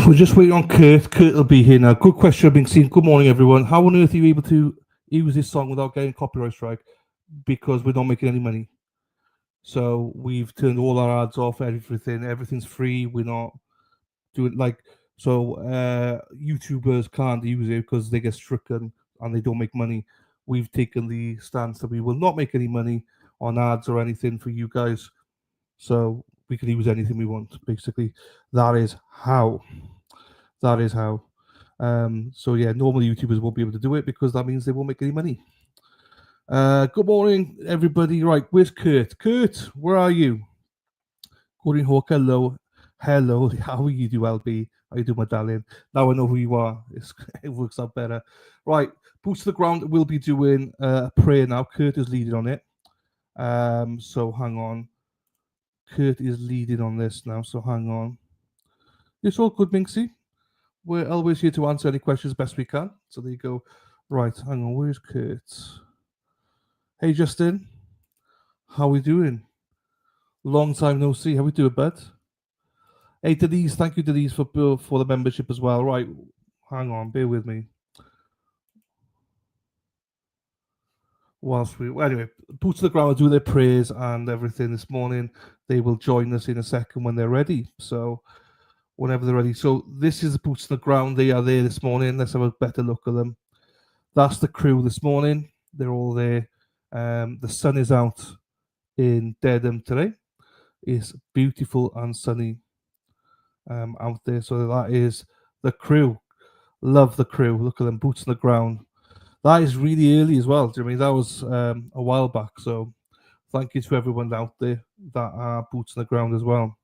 We're just waiting on Kurt. Kurt will be here now. Good question being seen. Good morning, everyone. How on earth are you able to use this song without getting copyright strike? Because we're not making any money. So we've turned all our ads off, everything. Everything's free. We're not doing YouTubers can't use it because they get stricken and they don't make money. We've taken the stance that we will not make any money on ads or anything for you guys. So we can use anything we want, basically. That is how. That is how. So yeah, normal YouTubers won't be able to do it because that means they won't make any money. Good morning, everybody. Right, where's Kurt? Kurt, where are you? Gordon Hawk, hello. Hello, how are you do, LB? How you doing, my darling? Now I know who you are. It works out better. Right, boots to the ground. We'll be doing a prayer now. Kurt is leading on it. So hang on. Kurt is leading on this now, so hang on. It's all good, Minxie. We're always here to answer any questions best we can. So there you go. Right, hang on. Where's Kurt? Hey, Justin. How we doing? Long time no see. How we doing, bud? Hey, Denise. Thank you, Denise, for the membership as well. Right, hang on. Bear with me. Anyway, boots to the ground will do their prayers and everything this morning. They will join us in a second when they're ready. So whenever they're ready. So this is the boots to the ground. They are there this morning. Let's have a better look at them. That's the crew this morning. They're all there. The sun is out in Dedham today. It's beautiful and sunny out there. So that is the crew. Love the crew. Look at them, boots on the ground. That is really early as well. Do you know what I mean? That was a while back. So thank you to everyone out there that are boots on the ground as well.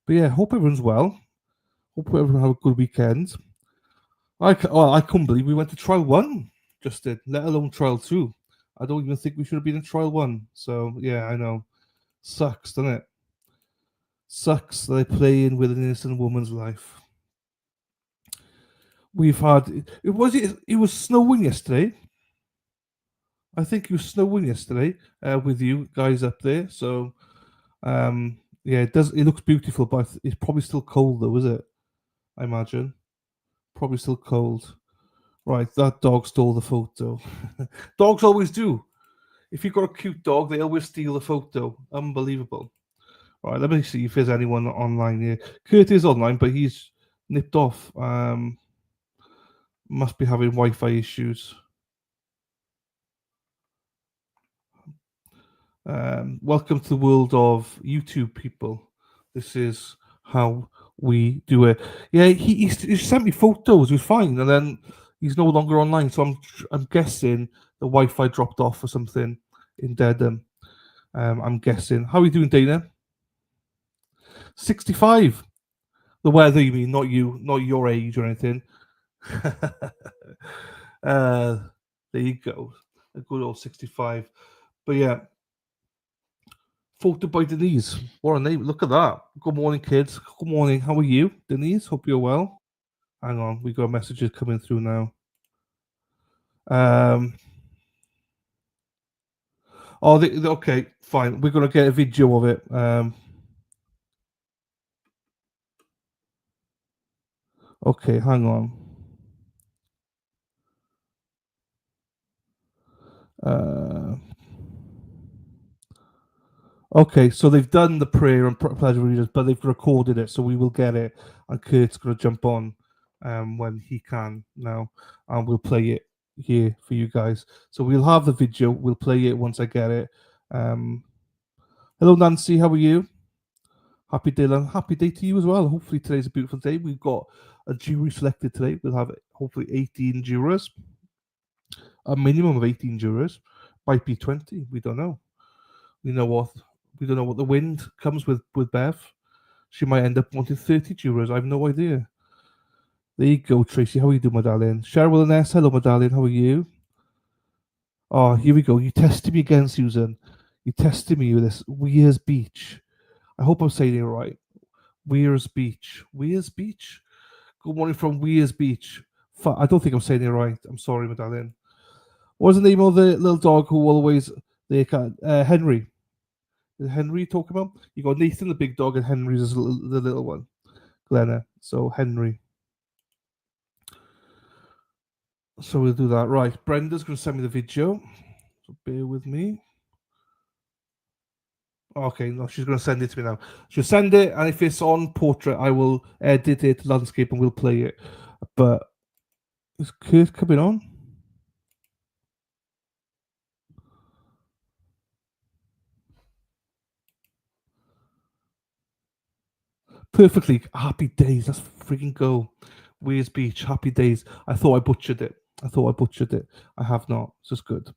But yeah, hope everyone's well. Hope everyone have a good weekend. I couldn't believe we went to trial 1, Justin, let alone trial 2. I don't even think we should have been in trial 1. So yeah, I know. Sucks, doesn't it? Sucks that they're playing with an innocent woman's life. We've had it was snowing yesterday. I think it was snowing yesterday with you guys up there. So yeah, it looks beautiful, but it's probably still cold though, is it? I imagine. Probably still cold. Right, that dog stole the photo. Dogs always do. If you've got a cute dog, they always steal the photo. Unbelievable. Right, let me see if there's anyone online here. Kurt is online, but he's nipped off. Must be having Wi-Fi issues. Welcome to the world of YouTube, people. This is how we do it. Yeah, he sent me photos. It was fine, and then he's no longer online. So I'm guessing the Wi-Fi dropped off or something in Dedham. I'm guessing. How are you doing, Dana? 65. The weather, you mean? Not you, not your age or anything. There you go. A good old 65. But yeah. Photo by Denise. What a name. Look at that. Good morning, kids. Good morning. How are you, Denise? Hope you're well. Hang on. We got messages coming through now. Okay, fine. We're going to get a video of it. Okay, hang on. Okay, so they've done the prayer and pledge of allegiance, but they've recorded it, so we will get it. And Kurt's going to jump on when he can now, and we'll play it here for you guys. So we'll have the video. We'll play it once I get it. Hello, Nancy. How are you? Happy day, happy day to you as well. Hopefully today's a beautiful day. We've got a jury selected today. We'll have hopefully 18 jurors, a minimum of 18 jurors. Might be 20. We don't know. We don't know what the wind comes with Bev. She might end up wanting 30 jurors. I have no idea. There you go, Tracy. How are you doing, my darling? Cheryl and S. Hello, my darling. How are you? Oh, here we go. You tested me again, Susan. You tested me with this Weir's Beach. I hope I'm saying it right. Weir's Beach. Weir's Beach? Good morning from Weir's Beach. I don't think I'm saying it right. I'm sorry, my darling. What's the name of the little dog who always... Henry. Is Henry talking about? You got Nathan, the big dog, and Henry's the little one. Glenna. So Henry. So we'll do that. Right. Brenda's going to send me the video. So bear with me. Okay, no, she's going to send it to me now. She'll send it, and if it's on portrait, I will edit it landscape and we'll play it. But is Kurt coming on? Perfectly. Happy days. Let's freaking go. Where's Beach? Happy days. I thought I butchered it. I have not. It's just good.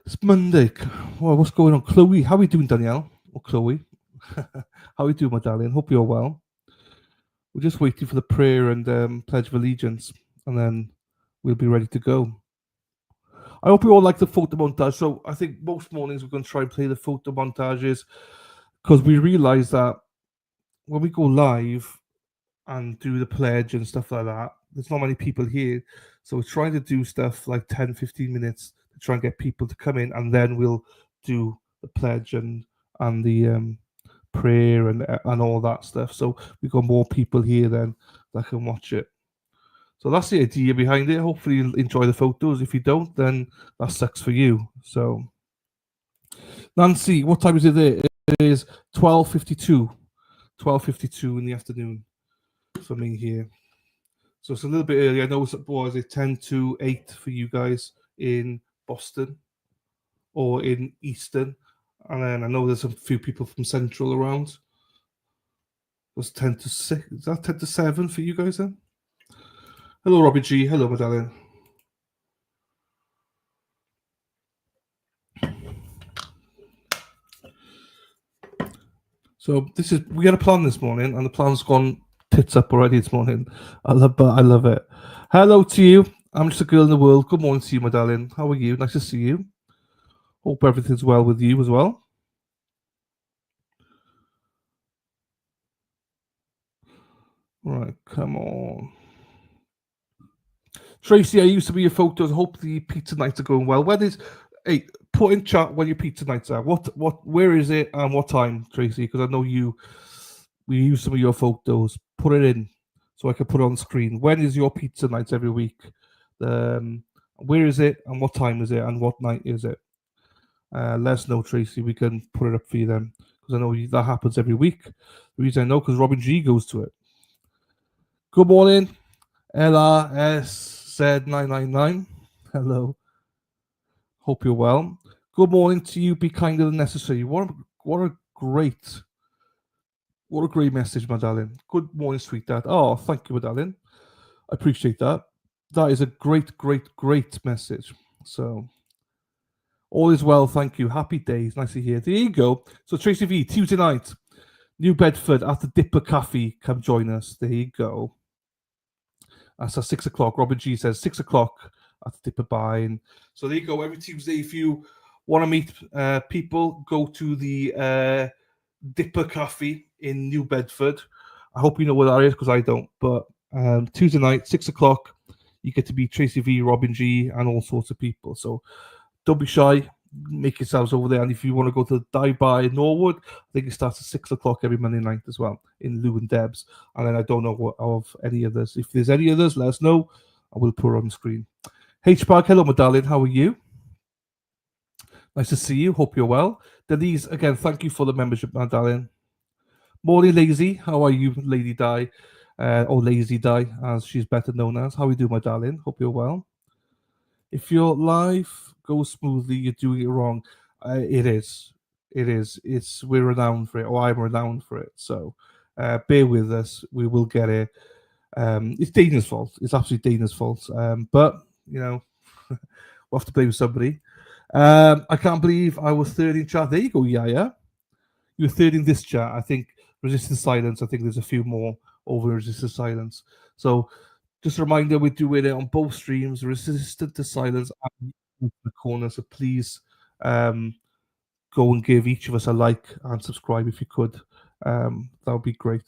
It's Monday. Well, what's going on? Chloe, how are we doing, Danielle? Or Chloe? How are we doing, my darling? Hope you're well. We're just waiting for the prayer and Pledge of Allegiance, and then we'll be ready to go. I hope you all like the photo montage. So I think most mornings we're going to try and play the photo montages because we realize that when we go live and do the pledge and stuff like that, there's not many people here. So we're trying to do stuff like 10, 15 minutes to try and get people to come in, and then we'll do the pledge and the prayer and all that stuff. So we've got more people here then that can watch it. So that's the idea behind it. Hopefully you'll enjoy the photos. If you don't, then that sucks for you. So Nancy, what time is it there? It is 12:52. 12:52 in the afternoon for me here. So it's a little bit early. I know it's was it 10 to 8 for you guys in Boston or in Eastern. And then I know there's a few people from Central around. It was 10 to 6. Is that 10 to 7 for you guys then? Hello, Robbie G. Hello, my darling. So this is we had a plan this morning, and the plan's gone tits up already this morning. I love it. Hello to you. I'm just a girl in the world. Good morning to you, my darling. How are you? Nice to see you. Hope everything's well with you as well. Right, come on. Tracy, I used to be your photos. Hope the pizza nights are going well. When is hey, put in chat when your pizza nights are. Where is it and what time, Tracy? Because I know we use some of your photos. Put it in so I can put it on screen. When is your pizza nights every week? Where is it and what time is it and what night is it? Let us know, Tracy. We can put it up for you then because I know that happens every week. The reason I know because Robin G goes to it. Good morning, LRSZ999. Hello. Hope you're well. Good morning to you. Be kinder than necessary. What a great message, my darling. Good morning, sweetheart. Oh, thank you, my darling. I appreciate that. That is a great message. So all is well, thank you. Happy days. Nice to hear. There you go. So Tracy V, Tuesday night, New Bedford at the Dipper Cafe. Come join us. There you go. That's at 6 o'clock. Robert G says 6 o'clock at the Dipper Bar. And so there you go. Every Tuesday, if you want to meet people, go to the Dipper Cafe in New Bedford. I hope you know where that is because I don't. But Tuesday night, 6 o'clock, you get to meet Tracy V, Robin G, and all sorts of people. So don't be shy. Make yourselves over there. And if you want to go to the Dive Bar in Norwood, I think it starts at 6 o'clock every Monday night as well in Lou and Deb's. And then I don't know what of any others. If there's any others, let us know. I will put it on the screen. H-Bag, hello, my darling. How are you? Nice to see you. Hope you're well. Denise, again, thank you for the membership, my darling. Morning, Lazy. How are you, Lady Di? Or Lazy Di, as she's better known as. How are you doing, my darling? Hope you're well. If your life goes smoothly, you're doing it wrong. It is. It is. It's we're renowned for it, or I'm renowned for it. So bear with us. We will get it. It's Dana's fault. It's absolutely Dana's fault. But you know, we'll have to blame somebody. I can't believe I was third in chat. There you go, yeah. You were third in this chat. I think Resistance Silence. I think there's a few more over Resistance Silence. So just a reminder, we're doing it on both streams, Resistant to Silence and in the corner. So please go and give each of us a like and subscribe if you could. That would be great.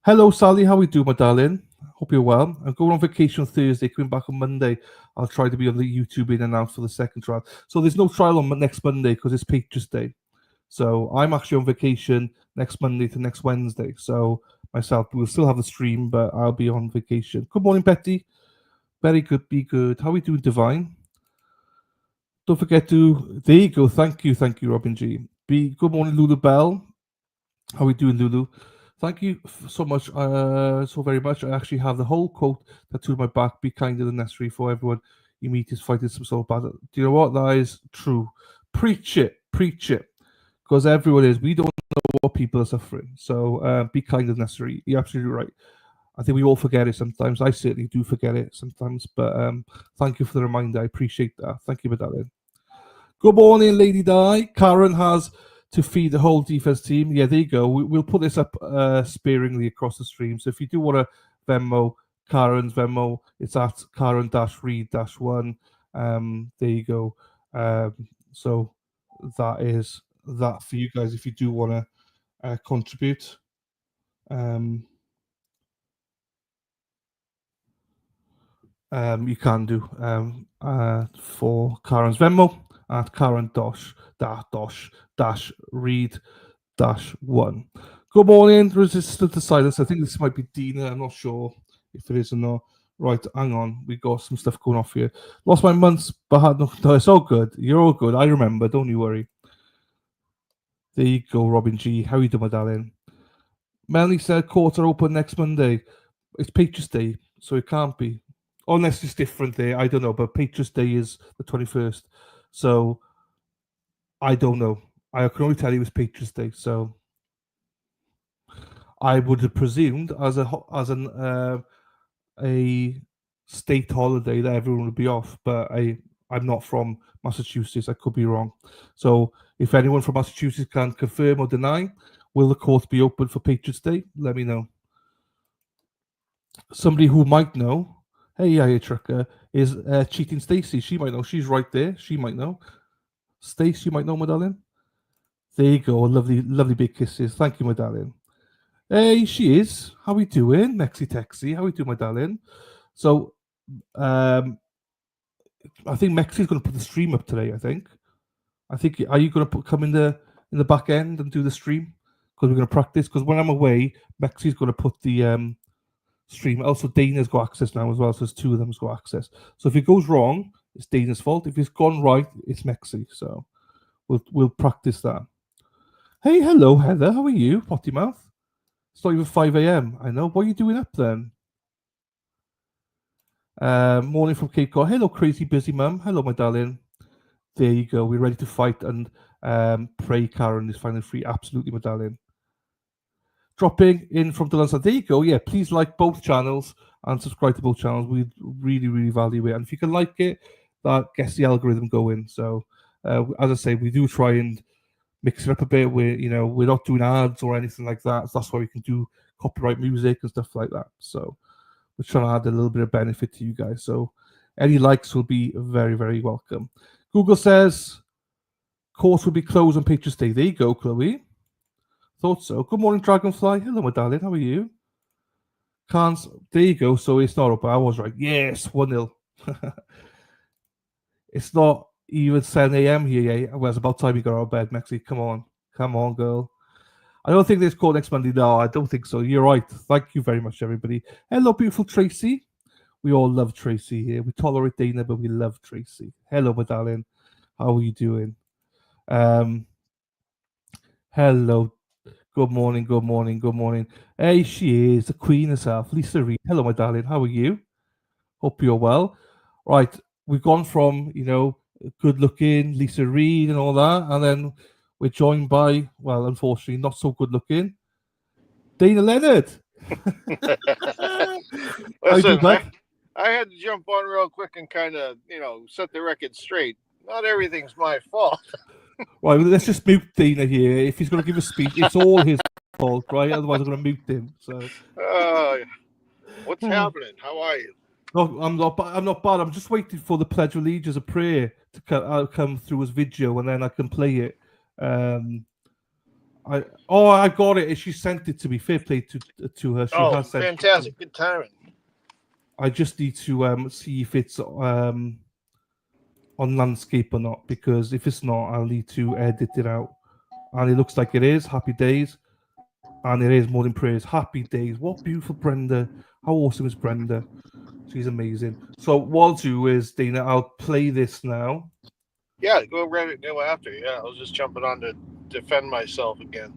Hello, Sally. How are we doing, my darling? Hope you're well. I'm going on vacation on Thursday, coming back on Monday. I'll try to be on the YouTube in and out for the second trial. So there's no trial on next Monday because it's Patriots Day. So I'm actually on vacation next Monday to next Wednesday. So myself, we'll still have the stream, but I'll be on vacation. Good morning, Betty. Very good, be good. How are we doing, Divine? Don't forget to. There you go. Thank you, Robin G. Be good morning, Lulu Bell. How are we doing, Lulu? Thank you so much, so very much. I actually have the whole quote tattooed on my back. Be kinder than necessary for everyone you meet is fighting some sort of battle. Do you know what? That is true. Preach it, preach it, because everyone is. We don't know what people are suffering. So be kind than necessary. You're absolutely right. I think we all forget it sometimes. I certainly do forget it sometimes. But thank you for the reminder. I appreciate that. Thank you for that. Good morning, Lady Di. Karen has to feed the whole defense team. Yeah, there you go. We'll put this up sparingly across the stream. So if you do want to Venmo Karen's Venmo, it's at Karen-Reed-1. There you go. So that is that for you guys if you do want to contribute. You can do for Karen's Venmo at Karen dash Reed dash 1. Good morning, resistant to silence. I think this might be Dina. I'm not sure if it is or not. Right, hang on. We got some stuff going off here. Lost my months, but had no, it's all good. You're all good. I remember. Don't you worry. There you go, Robin G. How you doing, my darling? Melanie said quarter open next Monday. It's Patriots Day, so it can't be. Unless it's different there. I don't know. But Patriots Day is the 21st. So I don't know. I can only tell you it's Patriots Day. So I would have presumed a state holiday that everyone would be off, but I'm not from Massachusetts. I could be wrong. So if anyone from Massachusetts can confirm or deny, will the court be open for Patriots Day? Let me know. Somebody who might know, hey, yeah, trucker, is cheating Stacy. She might know. She's right there. She might know. Stace, you might know, my darling. There you go. Lovely, lovely big kisses. Thank you, my darling. Hey, she is. How we doing, Mexi Texi? How we doing, my darling? So, I think Mexi's going to put the stream up today. I think. Are you going to come in the back end and do the stream? Because we're going to practice. Because when I'm away, Mexi's going to put the stream. Also, Dana's got access now as well. So there's two of them's got access. So if it goes wrong, it's Dana's fault. If it's gone right, it's Mexi. So we'll practice that. Hey, hello, Heather. How are you, potty mouth? It's not even 5 a.m. I know. What are you doing up then? Morning from Cape Cod. Hello, crazy busy mum. Hello, my darling. There you go. We're ready to fight and pray Karen is finally free. Absolutely, my darling. Dropping in from the London. There you go. Yeah, please like both channels and subscribe to both channels. We really, really value it. And if you can like it, that gets the algorithm going. So, as I say, we do try and mix it up a bit. We're not doing ads or anything like that. So that's why we can do copyright music and stuff like that. So we're trying to add a little bit of benefit to you guys. So any likes will be very, very welcome. Google says course will be closed on Patriots Day. There you go, Chloe. Thought so. Good morning, Dragonfly. Hello, my darling. How are you? Can't. There you go. So it's not up. I was right. Yes, 1-0. It's not even 7 a.m. here yet. Well, it's about time you got out of bed, Mexi. Come on. Come on, girl. I don't think there's call next Monday. No, I don't think so. You're right. Thank you very much, everybody. Hello, beautiful Tracy. We all love Tracy here. We tolerate Dana, but we love Tracy. Hello, my darling. How are you doing? Hello. Good morning, good morning, good morning. Hey, she is the queen herself, Lisa Reed. Hello, my darling. How are you? Hope you're well. Right. We've gone from, good looking Lisa Reed and all that, and then we're joined by, well, unfortunately, not so good looking Dana Leonard. Listen, I had to jump on real quick and kind of, set the record straight. Not everything's my fault. Right, well, let's just mute Dana here. If he's going to give a speech, it's all his fault, right? Otherwise, I'm going to mute him. So, What's happening? How are you? no, I'm not. I'm not bad. I'm just waiting for the Pledge of Allegiance, a prayer to come through as video, and then I can play it. I got it. She sent it to me. Fair play to her. She has sent fantastic. Good timing. I just need to see if it's on landscape or not, because if it's not, I'll need to edit it out. And it looks like it is. Happy days. And it is morning prayers. Happy days. What beautiful Brenda. How awesome is Brenda? She's amazing. So what I'll do is, Dana, I'll play this now. Yeah, go right go after. Yeah, I was just jumping on to defend myself again.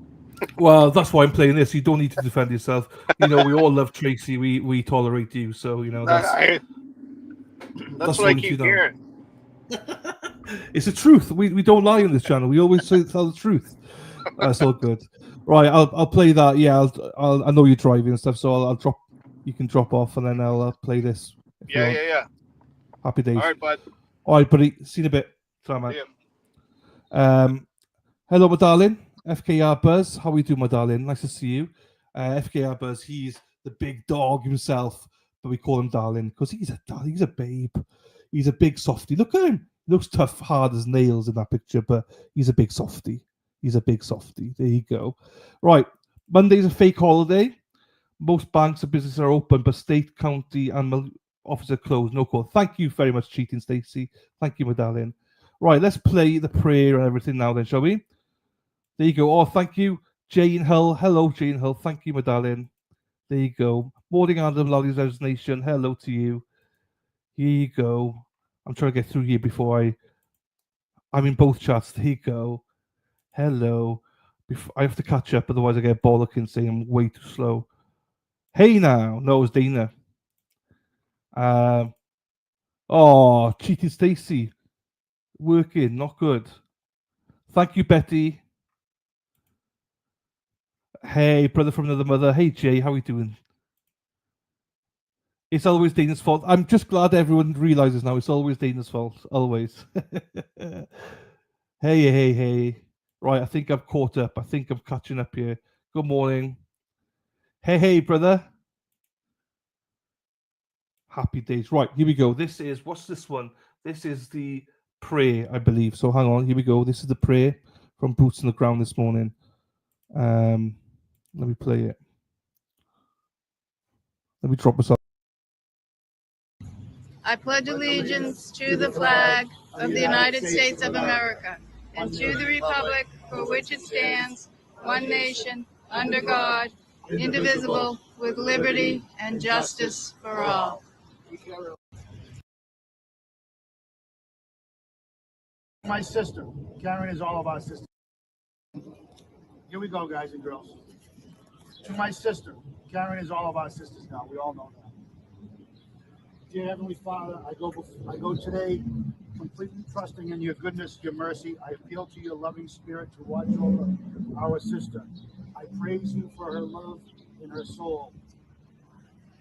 Well, that's why I'm playing this. You don't need to defend yourself. We all love Tracy. We tolerate you. So I, that's that's what I what you keep know. hearing. It's the truth. We don't lie on this channel. We always tell the truth. That's all good. Right, I'll play that. Yeah, I know you're driving and stuff, so I'll drop. You can drop off, and then I'll play this if you Yeah, want. yeah, yeah. Happy All days. right, bud. All right, buddy. See you in a bit. Bye, See man. ya. Hello, my darling. FKR Buzz. How are you doing, my darling? Nice to see you. FKR Buzz. He's the big dog himself, but we call him darling because he's a babe. He's a big softy. Look at him. He looks tough, hard as nails in that picture, but he's a big softy. He's a big softy. There you go. Right. Monday's a fake holiday. Most banks and businesses are open, but state, county, and offices are closed. No call. Thank you very much, Cheating Stacey. Thank you, my darling. Right, let's play the prayer and everything now, then, shall we? There you go. Oh, thank you, Jane Hull. Hello, Jane Hull. Thank you, my darling. There you go. Morning, Adam Lolly's Nation. Hello to you. Here you go. I'm trying to get through here before I'm in both chats. There you go. Hello. I have to catch up, otherwise I get bollocking saying I'm way too slow. Hey now. No, it's Dana. Cheating Stacy. Working, not good. Thank you, Betty. Hey, brother from another mother. Hey, Jay, how are you doing? It's always Dana's fault. I'm just glad everyone realizes now it's always Dana's fault. Always. Hey. Right, I think I've caught up. I think I'm catching up here. Good morning. Hey, brother. Happy days. Right, here we go. What's this one? This is the prayer, I believe. So hang on, here we go. This is the prayer from Boots on the Ground this morning. Let me play it. Let me drop myself. I pledge allegiance to the flag of the United States of America and to the republic for which it stands, one nation, under God, indivisible, with liberty and justice for all. My sister, Karen is all of our sisters. Here we go, guys and girls. To my sister, Karen is all of our sisters now. We all know that. Dear Heavenly Father, I go today completely trusting in your goodness, your mercy. I appeal to your loving spirit to watch over our sister. I praise you for her love in her soul.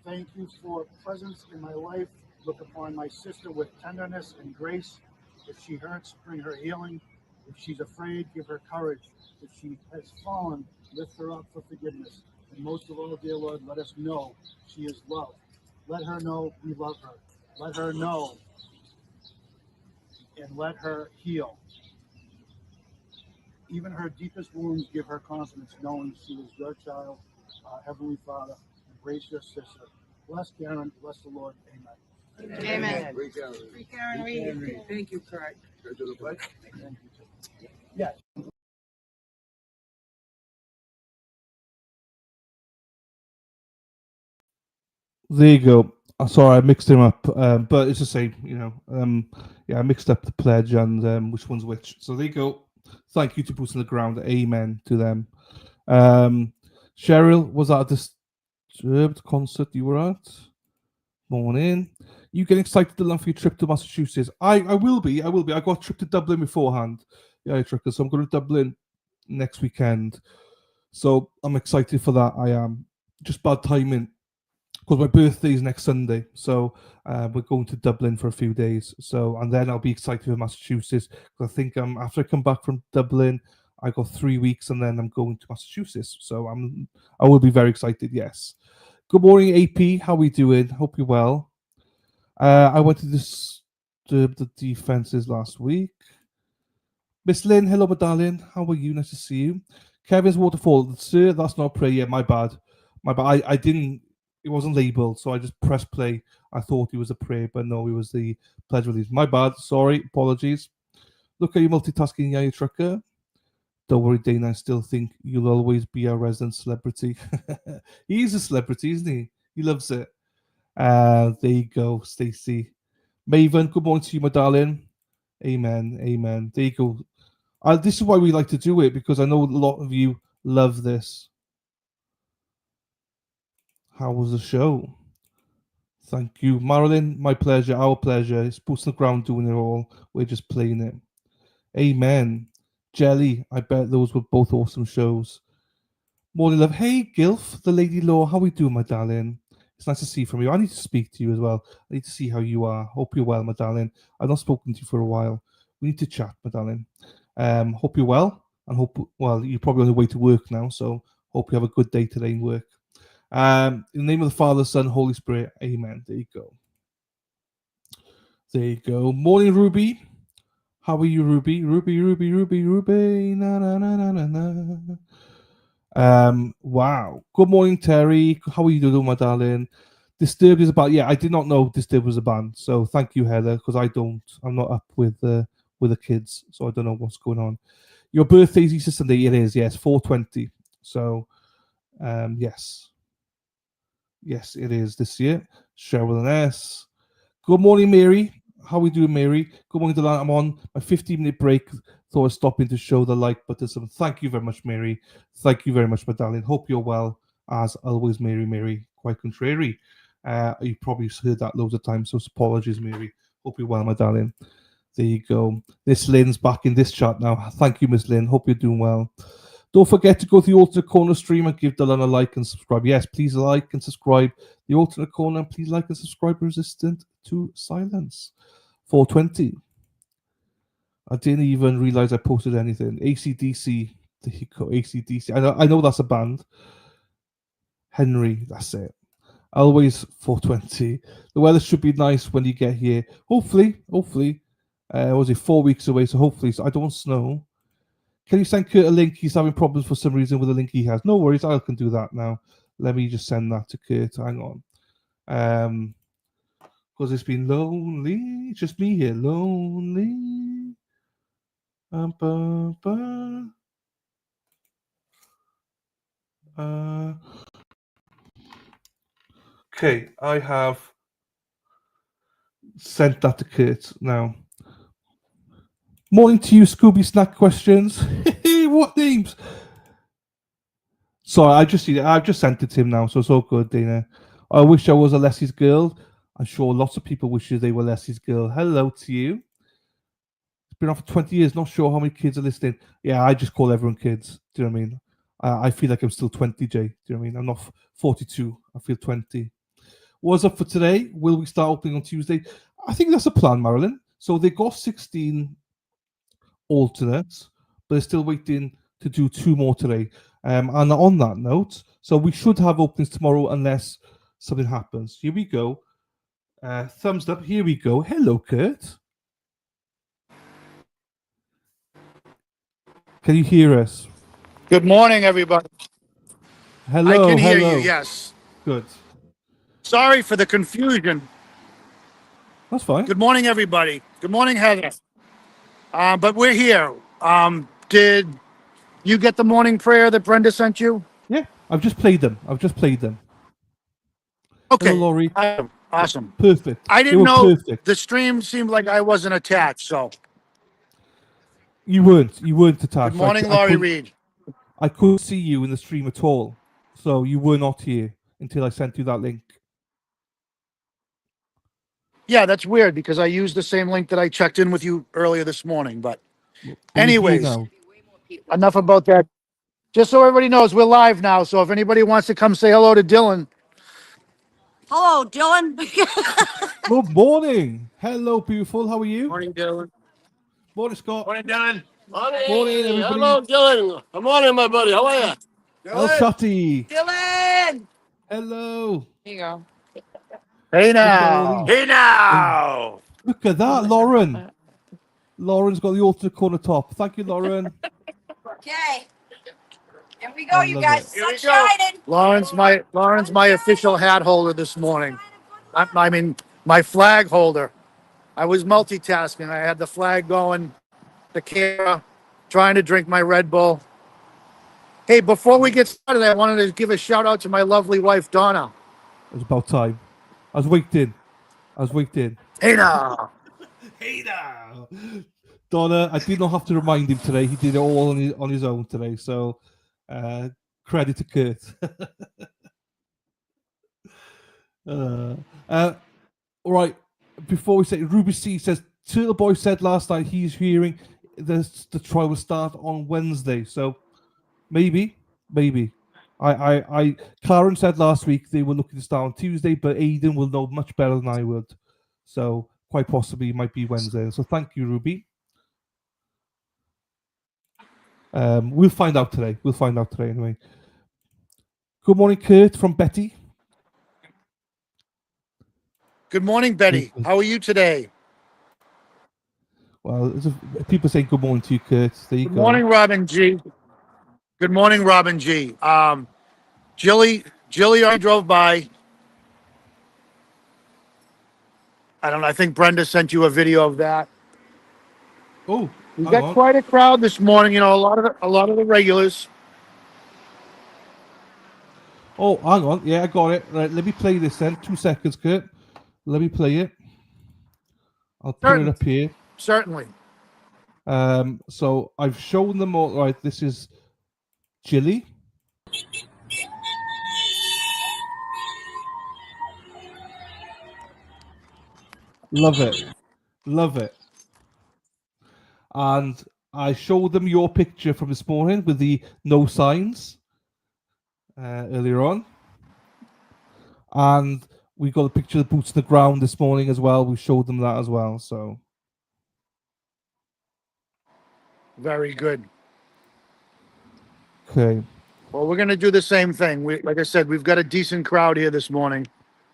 Thank you for presence in my life. Look upon my sister with tenderness and grace. If she hurts, bring her healing. If she's afraid, give her courage. If she has fallen, lift her up for forgiveness. And most of all, dear Lord, let us know she is loved. Let her know we love her. Let her know and let her heal. Even her deepest wounds give her confidence, knowing she is your child. Heavenly Father, embrace your sister. Bless Karen, bless the Lord. Amen. Amen. Thank you, Kurt. Thank you. Yes. There you go. Sorry, I mixed him up, but it's the same, yeah, I mixed up the pledge and which one's which. So there you go. Thank you to Boots on the Ground. Amen to them. Cheryl, was that a disturbed concert you were at? Morning. You getting excited to learn for your trip to Massachusetts? I will be. I will be. I got a trip to Dublin beforehand. Yeah, trucker. So I'm going to Dublin next weekend. So I'm excited for that. I am. Just bad timing because my birthday is next Sunday. So we're going to Dublin for a few days. So and then I'll be excited for Massachusetts because I think after I come back from Dublin, I got 3 weeks and then I'm going to Massachusetts. So I will be very excited. Yes. Good morning, AP. How we doing? Hope you're well. I went to disturb the defenses last week. Miss Lynn, hello, my darling. How are you? Nice to see you. Kevin's waterfall, sir. That's not prayer. Yeah, my bad. My bad. I didn't. It wasn't labeled, so I just pressed play. I thought it was a prayer, but no, it was the pledge release. My bad. Sorry. Apologies. Look at you multitasking, yeah, you trucker. Don't worry, Dana. I still think you'll always be our resident celebrity. He's a celebrity, isn't he? He loves it. There you go, Stacey. Maven, good morning to you, my darling. Amen. Amen. There you go. This is why we like to do it, because I know a lot of you love this. How was the show? Thank you, Marilyn. My pleasure. Our pleasure. It's boots on the ground doing it all. We're just playing it. Amen. Jelly, I bet those were both awesome shows. Morning love. Hey, Gilf, the Lady Law. How we doing, my darling? It's nice to see from you. I need to speak to you as well. I need to see how you are. Hope you're well, my darling. I've not spoken to you for a while. We need to chat, my darling. Hope you're well, and well, you're probably on the way to work now, so hope you have a good day today in work. In the name of the Father, Son, Holy Spirit. Amen. There you go. There you go. Morning, Ruby. How are you, Ruby? Ruby. Na na na na na na. Wow. Good morning, Terry. How are you doing, my darling? Disturbed is about. Yeah, I did not know Disturbed was a band. So thank you, Heather, because I'm not up with the kids, so I don't know what's going on. Your birthday's Easter Sunday. It is. Yes, 4/20. So, yes, it is this year. Cheryl and S. Good morning, Mary. How we doing, Mary? Good morning, Delan. I'm on my 15-minute break. Thought I'd stop in to show the like button. So thank you very much, Mary. Thank you very much, my darling. Hope you're well, as always, Mary. Quite contrary. You probably heard that loads of times, so apologies, Mary. Hope you're well, my darling. There you go. Miss Lynn's back in this chat now. Thank you, Miss Lynn. Hope you're doing well. Don't forget to go to the Alternate Corner stream and give Dylan a like and subscribe. Yes, please like and subscribe. The Alternate Corner, and please like and subscribe. Resistant to Silence. 420. I didn't even realize I posted anything. AC/DC. There you go, AC/DC. I know that's a band. Henry, that's it. Always 420. The weather should be nice when you get here. Hopefully. Was it 4 weeks away? So hopefully, so I don't snow. Can you send Kurt a link? He's having problems for some reason with the link he has. No worries, I can do that now. Let me just send that to Kurt. Hang on. Because it's been lonely. It's just me here. Lonely. Okay, I have sent that to Kurt now. Morning to you, Scooby Snack Questions. What names? Sorry, I've just sent it to him now, so it's all good, Dana. I wish I was a Leslie's girl. I'm sure lots of people wish they were Leslie's girl. Hello to you. It's been on for 20 years. Not sure how many kids are listening. Yeah, I just call everyone kids. Do you know what I mean? I feel like I'm still 20, Jay. Do you know what I mean? I'm not 42. I feel 20. What's up for today? Will we start opening on Tuesday? I think that's a plan, Marilyn. So they got 16 alternates, but they're still waiting to do 2 more today. And on that note, so we should have openings tomorrow unless something happens. Here we go. Thumbs up. Here we go. Hello, Kurt. Can you hear us? Good morning, everybody. Hello. I can hear you, yes. Good. Sorry for the confusion. That's fine. Good morning, everybody. Good morning, Heather. But we're here. Did you get the morning prayer that Brenda sent you? Yeah, I've just played them. Okay. Hello, Laurie. Awesome. Perfect. I didn't know perfect. the stream seemed like I wasn't attached, so. You weren't attached. Good morning, Laurie Reed. I couldn't see you in the stream at all. So you were not here until I sent you that link. Yeah, that's weird because I used the same link that I checked in with you earlier this morning. But anyways, enough about that. Just so everybody knows, we're live now. So if anybody wants to come say hello to Dylan. Hello, Dylan. Good morning. Hello, beautiful. How are you? Morning, Dylan. Morning, Scott. Morning, Dylan. Morning, everybody. Hello, Dylan. Good morning, my buddy. How are you? El Shotty. Dylan. Hello. There you go. Hey now. Hey now. Look at that, Lauren. Lauren's got the alternate corner top. Thank you, Lauren. Okay. Here we go, I you love guys. it. Here we Sun go. shining. Lauren's my official hat holder this morning. I mean, my flag holder. I was multitasking. I had the flag going, the camera, trying to drink my Red Bull. Hey, before we get started, I wanted to give a shout out to my lovely wife, Donna. It was about time. I was waiting. Hey now. Hey now. Donna, I did not have to remind him today. He did it all on his own today. So credit to Kurt. All right. Before we say, Ruby C says, Turtle Boy said last night he's hearing the trial will start on Wednesday. So maybe. Karen said last week they were looking to start on Tuesday, but Aidan will know much better than I would. So quite possibly it might be Wednesday. So thank you, Ruby. We'll find out today. Anyway. Good morning, Kurt from Betty. Good morning, Betty. How are you today? Well, people saying good morning to you, Kurt. There you go. Good morning, Robin G. Good morning, Robin G. Jilly already drove by. I don't know. I think Brenda sent you a video of that. Oh, we got quite a crowd this morning. You know, a lot of the regulars. Oh, hang on. Yeah, I got it. Right, let me play this then. 2 seconds, Kurt. Let me play it. I'll put it up here. Certainly. So I've shown them all. Right, this is Jilly. Love it. And I showed them your picture from this morning with the no signs earlier on. And we got a picture of the boots on the ground this morning as well. We showed them that as well. So very good. Okay. Well, we're going to do the same thing. Like I said, we've got a decent crowd here this morning.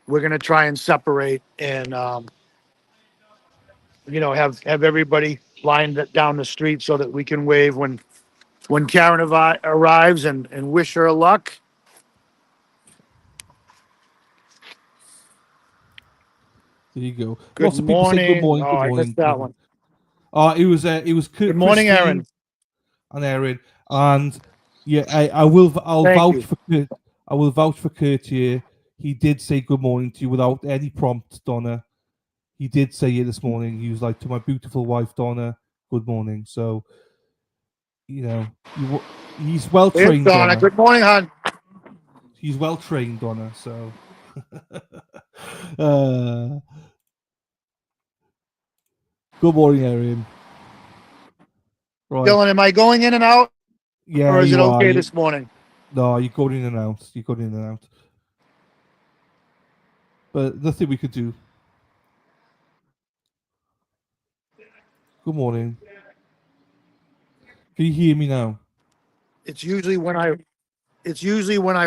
We're going to try and separate and, have everybody lined down the street so that we can wave when Karen arrives and wish her luck. There you go. Good Lots of people say good morning. Oh, I missed that one. It was good morning, Christine Aaron. And Aaron. And yeah, I'll vouch for Kurt. I will vouch for Kurt here. He did say good morning to you without any prompt, Donna. He did say it this morning. He was like, to my beautiful wife, Donna, good morning. So, he's well trained. Donna. Good morning, hon. He's well trained, Donna. So, good morning, Aaron. Right. Dylan, am I going in and out? Yeah. Or is it okay this morning? No, you're going in and out. But nothing we could do. Good morning. Can you hear me now? It's usually when I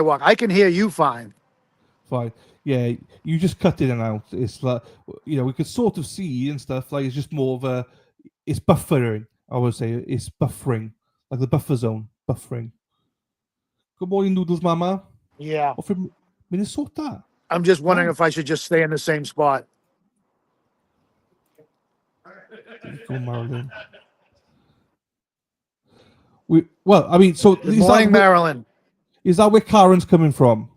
walk. I can hear you fine. Fine. Yeah, you just cut in and out. It's like, we could sort of see and stuff. Like, it's just more of it's buffering. I would say it's buffering, like the buffer zone, buffering. Good morning, Noodles Mama. Yeah. Or from Minnesota. I'm just wondering if I should just stay in the same spot. There you go, Marilyn. So good morning, Marilyn. Is that where Karen's coming from?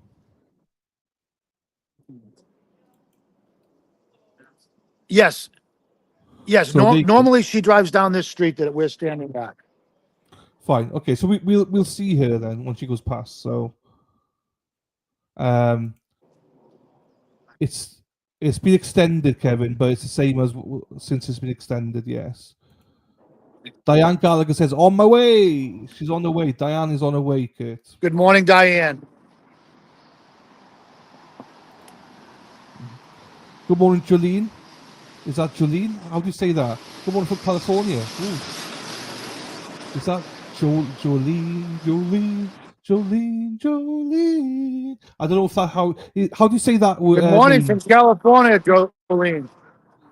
Yes. So normally she drives down this street that we're standing at. Fine. Okay. So we'll see her then when she goes past. So, it's been extended, Kevin, but it's the same as since it's been extended. Yes. Diane Gallagher says, on my way. She's on the way. Diane is on her way, Kurt. Good morning, Diane. Good morning, Jolene. Is that Jolene? How do you say that? Good morning from California. Ooh. Is that Jolene? I don't know if that how do you say that? Good morning from California, Jolene.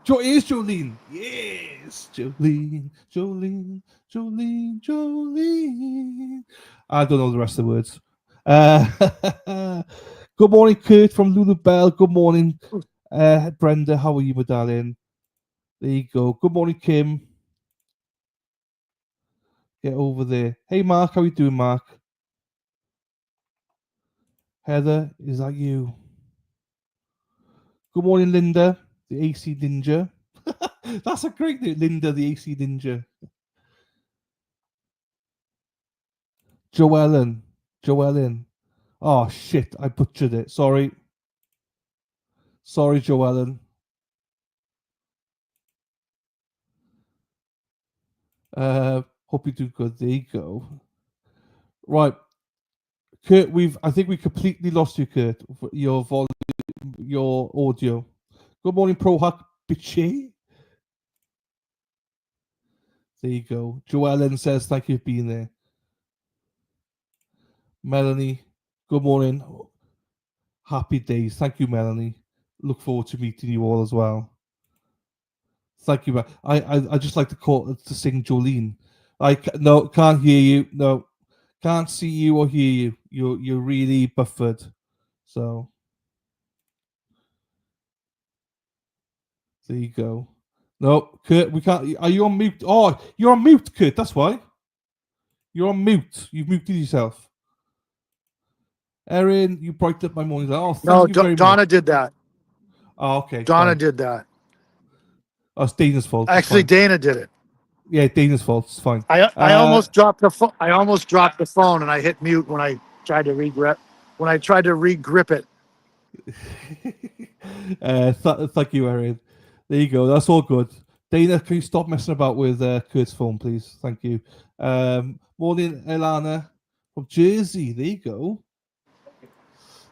Is Jolene? Yes, Jolene. I don't know the rest of the words. Good morning, Kurt from Lulu Bell. Good morning, Brenda. How are you, my darling? There you go. Good morning, Kim. get over there. Hey, Mark, how you doing, Mark? Heather, is that you? Good morning, Linda, the AC Ninja. That's a great name, Linda, the AC Ninja. Joellen. Oh shit, I butchered it. Sorry, Joellen. Hope you do good. There you go. Right, Kurt. I think we completely lost you, Kurt. Your volume, your audio. Good morning, Pro Hack Bitchy. There you go. Joellen says thank you for being there. Melanie, good morning. Happy days. Thank you, Melanie. Look forward to meeting you all as well. Thank you. I just like to sing Jolene. No, can't hear you. No, can't see you or hear you. You're really buffered. So there you go. No, Kurt, we can't. Are you on mute? Oh, you're on mute, Kurt. That's why. You're on mute. You've muted yourself. Erin, you brightened up my morning. Oh, thank you very much. Donna did that. Oh, okay. Donna did that. Oh, it's Dana's fault. Actually, Dana did it. Yeah, Dana's fault. It's fine. I almost dropped the phone. I almost dropped the phone, and I hit mute when I tried to regrip it. Thank you, Erin. There you go. That's all good. Dana, can you stop messing about with Kurt's phone, please? Thank you. Morning, Elana from Jersey. There you go.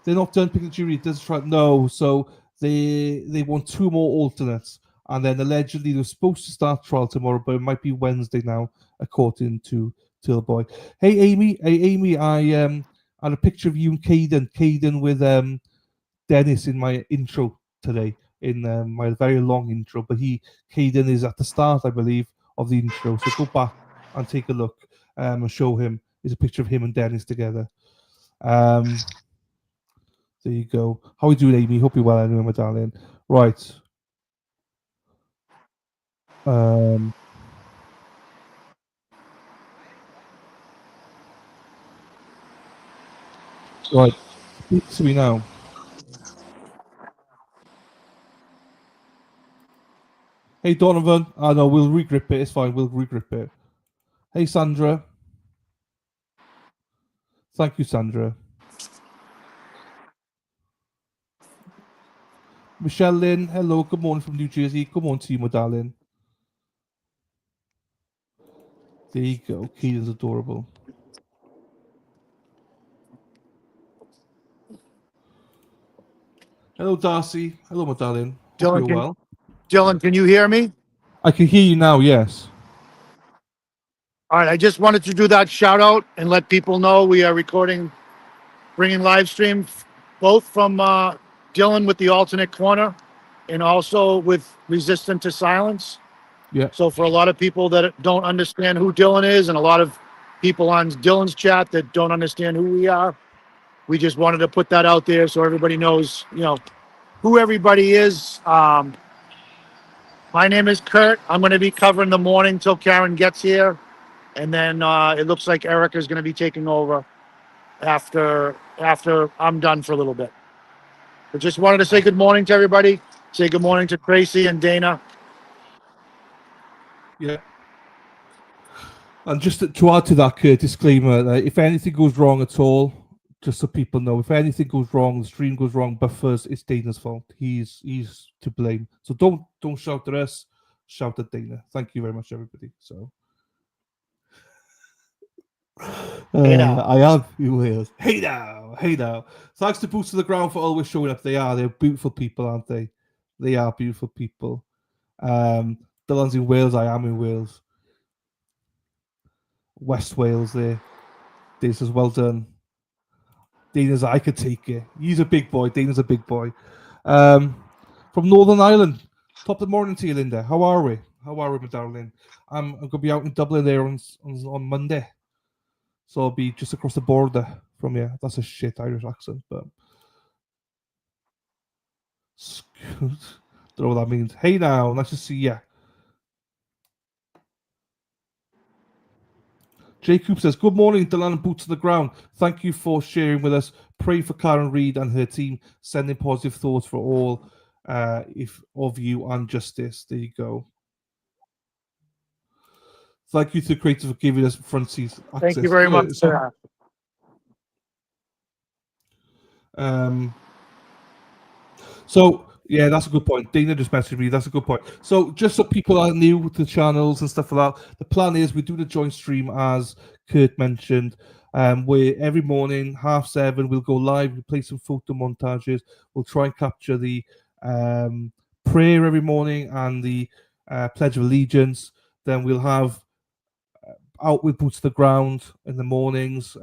They're not done picking the jury. Does try no. So they want 2 more alternates, and then allegedly they're supposed to start trial tomorrow, but it might be Wednesday now, according to Boy. Hey, Amy. I had a picture of you and Caden with Dennis in my intro today, in my very long intro, but Caden is at the start, I believe, of the intro. So go back and take a look and show him. There's a picture of him and Dennis together. There you go. How are you doing, Amy? Hope you're well anyway, my darling. Right. Right. Speak to me now. Hey, Donovan. No, we'll regrip it. It's fine. We'll regrip it. Hey, Sandra. Thank you, Sandra. Michelle Lynn, hello. Good morning from New Jersey. Good morning to you, my darling. There you go. Keaton's adorable. Hello, Darcy. Hello, my darling. Hope you're well. Dylan, can you hear me? I can hear you now, yes. All right. I just wanted to do that shout out and let people know we are recording, bringing live stream, both from Dylan with the alternate corner and also with Resistant to Silence. Yeah. So for a lot of people that don't understand who Dylan is, and a lot of people on Dylan's chat that don't understand who we are, we just wanted to put that out there so everybody knows, who everybody is. My name is Kurt. I'm going to be covering the morning till Karen gets here, and then it looks like Erica is going to be taking over after I'm done for a little bit. But just wanted to say good morning to everybody. Say good morning to Tracy and Dana. Yeah. And just to add to that, Kurt, disclaimer, if anything goes wrong at all, just so people know, if anything goes wrong, the stream goes wrong, buffers, it's Dana's fault. He's to blame. So don't shout at us, shout at Dana. Thank you very much, everybody. So Hey now. I am in Wales. Hey now. Thanks to Boots to the Ground for always showing up. They're beautiful people, aren't they? They are beautiful people. Dylan's in Wales, I am in Wales. West Wales there. Dana says, well done. Dana's, I could take it. He's a big boy. Dana's a big boy. From Northern Ireland. Top of the morning to you, Linda. How are we? My darling? I'm going to be out in Dublin there on Monday. So I'll be just across the border from you. That's a shit Irish accent, but don't know what that means. Hey now, nice to see you. Jacob says, good morning, Dylan and Boots on the Ground. Thank you for sharing with us. Pray for Karen Reid and her team. Sending positive thoughts for all of you and justice. There you go. Thank you to the creators for giving us front seat access. Thank you very much for that. So yeah, that's a good point. Dana just messaged me. That's a good point. So just so people are new to channels and stuff like that, the plan is we do the joint stream as Kurt mentioned. Where every morning 7:30 we'll go live. We'll play some photo montages. We'll try and capture the prayer every morning and the Pledge of Allegiance. Then we'll have out with boots to the ground in the mornings,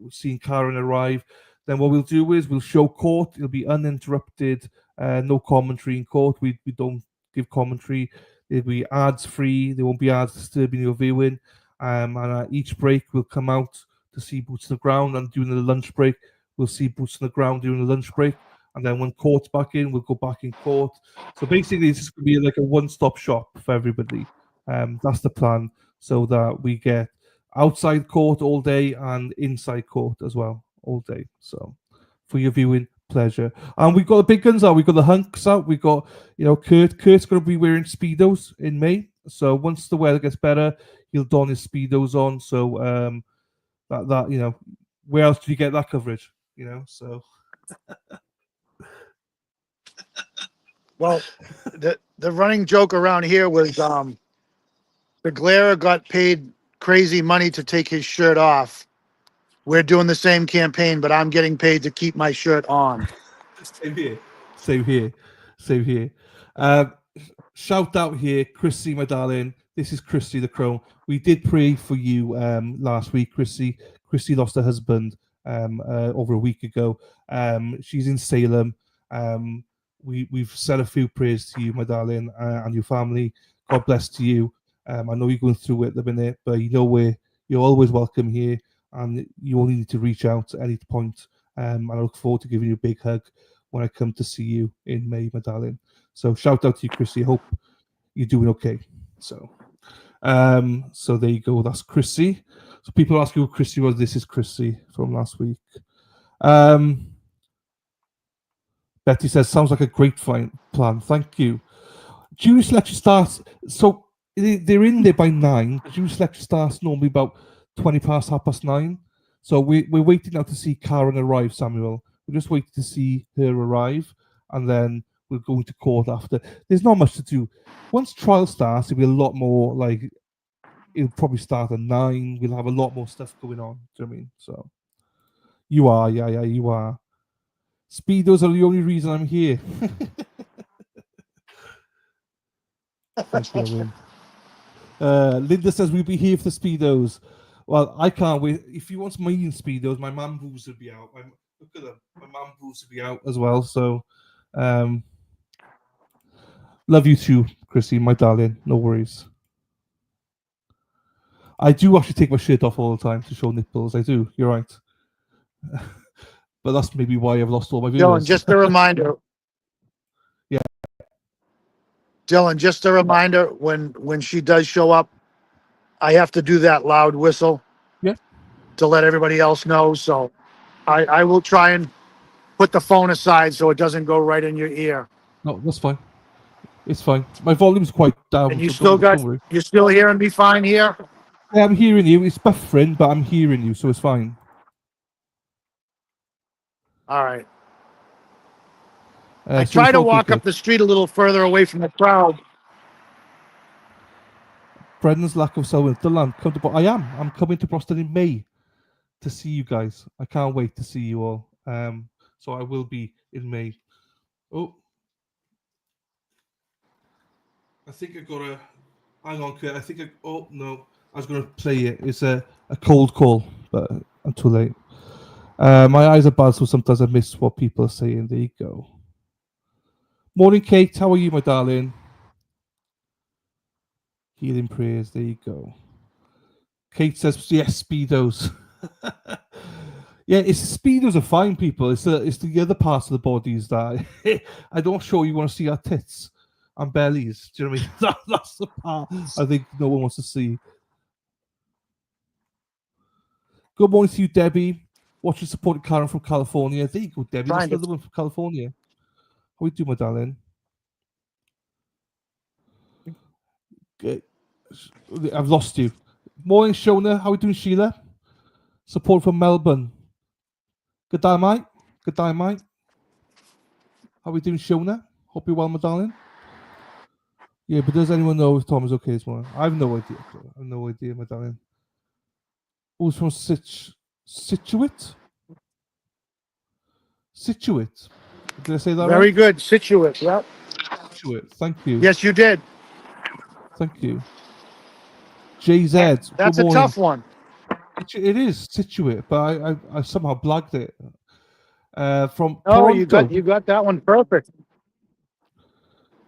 seeing Karen arrive. Then what we'll do is we'll show court. It'll be uninterrupted, no commentary in court. We don't give commentary. It'll be ads free. There won't be ads disturbing your viewing. And at each break we'll come out to see boots on the ground, and during the lunch break we'll see boots on the ground during the lunch break. And then when court's back in, we'll go back in court. So basically, it's just going to be like a one-stop shop for everybody. That's the plan, so that we get outside court all day and inside court as well all day. So for your viewing pleasure. And we've got the big guns out. We've got the hunks out. We've got, Kurt's going to be wearing Speedos in May. So once the weather gets better, he'll don his Speedos on. So that where else do you get that coverage? So. Well, the running joke around here was the Glare got paid crazy money to take his shirt off. We're doing the same campaign, but I'm getting paid to keep my shirt on. Same here. Shout out here, Chrissy, my darling. This is Chrissy the Crow. We did pray for you last week, Chrissy. Chrissy lost her husband over a week ago. She's in Salem. We've said a few prayers to you, my darling, and your family. God bless to you. I know you're going through it at the minute, but you're always welcome here, and you only need to reach out at any point. And I look forward to giving you a big hug when I come to see you in May, my darling. So shout out to you, Chrissy. Hope you're doing okay. So there you go. That's Chrissy. So people ask who Chrissy was. This is Chrissy from last week. Betty says, sounds like a great plan. Thank you. Jury selection starts. So they're in there by 9. Jury selection starts normally about 20 past 9:30. So we're waiting now to see Karen arrive, Samuel. We're just waiting to see her arrive, and then we'll go into court after. There's not much to do. Once trial starts, it'll be a lot more like, it'll probably start at 9. We'll have a lot more stuff going on. Do you know what I mean? So you are, yeah, you are. Speedos are the only reason I'm here. Thank you, Linda says we'll be here for the Speedos. Well, I can't wait. If you want me in Speedos, my man boobs will be out. Look at them. My man boobs will be out as well. So, love you too, Chrissy, my darling. No worries. I do actually take my shirt off all the time to show nipples. I do. You're right. But that's maybe why I've lost all my viewers. Dylan, just a reminder. Yeah. Dylan, just a reminder, when she does show up, I have to do that loud whistle. Yeah. To let everybody else know. So I will try and put the phone aside so it doesn't go right in your ear. No, that's fine. It's fine. My volume's quite down. And you so you're still hearing me fine here? Yeah, I'm hearing you. It's buffering, but I'm hearing you, so it's fine. All right. I try to walk up the street a little further away from the crowd. Brendan's lack of selling the land. I'm coming to Boston in May to see you guys. I can't wait to see you all. So I will be in May. Oh, I think I got a. Hang on, Kurt. Oh no, I was going to play it. It's a cold call, but I'm too late. My eyes are bad, so sometimes I miss what people are saying. There you go. Morning, Kate. How are you, my darling? Healing prayers. There you go. Kate says, yes, Speedos. Yeah, Speedos are fine, people. It's the other parts of the bodies that I don't show you want to see our tits and bellies. Do you know what I mean? That's the part I think no one wants to see. Good morning to you, Debbie. Watching supporting Karen from California. There you go, Debbie. That's Trying to- another one from California. How we do, my darling? Good. I've lost you. Morning, Shona. How we doing, Sheila? Support from Melbourne. Good day, mate. Good day, mate. How we doing, Shona? Hope you're well, my darling. Yeah, but does anyone know if Tom is okay this morning? I have no idea. I have no idea, my darling. Who's from Situate? Situate. Did I say that Very right? good. Situate. Yep. Situate. Thank you. Yes, you did. Thank you. JZ. That's Good a morning. tough one. It is Situate, but I somehow blagged it. From Oh, Toronto. you got that one perfect.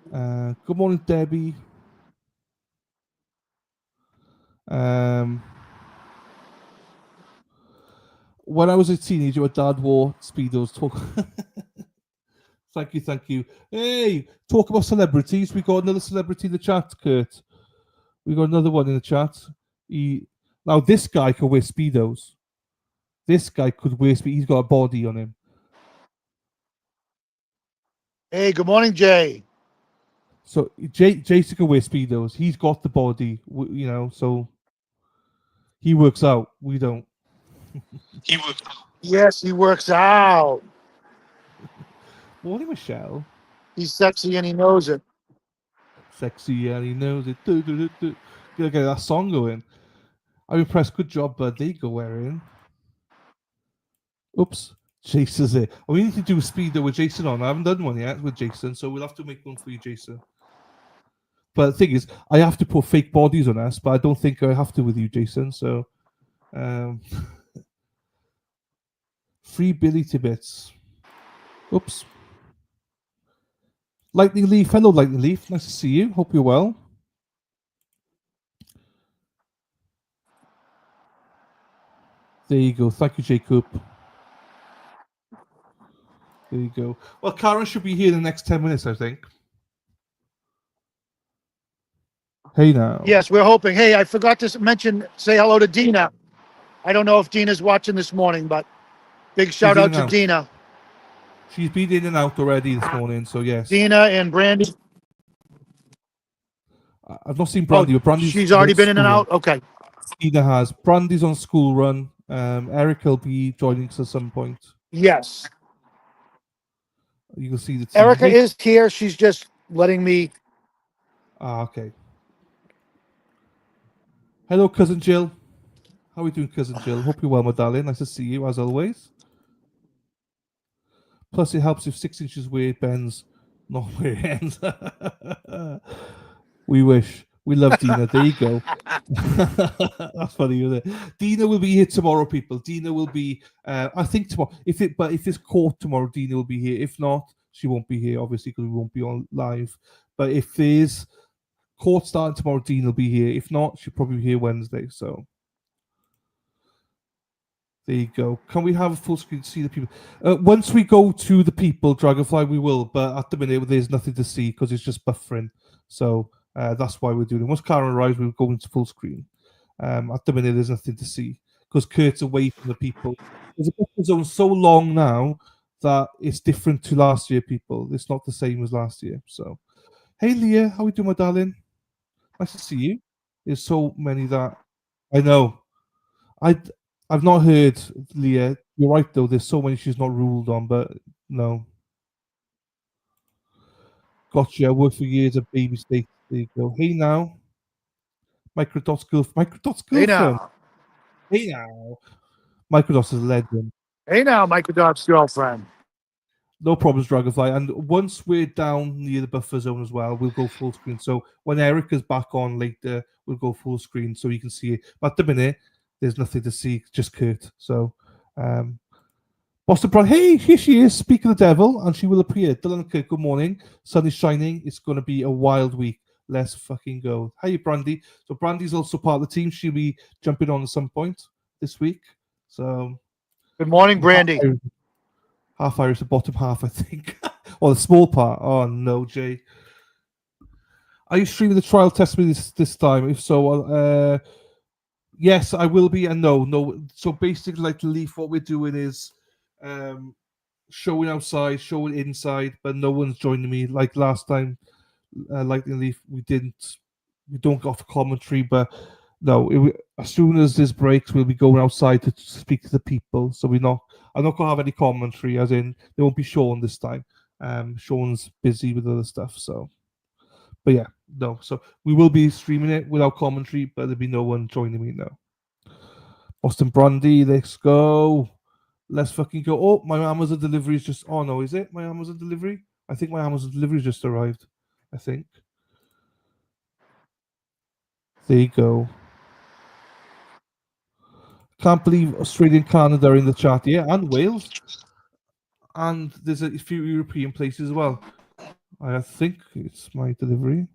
Good morning, Debbie. When I was a teenager, my dad wore Speedos. Thank you. Hey, talk about celebrities. We got another celebrity in the chat, Kurt. We got another one in the chat. Now this guy can wear Speedos. This guy could wear Speedos. He's got a body on him. Hey, good morning, Jay. So Jason can wear Speedos. He's got the body, so he works out. We don't. Yes, he works out. Morning, Michelle. He's sexy and he knows it. Sexy and he knows it. Gotta get that song going. I'm impressed. Good job, bud. There you go, Erin. Oops. Jason's it. We need to do a Speedo with Jason on. I haven't done one yet with Jason, so we'll have to make one for you, Jason. But the thing is, I have to put fake bodies on us, but I don't think I have to with you, Jason. So, free Billy Tibbets. Oops. Lightning Leaf. Hello, Lightning Leaf. Nice to see you. Hope you're well. There you go. Thank you, Jacob. There you go. Well, Karen should be here in the next 10 minutes, I think. Hey now. Yes, we're hoping. Hey, I forgot to say hello to Dina. I don't know if Dina's watching this morning, but big shout out to Dina. She's been in and out already this morning, so yes. Dina and Brandy. I've not seen Brandy, but Brandy's she's already been in and out? Okay. Dina has. Brandy's on school run. Eric will be joining us at some point. Yes. You can see the team. Erica is here. She's just letting me. Okay. Hello, Cousin Jill. How are we doing, Cousin Jill? Hope you're well, my darling. Nice to see you, as always. Plus, it helps if 6 inches weird bends, not where it ends. We wish. We love Dina. There you go. That's funny, isn't it? Dina will be here tomorrow, people. Dina will be, I think tomorrow. If it's court tomorrow, Dina will be here. If not, she won't be here, obviously, because we won't be on live. But if there's court starting tomorrow, Dina will be here. If not, she'll probably be here Wednesday. So there you go. Can we have a full screen to see the people? Once we go to the people, Dragonfly, we will. But at the minute, there's nothing to see because it's just buffering. So that's why we're doing it. Once Karen arrives, we'll go into full screen. At the minute, there's nothing to see because Kurt's away from the people. There's a buffer zone so long now that it's different to last year, people. It's not the same as last year. So, hey, Leah, how we doing, my darling? Nice to see you. There's so many that I know. I've not heard, Leah. You're right, though. There's so many she's not ruled on, but no. Gotcha. I worked for years at Baby State. There you go. Hey now. Microdot's girlfriend. Hey now. Hey now. Microdot's is a legend. Hey now, Microdot's girlfriend. No problems, Dragonfly. And once we're down near the buffer zone as well, we'll go full screen. So when Erica's back on later, we'll go full screen so you can see it. But at the minute, there's nothing to see, just Kurt. So, Boston Brown, hey, here she is. Speak of the devil, and she will appear. Dylan and Kurt, good morning. Sun is shining. It's going to be a wild week. Let's fucking go. Hey, Brandy. So Brandy's also part of the team. She'll be jumping on at some point this week. So, good morning, Brandy. Half Irish, the bottom half, I think. Or the small part. Oh, no, Jay. Are you streaming the trial testimony this time? If so, Yes, I will be, and no. So basically, like the leaf, what we're doing is showing outside, showing inside, but no one's joining me. Like last time, like the leaf, we don't go off commentary, but no. As soon as this breaks, we'll be going outside to speak to the people. So I'm not gonna have any commentary, as in there won't be Sean this time. Sean's busy with other stuff, so. But yeah, no. So we will be streaming it without commentary, but there'll be no one joining me now. Boston Brandy, let's go. Let's fucking go. Oh, my Amazon delivery is just. Oh no, is it my Amazon delivery? I think my Amazon delivery just arrived. I think. There you go. Can't believe Australia and Canada are in the chat, yeah, and Wales. And there's a few European places as well. I think it's my delivery.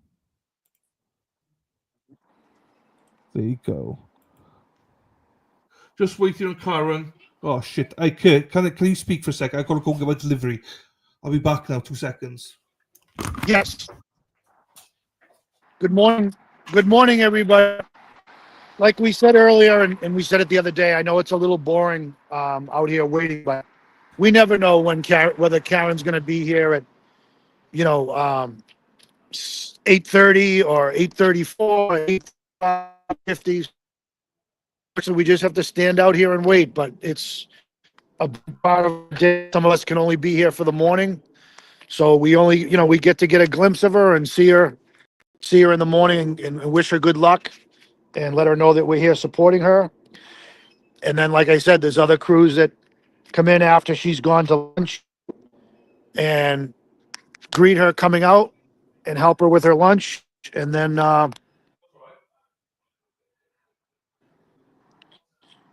There you go. Just waiting on Karen. Oh shit! Kurt, can you speak for a second? I gotta go get my delivery. I'll be back now. 2 seconds. Yes. Good morning. Good morning, everybody. Like we said earlier, and we said it the other day, I know it's a little boring out here waiting, but we never know whether Karen's going to be here at 8:30 or 8:34, 8:50. So we just have to stand out here and wait. But it's a part of the day. Some of us can only be here for the morning, so we only we get to get a glimpse of her and see her in the morning and wish her good luck and let her know that we're here supporting her. And then, like I said, there's other crews that come in after she's gone to lunch and greet her coming out and help her with her lunch. And then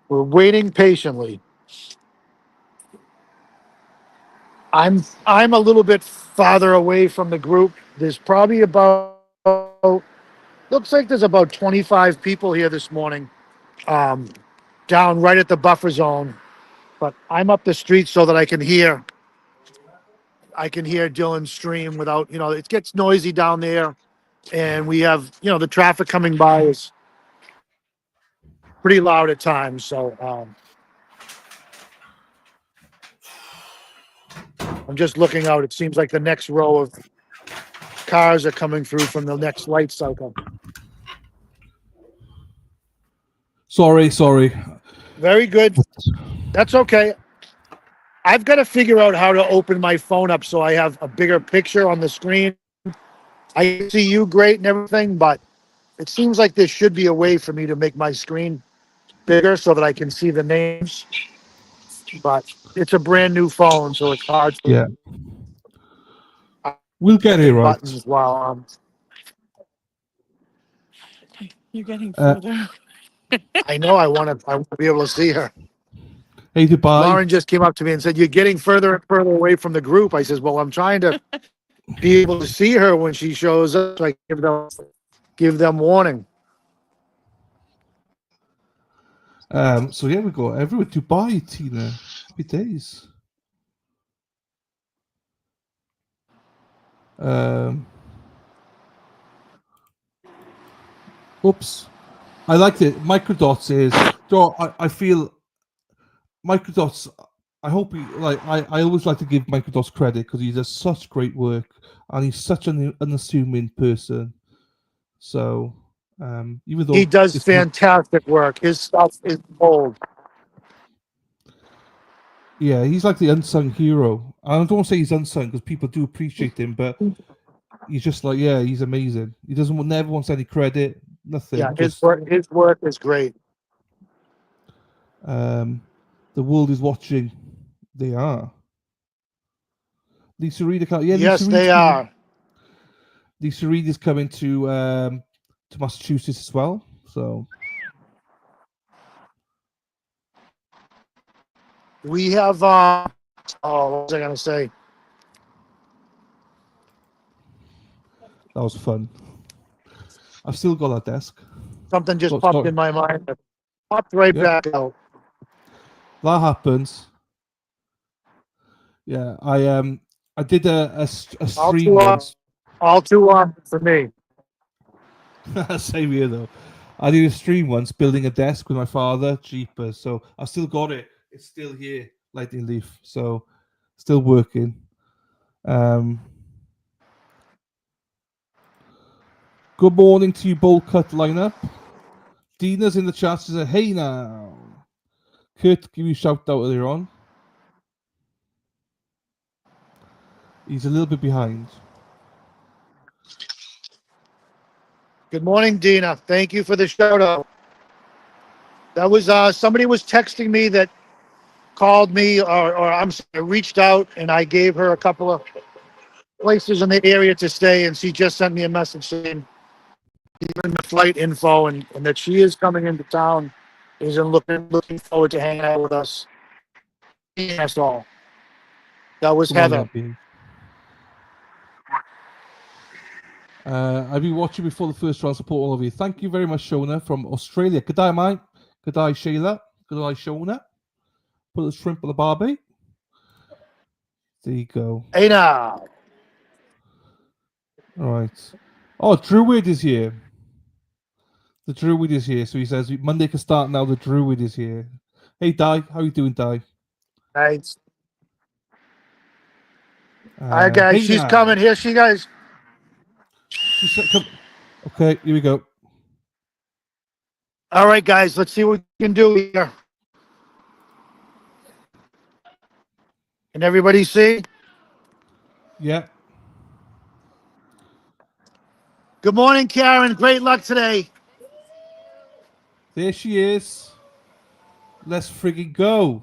we're waiting patiently. I'm a little bit farther away from the group. There's probably looks like there's about 25 people here this morning, down right at the buffer zone. But I'm up the street so that I can hear Dylan's stream without, it gets noisy down there, and we have, the traffic coming by is pretty loud at times. So I'm just looking out. It seems like the next row of cars are coming through from the next light cycle. Sorry. Very good. That's okay. I've got to figure out how to open my phone up so I have a bigger picture on the screen. I see you great and everything, but it seems like there should be a way for me to make my screen bigger so that I can see the names. But it's a brand new phone, so it's hard. Yeah. We'll get it right. Buttons while You're getting further. I know I want to be able to see her. Hey, goodbye. Lauren just came up to me and said, "You're getting further and further away from the group." I says, "Well, I'm trying to be able to see her when she shows up, so I give them warning." So yeah, we go everywhere. Dubai, Tina. Happy days. Oops. I liked it. Microdots is. So I feel Microdots. I hope he like. I always like to give Microdots credit because he does such great work and he's such an unassuming person. So even though He does fantastic work, his stuff is bold. Yeah, he's like the unsung hero. I don't want to say he's unsung because people do appreciate him, but he's just like, yeah, he's amazing. He never wants any credit, nothing. Yeah, his work is great. The world is watching. They are. Lisa Reed, yeah, yes, they are. Lisa Reed is coming to Massachusetts as well. So we have. What was I gonna say? that was fun. I've still got that desk. Something just popped in my mind. Popped right back out. That happens. Yeah, I did a stream once. All too often for me. Same here though. I did a stream once building a desk with my father, jeepers. So I still got it. It's still here, lightning leaf. So still working. Good morning to you, bowl cut lineup. Dina's in the chat. She said, "Hey now." Kurt, give you a shout out earlier on. He's a little bit behind. Good morning, Dina. Thank you for the shout out. That was somebody was texting me that called me or I'm sorry, reached out and I gave her a couple of places in the area to stay, and she just sent me a message saying even the flight info and that she is coming into town. Is looking forward to hanging out with us. That's all. That was Good morning, Heather. Abby. I've been watching before the first round. Support all of you. Thank you very much, Shona from Australia. Good day, mate. Good day, Sheila. Good day, Shona. Put a shrimp on the barbie. There you go. Hey now. All right. Oh, Druid is here. The Druid is here. So he says Monday can start now. The Druid is here. Hey, Di. How you doing, Di? Thanks. All right, guys. Hey She's now. coming. Here she goes. Come. Okay, here we go. All right, guys. Let's see what we can do here. Can everybody see? Yeah. Good morning, Karen. Great luck today. There she is. Let's friggin' go.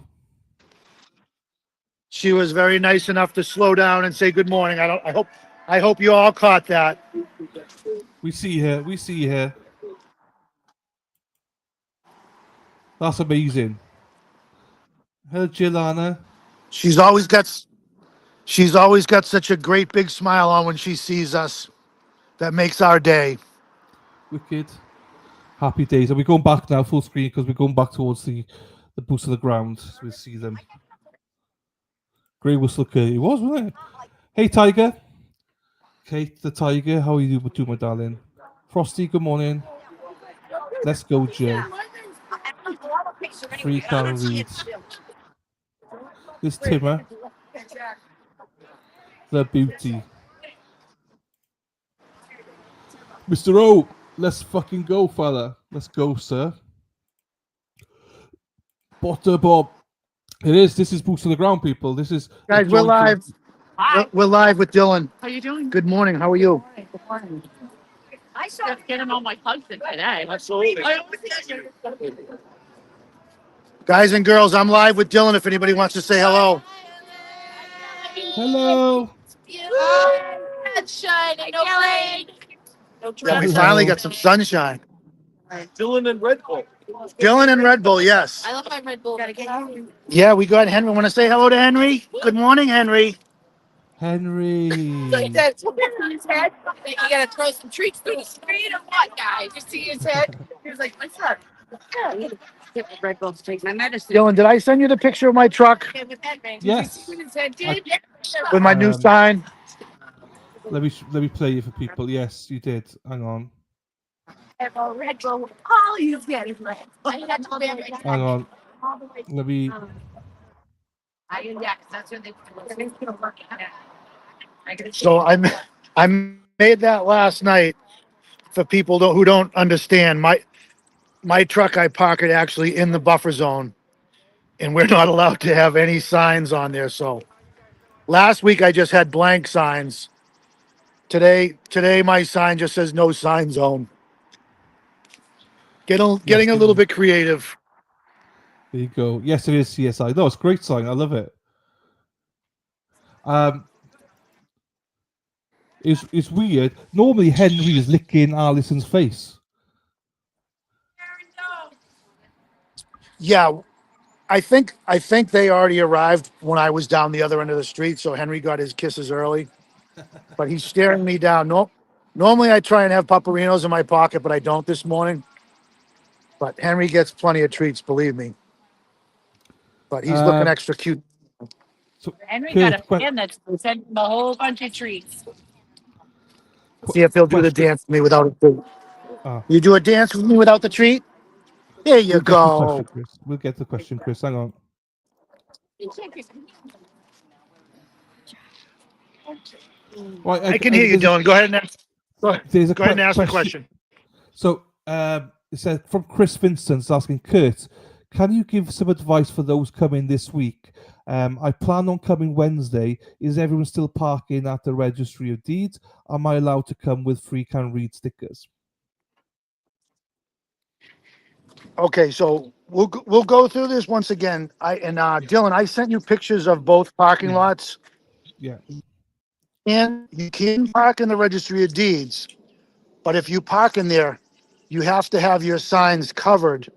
She was very nice enough to slow down and say good morning. I hope you all caught that. We see her. We see her. That's amazing. Hello, Jilana. She's always got such a great big smile on when she sees us. That makes our day. Wicked. Happy days. Are we going back now, full screen? Because we're going back towards the boots of the ground. So we see them. Grey Whistle Curly. It was, wasn't it? Hey, Tiger. Kate the Tiger. How are you doing, my darling? Frosty, good morning. Let's go, Jill. 3 Carol Reeds. This Timmer. The beauty. Mr. O, let's fucking go, fella. Let's go, sir. Butter Bob. It is. This is Boots on the Ground, people. This is... Guys, we're live. We're live with Dylan. How you doing? Good morning. How are you? Good morning. I started getting all my hugs in today. Absolutely. Guys and girls, I'm live with Dylan if anybody wants to say hello. Hello. Sunshine and no rain. No Yeah, we Hello. finally got some sunshine. Dylan and Red Bull. Dylan and Red Bull, yes. I love my Red Bull. Yeah, we got Henry. Want to say hello to Henry? Good morning, Henry. Henry. Like that. His head. You gotta throw some treats through the screen or what, guys? You see his head? He was like, "What's up?" Get my Red Bull to take my medicine. Dylan, did I send you the picture of my truck Yes. with my new sign? Let me play it for people. Yes, you did. Hang on. Red Bull. All he's getting red. Hang on. Let me... That's what they. So I made that last night for people who don't understand. My truck, I park it actually in the buffer zone, and we're not allowed to have any signs on there. So last week I just had blank signs. Today my sign just says no sign zone. Getting a little bit creative. There you go. Yes, it is CSI. No, it's a great sign. I love it. It's weird. Normally Henry is licking Alison's face. Yeah, I think they already arrived when I was down the other end of the street, so Henry got his kisses early. But he's staring me down. No, normally I try and have Paparinos in my pocket, but I don't this morning. But Henry gets plenty of treats, believe me. But he's looking extra cute. So, Henry got a fan that's sent him a whole bunch of treats. See if he'll do the dance with me without a boot. You do a dance with me without the treat? There you We'll get to the question, go. Chris. We'll get to the question, Chris. Hang on. Right, I can hear you, Dylan. Go ahead and ask. There's a Go ahead and ask the question. question. So it says from Chris Vincent's asking Kurt, can you give some advice for those coming this week? I plan on coming Wednesday. Is everyone still parking at the Registry of Deeds? Am I allowed to come with free can read stickers? Okay, so we'll go through this once again. Dylan, I sent you pictures of both parking lots, Yeah. and you can park in the Registry of Deeds, but if you park in there, you have to have your signs covered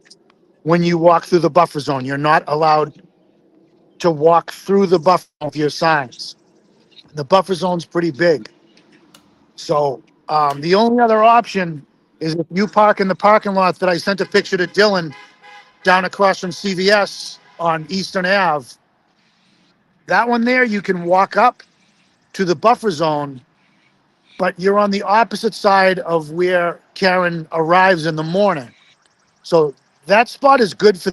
when you walk through the buffer zone. You're not allowed to walk through the buffer with your signs. The buffer zone's pretty big. So the only other option is if you park in the parking lot that I sent a picture to Dylan down across from CVS on Eastern Ave. That one there, you can walk up to the buffer zone, but you're on the opposite side of where Karen arrives in the morning. So that spot is good for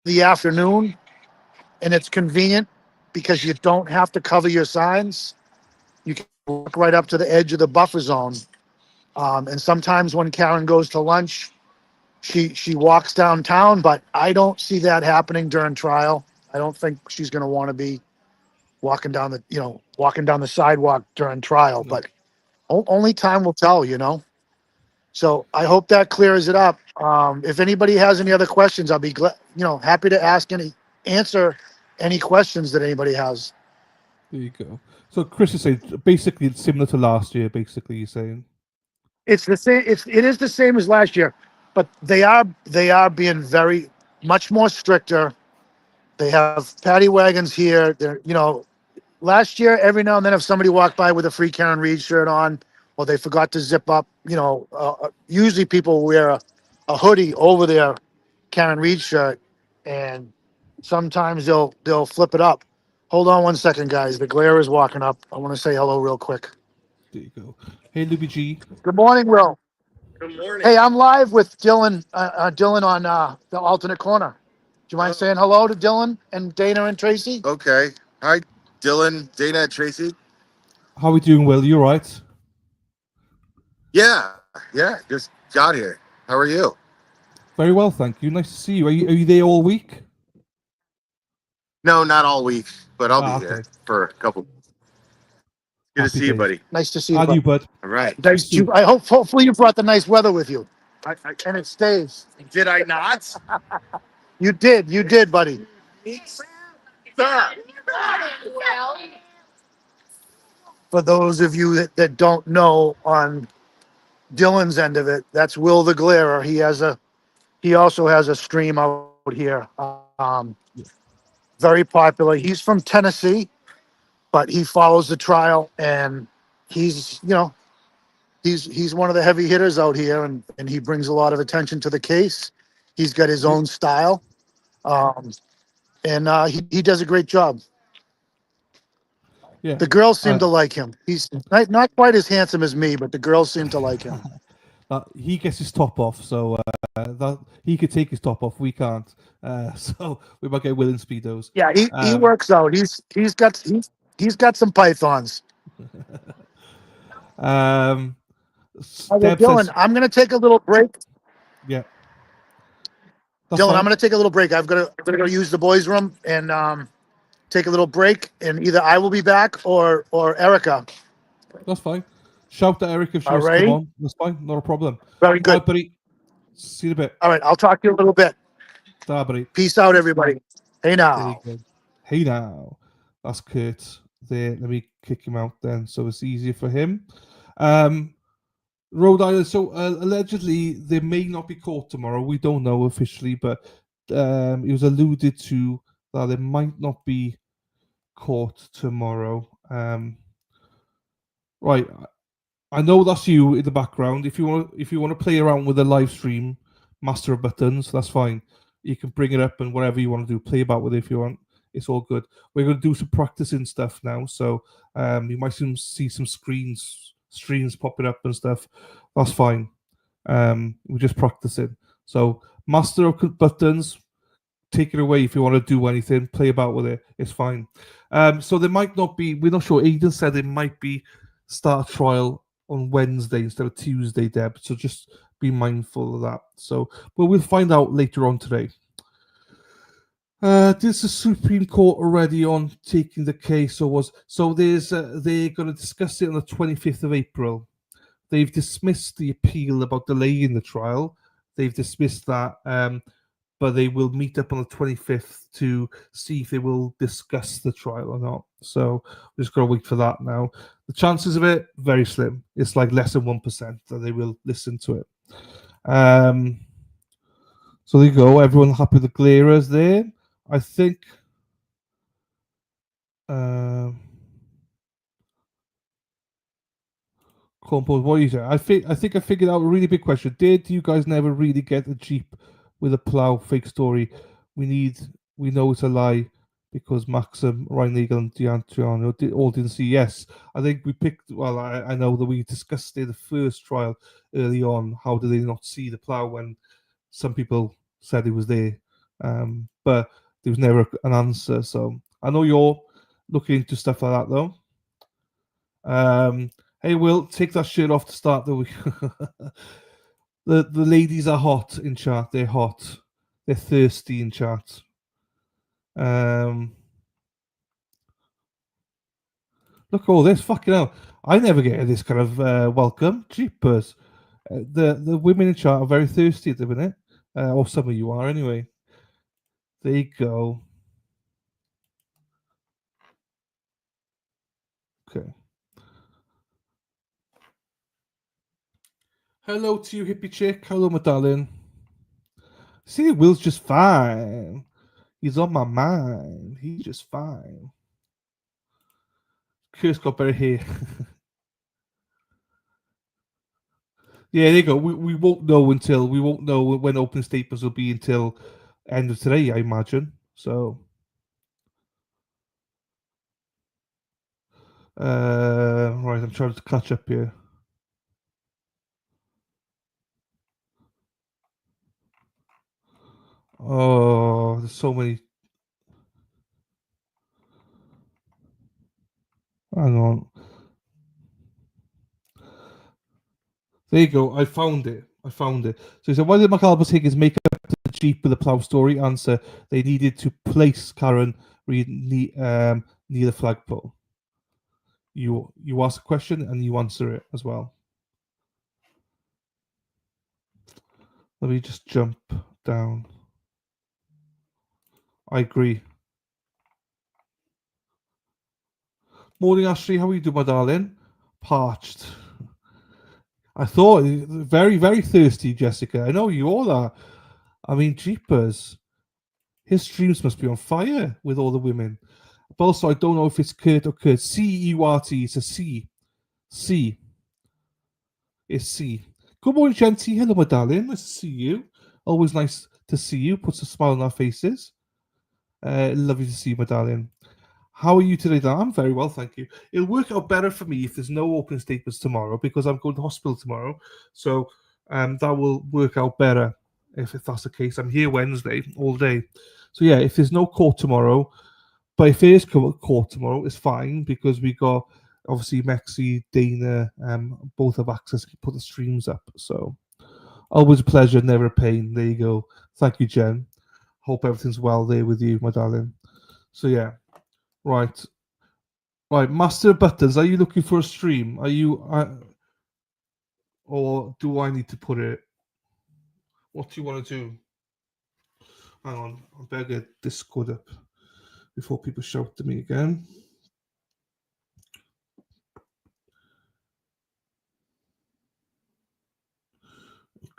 the afternoon, and it's convenient because you don't have to cover your signs. You can walk right up to the edge of the buffer zone. And sometimes when Karen goes to lunch, she walks downtown, but I don't see that happening during trial. I don't think she's going to want to be walking down the sidewalk during trial, No. but only time will tell. So I hope that clears it up. If anybody has any other questions, I'll be happy to answer any questions that anybody has. There you go. So Chris is saying basically it's similar to last year. Basically, you're saying It's the same. It is the same as last year, but they are being very much more stricter. They have paddy wagons here. Last year, every now and then, if somebody walked by with a free Karen Reed shirt on, or they forgot to zip up, usually people wear a hoodie over their Karen Reed shirt, and sometimes they'll flip it up. Hold on one second, guys. The glare is walking up. I want to say hello real quick. there you go. Hey, Luby G. Good morning, Will. Good morning. Hey, I'm live with Dylan. Dylan on the alternate corner. Do you mind saying hello to Dylan and Dana and Tracy? Okay. Hi, Dylan, Dana, and Tracy. How are we doing, Will? You all right? Yeah, just got here. How are you? Very well, thank you. Nice to see you. Are you there all week? No, not all week, but I'll be Okay. here for a couple. Good to Happy see you, days. buddy. Nice to see you. And you, bud. All right. Nice to, I hope. Hopefully, you brought the nice weather with you, and it stays. Did I not? You did, buddy. Sir. For those of you that don't know, on Dylan's end of it, that's Will the Glarer. He also has a stream out here. Very popular. He's from Tennessee, but he follows the trial, and he's he's one of the heavy hitters out here, and he brings a lot of attention to the case. He's got his own style, and he does a great job. Yeah. The girls seem to like him. He's not quite as handsome as me, but the girls seem to like him. He gets his top off, so that he could take his top off. We can't. So we might get Will in speedos. Yeah, he works out. He's got some pythons. Dylan, Dylan, I'm gonna take a little break. Yeah. Dylan, I'm gonna take a little break. I'm gonna go use the boys' room and take a little break, and either I will be back or Erica. That's fine. Shout to Eric if she wants to come on. That's fine. Not a problem. Very good. All right, buddy. See you in a bit. All right, I'll talk to you a little bit. Ta, buddy. Peace out, everybody. Hey now. Hey now. That's Kurt there. Let me kick him out then so it's easier for him. Rhode Island. So allegedly they may not be caught tomorrow. We don't know officially, but it was alluded to that they might not be caught tomorrow. Right. I know that's you in the background. If you want to play around with the live stream, master of buttons, that's fine. You can bring it up and whatever you want to do, play about with it if you want. It's all good. We're going to do some practicing stuff now, so you might see some streams popping up and stuff. That's fine. We're just practicing. So, master of buttons, take it away if you want to do anything. Play about with it. It's fine. So there might not be. We're not sure. Aidan said it might be start trial on Wednesday instead of Tuesday, Deb. So just be mindful of that. So, but we'll find out later on today. This is Supreme Court already on taking the case, or was so? There's they're going to discuss it on the 25th of April. They've dismissed the appeal about delaying the trial. They've dismissed that, but they will meet up on the 25th to see if they will discuss the trial or not. So we're just going to wait for that now. The chances of it, very slim. It's like less than 1% that they will listen to it. So there you go. Everyone happy with the glarers there? I think. Compose, what is it? I think I figured out a really big question. Did you guys never really get a Jeep with a plow? Fake story. We know it's a lie because Maxim, Ryan Eagle, and Giantriano all didn't see yes. I think we picked. Well, I know that we discussed it the first trial early on. How did they not see the plow when some people said it was there? But there was never an answer. So I know you're looking into stuff like that though. Hey, Will, take that shirt off to start the week. The ladies are hot in chat. They're hot. They're thirsty in chat. Look at all this. Fucking hell. I never get this kind of welcome. Jeepers. The women in chat are very thirsty at the minute. Or some of you are anyway. There you go. Okay. Hello to you, hippie chick. Hello, my darling. See, Will's just fine. He's on my mind. He's just fine. Kurt's got better hair. Yeah, there you go. We won't know when open statements will be until end of today, I imagine. So right, I'm trying to catch up here. Oh, there's so many. Hang on. There you go. I found it. So he said, why did McAlpus Higgins make up the Jeep with the plough story? Answer, they needed to place Karen near the flagpole. You ask a question and you answer it as well. Let me just jump down. I agree. Morning, Ashley. How are you doing, my darling? Parched. I thought very, very thirsty, Jessica. I know you all are. I mean, jeepers. His streams must be on fire with all the women. But also, I don't know if it's Kurt or Kurt. C-E-U-R-T. It's a C. C. It's C. Good morning, Genty. Hello, my darling. Nice to see you. Always nice to see you. Puts a smile on our faces. Lovely to see you, my darling. How are you today, Dan? I'm very well, thank you. It'll work out better for me if there's no open statements tomorrow because I'm going to hospital tomorrow. So that will work out better if that's the case. I'm here Wednesday all day. So yeah, if there's no court tomorrow, but if there is court tomorrow, it's fine because we got obviously Mexi, Dana, both have access to put the streams up. So always a pleasure, never a pain. There you go. Thank you, Jen. Hope everything's well there with you, my darling. So yeah. Right. Master Buttons, are you looking for a stream? Are you, or do I need to put it? What do you want to do? Hang on, I better get Discord up before people shout to me again.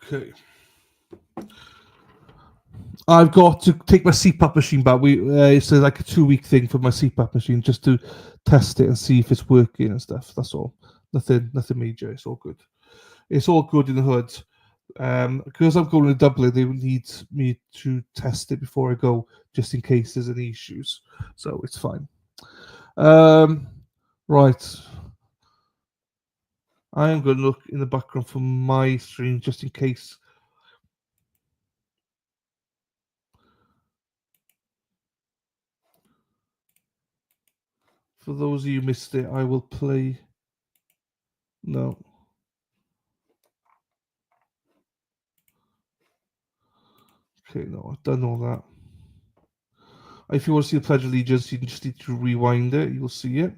Okay. I've got to take my CPAP machine back. It's like a 2-week thing for my CPAP machine just to test it and see if it's working and stuff. That's all. Nothing major. It's all good. It's all good in the hood. Because I'm going to Dublin, they need me to test it before I go, just in case there's any issues. So it's fine. Right. I am going to look in the background for my stream just in case. For those of you who missed it, I will play. No. Okay, no, I've done all that. If you want to see the Pledge of Allegiance, you just need to rewind it. You'll see it.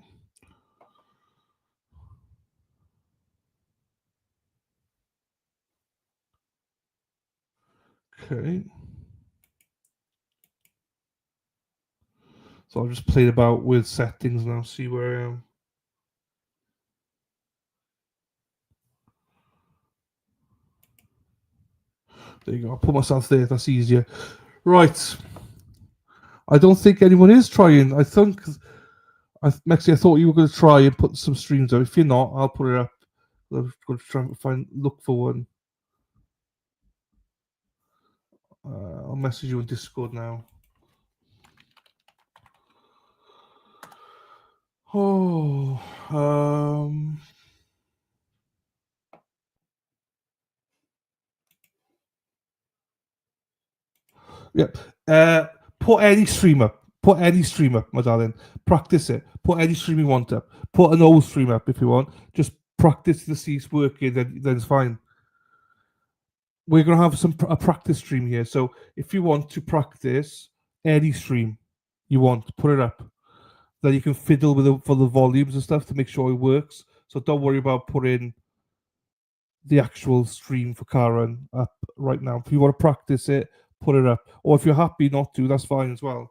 Okay. So I'll just play about with settings now, see where I am. There you go. I'll put myself there. That's easier. Right. I don't think anyone is trying. I think, Mexi, I thought you were going to try and put some streams up. If you're not, I'll put it up. I'm going to try and look for one. I'll message you on Discord now. Oh, yeah. Put any stream up. Put any stream up, my darling. Practice it. Put any stream you want up. Put an old stream up if you want. Just practice to see it's working, then it's fine. We're gonna have a practice stream here. So if you want to practice any stream you want, put it up. Then you can fiddle with for the volumes and stuff to make sure it works. So don't worry about putting the actual stream for Karen up right now. If you want to practice it, put it up. Or if you're happy not to, that's fine as well.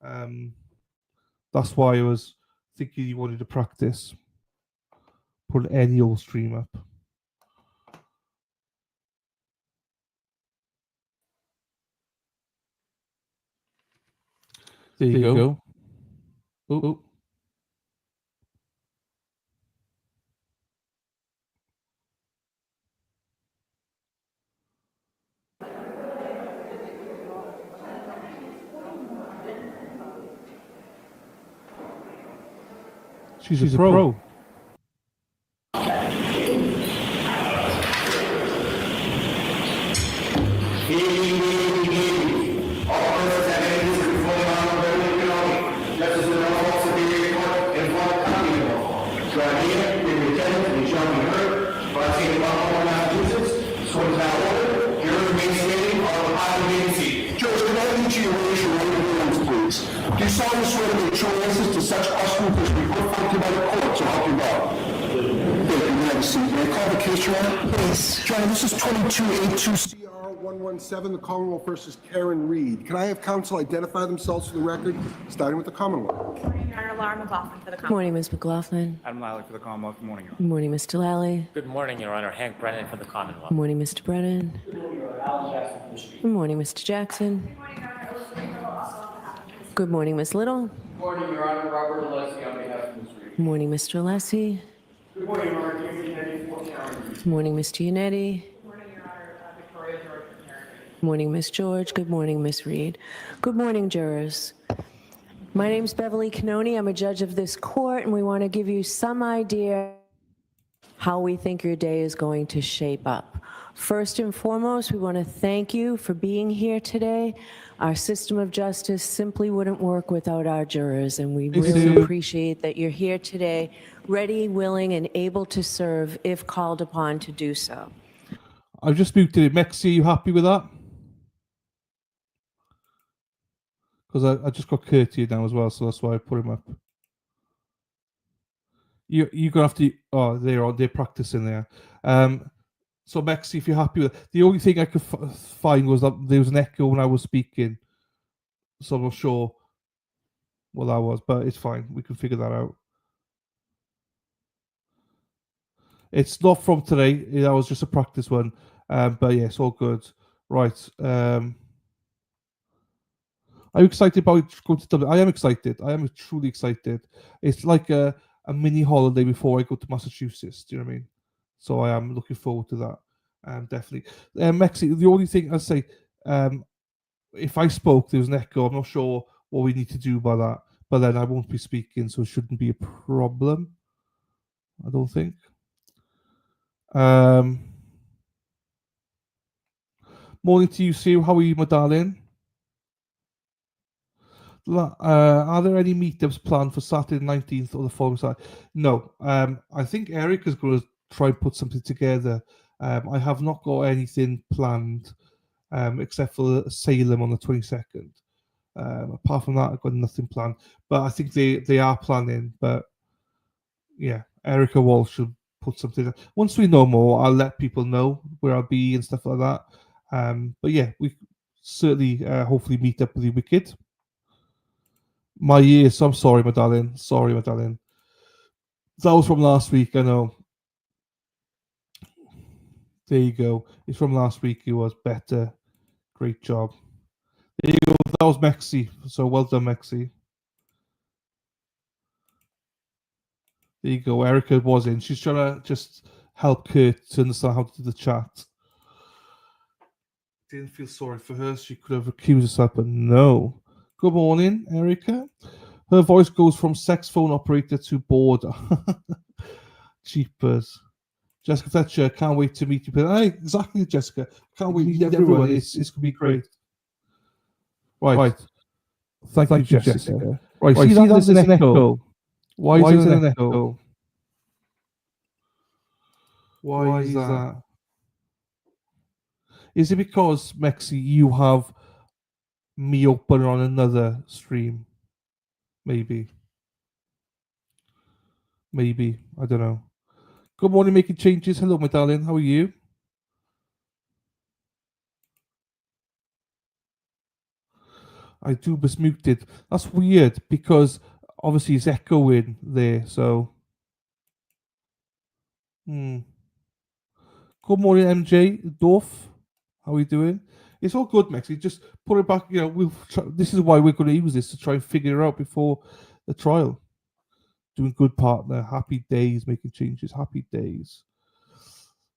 That's why I was thinking you wanted to practice. Put any old stream up. There you go. Oh. She's a pro. Do you solemnly swear to make true answers to such questions as be put forth to by the court, so help you God? Thank you. Have a seat. May I call the case, Your Honor? Please. Your Honor, this is 2282 CR 117, the Commonwealth versus Karen Reed. Can I have counsel identify themselves for the record, starting with the Commonwealth? Good morning, Your Honor. Laura McLaughlin for the Commonwealth. Good morning, Ms. McLaughlin. Adam Lally for the Commonwealth. Good morning, Your Honor. Good morning, Mr. Lally. Good morning, Your Honor. Hank Brennan for the Commonwealth. Good morning, Mr. Brennan. Good morning, Your Honor. Alan Jackson for the Street. Good morning, Mr. Jackson. Good morning, Your Honor. Elizabeth Little, also on behalf of Ms. Good morning, Ms. Little. Good morning, Your Honor. Robert Alessi on behalf of Ms. Reed. Good morning, Mr. Alessi. Good morning, Your Honor. David Kennedy for Karen Reed. Good morning, Mr. Unetti. Good morning, Your Honor. Victoria George for Karen Reed. Good morning, Ms. George. Good morning, Ms. Reed. Good morning, jurors. My name's Beverly Canoni. I'm a judge of this court, and we want to give you some idea how we think your day is going to shape up. First and foremost, we want to thank you for being here today. Our system of justice simply wouldn't work without our jurors, and we really appreciate that you're here today, ready, willing, and able to serve if called upon to do so. I've just muted it. Mexi, are you happy with that? Because I just got Kurt here now as well, so that's why I put him up. You're gonna have to. Oh, they're practicing there. So Mexi, if you're happy with it, the only thing I could find was that there was an echo when I was speaking, so I'm not sure what that was, but it's fine. We can figure that out. It's not from today. That was just a practice one, but yeah, it's all good. Right. I'm excited about going to Dublin. I am excited. I am truly excited. It's like a mini holiday before I go to Massachusetts. Do you know what I mean? So I am looking forward to that. Definitely. Mexi, the only thing I'd say, if I spoke, there was an echo. I'm not sure what we need to do by that. But then I won't be speaking, so it shouldn't be a problem. I don't think. Morning to you, Sue. How are you, my darling? Are there any meetups planned for Saturday 19th or the following Saturday? No. I think Eric is going to try and put something together. I have not got anything planned except for Salem on the 22nd. Apart from that, I've got nothing planned. But I think they are planning. But yeah, Erica Walsh should put something. Once we know more, I'll let people know where I'll be and stuff like that. But yeah, we certainly hopefully meet up with you, Wicked. My ears. I'm sorry, my darling. Sorry, my darling. That was from last week. I know. There you go. It's from last week. It was better. Great job. There you go. That was Mexi. So well done, Mexi. There you go. Erica was in. She's trying to just help Kurt to understand how to do the chat. Didn't feel sorry for her. She could have accused herself, but no. Good morning, Erica. Her voice goes from sex phone operator to bored. Cheapers. Jessica Fletcher, can't wait to meet you. Hey, exactly, Jessica. Can't wait to meet everyone. It's going to be great. Right. Thank you, Jessica. Right, see that there's an echo. Why is there an echo? Why is that? Is it because, Mexi, you have me open on another stream? Maybe. I don't know. Good morning, making changes. Hello, my darling. How are you? I do was muted. That's weird because obviously it's echoing there. So, Good morning, MJ Dorf. How are we doing? It's all good, Mexi. Just put it back. You know, this is why we're going to use this to try and figure it out before the trial. Doing good, partner. Happy days, making changes. Happy days.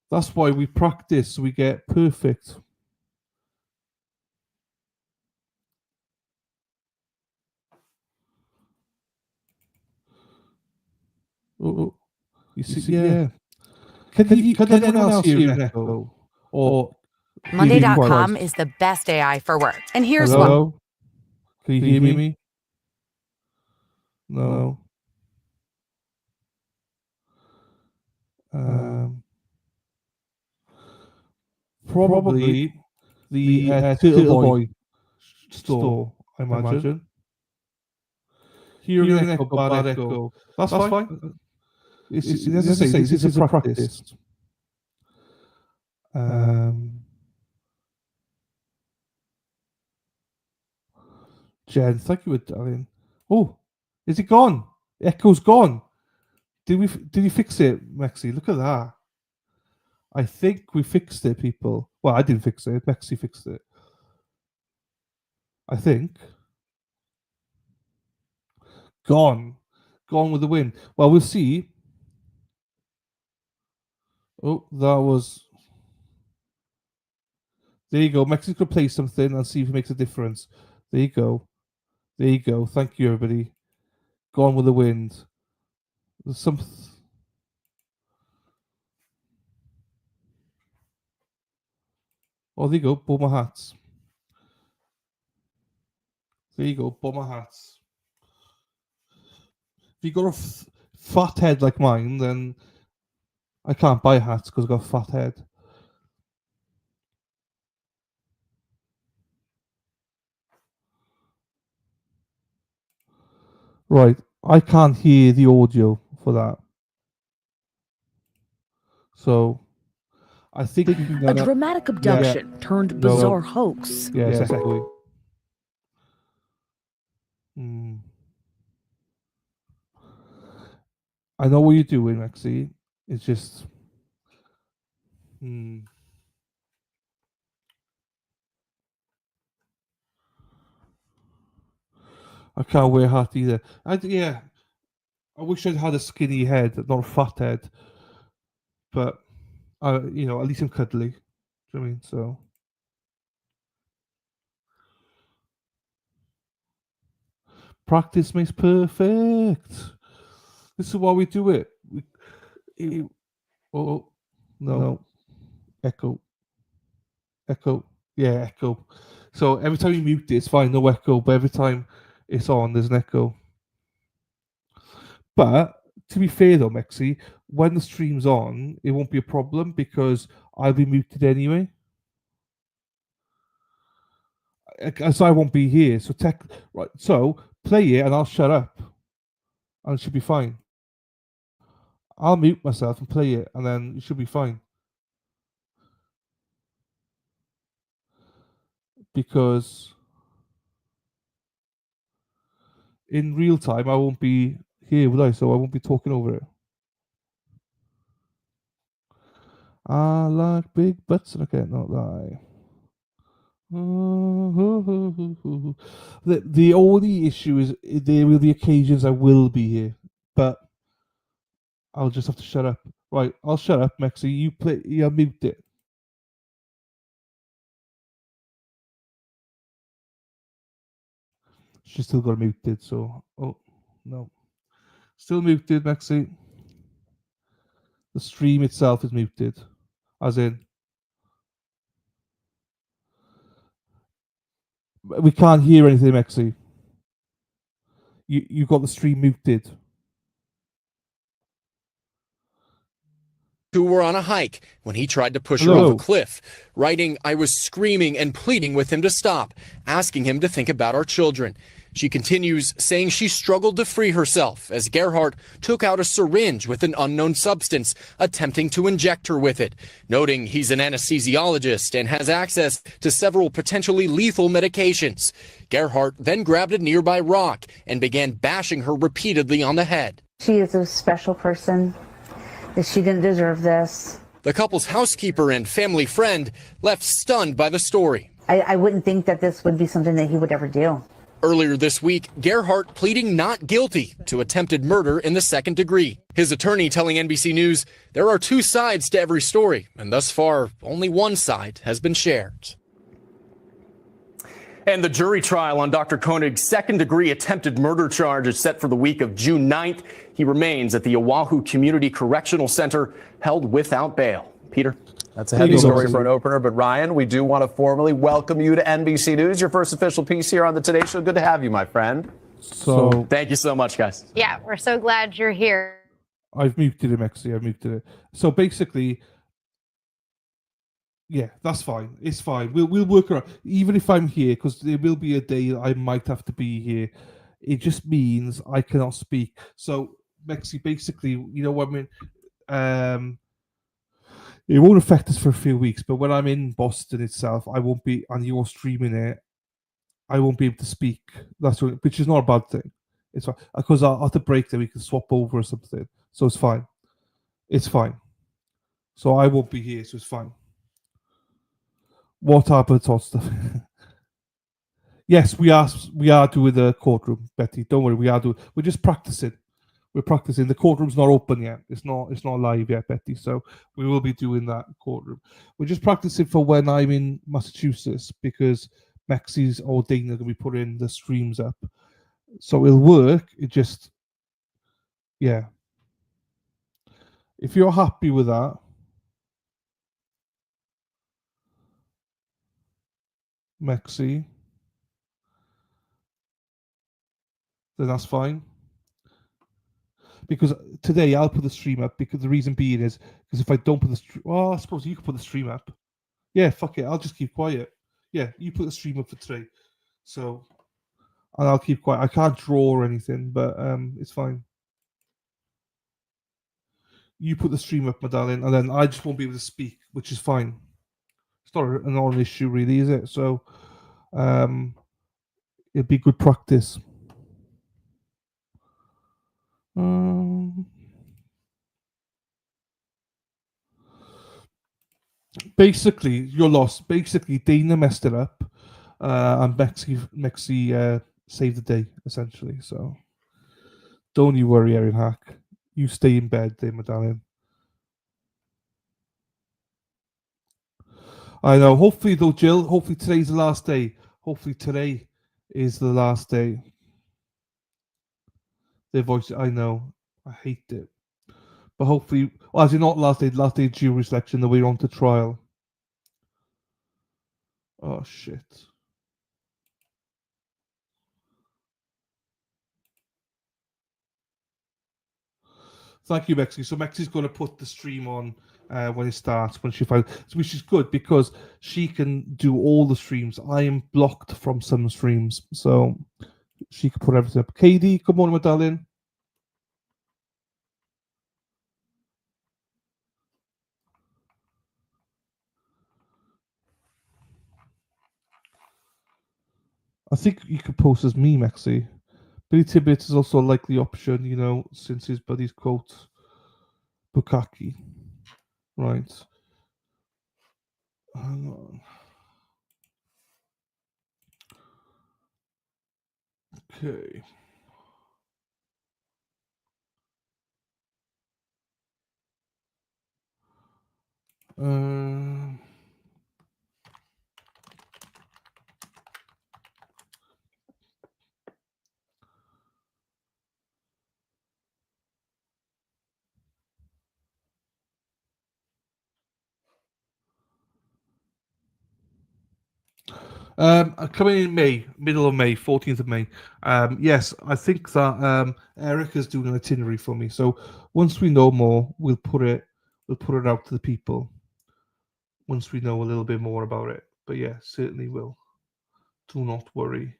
That's why we practice so we get perfect. Oh, you see, yeah. Can anyone else hear an echo? Or Monday.com is the best AI for work. And here's why. Hello? Can you hear me? No. Probably the Turtle Boy store, I imagine. Hearing an echo, bad echo. That's fine. As I say, this is a practice. Jen, thank you, darling. Oh, is it gone? Echo's gone. Did you fix it, Mexi? Look at that. I think we fixed it, people. Well, I didn't fix it. Mexi fixed it. I think. Gone with the wind. Well, we'll see. Oh, that was. There you go. Mexico could play something and see if it makes a difference. There you go. Thank you, everybody. Gone with the wind. There's some. Oh, there you go. Bummer hats. There you go. Bummer hats. If you got a fat head like mine, then I can't buy hats because I've got a fat head. Right. I can't hear the audio for that. So I think a dramatic abduction turned bizarre hoax. Yeah, exactly. I know what you're doing, Maxie. It's just. I can't wear a hat either. I wish I'd had a skinny head, not a fat head. But, at least I'm cuddly. Do you know what I mean? So. Practice makes perfect. This is why we do it. No, No. Echo. Echo. Yeah, echo. So every time you mute it, it's fine, no echo. But every time it's on, there's an echo. But to be fair though, Mexi, when the stream's on, it won't be a problem because I'll be muted anyway. As I won't be here. So right. So play it and I'll shut up. And it should be fine. I'll mute myself and play it, and then it should be fine. Because in real time, I won't be here, would I? So I won't be talking over it. I like big butts and I can't not lie. The only issue is there will be occasions I will be here, but I'll just have to shut up. Right, I'll shut up, Mexi. You play. Yeah, mute it. She's still got muted, so oh no, still muted, Mexi. The stream itself is muted, as in we can't hear anything, Mexi. You got the stream muted. Who were on a hike when he tried to push her off a cliff, writing, "I was screaming and pleading with him to stop, asking him to think about our children." She continues, saying she struggled to free herself as Gerhardt took out a syringe with an unknown substance, attempting to inject her with it, noting he's an anesthesiologist and has access to several potentially lethal medications. Gerhardt then grabbed a nearby rock and began bashing her repeatedly on the head. She is a special person. That she didn't deserve this. The couple's housekeeper and family friend left stunned by the story. I wouldn't think that this would be something that he would ever do. Earlier this week, Gerhardt pleading not guilty to attempted murder in the second degree. His attorney telling NBC News there are two sides to every story, and thus far, only one side has been shared. And the jury trial on Dr. Koenig's second-degree attempted murder charge is set for the week of June 9th. He remains at the Oahu Community Correctional Center, held without bail. Peter? That's a heavy story for an opener, but Ryan, we do want to formally welcome you to NBC News, your first official piece here on the Today Show. Good to have you, my friend. So thank you so much, guys. Yeah, we're so glad you're here. I've muted him, actually. I've muted it. So basically, yeah, that's fine. It's fine. We'll work around. Even if I'm here, because there will be a day I might have to be here. It just means I cannot speak. So, Mexi, basically, you know, I mean, it won't affect us for a few weeks. But when I'm in Boston itself, I won't be, and you're streaming it, I won't be able to speak. That's what, which is not a bad thing. It's fine because I'll have to break that we can swap over or something. So it's fine. It's fine. So I won't be here. So it's fine. What happened to stuff? Yes, we are doing the courtroom, Betty. Don't worry, we are doing. We're just practicing. We're practicing. The courtroom's not open yet. It's not live yet, Betty. So we will be doing that courtroom. We're just practicing for when I'm in Massachusetts because Mexi's or Dana are going to be putting the streams up. So it'll work. It just, yeah. If you're happy with that, Mexi, then that's fine. Because today I'll put the stream up because the reason being is because if I don't put the stream, well, I suppose you could put the stream up. Yeah, fuck it. I'll just keep quiet. Yeah, you put the stream up for today. So, and I'll keep quiet. I can't draw or anything, but it's fine. You put the stream up, my darling, and then I just won't be able to speak, which is fine. It's not an issue, really, is it? So, it'd be good practice. Basically, you're lost. Basically, Dana messed it up, and Mexi saved the day, essentially. So, don't you worry, Erin Hack. You stay in bed there, my darling. I know. Hopefully, though, Jill, hopefully today's the last day. Hopefully today is the last day. Their voice, I know. I hate it. But hopefully, Well, as in not last day jury selection, the way on to trial. Oh shit. Thank you, Mexi. So Mexi's going to put the stream on when it starts, when she finds, which is good because she can do all the streams. I am blocked from some streams, so she can put everything up. KD, good morning, my darling. I think you could post as me, Mexi. Billy Tibbet is also a likely option, you know, since his buddy's quote Bukaki. Right. Hang on. Okay. Coming in May, middle of May, 14th of May. Yes, I think that Erica's doing an itinerary for me. So once we know more, we'll put it out to the people. Once we know a little bit more about it. But yeah, certainly will. Do not worry.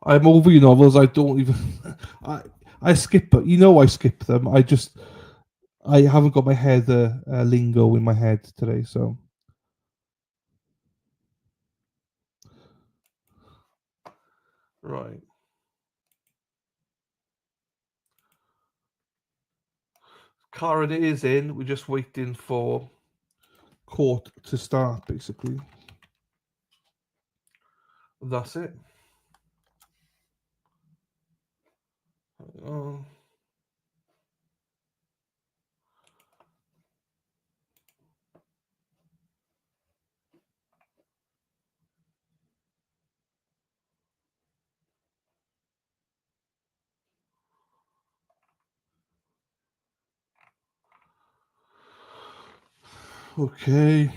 I'm over your novels. I don't even. I skip, but I skip them. I haven't got my head lingo in my head today, so. Right. Karen is in. We're just waiting for court to start, basically. That's it. Okay.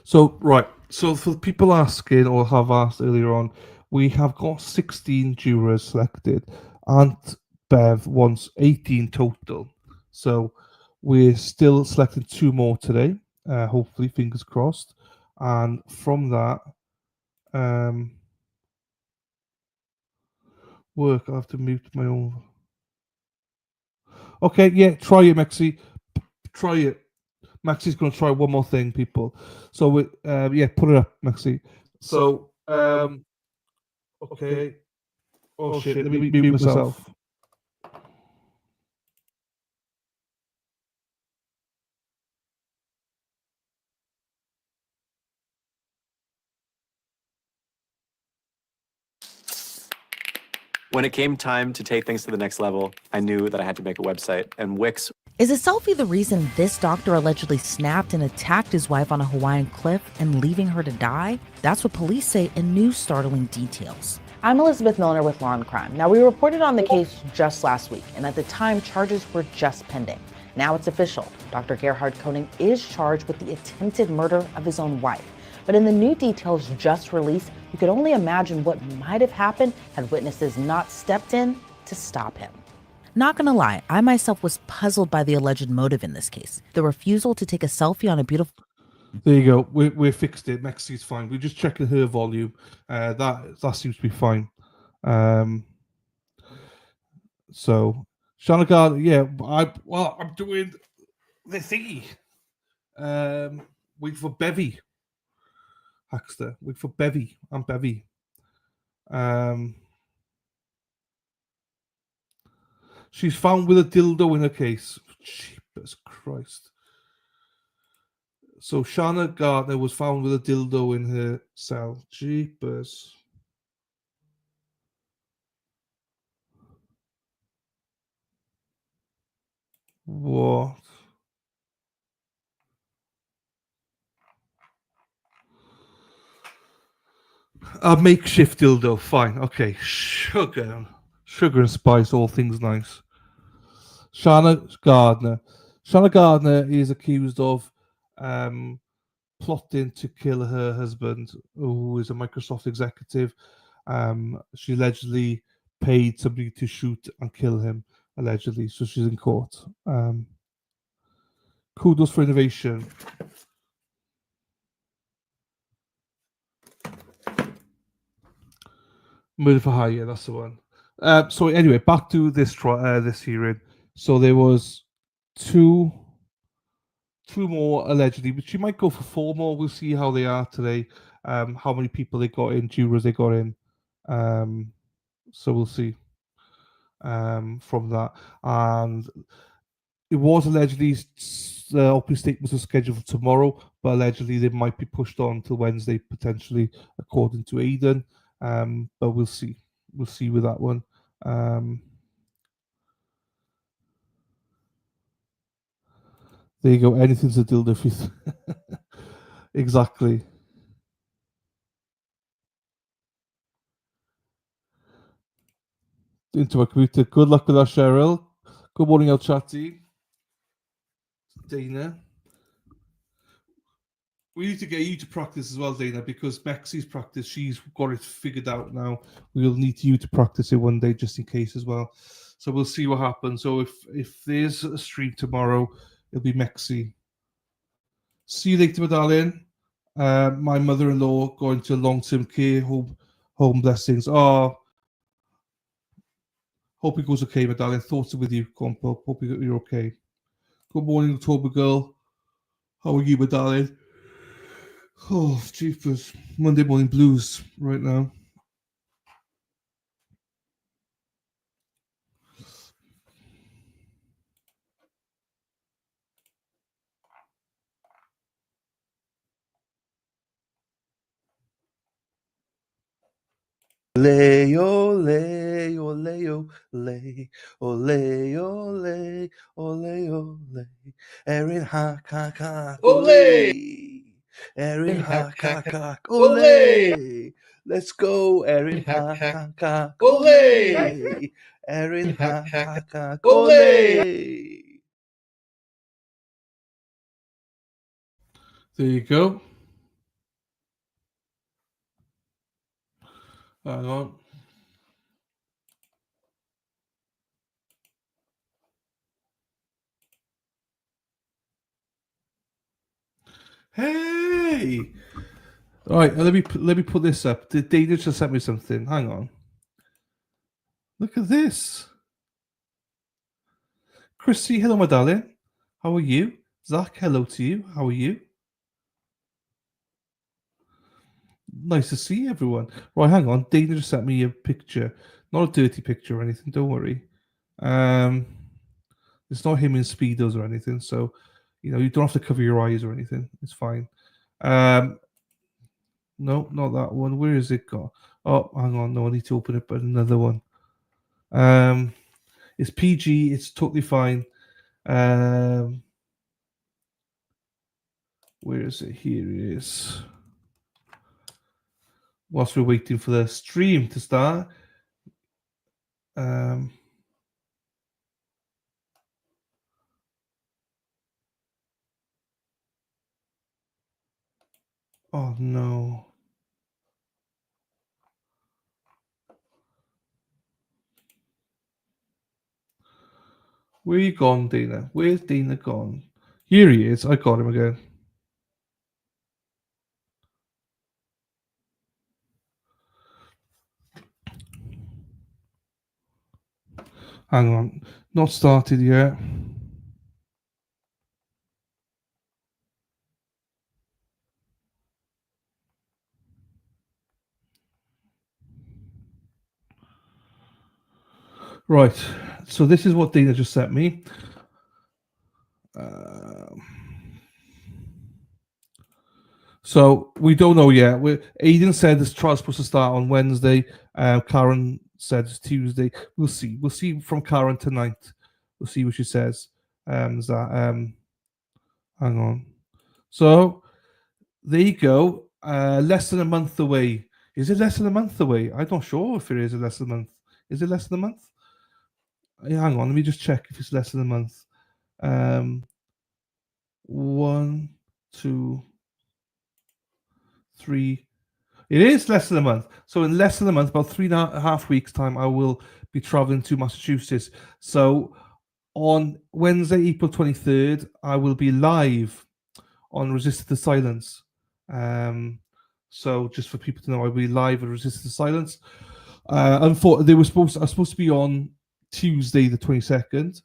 So, right. So, for the people asking or have asked earlier on, we have got 16 jurors selected. Aunt Bev wants 18 total. So, we're still selecting 2 more today. Hopefully, fingers crossed. And from that, work, I have to mute my own. Okay, yeah, try it, Maxi. Try it. Maxi's going to try one more thing, people. So, yeah, put it up, Maxi. So, okay. Oh, shit, let me mute myself. When it came time to take things to the next level, I knew that I had to make a website, and Wix. Is a selfie the reason this doctor allegedly snapped and attacked his wife on a Hawaiian cliff and leaving her to die? That's what police say in new startling details. I'm Elizabeth Milner with Law and Crime. Now, we reported on the case just last week, and at the time, charges were just pending. Now it's official. Dr. Gerhard Koenig is charged with the attempted murder of his own wife. But in the new details just released, you could only imagine what might have happened had witnesses not stepped in to stop him. Not gonna lie, I myself was puzzled by the alleged motive in this case. The refusal to take a selfie on a beautiful... There you go. We fixed it. Mexi's fine. We're just checking her volume. That seems to be fine. So, Shanagard, yeah, I'm doing the thingy. Wait for Bevy. Hackster. Wait for Bevy. I'm Bevy. She's found with a dildo in her case. Jesus Christ. So Shana Gardner was found with a dildo in her cell. Jeepers. What? A makeshift dildo, fine. Okay. Sugar and spice, all things nice. Shanna Gardner. Shanna Gardner is accused of plotting to kill her husband, who is a Microsoft executive. She allegedly paid somebody to shoot and kill him, allegedly. So she's in court. Kudos for innovation. Murder for hire, that's the one. So anyway, back to this this hearing. So there was two more allegedly, but she might go for 4 more. We'll see how they are today. How many people they got in, jurors they got in. So we'll see from that. And it was allegedly the opening statements are scheduled for tomorrow, but allegedly they might be pushed on to Wednesday potentially, according to Aidan. But we'll see. We'll see with that one. There you go. Anything's a dildo if you exactly. Into a computer. Good luck with that, Cheryl. Good morning, El Chatty. Dana. We need to get you to practice as well, Dana, because Mexi's practice, she's got it figured out now. We'll need you to practice it one day just in case as well. So we'll see what happens. So if there's a stream tomorrow, it'll be Mexi. See you later, my darling. My mother-in-law going to long-term care home blessings. Oh, hope it goes okay, my darling. Thoughts are with you, Compo. Hope you're okay. Good morning, October girl. How are you, my darling? Oh, jeepers. Monday morning blues right now. Ole, ole, ole, ole, ole, ole, ole, ole. Erin hack, hack, hack, ole. Erin hack, hack, hack, ole. Let's go, Erin hack, hack, hack, ole. Erin hack, hack, hack, ole. There you go. Hang on. Hey! All right, let me put this up. Dana just sent me something. Hang on. Look at this. Chrissy, hello, my darling. How are you? Zach, hello to you. How are you? Nice to see everyone. Right, hang on. Dana just sent me a picture. Not a dirty picture or anything, don't worry. It's not him in Speedos or anything, so you don't have to cover your eyes or anything. It's fine. No, not that one. Where is it gone? Oh, hang on. No, I need to open it, but another one. It's PG. It's totally fine. Where is it? Here it is. Whilst we're waiting for the stream to start. Oh no. Where you gone, Dana? Where's Dana gone? Here he is. I got him again. Hang on. Not started yet. Right. So this is what Dana just sent me. So we don't know yet. Aiden said this trial's supposed to start on Wednesday. Karen said it's Tuesday. We'll see. We'll see from Karen tonight. We'll see what she says. Is that hang on. So there you go. Less than a month away. Is it less than a month away? I'm not sure if it is less than a month. Is it less than a month? Hang on, let me just check if it's less than a month. 1, 2, 3. It is less than a month. So in less than a month, about 3.5 weeks' time, I will be traveling to Massachusetts. So on Wednesday, April 23rd, I will be live on Resist the Silence. So just for people to know, I'll be live at Resist the Silence. They were supposed to be on Tuesday the 22nd,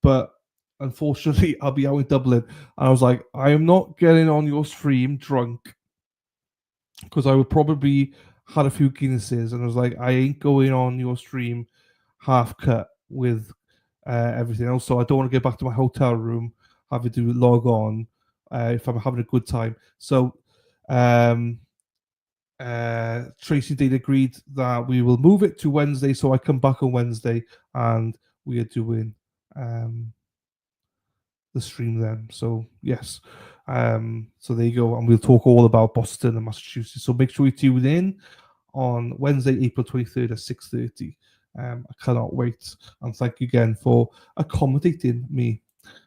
but unfortunately I'll be out in Dublin. And I was like, I am not getting on your stream drunk, because I would probably had a few Guinnesses, and I was like, I ain't going on your stream half cut with everything else. So I don't want to get back to my hotel room having to log on if I'm having a good time. So Tracy Dane agreed that we will move it to Wednesday, so I come back on Wednesday and we are doing the stream then. So yes, so there you go, and we'll talk all about Boston and Massachusetts. So make sure you tune in on Wednesday, April 23rd at 6:30. I cannot wait, and thank you again for accommodating me.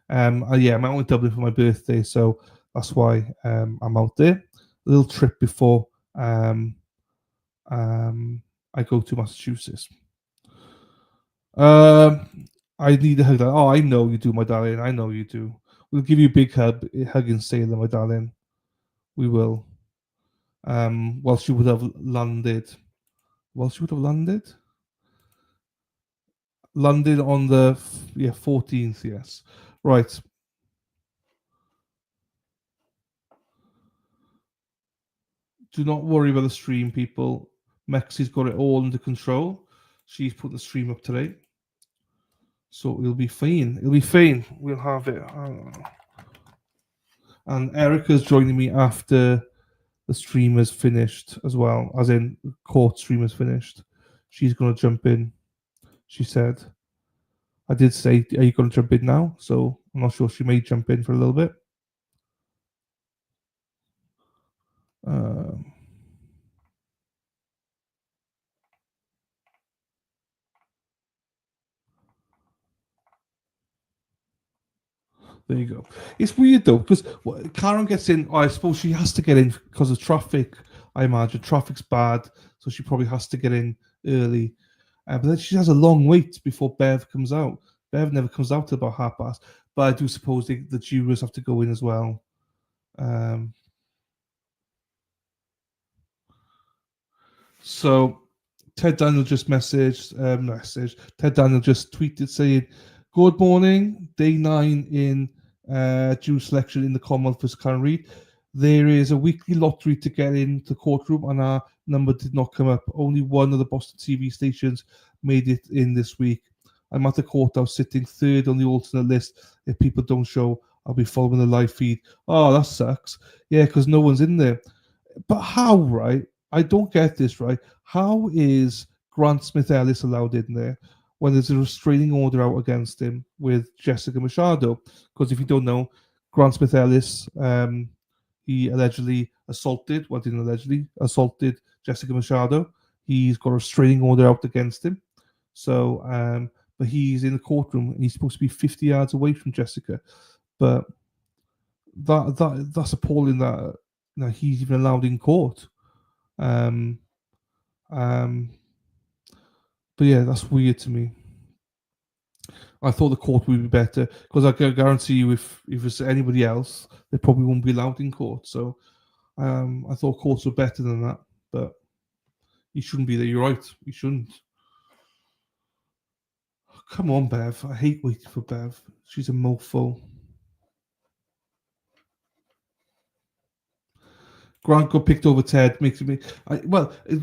Yeah, I'm out in Dublin for my birthday, so that's why I'm out there. A little trip before I go to Massachusetts. I need a hug. Oh, I know you do, my darling. I know you do. We'll give you a big hug in Salem, my darling. We will. Whilst you would have landed. Landed on the 14th, yes. Right. Do not worry about the stream, people. Mexi's got it all under control. She's put the stream up today. So it'll be fine. It'll be fine. We'll have it. And Erica's joining me after the stream is finished as well, as in court stream is finished. She's going to jump in. She said, I did say, are you going to jump in now? So I'm not sure. She may jump in for a little bit. There you go. It's weird though, because Karen gets in. I suppose she has to get in because of traffic. I imagine traffic's bad, so she probably has to get in early. But then she has a long wait before Bev comes out. Bev never comes out till about 1:30. But I do suppose the jurors have to go in as well. So Ted Daniel just messaged. Ted Daniel just tweeted saying, "Good morning, day 9 in jury selection in the Commonwealth versus Karen Reid. There is a weekly lottery to get into Courtroom, and our number did not come up. Only one of the Boston TV stations made it in this week. I'm at the courthouse sitting third on the alternate list. If people don't show, I'll be following the live feed." Oh, that sucks. Yeah, because no one's in there. But how, right? I don't get this, right? How is Grant Smith Ellis allowed in there when there's a restraining order out against him with Jessica Machado? Because if you don't know, Grant Smith Ellis, he allegedly assaulted Jessica Machado. He's got a restraining order out against him. So, but he's in the courtroom and he's supposed to be 50 yards away from Jessica. But that's appalling that he's even allowed in court. But yeah, that's weird to me. I thought the court would be better because I can guarantee you, if it's anybody else, they probably won't be allowed in court. So I thought courts were better than that, but you shouldn't be there. You're right. You shouldn't. Come on, Bev. I hate waiting for Bev. She's a mofo. Grant got picked over Ted, makes me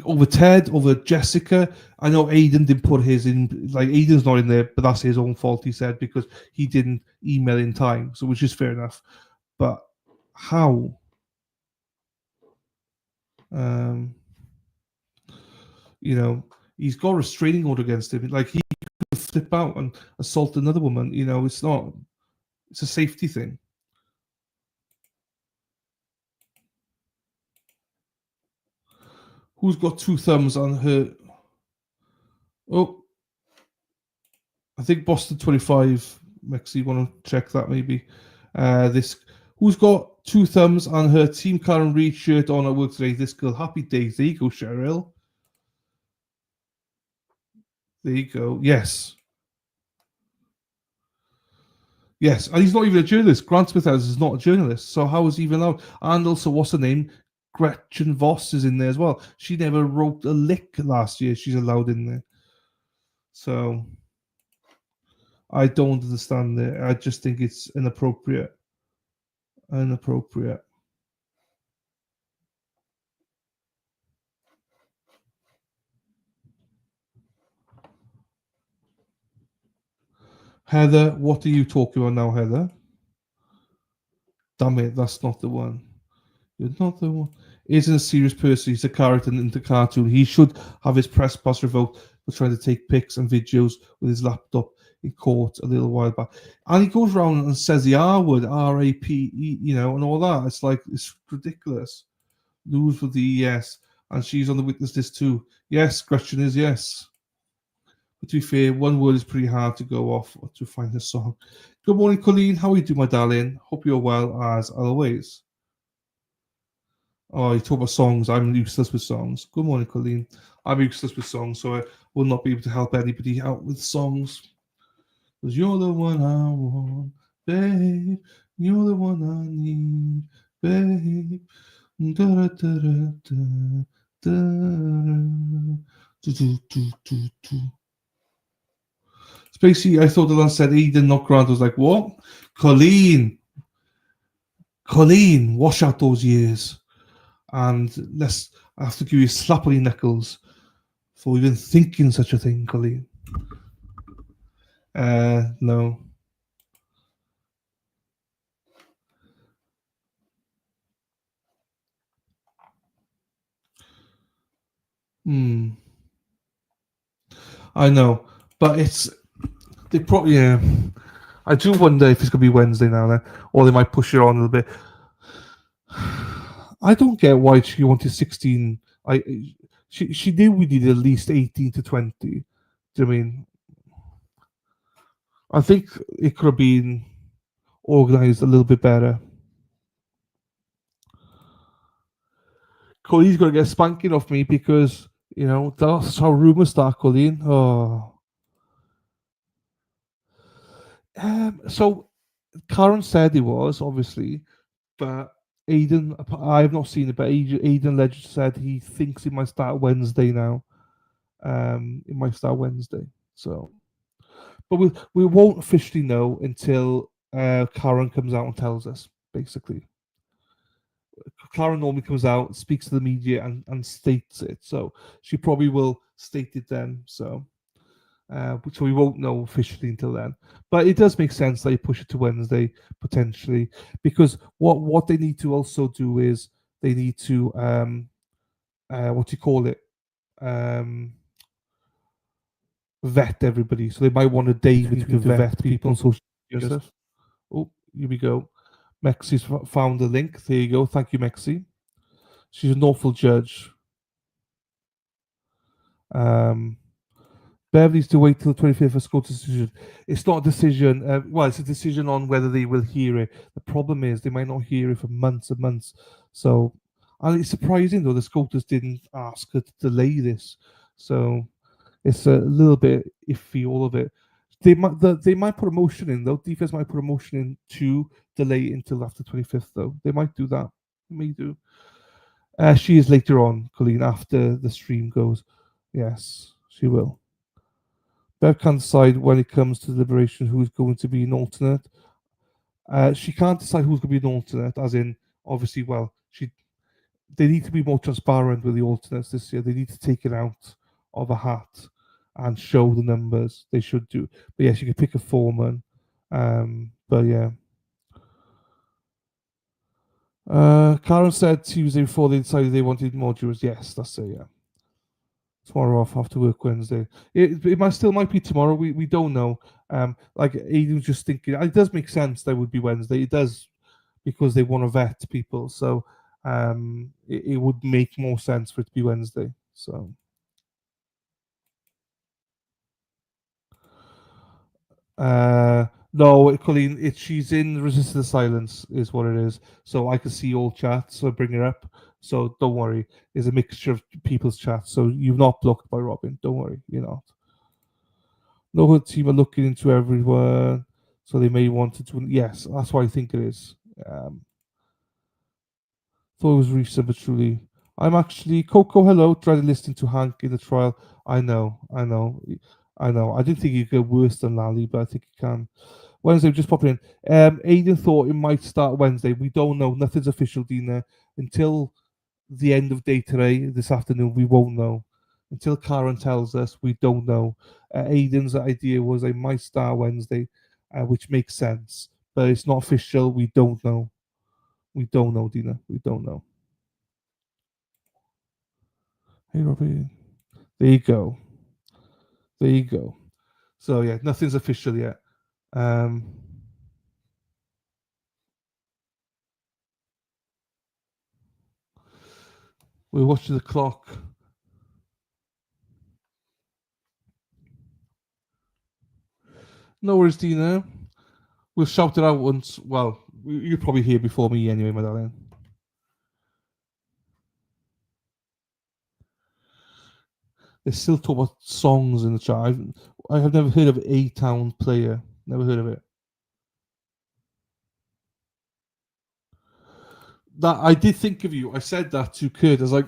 over Ted, over Jessica. I know Aiden didn't put his in, like Aiden's not in there, but that's his own fault, he said, because he didn't email in time, so which is fair enough. But how? He's got a restraining order against him. Like he could flip out and assault another woman. It's not. It's a safety thing. Who's got two thumbs on her? Oh, I think Boston 25. Mexi, want to check that maybe? This who's got two thumbs on her Team Karen Reed shirt on at work today? This girl. Happy days. There you go, Cheryl. There you go. Yes. Yes, and he's not even a journalist. Grant Smith is not a journalist, so how is he even allowed? And also, what's her name? Gretchen Voss is in there as well. She never wrote a lick last year. She's allowed in there. So I don't understand it. I just think it's inappropriate. Inappropriate. Heather, what are you talking about now, Heather? Damn it, that's not the one. You're not the one. Isn't a serious person. He's a character in the cartoon. He should have his press pass revoked for trying to take pics and videos with his laptop in court a little while back. And he goes around and says the R word, R-A-P-E, and all that. It's like, it's ridiculous. Lose with the yes. And she's on the witness list too. Yes, Gretchen is yes. But to be fair, one word is pretty hard to go off to find a song. Good morning, Colleen. How are you doing, my darling? Hope you're well as always. Oh, you talk about songs. I'm useless with songs. Good morning, Colleen. I'm useless with songs, so I will not be able to help anybody out with songs. Because you're the one I want, babe. You're the one I need, babe. Da da da da da da. Do do do do do. Spacey, I thought the last said Eden, not Grant. I was like, what? Colleen, wash out those years. And I have to give you a slap on your knuckles for even thinking such a thing, Colleen. No. I know, but they probably, yeah. I do wonder if it's going to be Wednesday now, then, or they might push it on a little bit. I don't get why she wanted 16. She knew we needed at least 18 to 20. Do you know what I mean? I think it could have been organized a little bit better. Colleen's going to get spanking off me because, that's how rumors start, Colleen. Oh. So Karen said it was, obviously, but Aidan, I've not seen it, but Aidan Ledger said he thinks it might start Wednesday now. It might start Wednesday. So, but we won't officially know until Karen comes out and tells us, basically. Karen normally comes out, speaks to the media, and states it. So she probably will state it then. So we won't know officially until then. But it does make sense that you push it to Wednesday potentially, because what they need to also do is they need to what do you call it? Vet everybody. So they might want a day between to vet people on social media stuff. Oh, here we go. Mexi's found the link. There you go. Thank you, Mexi. She's an awful judge. Beverly's to wait till the 25th for school decision. It's not a decision. It's a decision on whether they will hear it. The problem is they might not hear it for months and months. So, and it's surprising though the SCOTUS didn't ask her to delay this. So, it's a little bit iffy, all of it. They might put a motion in though. Defense might put a motion in to delay it until after 25th though. They might do that. They may do. She is later on, Colleen, after the stream goes. Yes, she will. Bev can't decide when it comes to deliberation who's going to be an alternate. She can't decide who's going to be an alternate, as in, obviously, they need to be more transparent with the alternates this year. They need to take it out of a hat and show the numbers. They should do. But yes, you can pick a foreman. But yeah. Karen said Tuesday before they decided they wanted more jurors. Yes, that's it, yeah. Tomorrow off after work Wednesday. It might be tomorrow. We don't know. Like Aiden's just thinking. It does make sense that would be Wednesday. It does because they want to vet people. So it would make more sense for it to be Wednesday. So. No, Colleen, she's in Resistance Silence, is what it is. So I can see all chats, so I bring her up. So don't worry, it's a mixture of people's chats. So you're not blocked by Robin. Don't worry, you're not. No team are looking into everyone, so they may want to. Yes, that's what I think it is. Thought it was recent, but truly. I'm actually Coco. Hello, dreaded listening to Hank in the trial. I know. I didn't think you could get worse than Lally, but I think you can. Wednesday, just popping in. Aiden thought it might start Wednesday. We don't know. Nothing's official, Dina. Until the end of day today, this afternoon, we won't know. Until Karen tells us, we don't know. Aiden's idea was they might start Wednesday, which makes sense, but it's not official. We don't know. We don't know, Dina. We don't know. Hey, Robbie. There you go. There you go. So yeah, nothing's official yet. We're watching the clock. No worries, Dina. We'll shout it out once. Well, you'll probably hear before me anyway, my darling. They still talk about songs in the chat. I have never heard of A Town Player. Never heard of it. That I did think of you. I said that to Kurt. I was like,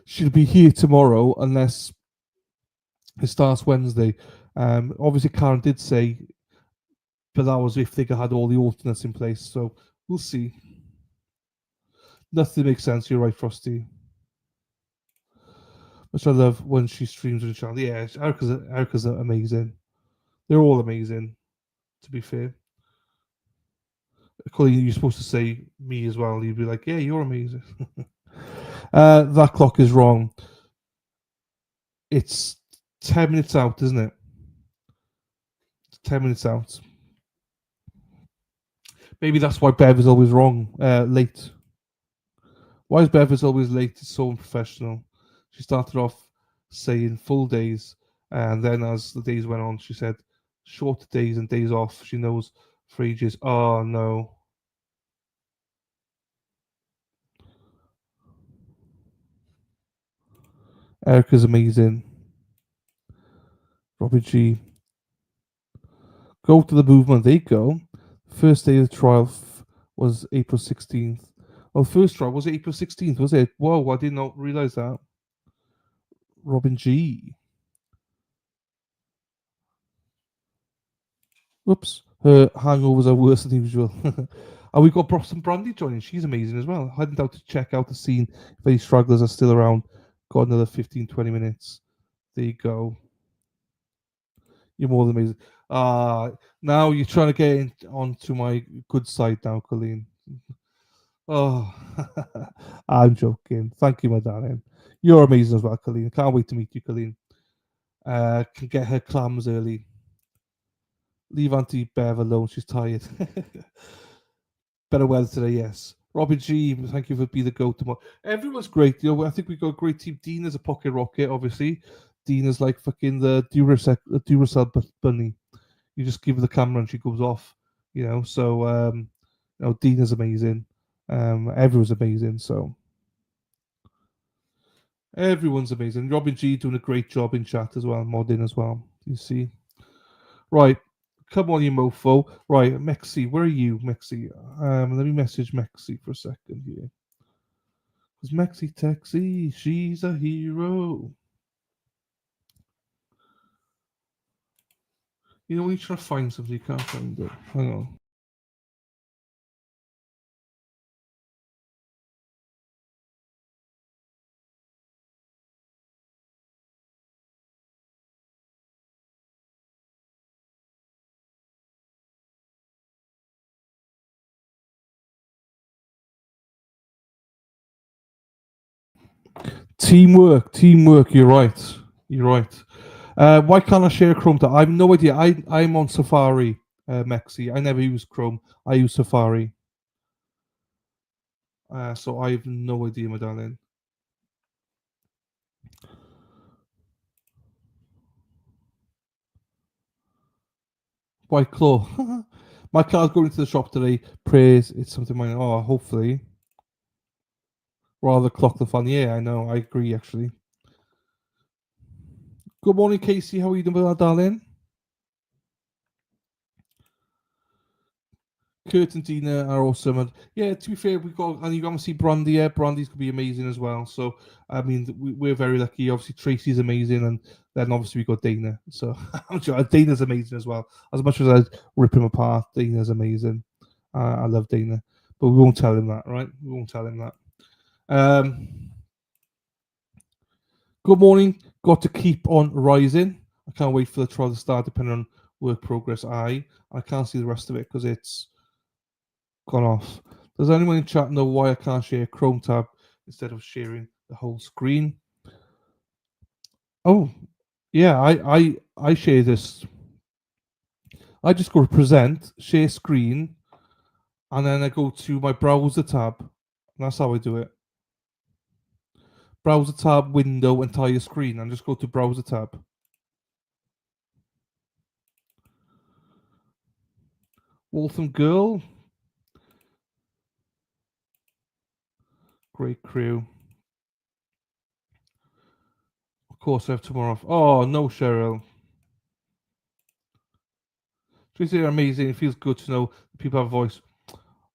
she'll be here tomorrow unless it starts Wednesday. Obviously, Karen did say, but that was if they had all the alternates in place. So we'll see. Nothing makes sense. You're right, Frosty. Which I love when she streams on the channel. Yeah, Erica's amazing. They're all amazing, to be fair. Colleen, you're supposed to say me as well. You'd be like, yeah, you're amazing. That clock is wrong. It's 10 minutes out, isn't it? It's 10 minutes out. Maybe that's why Bev is always wrong, late. Why is Bev is always late? It's so unprofessional. She started off saying full days, and then as the days went on, she said short days and days off. She knows for ages. Oh no. Erica's amazing. Robbie G. Go to the movement. There you go. First day of the trial was April 16th. Oh, first trial was April 16th, was it? Whoa, I did not realize that. Robin G. Whoops. Her hangovers are worse than usual. And we've got Boston Brandy joining. She's amazing as well. Heading out to check out the scene if any stragglers are still around. Got another 15, 20 minutes. There you go. You're more than amazing. Now you're trying to get onto my good side now, Colleen. Oh, I'm joking. Thank you, my darling. You're amazing as well, Colleen. Can't wait to meet you, Colleen. Can get her clams early. Leave Auntie Bev alone. She's tired. Better weather today, yes. Robin G, thank you for being the go tomorrow. Everyone's great. You know, I think we've got a great team. Dina's a pocket rocket, obviously. Dina's like fucking the Duracell bunny. You just give her the camera and she goes off. You know, so Dina's amazing. Everyone's amazing. So everyone's amazing. Robin G doing a great job in chat as well, modding as well. You see, right? Come on, you mofo. Right, Mexi, where are you, Mexi? Let me message Mexi for a second here. Because Mexi Texi, she's a hero. You know, when you try to find something, you can't find it. Hang on. Teamwork. You're right. Why can't I share Chrome tab? I have no idea. I'm on Safari, Mexi. I never use Chrome. I use Safari. So I have no idea, my darling. White Claw. My car's going to the shop today. Praise it's something mine. Oh, hopefully. Rather clock the fun. Yeah, I know. I agree, actually. Good morning, Casey. How are you doing, darling? Kurt and Dina are awesome. And yeah, to be fair, we've got, and you're going to see Brandy. Yeah, Brandy's going to be amazing as well. So, I mean, we're very lucky. Obviously, Tracy's amazing. And then obviously, we've got Dana. So, I'm sure Dana's amazing as well. As much as I rip him apart, Dana's amazing. I love Dana. But we won't tell him that, right? We won't tell him that. Good morning. Got to keep on rising. I can't wait for the trial to start, depending on work progress. I can't see the rest of it because it's gone off. Does anyone in chat know why I can't share Chrome tab instead of sharing the whole screen? Oh, yeah, I share this. I just go to present, share screen, and then I go to my browser tab. And that's how I do it. Browser tab, window, entire screen, and just go to browser tab. Waltham Girl. Great crew. Of course, I have tomorrow off. Oh, no, Cheryl. Tracy, you're amazing. It feels good to know people have a voice.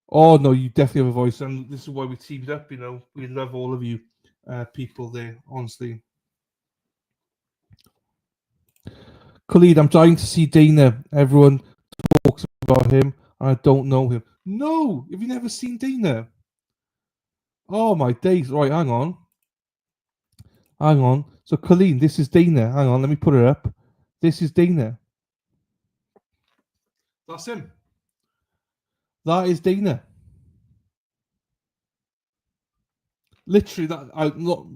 Oh, no, you definitely have a voice. And this is why we teamed up, you know. We love all of you people there, honestly. Khalid, I'm dying to see Dana. Everyone talks about him, and I don't know him. No! Have you never seen Dana? Oh, my days. Right, hang on. So, Colleen, this is Dana. Hang on, let me put it up. This is Dana. That's him. That is Dana. Literally,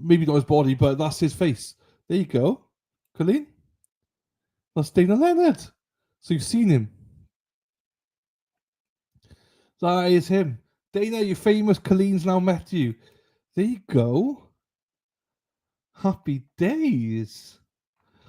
maybe not his body, but that's his face. There you go. Colleen. That's Dana Leonard. So you've seen him. That is him. Dana, you're famous. Colleen's now met you. There you go. Happy days.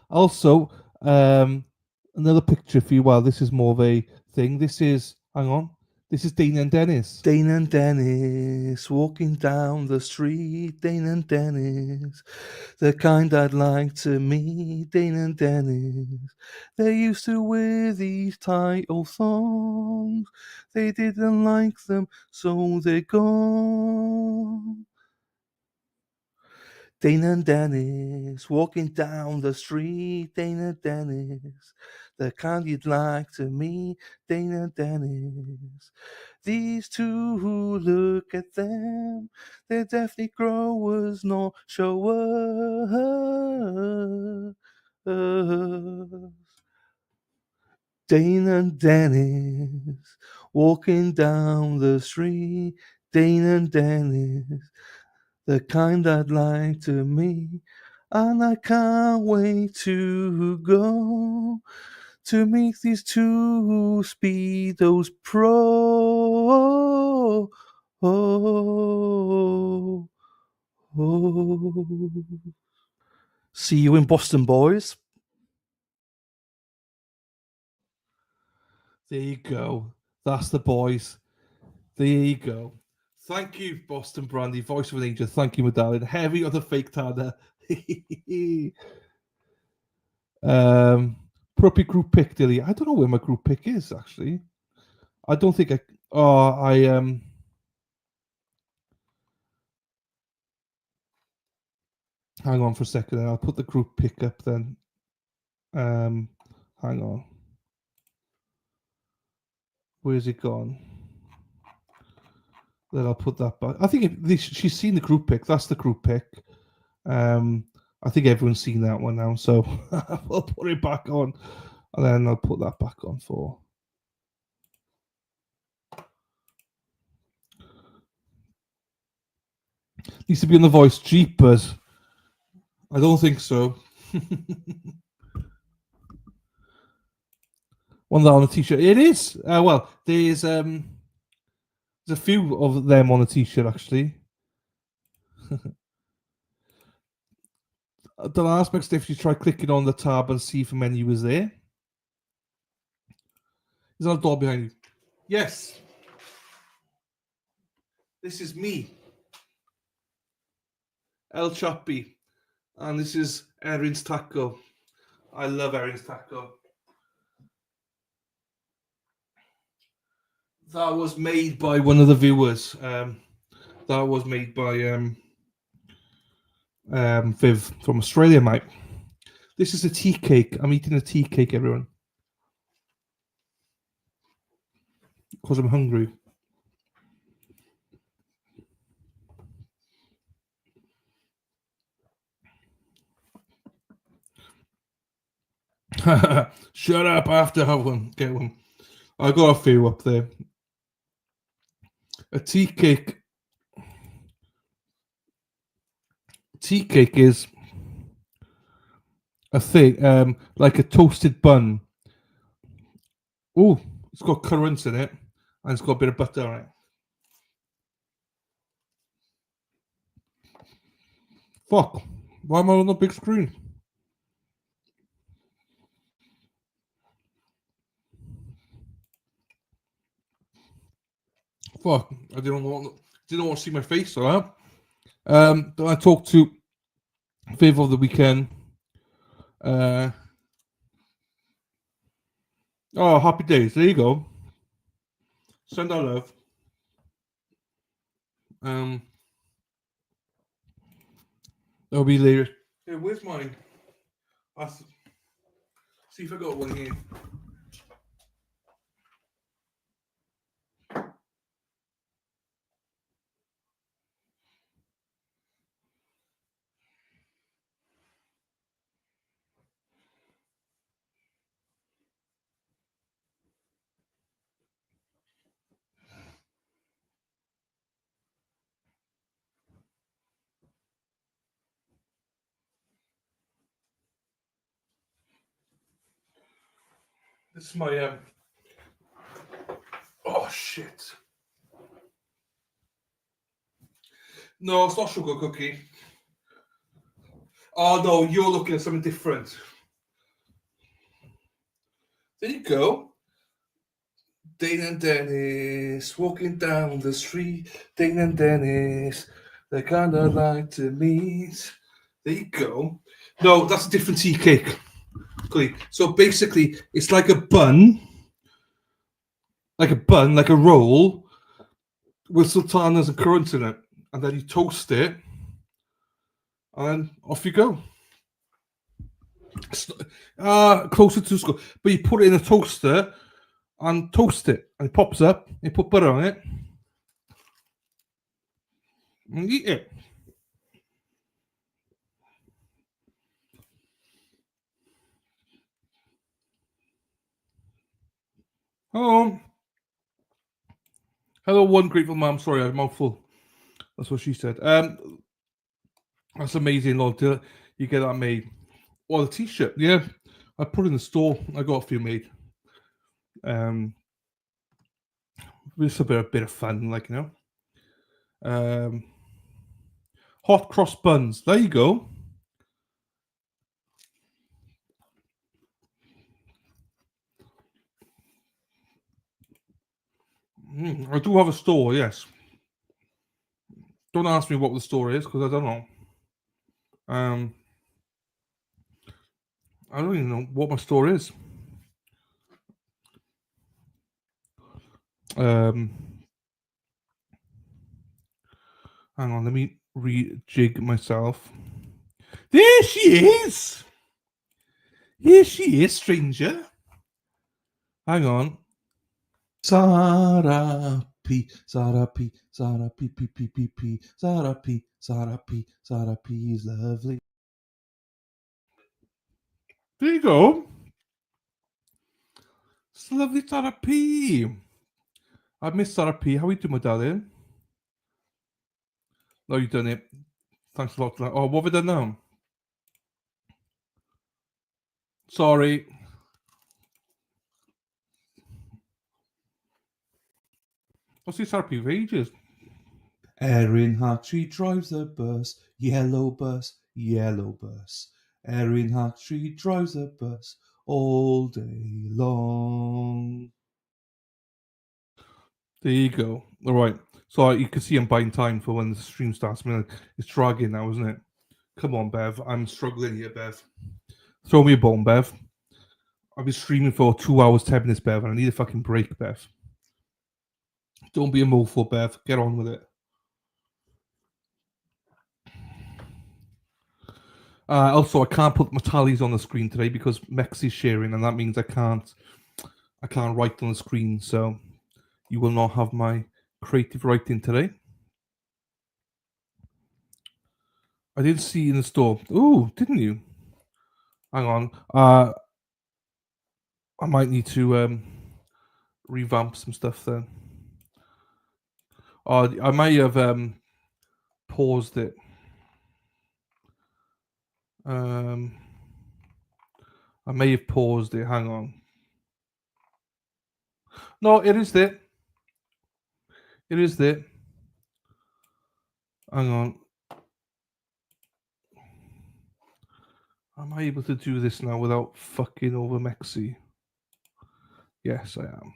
Also, another picture for you. Well, this is more of a thing. This is, hang on. This is Dana and Dennis. Dana and Dennis walking down the street. Dana and Dennis, the kind I'd like to meet. Dana and Dennis, they used to wear these tight old thongs. They didn't like them, so they're gone. Dana and Dennis walking down the street. Dana and Dennis, the kind you'd like to meet. Dana and Dennis. These two who look at them, they're definitely growers, not showers. Dana and Dennis walking down the street. Dana and Dennis, the kind I'd like to meet, and I can't wait to go to meet these two speedos pro. See you in Boston, boys. There you go. That's the boys. There you go. Thank you, Boston Brandy, voice of an angel. Thank you, Medallion. Heavy on the fake Tana. Put up your group pick, Dilly. I don't know where my group pick is, actually. I don't think I. Oh, hang on for a second, and I'll put the group pick up then. Hang on. Where's it gone? Then I'll put that back. I think she's seen the group pick. That's the group pick. I think everyone's seen that one now, so I'll put it back on, and then I'll put that back on for. Needs to be on the voice. Jeepers. I don't think so. One that on a t-shirt. It is. Well, there's a few of them on a t-shirt actually. The last next if you try clicking on the tab and see if a menu is there. Is there a door behind you? Yes. This is me, El Chappy, and this is Erin's Taco. I love Erin's Taco. That was made by one of the viewers. That was made by Viv from Australia, mate. This is a tea cake. I'm eating a tea cake, everyone, because I'm hungry. Shut up! I have to have one. Get one. I got a few up there. A tea cake. Tea cake is a thing, like a toasted bun. Oh, it's got currants in it, and it's got a bit of butter on it. Fuck! Why am I on the big screen? Fuck! I didn't want to see my face, so that. Then I talked to Viv of the weekend. Oh, happy days! There you go. Send our love. That'll be later. Hey, where's mine? See if I got one here. This is my Oh shit! No, it's not sugar cookie. Oh no, you're looking at something different. There you go. Dane and Dennis walking down the street. Dane and Dennis, they kind of like to meet. There you go. No, that's a different tea cake. Okay, so basically, it's like a bun, like a roll, with sultanas and currants in it, and then you toast it, and off you go. Closer to school, but you put it in a toaster and toast it, and it pops up. You put butter on it, and eat it. Hello. Hello, one grateful mom. Sorry, I have a mouthful. That's what she said. That's amazing, Lord. You get that made. Oh, the t-shirt. Yeah, I put it in the store. I got a few made. It's a bit of fun, like, you know. Hot cross buns. There you go. I do have a store, yes. Don't ask me what the store is, because I don't know. I don't even know what my store is. Hang on, let me rejig myself. There she is! Here she is, stranger. Hang on. Sarah P, Sarah P, Sarah P, P, P, P, P, Sarah P, Sarah P, Sarah P is lovely. There you go. It's lovely Sarah P. I miss Sarah P. How are you doing, my darling? No, you've done it. Thanks a lot. Oh, what have I done now? Sorry. What's this RP of ages? Erin Hartree drives a bus, yellow bus, yellow bus. Erin Hartree drives a bus all day long. There you go. All right. So you can see I'm buying time for when the stream starts. I mean, it's dragging now, isn't it? Come on, Bev. I'm struggling here, Bev. Throw me a bone, Bev. I've been streaming for 2 hours, 10 minutes, Bev, and I need a fucking break, Bev. Don't be a mofo, Bev. Get on with it. Also, I can't put my tallies on the screen today because Mexi's sharing, and that means I can't write on the screen. So you will not have my creative writing today. I didn't see you in the store. Oh, didn't you? Hang on. I might need to revamp some stuff then. I may have paused it. I may have paused it. Hang on. No, it is there. It is there. Hang on. Am I able to do this now without fucking over Mexi? Yes, I am.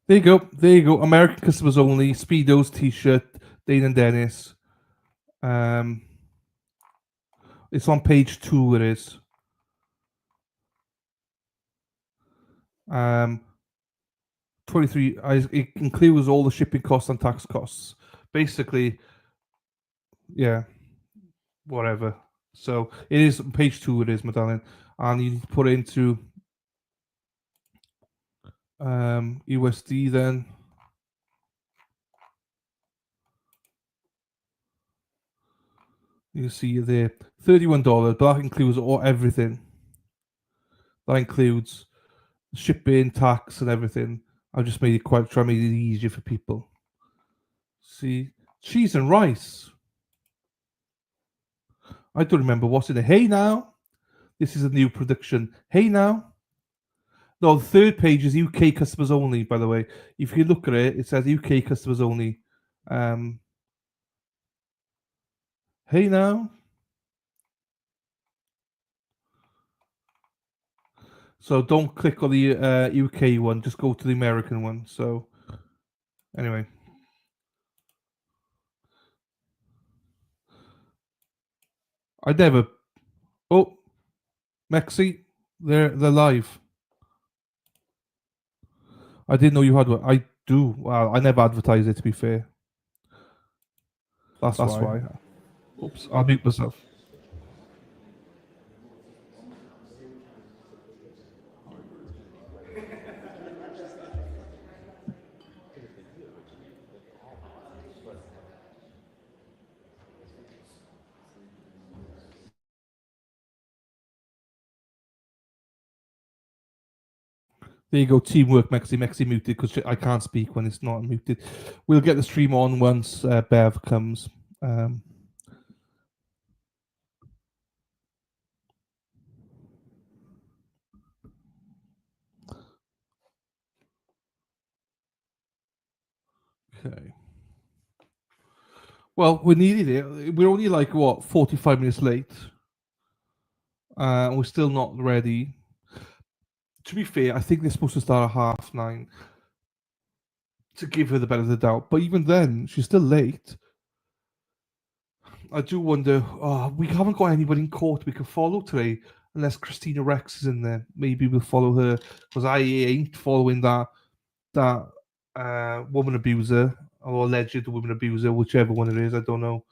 There you go. There you go. American customers only. Speedos T-shirt. Dane and Dennis. It's on page 2. It is. 23. It includes all the shipping costs and tax costs. Basically, yeah. Whatever. So it is page 2. It is, my darling, and you need to put it into USD then. You see there, $31, but that includes everything. That includes shipping, tax, and everything. I've just made it try to make it easier for people. See, cheese and rice. I don't remember what's in it. Hey now, this is a new production. Hey now. No, the third page is UK customers only. By the way, if you look at it, it says UK customers only. Hey now. So don't click on the UK one. Just go to the American one. So anyway. I never. Oh, Mexi, they're live. I didn't know you had one. I do. Well, I never advertise it, to be fair. That's why. Oops, I'll mute myself. There you go, teamwork, Mexi. Mexi muted because I can't speak when it's not muted. We'll get the stream on once Bev comes. Okay. Well, we needed it. We're only like, 45 minutes late. We're still not ready. To be fair, I think they're supposed to start at 9:30 to give her the benefit of the doubt. But even then, she's still late. I do wonder, we haven't got anybody in court we can follow today, unless Christina Rex is in there. Maybe we'll follow her, because I ain't following that woman abuser, or alleged woman abuser, whichever one it is. I don't know.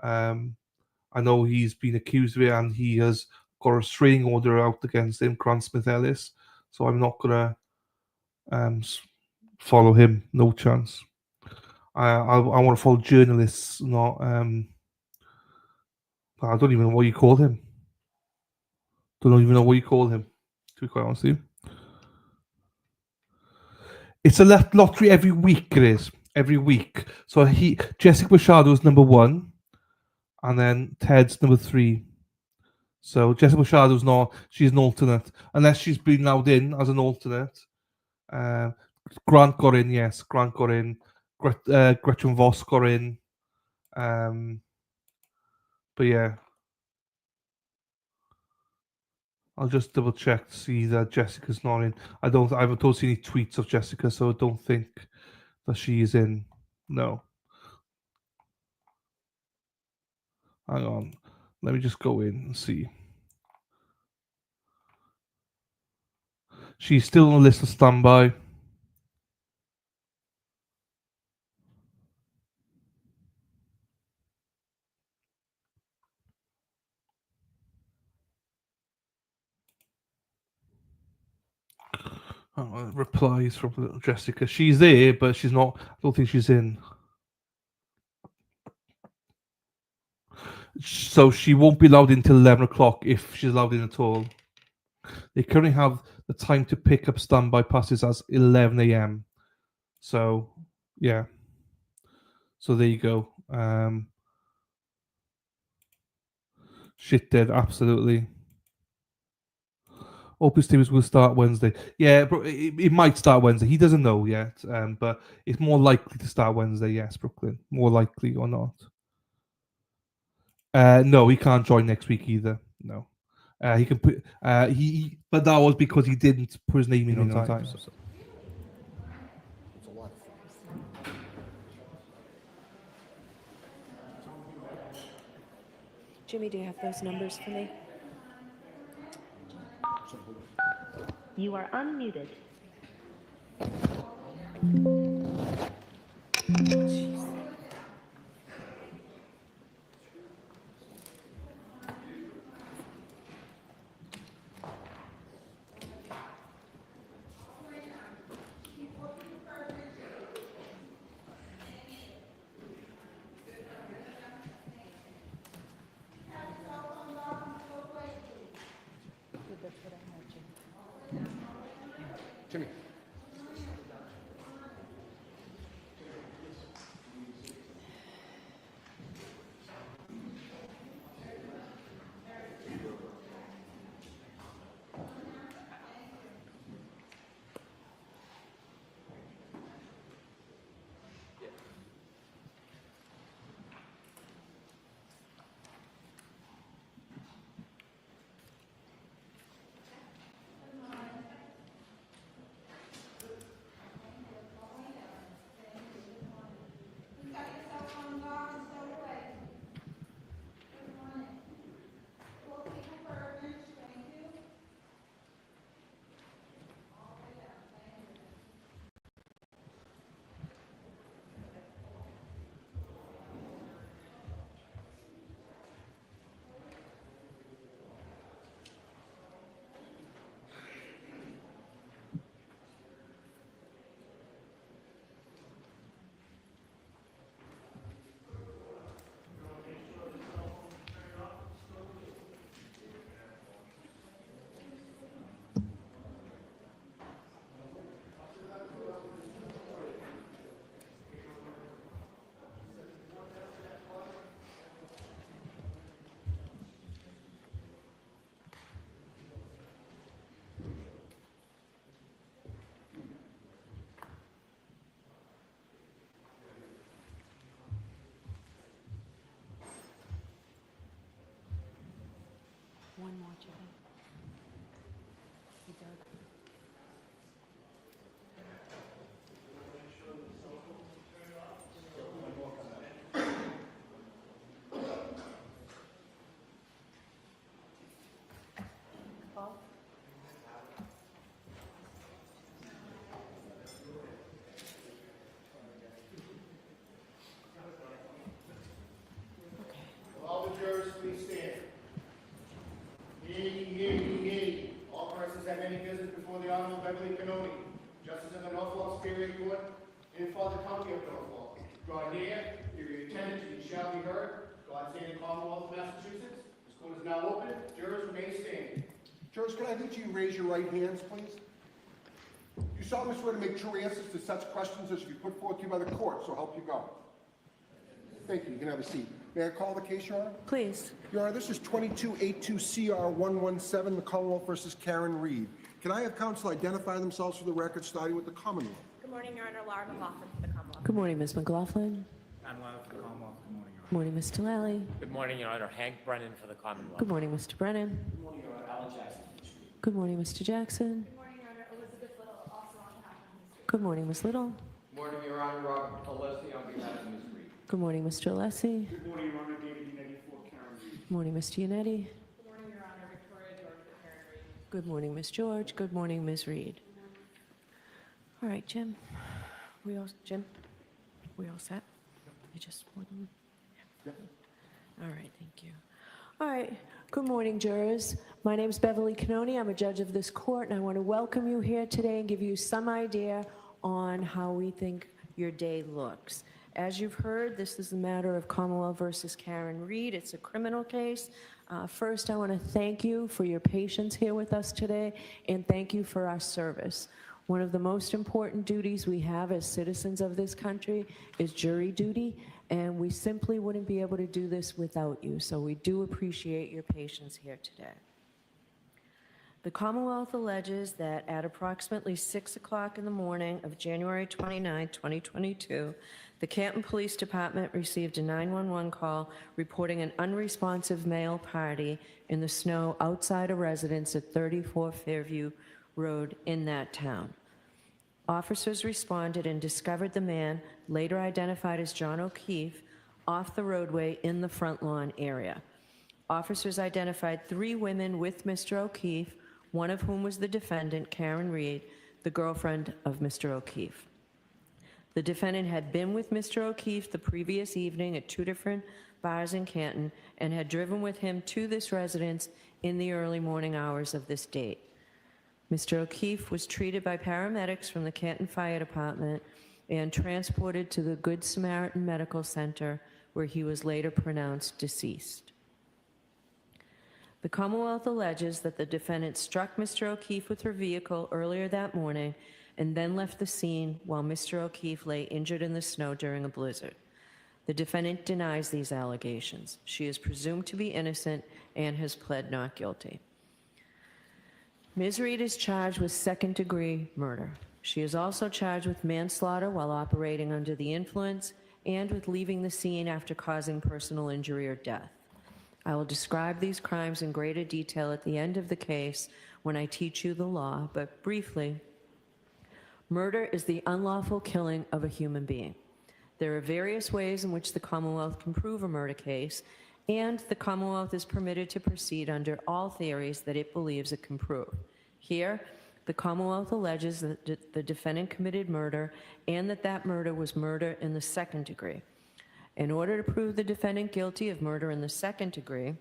I know he's been accused of it, and he has got a restraining order out against him, Grant Smith Ellis. So I'm not gonna follow him. No chance. I want to follow journalists, not I don't even know what you call him. Don't even know what you call him, to be quite honest with you. It's a lottery every week, it is. Every week. So Jessica Machado is number 1. and then Ted's number 3. So Jessica Shadows not. She's an alternate, unless she's been allowed in as an alternate. Grant got in, yes. Grant got in. Gretchen Voss got in. But yeah, I'll just double check to see that Jessica's not in. I haven't seen any tweets of Jessica, so I don't think that she is in. No. Hang on. Let me just go in and see. She's still on the list of standby. Replies from Jessica. She's there, but she's not. I don't think she's in. So she won't be allowed in till 11 o'clock if she's allowed in at all. They currently have the time to pick up standby passes as 11 a.m. So, yeah. So there you go. Shit dead, absolutely. Opus Teams will start Wednesday. Yeah, but it might start Wednesday. He doesn't know yet, but it's more likely to start Wednesday. Yes, Brooklyn. More likely or not. No, he can't join next week either. No. He can put but that was because he didn't put his name in on time. So. Jimmy, do you have those numbers for me? You are unmuted. Jimmy. One more, Jimmy. All the jurors, please stand. Yea. All persons have any business before the Honorable Beverly Canoni, Justice of the Norfolk Superior Court, in for the County of Norfolk. Draw near, give your attention, and you shall be heard. God save the Commonwealth of Massachusetts. This court is now open. Jurors remain standing. Jurors, could I have each of you raise your right hands, please? You solemnly swear to make true answers to such questions as should be put forth to you by the court, so help you God. Thank you. You can have a seat. May I call the case, Your Honor? Please. Your Honor, this is 2282CR117, the Commonwealth versus Karen Reed. Can I have counsel identify themselves for the record, starting with the Commonwealth? Good morning, Your Honor. Laura McLaughlin for the Commonwealth. Good morning, Ms. McLaughlin. I'm Lyle for the Commonwealth. Good morning, Your Good morning, Mr. Lally. Good morning, Your Honor. Hank Brennan for the Commonwealth. Good morning, Mr. Brennan. Good morning, Your Honor. Alan Jackson. Good morning, Mr. Jackson. Good morning, Your Honor. Elizabeth Little, also on behalf of Ms. Reed. Good morning, Ms. Little. Good morning, Your Honor. Robert Alessi on behalf of Ms. Reed. Good morning, Mr. Alessi. Good morning, Your Honor. David Unetti for Karen Reed. Good morning, Mr. Yannetti. Good morning, Your Honor. Victoria George for Karen Reed. Good morning, Ms. George. Good morning, Ms. Reed. All right, Jim. We all set? You just All right, thank you. All right, good morning, jurors. My name is Beverly Cannoni. I'm a judge of this court, and I want to welcome you here today and give you some idea on how we think your day looks. As you've heard, this is the matter of Commonwealth versus Karen Reed. It's a criminal case. First, I want to thank you for your patience here with us today, and thank you for our service. One of the most important duties we have as citizens of this country is jury duty, and we simply wouldn't be able to do this without you. So we do appreciate your patience here today. The Commonwealth alleges that at approximately 6 o'clock in the morning of January 29, 2022, the Canton Police Department received a 911 call reporting an unresponsive male party in the snow outside a residence at 34 Fairview Road in that town. Officers responded and discovered the man, later identified as John O'Keefe, off the roadway in the front lawn area. Officers identified 3 women with Mr. O'Keefe, one of whom was the defendant, Karen Reed, the girlfriend of Mr. O'Keefe. The defendant had been with Mr. O'Keefe the previous evening at 2 different bars in Canton and had driven with him to this residence in the early morning hours of this date. Mr. O'Keefe was treated by paramedics from the Canton Fire Department and transported to the Good Samaritan Medical Center, where he was later pronounced deceased. The Commonwealth alleges that the defendant struck Mr. O'Keefe with her vehicle earlier that morning and then left the scene while Mr. O'Keefe lay injured in the snow during a blizzard. The defendant denies these allegations. She is presumed to be innocent and has pled not guilty. Ms. Reed is charged with second-degree murder. She is also charged with manslaughter while operating under the influence and with leaving the scene after causing personal injury or death. I will describe these crimes in greater detail at the end of the case when I teach you the law, but briefly, murder is the unlawful killing of a human being. There are various ways in which the Commonwealth can prove a murder case, and the Commonwealth is permitted to proceed under all theories that it believes it can prove. Here, the Commonwealth alleges that the defendant committed murder and that that murder was murder in the second degree. In order to prove the defendant guilty of murder in the second degree,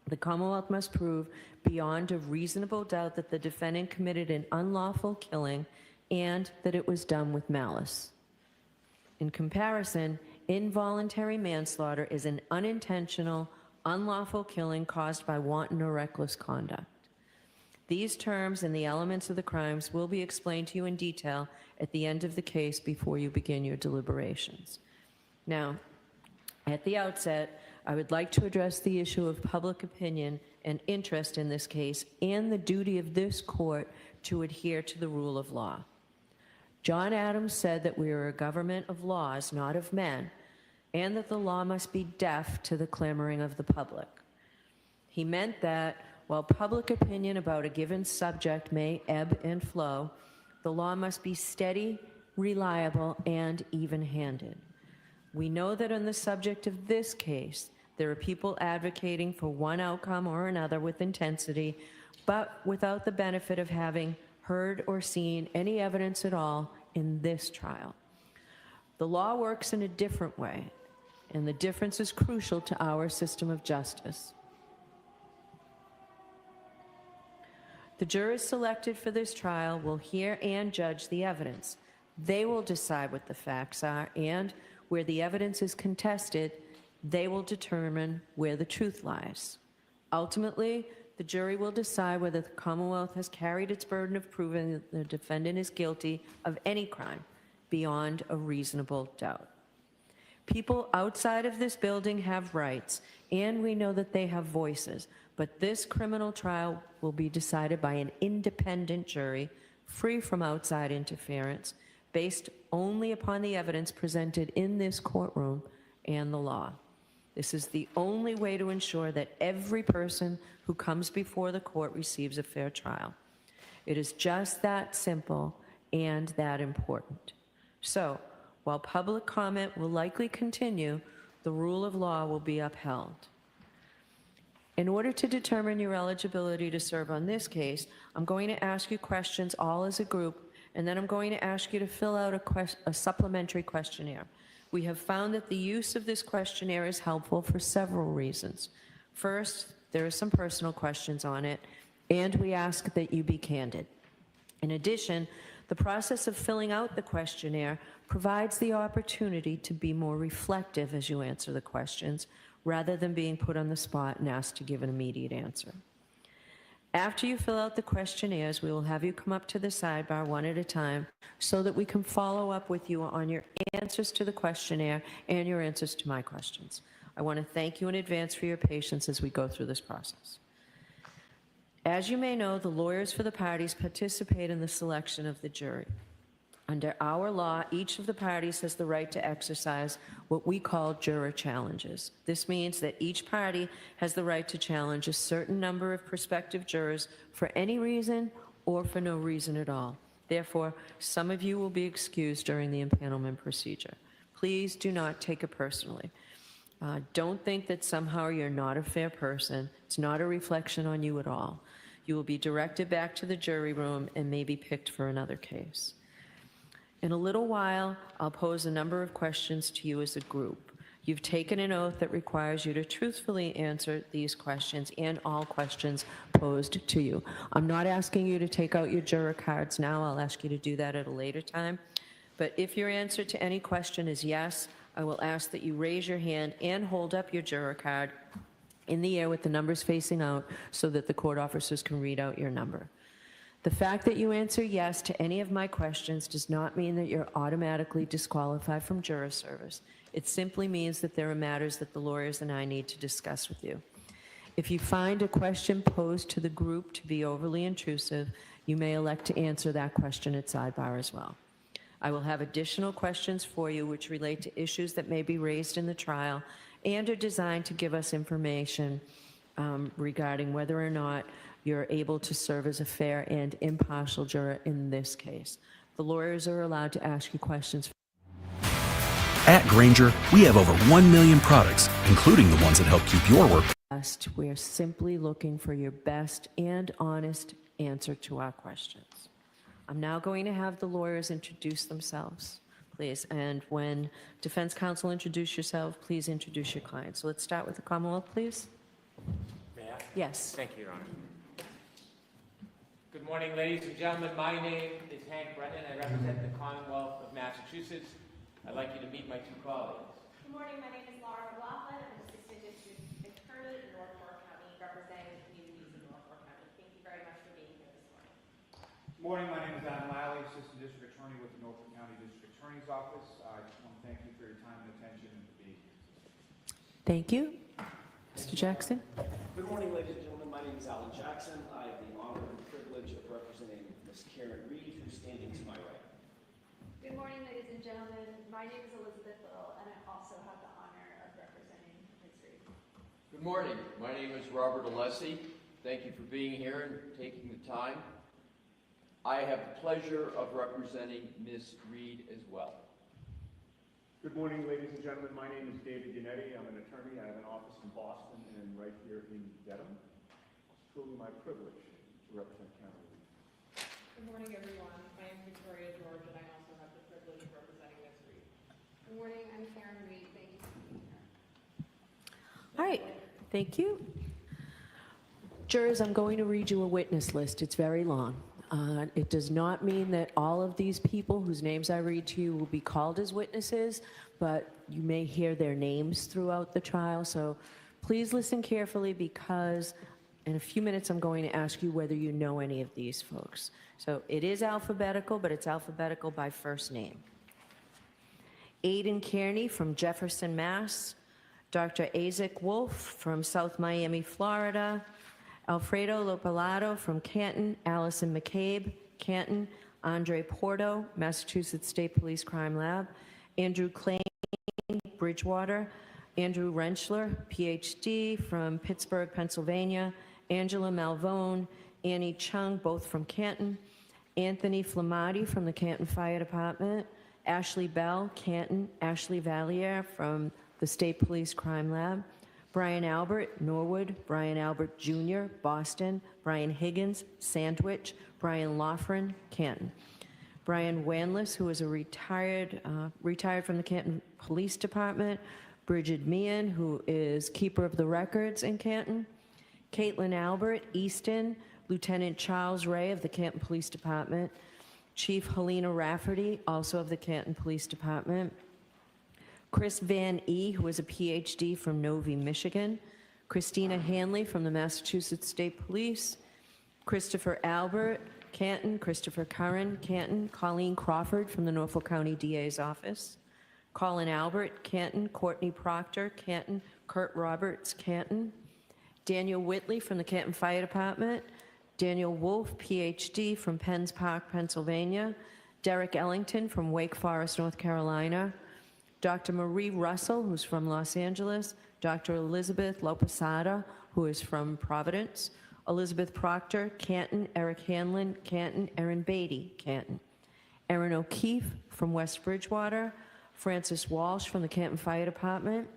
the Commonwealth must prove beyond a reasonable doubt that the defendant committed an unlawful killing and that it was done with malice. In comparison, involuntary manslaughter is an unintentional, unlawful killing caused by wanton or reckless conduct. These terms and the elements of the crimes will be explained to you in detail at the end of the case before you begin your deliberations. Now, at the outset, I would like to address the issue of public opinion and interest in this case and the duty of this court to adhere to the rule of law. John Adams said that we are a government of laws, not of men, and that the law must be deaf to the clamoring of the public. He meant that while public opinion about a given subject may ebb and flow, the law must be steady, reliable, and even-handed. We know that on the subject of this case, there are people advocating for one outcome or another with intensity, but without the benefit of having heard or seen any evidence at all in this trial. The law works in a different way, and the difference is crucial to our system of justice. The jurors selected for this trial will hear and judge the evidence. They will decide what the facts are, and where the evidence is contested, they will determine where the truth lies. Ultimately, the jury will decide whether the Commonwealth has carried its burden of proving that the defendant is guilty of any crime beyond a reasonable doubt. People outside of this building have rights, and we know that they have voices, but this criminal trial will be decided by an independent jury, free from outside interference, based only upon the evidence presented in this courtroom and the law. This is the only way to ensure that every person who comes before the court receives a fair trial. It is just that simple and that important. So, while public comment will likely continue, the rule of law will be upheld. In order to determine your eligibility to serve on this case, I'm going to ask you questions all as a group, and then I'm going to ask you to fill out a supplementary questionnaire. We have found that the use of this questionnaire is helpful for several reasons. First, there are some personal questions on it, and we ask that you be candid. In addition, the process of filling out the questionnaire provides the opportunity to be more reflective as you answer the questions, rather than being put on the spot and asked to give an immediate answer. After you fill out the questionnaires, we will have you come up to the sidebar one at a time so that we can follow up with you on your answers to the questionnaire and your answers to my questions. I want to thank you in advance for your patience as we go through this process. As you may know, the lawyers for the parties participate in the selection of the jury. Under our law, each of the parties has the right to exercise what we call juror challenges. This means that each party has the right to challenge a certain number of prospective jurors for any reason or for no reason at all. Therefore, some of you will be excused during the impanelment procedure. Please do not take it personally. Don't think that somehow you're not a fair person. It's not a reflection on you at all. You will be directed back to the jury room and may be picked for another case. In a little while, I'll pose a number of questions to you as a group. You've taken an oath that requires you to truthfully answer these questions and all questions posed to you. I'm not asking you to take out your juror cards now. I'll ask you to do that at a later time. But if your answer to any question is yes, I will ask that you raise your hand and hold up your juror card in the air with the numbers facing out so that the court officers can read out your number. The fact that you answer yes to any of my questions does not mean that you're automatically disqualified from juror service. It simply means that there are matters that the lawyers and I need to discuss with you. If you find a question posed to the group to be overly intrusive, you may elect to answer that question at sidebar as well. I will have additional questions for you which relate to issues that may be raised in the trial and are designed to give us information regarding whether or not you're able to serve as a fair and impartial juror in this case. The lawyers are allowed to ask you questions. At Grainger, we have over 1 million products, including the ones that help keep your work. We're simply looking for your best and honest answer to our questions. I'm now going to have the lawyers introduce themselves, please. And when defense counsel introduce yourself, please introduce your client. So let's start with the Commonwealth, please. May I? Yes. Thank you, Your Honor. Good morning, ladies and gentlemen. My name is Hank Brennan. I represent the Commonwealth of Massachusetts. I'd like you to meet my two colleagues. Good morning, my name is Laura McLaughlin. I'm Assistant District Attorney in Norfolk County, representing the communities in Norfolk County. Thank you very much for being here this morning. Good morning, my name is Adam Lally, Assistant District Attorney with the Norfolk County District Attorney's Office. I just want to thank you for your time and attention and for being here. Thank you. Mr. Jackson. Good morning, ladies and gentlemen. My name is Alan Jackson. I have the honor and privilege of representing Ms. Karen Reed, who's standing to my right. Good morning, ladies and gentlemen. My name is Elizabeth Little, and I also have the honor of representing Ms. Reed. Good morning. My name is Robert Alessi. Thank you for being here and taking the time. I have the pleasure of representing Ms. Reed as well. Good morning, ladies and gentlemen. My name is David Yannetti. I'm an attorney. I have an office in Boston and right here in Dedham. It's truly my privilege to represent Karen Reed. Good morning, everyone. My name is Victoria George, and I also have the privilege of representing Ms. Reed. Good morning. I'm Karen Reed. Thank you for being here. All right. Thank you. Jurors, I'm going to read you a witness list. It's very long. It does not mean that all of these people whose names I read to you will be called as witnesses, but you may hear their names throughout the trial. So please listen carefully because in a few minutes I'm going to ask you whether you know any of these folks. So it is alphabetical, but it's alphabetical by first name. Aidan Kearney from Jefferson, Mass. Dr. Isaac Wolf from South Miami, Florida. Alfredo Lopalato from Canton. Allison McCabe, Canton. Andre Porto, Massachusetts State Police Crime Lab. Andrew Klain, Bridgewater. Andrew Renschler, PhD from Pittsburgh, Pennsylvania. Angela Malvone, Annie Chung, both from Canton. Anthony Flamati from the Canton Fire Department. Ashley Bell, Canton. Ashley Valier from the State Police Crime Lab. Brian Albert, Norwood. Brian Albert Jr., Boston. Brian Higgins, Sandwich. Brian Loughran, Canton. Brian Wanless, who is a retired from the Canton Police Department. Bridget Meehan, who is keeper of the records in Canton. Caitlin Albert, Easton. Lieutenant Charles Ray of the Canton Police Department. Chief Helena Rafferty, also of the Canton Police Department. Chris Van E., who is a PhD from Novi, Michigan. Christina Hanley from the Massachusetts State Police. Christopher Albert, Canton. Christopher Curran, Canton. Colleen Crawford from the Norfolk County DA's office. Colin Albert, Canton. Courtney Proctor, Canton. Kurt Roberts, Canton. Daniel Whitley from the Canton Fire Department. Daniel Wolf, PhD from Penns Park, Pennsylvania. Derek Ellington from Wake Forest, North Carolina. Dr. Marie Russell, who's from Los Angeles. Dr. Elizabeth Loposada, who is from Providence. Elizabeth Proctor, Canton. Eric Hanlon, Canton. Erin Beatty, Canton. Erin O'Keefe from West Bridgewater. Francis Walsh from the Canton Fire Department.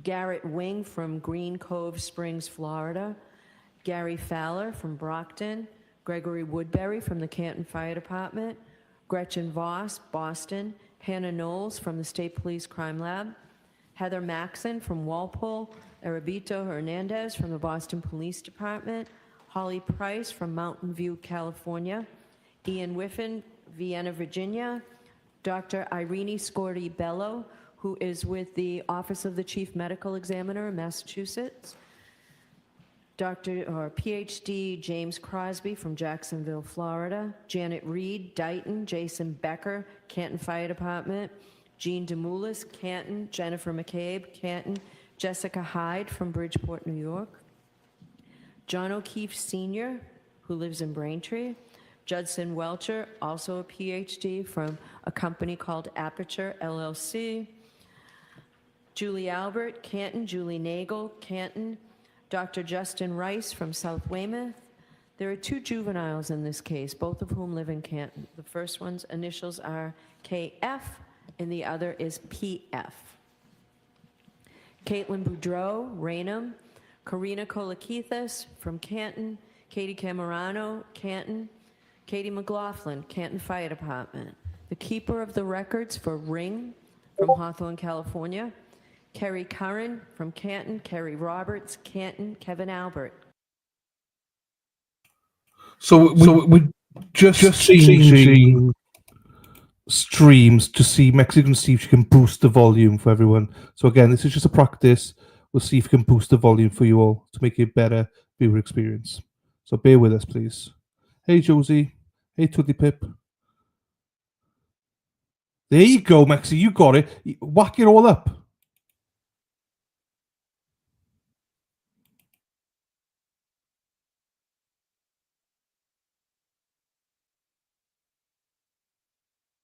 Garrett Wing from Green Cove Springs, Florida. Gary Fowler from Brockton. Gregory Woodbury from the Canton Fire Department. Gretchen Voss, Boston. Hannah Knowles from the State Police Crime Lab. Heather Maxon from Walpole. Erabito Hernandez from the Boston Police Department. Holly Price from Mountain View, California. Ian Whiffen, Vienna, Virginia. Dr. Irene Scorti Bello, who is with the Office of the Chief Medical Examiner in Massachusetts. PhD James Crosby from Jacksonville, Florida. Janet Reed, Dighton. Jason Becker, Canton Fire Department. Jean DeMoulis, Canton. Jennifer McCabe, Canton. Jessica Hyde from Bridgeport, New York. John O'Keefe Sr., who lives in Braintree. Judson Welcher, also a PhD from a company called Aperture, LLC. Julie Albert, Canton. Julie Nagel, Canton. Dr. Justin Rice from South Weymouth. There are two juveniles in this case, both of whom live in Canton. The first one's initials are KF, and the other is PF. Caitlin Boudreau, Raynham. Karina Kolakithis from Canton. Katie Camerano, Canton. Katie McLaughlin, Canton Fire Department. The keeper of the records for Ring from Hawthorne, California. Kerry Curran from Canton. Kerry Roberts, Canton. Kevin Albert. So we're just changing streams to see Mexican see if she can boost the volume for everyone. So again, this is just a practice. We'll see if we can boost the volume for you all to make it a better viewer experience. So bear with us, please. Hey, Josie. Hey, Tootly Pip. There you go, Maxie. You got it. Whack it all up.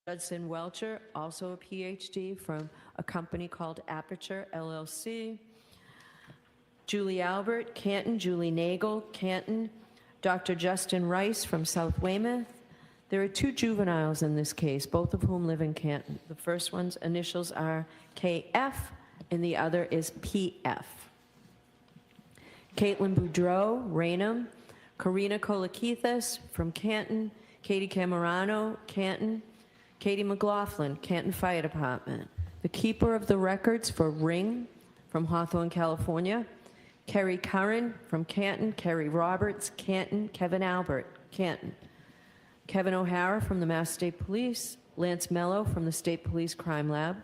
Judson Welcher, also a PhD from a company called Aperture, LLC. Julie Albert, Canton. Julie Nagel, Canton. Dr. Justin Rice from South Weymouth. There are two juveniles in this case, both of whom live in Canton. The first one's initials are KF, and the other is PF. Caitlin Boudreau, Raynham. Karina Kolakithis from Canton. Katie Camerano, Canton. Katie McLaughlin, Canton Fire Department. The keeper of the records for Ring from Hawthorne, California. Kerry Curran from Canton. Kerry Roberts, Canton. Kevin Albert, Canton. Kevin O'Hara from the Mass State Police. Lance Mello from the State Police Crime Lab.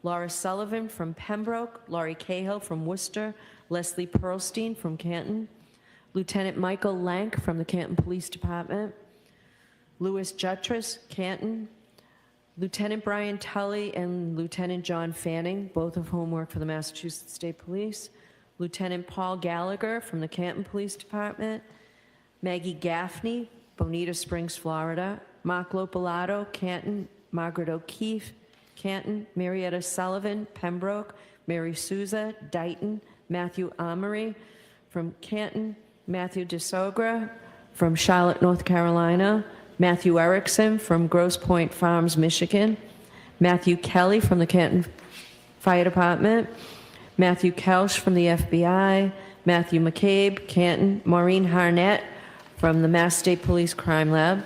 Laura Sullivan from Pembroke. Laurie Cahill from Worcester. Leslie Pearlstein from Canton. Lieutenant Michael Lank from the Canton Police Department. Louis Jutras, Canton. Lieutenant Brian Tully and Lieutenant John Fanning, both of whom work for the Massachusetts State Police. Lieutenant Paul Gallagher from the Canton Police Department. Maggie Gaffney, Bonita Springs, Florida. Mark Lopalato, Canton. Margaret O'Keefe, Canton. Marietta Sullivan, Pembroke. Mary Souza, Dighton. Matthew Amory from Canton. Matthew DeSogra from Charlotte, North Carolina. Matthew Erickson from Grosse Pointe Farms, Michigan. Matthew Kelly from the Canton Fire Department. Matthew Kelsch from the FBI. Matthew McCabe, Canton. Maureen Harnett from the Mass State Police Crime Lab.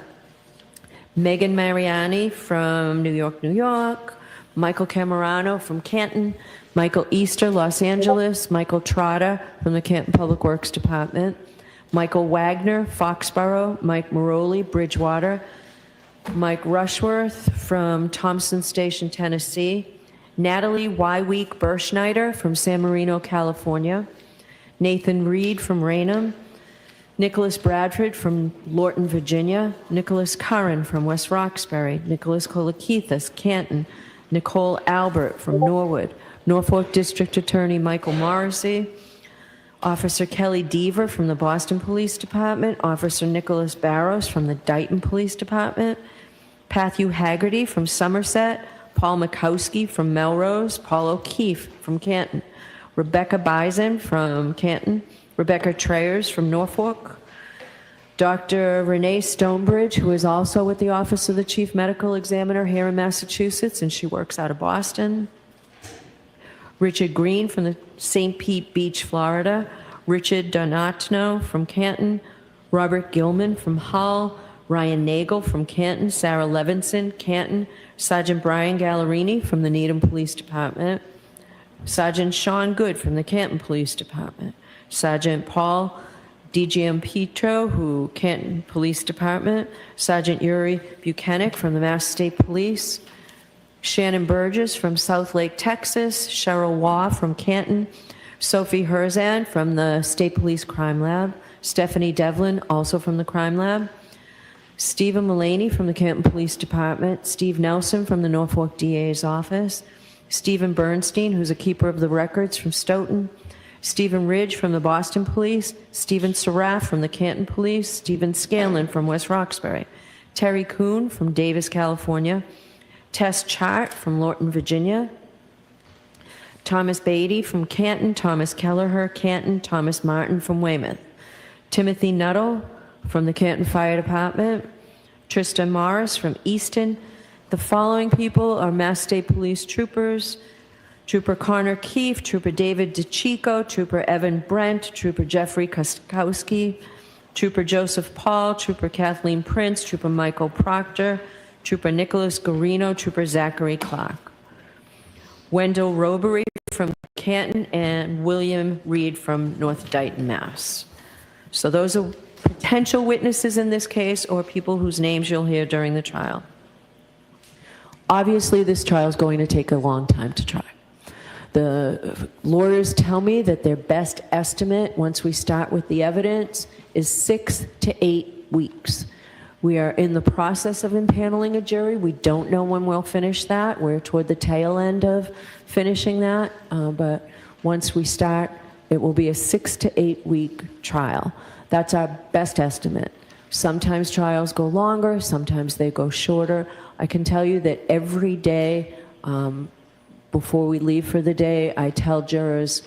Megan Mariani from New York, New York. Michael Camerano from Canton. Michael Easter, Los Angeles. Michael Trotter from the Canton Public Works Department. Michael Wagner, Foxborough. Mike Maroli, Bridgewater. Mike Rushworth from Thompson Station, Tennessee. Natalie Wyweek Berschneider from San Marino, California. Nathan Reed from Raynham. Nicholas Bradford from Lorton, Virginia. Nicholas Curran from West Roxbury. Nicholas Kolakithis, Canton. Nicole Albert from Norwood. Norfolk District Attorney Michael Morrissey. Officer Kelly Deaver from the Boston Police Department. Officer Nicholas Barrows from the Dighton Police Department. Matthew Haggerty from Somerset. Paul Mikowski from Melrose. Paul O'Keefe from Canton. Rebecca Bison from Canton. Rebecca Trayers from Norfolk. Dr. Renee Stonebridge, who is also with the Office of the Chief Medical Examiner here in Massachusetts, and she works out of Boston. Richard Green from the St. Pete Beach, Florida. Richard Donatno from Canton. Robert Gilman from Hull. Ryan Nagel from Canton. Sarah Levinson, Canton. Sergeant Brian Gallerini from the Needham Police Department. Sergeant Sean Good from the Canton Police Department. Sergeant Paul DiGiampetro, who Canton Police Department. Sergeant Yuri Buchanan from the Mass State Police. Shannon Burgess from South Lake, Texas. Cheryl Waugh from Canton. Sophie Herzan from the State Police Crime Lab. Stephanie Devlin, also from the Crime Lab. Stephen Mullaney from the Canton Police Department. Steve Nelson from the Norfolk DA's office. Stephen Bernstein, who's a keeper of the records from Stoughton. Stephen Ridge from the Boston Police. Stephen Seraph from the Canton Police. Stephen Scanlon from West Roxbury. Terry Kuhn from Davis, California. Tess Chart from Lorton, Virginia. Thomas Beatty from Canton. Thomas Kelleher, Canton. Thomas Martin from Weymouth. Timothy Nuttall from the Canton Fire Department. Tristan Morris from Easton. The following people are Mass State Police troopers: Trooper Connor Keefe, Trooper David DeChico, Trooper Evan Brent, Trooper Jeffrey Koskowski, Trooper Joseph Paul, Trooper Kathleen Prince, Trooper Michael Proctor, Trooper Nicholas Garino, Trooper Zachary Clark. Wendell Robery from Canton, and William Reed from North Dighton, Mass. So those are potential witnesses in this case, or people whose names you'll hear during the trial. Obviously, this trial is going to take a long time to try. The lawyers tell me that their best estimate, once we start with the evidence, is 6 to 8 weeks. We are in the process of impaneling a jury. We don't know when we'll finish that. We're toward the tail end of finishing that, but once we start, it will be a 6 to 8 week trial. That's our best estimate. Sometimes trials go longer, sometimes they go shorter. I can tell you that every day before we leave for the day, I tell jurors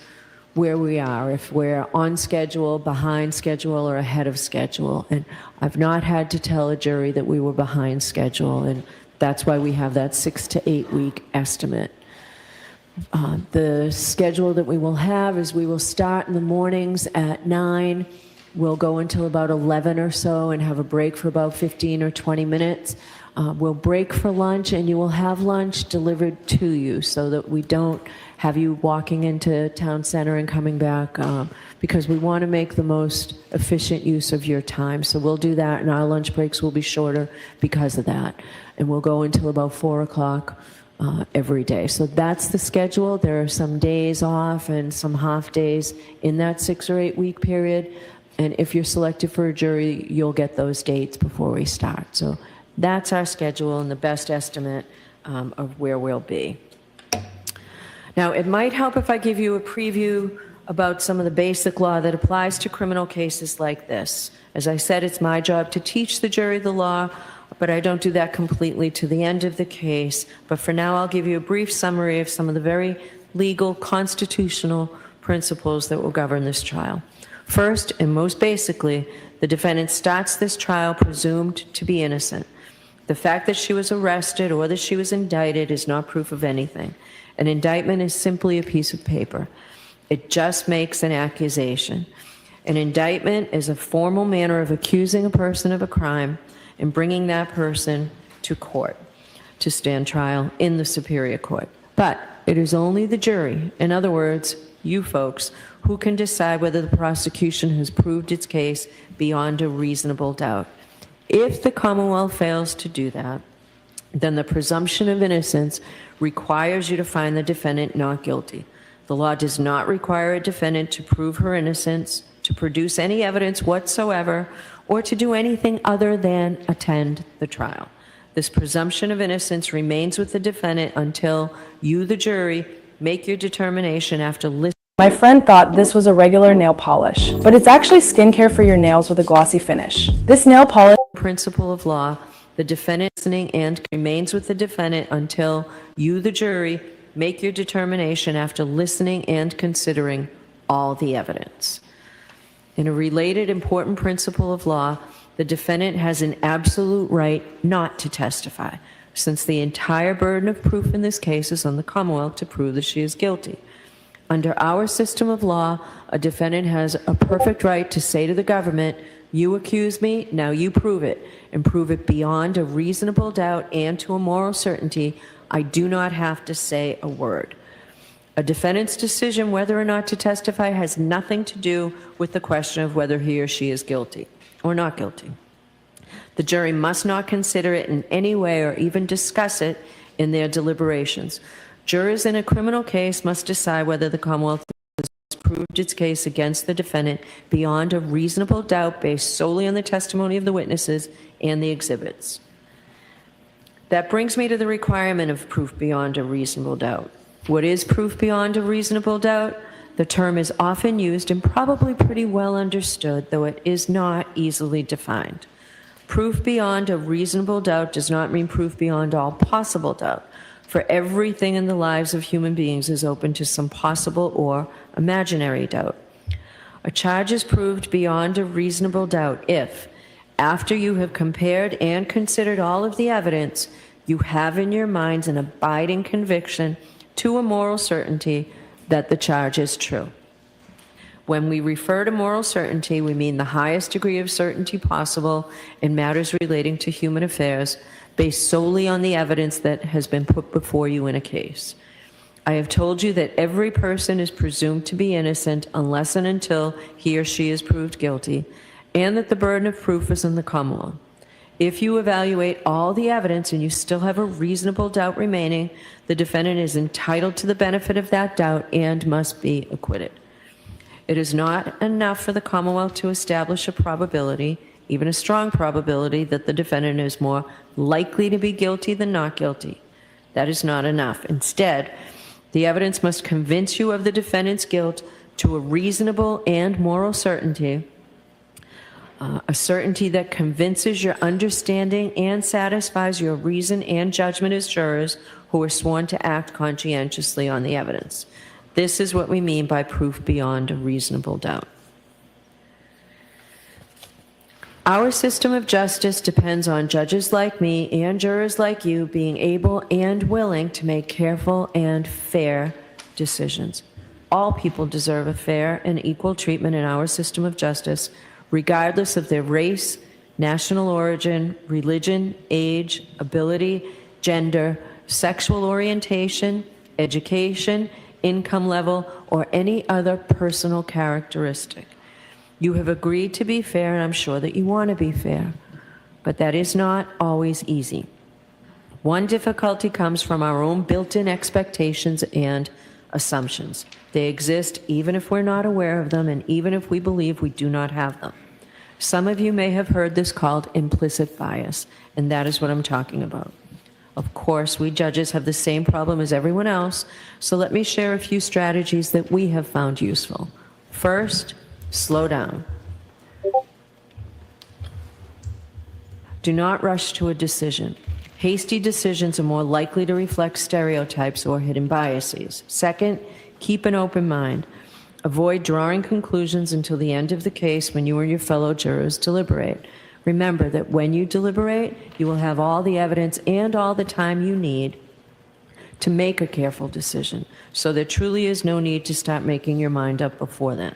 where we are, if we're on schedule, behind schedule, or ahead of schedule. And I've not had to tell a jury that we were behind schedule, and that's why we have that 6 to 8 week estimate. The schedule that we will have is we will start in the mornings at 9. We'll go until about 11 or so and have a break for about 15 or 20 minutes. We'll break for lunch, and you will have lunch delivered to you so that we don't have you walking into town center and coming back, because we want to make the most efficient use of your time. So we'll do that, and our lunch breaks will be shorter because of that. And we'll go until about 4 o'clock every day. So that's the schedule. There are some days off and some half days in that 6 or 8 week period. And if you're selected for a jury, you'll get those dates before we start. So that's our schedule and the best estimate of where we'll be. Now, it might help if I give you a preview about some of the basic law that applies to criminal cases like this. As I said, it's my job to teach the jury the law, but I don't do that completely to the end of the case. But for now, I'll give you a brief summary of some of the very legal, constitutional principles that will govern this trial. First, and most basically, the defendant starts this trial presumed to be innocent. The fact that she was arrested or that she was indicted is not proof of anything. An indictment is simply a piece of paper. It just makes an accusation. An indictment is a formal manner of accusing a person of a crime and bringing that person to court to stand trial in the superior court. But it is only the jury, in other words, you folks, who can decide whether the prosecution has proved its case beyond a reasonable doubt. If the Commonwealth fails to do that, then the presumption of innocence requires you to find the defendant not guilty. The law does not require a defendant to prove her innocence, to produce any evidence whatsoever, or to do anything other than attend the trial. This presumption of innocence remains with the defendant until you, the jury, make your determination after listening. My friend thought this was a regular nail polish, but it's actually skincare for your nails with a glossy finish. This nail polish Principle of law, the defendant listening and remains with the defendant until you, the jury, make your determination after listening and considering all the evidence. In a related important principle of law, the defendant has an absolute right not to testify, since the entire burden of proof in this case is on the Commonwealth to prove that she is guilty. Under our system of law, a defendant has a perfect right to say to the government, you accuse me, now you prove it, and prove it beyond a reasonable doubt and to a moral certainty. I do not have to say a word. A defendant's decision whether or not to testify has nothing to do with the question of whether he or she is guilty or not guilty. The jury must not consider it in any way or even discuss it in their deliberations. Jurors in a criminal case must decide whether the Commonwealth has proved its case against the defendant beyond a reasonable doubt based solely on the testimony of the witnesses and the exhibits. That brings me to the requirement of proof beyond a reasonable doubt. What is proof beyond a reasonable doubt? The term is often used and probably pretty well understood, though it is not easily defined. Proof beyond a reasonable doubt does not mean proof beyond all possible doubt, for everything in the lives of human beings is open to some possible or imaginary doubt. A charge is proved beyond a reasonable doubt if, after you have compared and considered all of the evidence, you have in your minds an abiding conviction to a moral certainty that the charge is true. When we refer to moral certainty, we mean the highest degree of certainty possible in matters relating to human affairs, based solely on the evidence that has been put before you in a case. I have told you that every person is presumed to be innocent unless and until he or she is proved guilty, and that the burden of proof is in the Commonwealth. If you evaluate all the evidence and you still have a reasonable doubt remaining, the defendant is entitled to the benefit of that doubt and must be acquitted. It is not enough for the Commonwealth to establish a probability, even a strong probability, that the defendant is more likely to be guilty than not guilty. That is not enough. Instead, the evidence must convince you of the defendant's guilt to a reasonable and moral certainty, a certainty that convinces your understanding and satisfies your reason and judgment as jurors who are sworn to act conscientiously on the evidence. This is what we mean by proof beyond a reasonable doubt. Our system of justice depends on judges like me and jurors like you being able and willing to make careful and fair decisions. All people deserve a fair and equal treatment in our system of justice, regardless of their race, national origin, religion, age, ability, gender, sexual orientation, education, income level, or any other personal characteristic. You have agreed to be fair, and I'm sure that you want to be fair, but that is not always easy. One difficulty comes from our own built-in expectations and assumptions. They exist even if we're not aware of them and even if we believe we do not have them. Some of you may have heard this called implicit bias, and that is what I'm talking about. Of course, we judges have the same problem as everyone else, so let me share a few strategies that we have found useful. First, slow down. Do not rush to a decision. Hasty decisions are more likely to reflect stereotypes or hidden biases. Second, keep an open mind. Avoid drawing conclusions until the end of the case when you or your fellow jurors deliberate. Remember that when you deliberate, you will have all the evidence and all the time you need to make a careful decision, so there truly is no need to start making your mind up before then.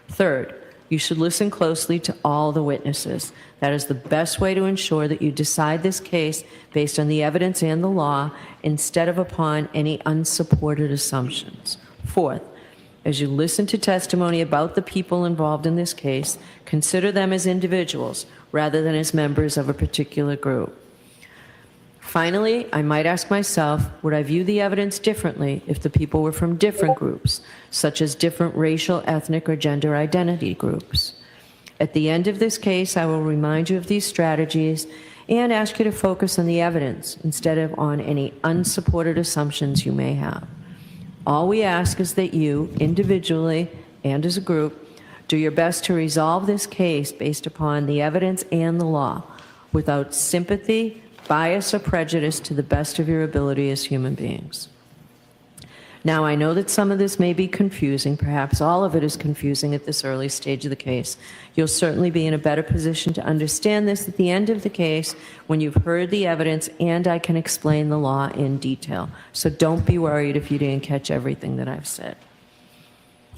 Third, you should listen closely to all the witnesses. That is the best way to ensure that you decide this case based on the evidence and the law instead of upon any unsupported assumptions. Fourth, as you listen to testimony about the people involved in this case, consider them as individuals rather than as members of a particular group. Finally, I might ask myself, would I view the evidence differently if the people were from different groups, such as different racial, ethnic, or gender identity groups? At the end of this case, I will remind you of these strategies and ask you to focus on the evidence instead of on any unsupported assumptions you may have. All we ask is that you, individually and as a group, do your best to resolve this case based upon the evidence and the law, without sympathy, bias, or prejudice, to the best of your ability as human beings. Now, I know that some of this may be confusing. Perhaps all of it is confusing at this early stage of the case. You'll certainly be in a better position to understand this at the end of the case when you've heard the evidence and I can explain the law in detail. So don't be worried if you didn't catch everything that I've said.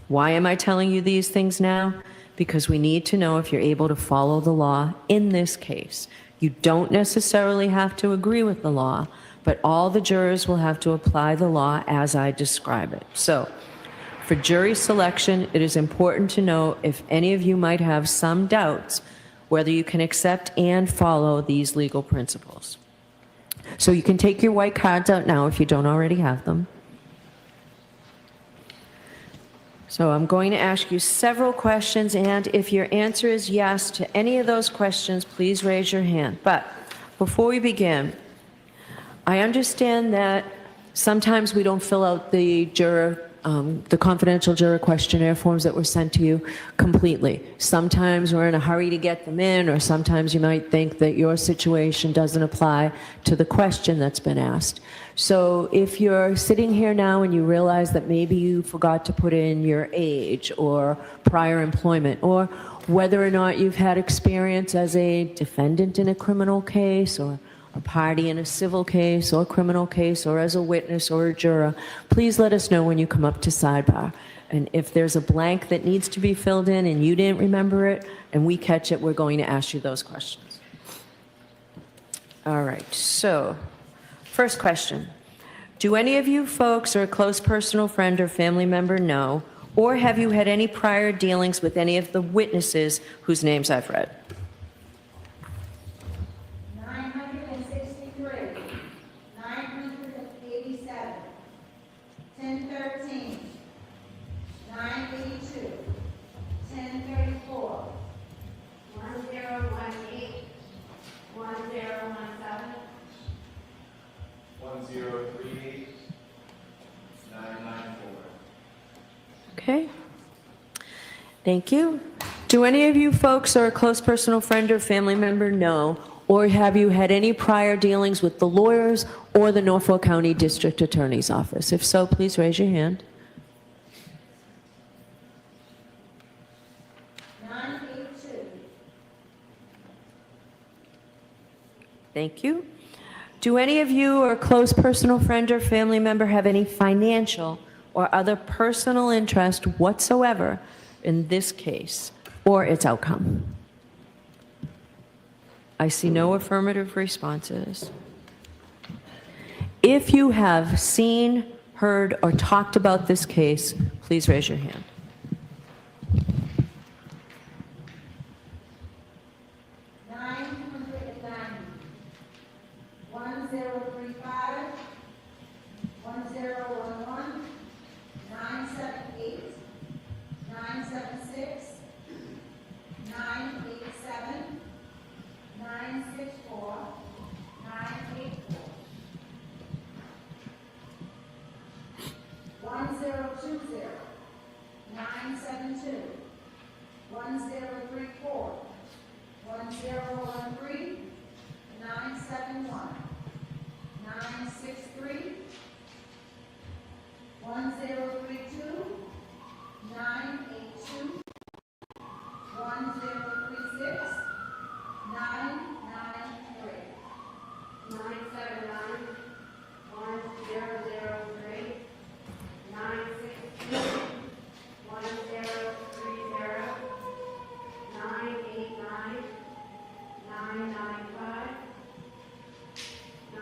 Why am I telling you these things now? Because we need to know if you're able to follow the law in this case. You don't necessarily have to agree with the law, but all the jurors will have to apply the law as I describe it. So, for jury selection, it is important to know if any of you might have some doubts whether you can accept and follow these legal principles. So you can take your white cards out now if you don't already have them. So I'm going to ask you several questions, and if your answer is yes to any of those questions, please raise your hand. But before we begin, I understand that sometimes we don't fill out the confidential juror questionnaire forms that were sent to you completely. Sometimes we're in a hurry to get them in, or sometimes you might think that your situation doesn't apply to the question that's been asked. So if you're sitting here now and you realize that maybe you forgot to put in your age or prior employment, or whether or not you've had experience as a defendant in a criminal case, or a party in a civil case or criminal case, or as a witness or a juror, please let us know when you come up to sidebar. And if there's a blank that needs to be filled in and you didn't remember it and we catch it, we're going to ask you those questions. All right, so first question. Do any of you folks or a close personal friend or family member know, or have you had any prior dealings with any of the witnesses whose names I've read? 963, 987, 1013, 982, 1034, 1018, 1017, 1038, 994. Okay. Thank you. Do any of you folks or a close personal friend or family member know, or have you had any prior dealings with the lawyers or the Norfolk County District Attorney's Office? If so, please raise your hand. 982, Thank you. Do any of you or a close personal friend or family member have any financial or other personal interest whatsoever in this case or its outcome? I see no affirmative responses. If you have seen, heard, or talked about this case, please raise your hand.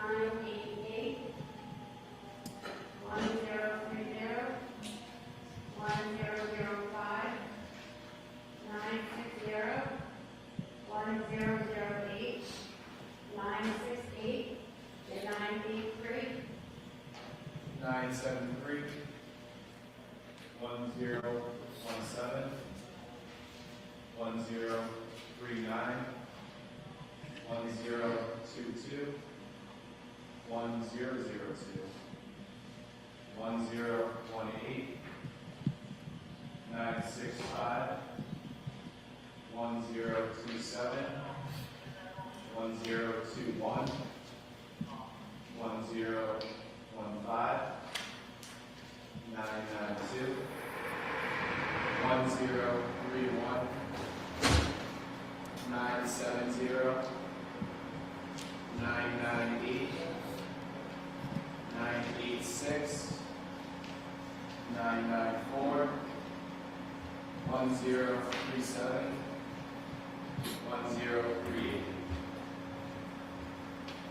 988, 1030, 1005, 960, 1008, 968, and 983. 973, 1017, 1039, 1022, 1002, 1018, 965, 1027, 1021, 1015, 992, 1031, 970, 998, 986, 994, 1037, 1038.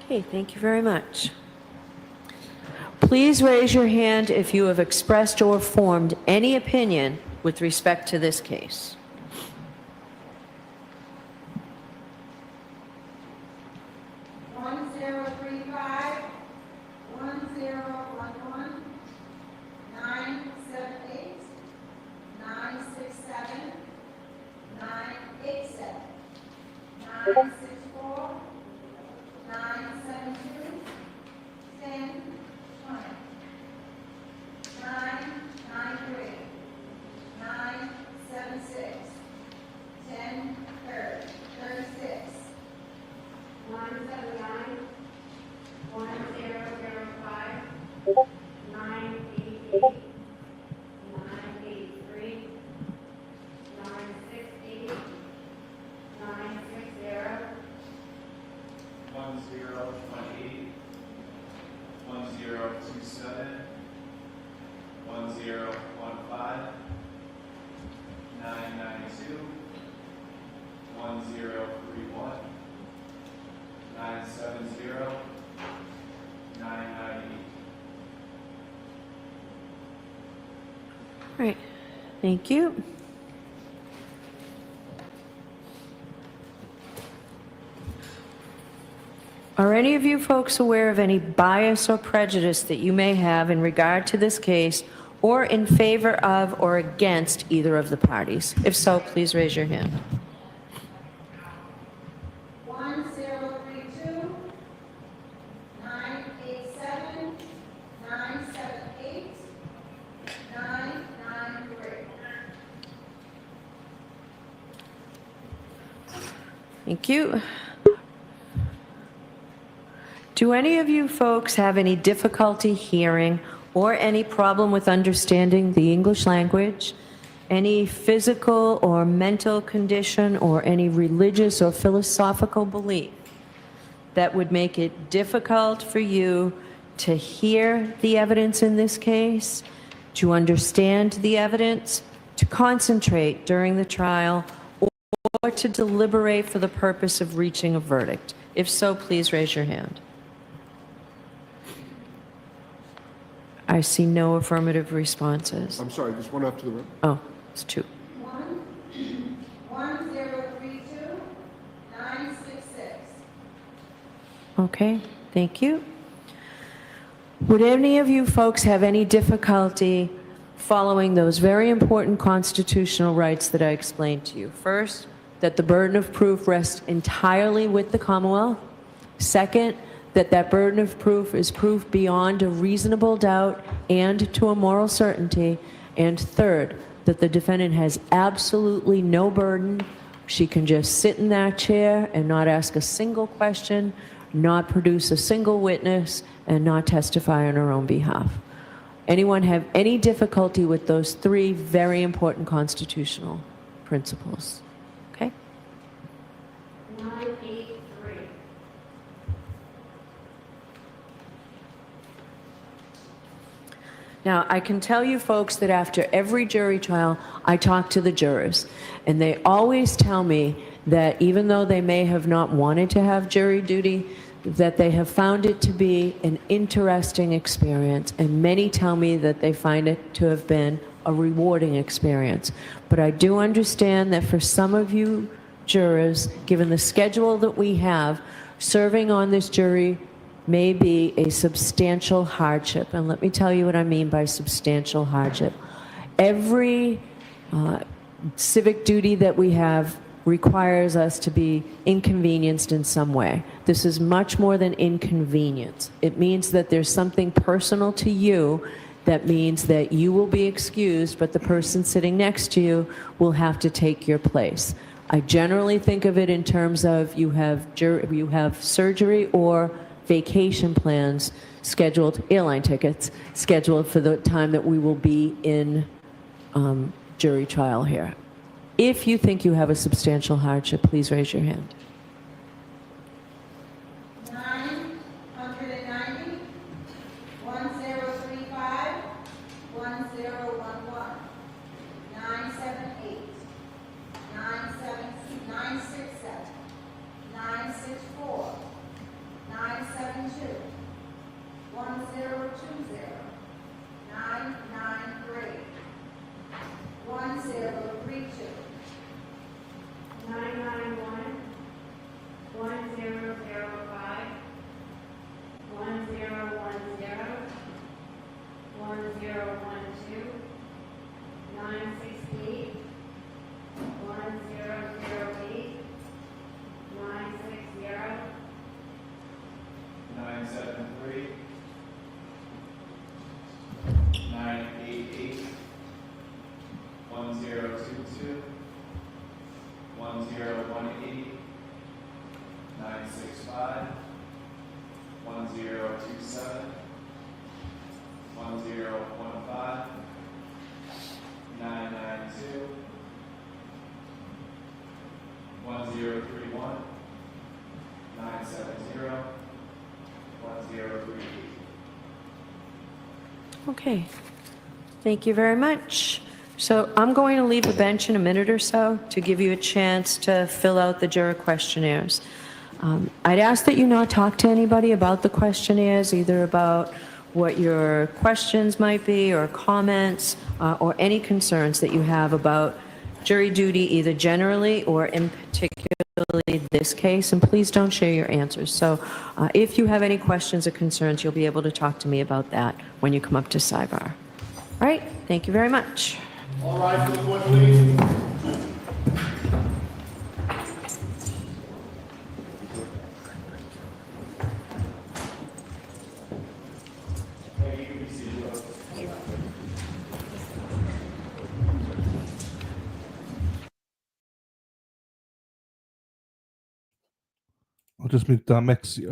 Okay, thank you very much. Please raise your hand if you have expressed or formed any opinion with respect to this case. All right, thank you. Are any of you folks aware of any bias or prejudice that you may have in regard to this case or in favor of or against either of the parties? If so, please raise your hand. 1032, 987, 978, 993. Thank you. Do any of you folks have any difficulty hearing or any problem with understanding the English language, any physical or mental condition, or any religious or philosophical belief that would make it difficult for you to hear the evidence in this case, to understand the evidence, to concentrate during the trial, or to deliberate for the purpose of reaching a verdict? If so, please raise your hand. I see no affirmative responses. I'm sorry, just one after the room. Oh, it's two. 1032, 966. Okay, thank you. Would any of you folks have any difficulty following those very important constitutional rights that I explained to you? First, that the burden of proof rests entirely with the Commonwealth. Second, that burden of proof is proof beyond a reasonable doubt and to a moral certainty. And third, that the defendant has absolutely no burden. She can just sit in that chair and not ask a single question, not produce a single witness, and not testify on her own behalf. Anyone have any difficulty with those three very important constitutional principles? Okay. 983. Now, I can tell you folks that after every jury trial, I talk to the jurors, and they always tell me that even though they may have not wanted to have jury duty, that they have found it to be an interesting experience, and many tell me that they find it to have been a rewarding experience. But I do understand that for some of you jurors, given the schedule that we have, serving on this jury may be a substantial hardship. And let me tell you what I mean by substantial hardship. Every civic duty that we have requires us to be inconvenienced in some way. This is much more than inconvenience. It means that there's something personal to you that means that you will be excused, but the person sitting next to you will have to take your place. I generally think of it in terms of you have surgery or vacation plans scheduled, airline tickets scheduled for the time that we will be in jury trial here. If you think you have a substantial hardship, please raise your hand. 990, 1035, 1011, 978, 967, 964, 972, 1020, 993, 1032, 991, 1005, 1010, 1012, 968, 1008, 960, 973, 988, 1022, 1018, 965, 1027, 1015, 992, 1031, 970, 1038. Okay. Thank you very much. So I'm going to leave the bench in a minute or so to give you a chance to fill out the juror questionnaires. I'd ask that you not talk to anybody about the questionnaires, either about what your questions might be or comments or any concerns that you have about jury duty, either generally or in particularly this case, and please don't share your answers. So if you have any questions or concerns, you'll be able to talk to me about that when you come up to Cybar. All right, thank you very much. All rise for the court, please. I'll just move down Mexi.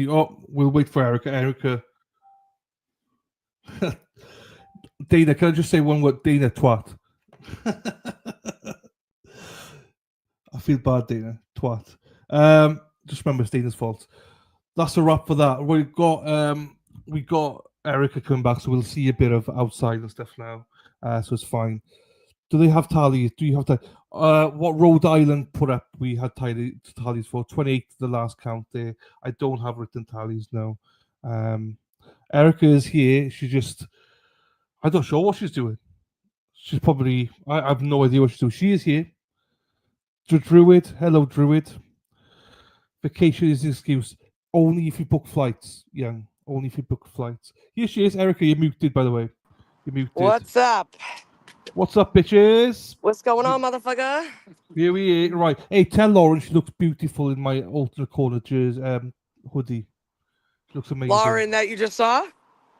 Oh, we'll wait for Erica. Erica. Dana, can I just say one word? Dana, twat. I feel bad, Dana. Twat. Just remember it's Dana's fault. That's a wrap for that. We got Erica coming back, so we'll see a bit of outside and stuff now. So it's fine. Do they have tallies? Do you have to? What Rhode Island put up? We had tallies for 28 the last count there. I don't have written tallies now. Erica is here. I'm not sure what she's doing. She's probably. I have no idea what she's doing. She is here. Druid. Hello, Druid. Vacation is an excuse. Only if you book flights, young. Only if you book flights. Here she is. Erica, you're muted, by the way. You're muted. What's up? What's up, bitches? What's going on, motherfucker? Here we are. Right. Hey, tell Lauren she looks beautiful in my alternate corner jersey, hoodie. She looks amazing. Lauren, that you just saw?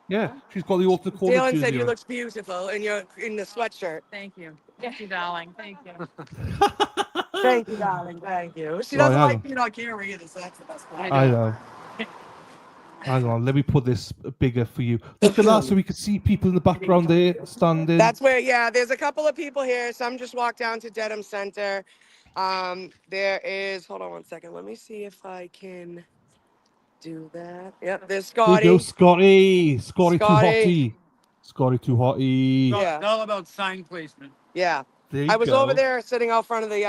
Yeah, she's got the alternate corner Dylan jersey said you on. look beautiful in the sweatshirt. Thank you. Thank you, darling. Thank you. Thank you, darling. Thank you. She Right, doesn't hang like on. being on camera either, so that's the best part. I know. Hang on, let me put this bigger for you. Look at that, so we can see people in the background there standing. That's where, yeah, there's a couple of people here. Some just walked down to Dedham Center. There is, hold on one second. Let me see if I can do that. Yep, there's There you go, Scotty. Scotty too hotty. Scotty too hotty. Yeah. It's all about sign placement. Yeah. There you I was go. over there sitting out front of the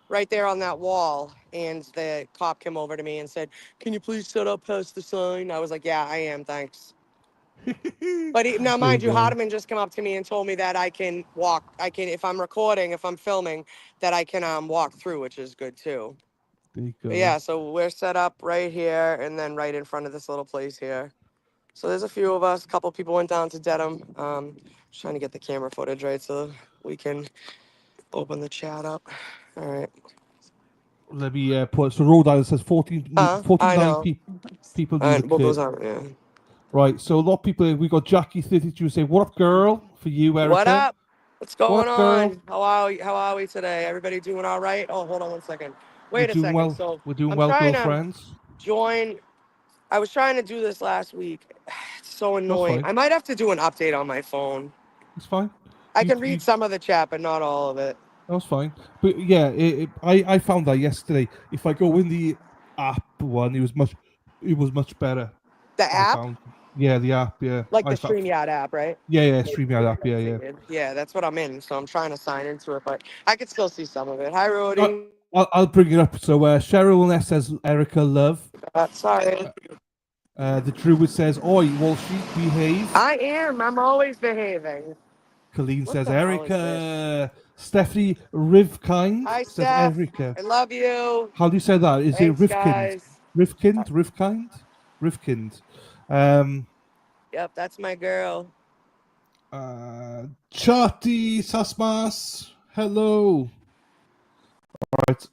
right there on that wall. And the cop came over to me and said, "Can you please sit up past the sign?" I was like, "Yeah, I am, thanks." But now, There you mind you, go. Hardeman just came up to me and told me that I can walk. I can, if I'm recording, if I'm filming, that I can walk through, which is good too. There you But go. yeah, so we're set up right here and then right in front of this little place here. So there's a few of us. A couple people went down to Dedham. Just trying to get the camera footage right so we can open the chat up. All right. Let me put so Rhode Island says 14, I 49 know. people do the What goes Kurt. on? Yeah. Right, so a lot of people. We got Jackie 32 say, "What up, girl?" For you, What Erica. up? What's What going up, girl? on? How are we today? Everybody doing all right? Oh, hold on one second. We're Wait a doing second. well. So We're doing I'm well, trying to girlfriends. join. I was trying to do this last week. It's so That's annoying. fine. I might have to do an update on my phone. It's fine. I You, can you read some of the chat, but not all of it. That's fine. But yeah, I found that yesterday. If I go in the app one, it was much better. The I app, found. Yeah, the app. Yeah, like I the found. StreamYard app, right? Yeah, StreamYard app. Yeah, yeah. Yeah, that's what I'm in. So I'm trying to sign into it, but I could still see some of it. Hi, Uh, Rudy. I'll bring it up. So Cheryl Ness says Erica love. Sorry. The Druid says, "Oi, Walshy, behave." I am. I'm always behaving. Colleen What says, the hell is this? "Erica." Stephanie Rivkind Hi, says, Steph. "Erica." I love you. How do you say that? Is it Thanks, Rivkind? guys. Rivkind. Um, Yep, that's my girl. Chati Sasmas. Hello. All right.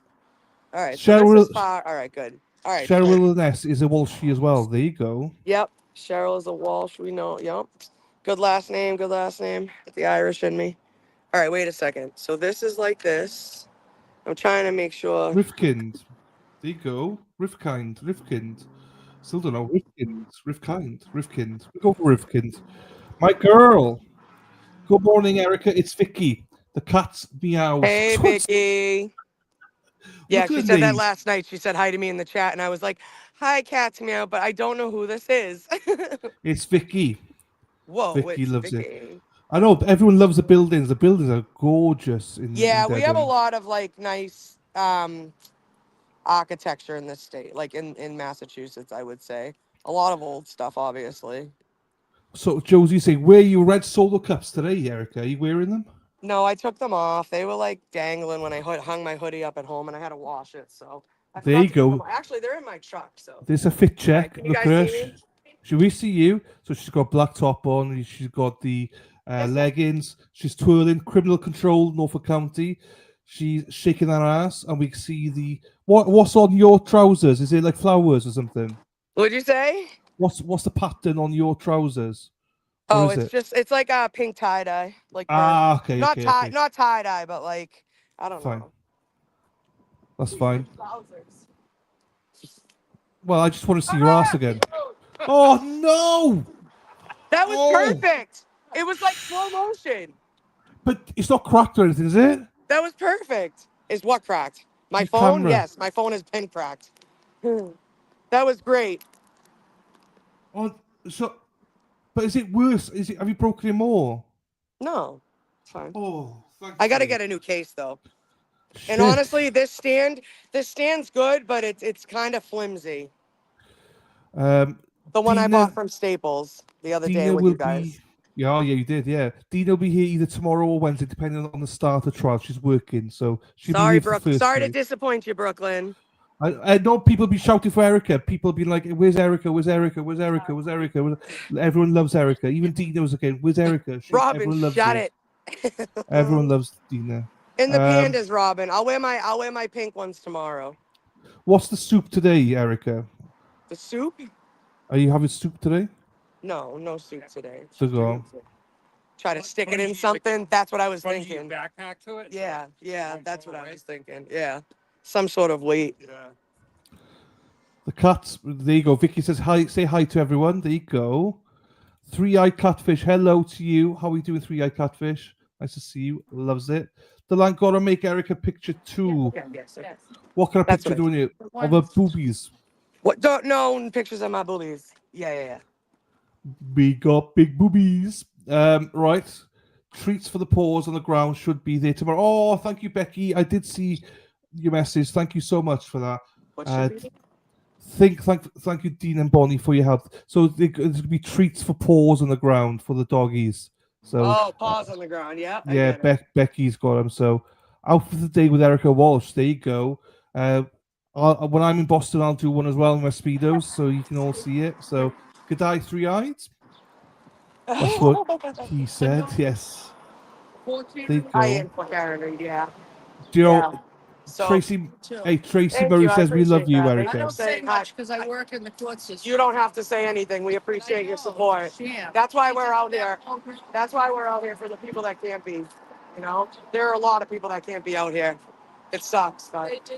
All right, so this Cheryl is far. All right, good. All right, so Cheryl Ness is a Walshy as well. There you go. yep, Cheryl is a Walsh. We know. Yep. Good last name. Good last name. The Irish in me. All right, wait a second. So this is like this. I'm trying to make sure. Rivkind. There you go. Rivkind. Still don't know. Rivkind. We go for Rivkind. My girl. Good morning, Erica. It's Vicky. The cat's meows. Hey, Vicky. Yeah, Look she at the said that name. last night. She said hi to me in the chat, and I was like, "Hi, Cat's Meow," but I don't know who this is. It's Vicky. Whoa, Vicky it's loves it. Vicky. I know everyone loves the buildings. The buildings are gorgeous in Yeah, we have a Dedham. lot of like nice architecture in this state, like in Massachusetts, I would say. A lot of old stuff, obviously. So Josie saying, wear your red solo cups today, Erica. Are you wearing them? No, I took them off. They were like dangling when I hung my hoodie up at home, and I had to wash it. So I There forgot you to put them go. on. Actually, they're in my truck. So There's a fit check. can you Look at guys her. see me? Should we see you? So she's got black top on. She's got the leggings. She's twirling. Criminal Control, Norfolk County. She's shaking her ass, and we can see the what's on your trousers. Is it like flowers or something? What'd you say? What's the pattern on your trousers? What Oh, is it? it's like a pink tie dye, like Okay, not okay. not tie dye, but like I don't Fine. know. That's fine. Trousers. Well, I just want to see your ass again. Oh no! That was perfect. It was like slow motion. But it's not cracked or anything, is it? That was perfect. Is what cracked? My Your phone? camera. Yes, my phone has been cracked. That was great. Oh, so, but is it worse? Have you broken it more? No, it's fine. Oh, thanks. I got to get a new case though. Shit. And honestly, this stand's good, but it's kind of flimsy. The one I bought from Staples the other day Dina with will you guys. be. Yeah, yeah, you did. Yeah, Dina will be here either tomorrow or Wednesday, depending on the start of trial. She's working, so she'll be Sorry, here for the first Sorry to week. disappoint you, Brooklyn. I know people be shouting for Erica. People be like, "Where's Erica? Where's Erica? Where's Erica? Where's Erica?" Everyone loves Erica. Even Dina was again. Where's Erica? Robin, everyone loves shut her. it. Everyone loves Dina. In the pandas, Robin. I'll wear my pink ones tomorrow. What's the soup today, Erica? The soup? Are you having soup today? No soup today. So go on. Try to stick it in something. That's what I was thinking. Backpack to it? Yeah, that's what I was thinking. Yeah, some sort of weight. Yeah. The cats. There you go. Vicky says hi. Say hi to everyone. There you go. Three-eyed catfish. Hello to you. How are you doing, three-eyed catfish? Nice to see you. Loves it. The land gotta make Erica picture too. Yes. What kind of That's picture what doing it? Of her boobies. What? Don't no pictures of my boobies. Yeah. We got big boobies. Right. Treats for the paws on the ground should be there tomorrow. Oh, thank you, Becky. I did see your message. Thank you so much for that. What should be? Thank you, Dean and Bonnie, for your help. So there's going to be treats for paws on the ground for the doggies. So Paws on the ground. Yeah, I yeah, get it. Becky's got them. So out for the day with Erica Walsh. There you go. When I'm in Boston, I'll do one as well in my speedos, so you can all see it. So good eye, 3 eyes. That's what he said. Yes. There you I go. am for Karen Reed, yeah. Do you know, Yeah. So, Tracy? Hey, Tracy thank Murray you. I says we love appreciate you, that. Erica. I don't say much because I work in the court system. You don't have to say anything. We appreciate your support. Yeah. That's why we're out here. That's why we're out here for the people that can't be. You know, there are a lot of people that can't be out here. It sucks, but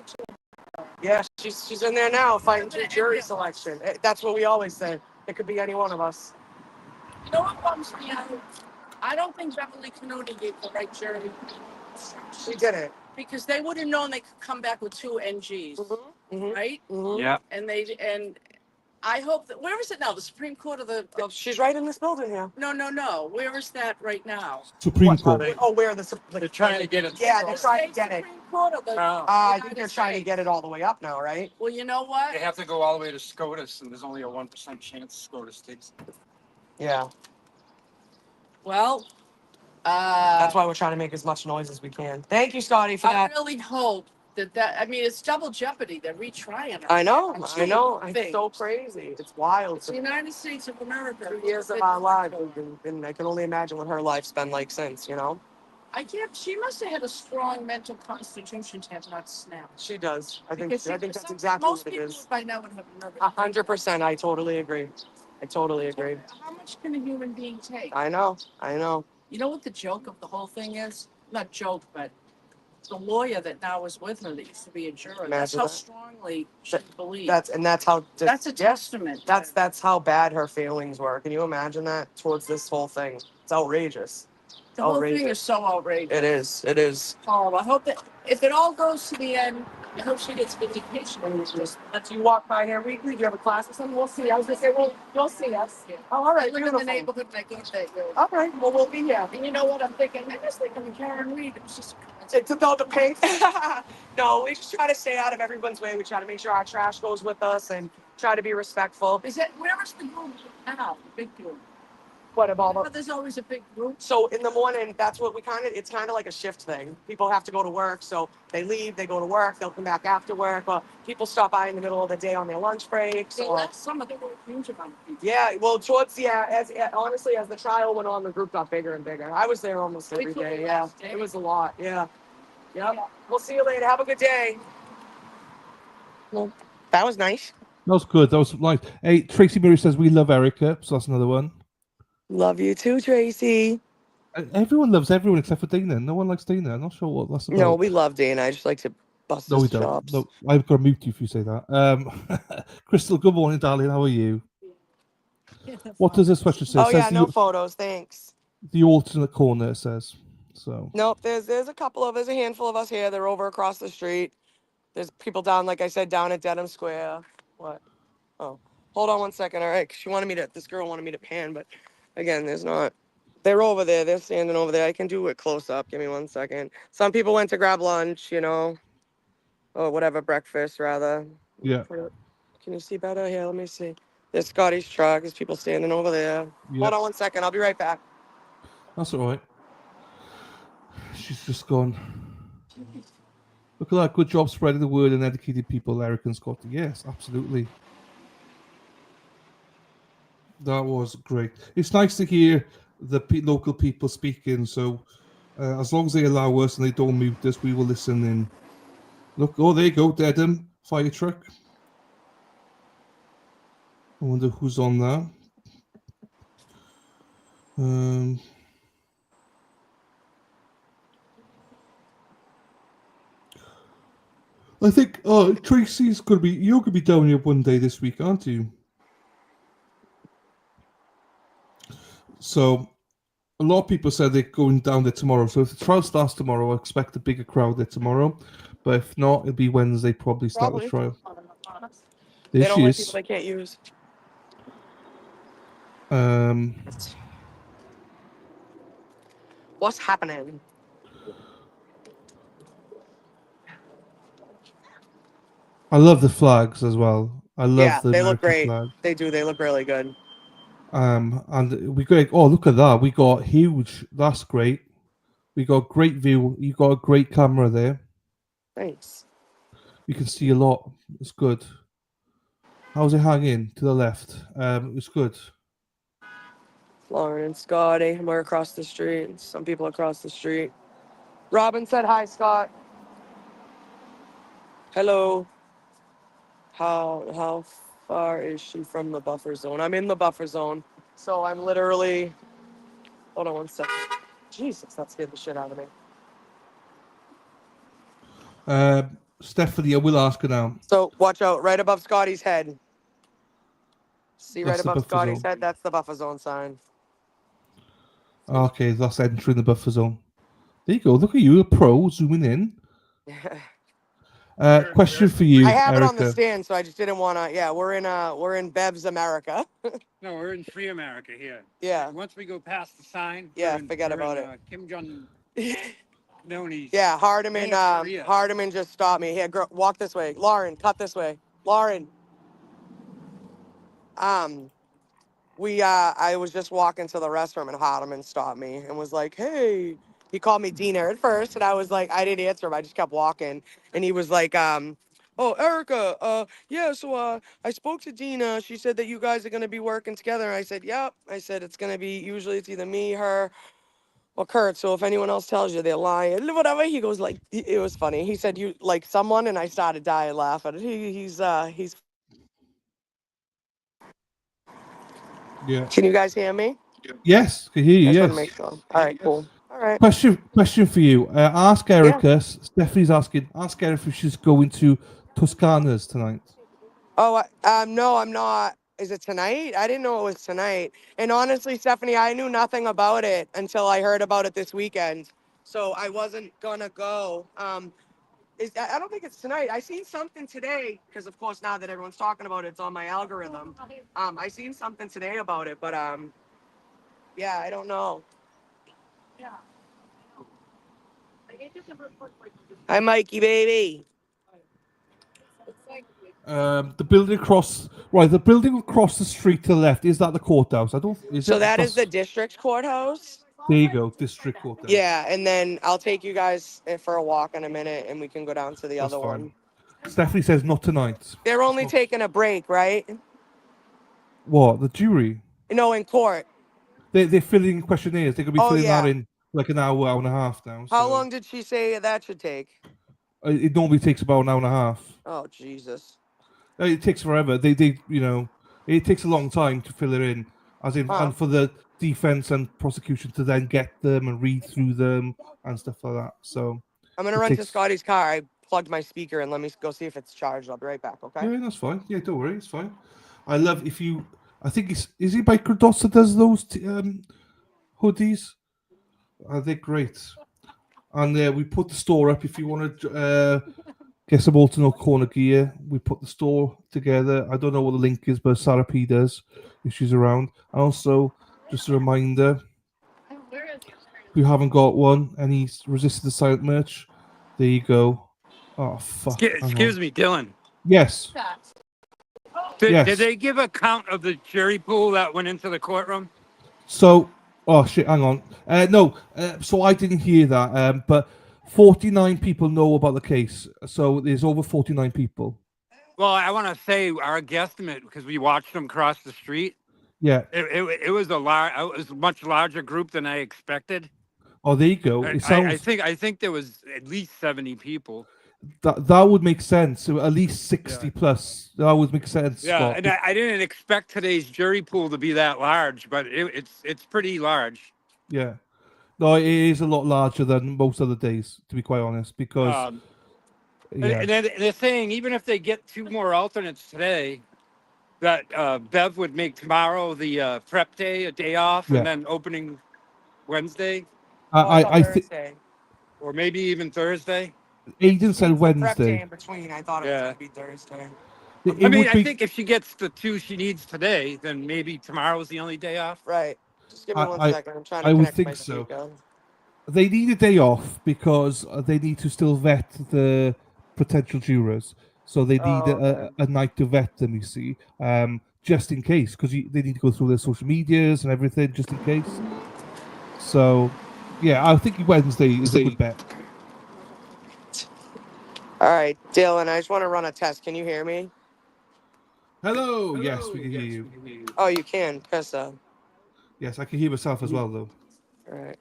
yeah, she's in there now fighting through jury selection. That's what we always say. It could be any one of us. You know what bums me out? I don't think Beverly Canoni gave the right jury. She did it. Because they would have known they could come back with 2 NGs, right? Yeah. And I hope that, where is it now? The Supreme Court of the She's right in this building here. No. Where is that right now? Supreme Court. Where they're trying to get it. Yeah, they're trying to get it. Supreme Court of the I think they're trying to get it all the way up now, right? Well, you know what? They have to go all the way to SCOTUS, and there's only a 1% chance SCOTUS takes it. Yeah. Well, That's why we're trying to make as much noise as we can. Thank you, Scotty, for I that. really hope that I mean, it's double jeopardy. They're retrying it. I know. It's so crazy. It's wild. It's the United States of America. 2 years of our lives, and I can only imagine what her life's been like since, you know? She must have had a strong mental constitution to have not snapped. She does. I think Because that's exactly most what it people is. by now would have nervous. 100%. I totally agree. How much can a human being take? I know. You know what the joke of the whole thing is? Not joke, but the lawyer that now is with her that used to be a juror. That's Imagine how that. strongly she believed. That's how. That's a testament. That's how bad her feelings were. Can you imagine that towards this whole thing? It's outrageous. The whole thing is so outrageous. It is. Horrible. I hope that if it all goes to the end, I hope she gets vindication. Just let you walk by here weekly. Do you have a class or something? We'll see. I was gonna say, well, you'll see us. Yeah. Oh, all right. I live in the neighborhood and I go to that. All right. Well, we'll be here. And you know what I'm thinking? I just think I'm Karen Reed. It was just. It's about the pink. No, we just try to stay out of everyone's way. We try to make sure our trash goes with us and try to be respectful. Where is the group now? The big group. What about But there's always a big group. So in the morning, that's what it's kind of like a shift thing. People have to go to work, so they leave, they go to work, they'll come back after work, or people stop by in the middle of the day on their lunch breaks. So that's some of the huge amount of people. Yeah, well, honestly, as the trial went on, the group got bigger and bigger. I was there almost every day. Yeah, it was a lot. Yeah. Yep. We'll see you later. Have a good day. Well, that was nice. That was good. That was nice. Hey, Tracy Murray says we love Erica, so that's another one. Love you too, Tracy. Everyone loves everyone except for Dana. No one likes Dana. I'm not sure what that's about. No, we love Dana. I just like to bust No, we his don't. chops. No, I've got to mute you if you say that. Crystal, good morning, darling. How are you? What does this question say? Oh, It yeah, says no photos. Thanks. the alternate corner, it says. So. Nope, there's a handful of us here. They're over across the street. There's people down, like I said, down at Dedham Square. What? Oh, hold on one second. All right, this girl wanted me to pan, but again, there's not. They're over there. They're standing over there. I can do it close up. Give me 1 second. Some people went to grab lunch, or whatever, breakfast rather. Yeah. Can you see better? Here, let me see. There's Scotty's truck. There's people standing over there. Yeah. Hold on 1 second. I'll be right back. That's all right. She's just gone. Look at that. Good job spreading the word and educating people, Eric and Scotty. Yes, absolutely. That was great. It's nice to hear the local people speaking. So as long as they allow us and they don't mute us, we will listen in. Look, there you go, Dedham fire truck. I wonder who's on there. I think Tracy's you're gonna be down here one day this week, aren't you? So a lot of people said they're going down there tomorrow. So if the trial starts tomorrow, I expect a bigger crowd there tomorrow. But if not, it'll be Wednesday probably start the trial. There They don't she like is. people they can't use. What's happening? I love the flags as well. I love Yeah, the they look American great. flag. They do. They look really good. And we got, oh, look at that. We got huge. That's great. We got great view. You got a great camera there. Thanks. You can see a lot. It's good. How's it hanging to the left? It's good. Lauren and Scotty, and we're across the street. Some people across the street. Robin said hi, Scott. Hello. How far is she from the buffer zone? I'm in the buffer zone, so I'm literally. Hold on 1 second. Jesus, that scared the shit out of me. Stephanie, I will ask her now. So watch out, right above Scotty's head. See right That's the above buffer Scotty's zone. head? That's the buffer zone sign. Okay, that's entering the buffer zone. There you go. Look at you, a pro, zooming in. Question for I you, have it on the Erica. stand, so I just didn't want to. Yeah, we're in Bev's America. No, we're in free America here. Yeah. Once we go past the sign, Yeah, forget about it. Kim Jong Noni's. Yeah, Hardiman. North Korea. Hardiman just stopped me. Here, girl, walk this way. Lauren, cut this way. Lauren. I was just walking to the restroom and Hardiman stopped me and was like, "Hey." He called me Dina at first, and I was like, I didn't answer him. I just kept walking, and he was like, "Oh, Erica, yeah. So I spoke to Dina. She said that you guys are gonna be working together." And I said, "Yep." I said it's gonna be usually it's either me, her, or Kurt. So if anyone else tells you they're lying, whatever. He goes like, it was funny. He said you like someone, and I started dying laughing. He's. Yeah. Can you guys hear me? Yes, can hear I you. just want to Yes. make sure. All right, cool. All right. Question for you. Ask Yeah. Erica. Stephanie's asking. Ask Erica if she's going to Toscana's tonight. Oh, no, I'm not. Is it tonight? I didn't know it was tonight. And honestly, Stephanie, I knew nothing about it until I heard about it this weekend. So I wasn't gonna go. I don't think it's tonight. I seen something today because, of course, now that everyone's talking about it, it's on my algorithm. I seen something today about it, but yeah, I don't know. Hi, Mikey, baby. The building across, right? The building across the street to the left, is that the courthouse? I don't. Is So it? that is the district courthouse. There you go, district courthouse. Yeah, and then I'll take you guys for a walk in a minute, and we can go down to the That's other fine. one. Stephanie says not tonight. They're only taking a break, right? What, the jury? No, in court. They're filling questionnaires. They're gonna be Oh, filling that yeah. in like an hour and a half now. How So long did she say that should take? it normally takes about an hour and a half. Oh, Jesus. It takes forever. They it takes a long time to fill it in, as in, Huh. and for the defense and prosecution to then get them and read through them and stuff like that. So I'm going to it run to takes- Scotty's car. I plugged my speaker and let me go see if it's charged. I'll be right back, okay? Yeah, that's fine. Yeah, don't worry, it's fine. I love if you. I think is it by Credos that does those hoodies? They're great. And we put the store up if you want to get some alternate corner gear. We put the store together. I don't know what the link is, but Sarah P does if she's around. And also, just a reminder, if you haven't got one, any Resisted the Silent merch, there you go. Oh, fuck. Excuse me, Dylan. Yes. Yes. Did they give a count of the jury pool that went into the courtroom? So, oh shit, hang on. No, so I didn't hear that. But 49 people know about the case. So there's over 49 people. Well, I want to say our guesstimate, because we watched them cross the street. Yeah. It was a much larger group than I expected. Oh, there you go. It sounds. I think there was at least 70 people. That would make sense. So at least 60 plus. That would make sense. Yeah, Scott. and I didn't expect today's jury pool to be that large, but it's pretty large. Yeah. No, it is a lot larger than most other days, to be quite honest, because. Yeah. And they're saying even if they get 2 more alternates today, that Bev would make tomorrow the prep day, a day off, Yeah. and then opening Wednesday. I think. Or maybe even Thursday. Aiden said Prep day Wednesday. in between. I thought it was going to be Thursday. It I mean, would I be- think if she gets the 2 she needs today, then maybe tomorrow's the only day off. Right. Just give me one second. I'm trying to I would connect my think so. speaker. They need a day off because they need to still vet the potential jurors. So they need okay. a night to vet them, you see, just in case, because they need to go through their social medias and everything, just in case. So, yeah, I think Wednesday is a good bet. All right, Dylan, I just want to run a test. Can you hear me? Hello. Yes, we can hear you. Oh, you can, Pissa. Yes, I can hear myself as well, though. All right.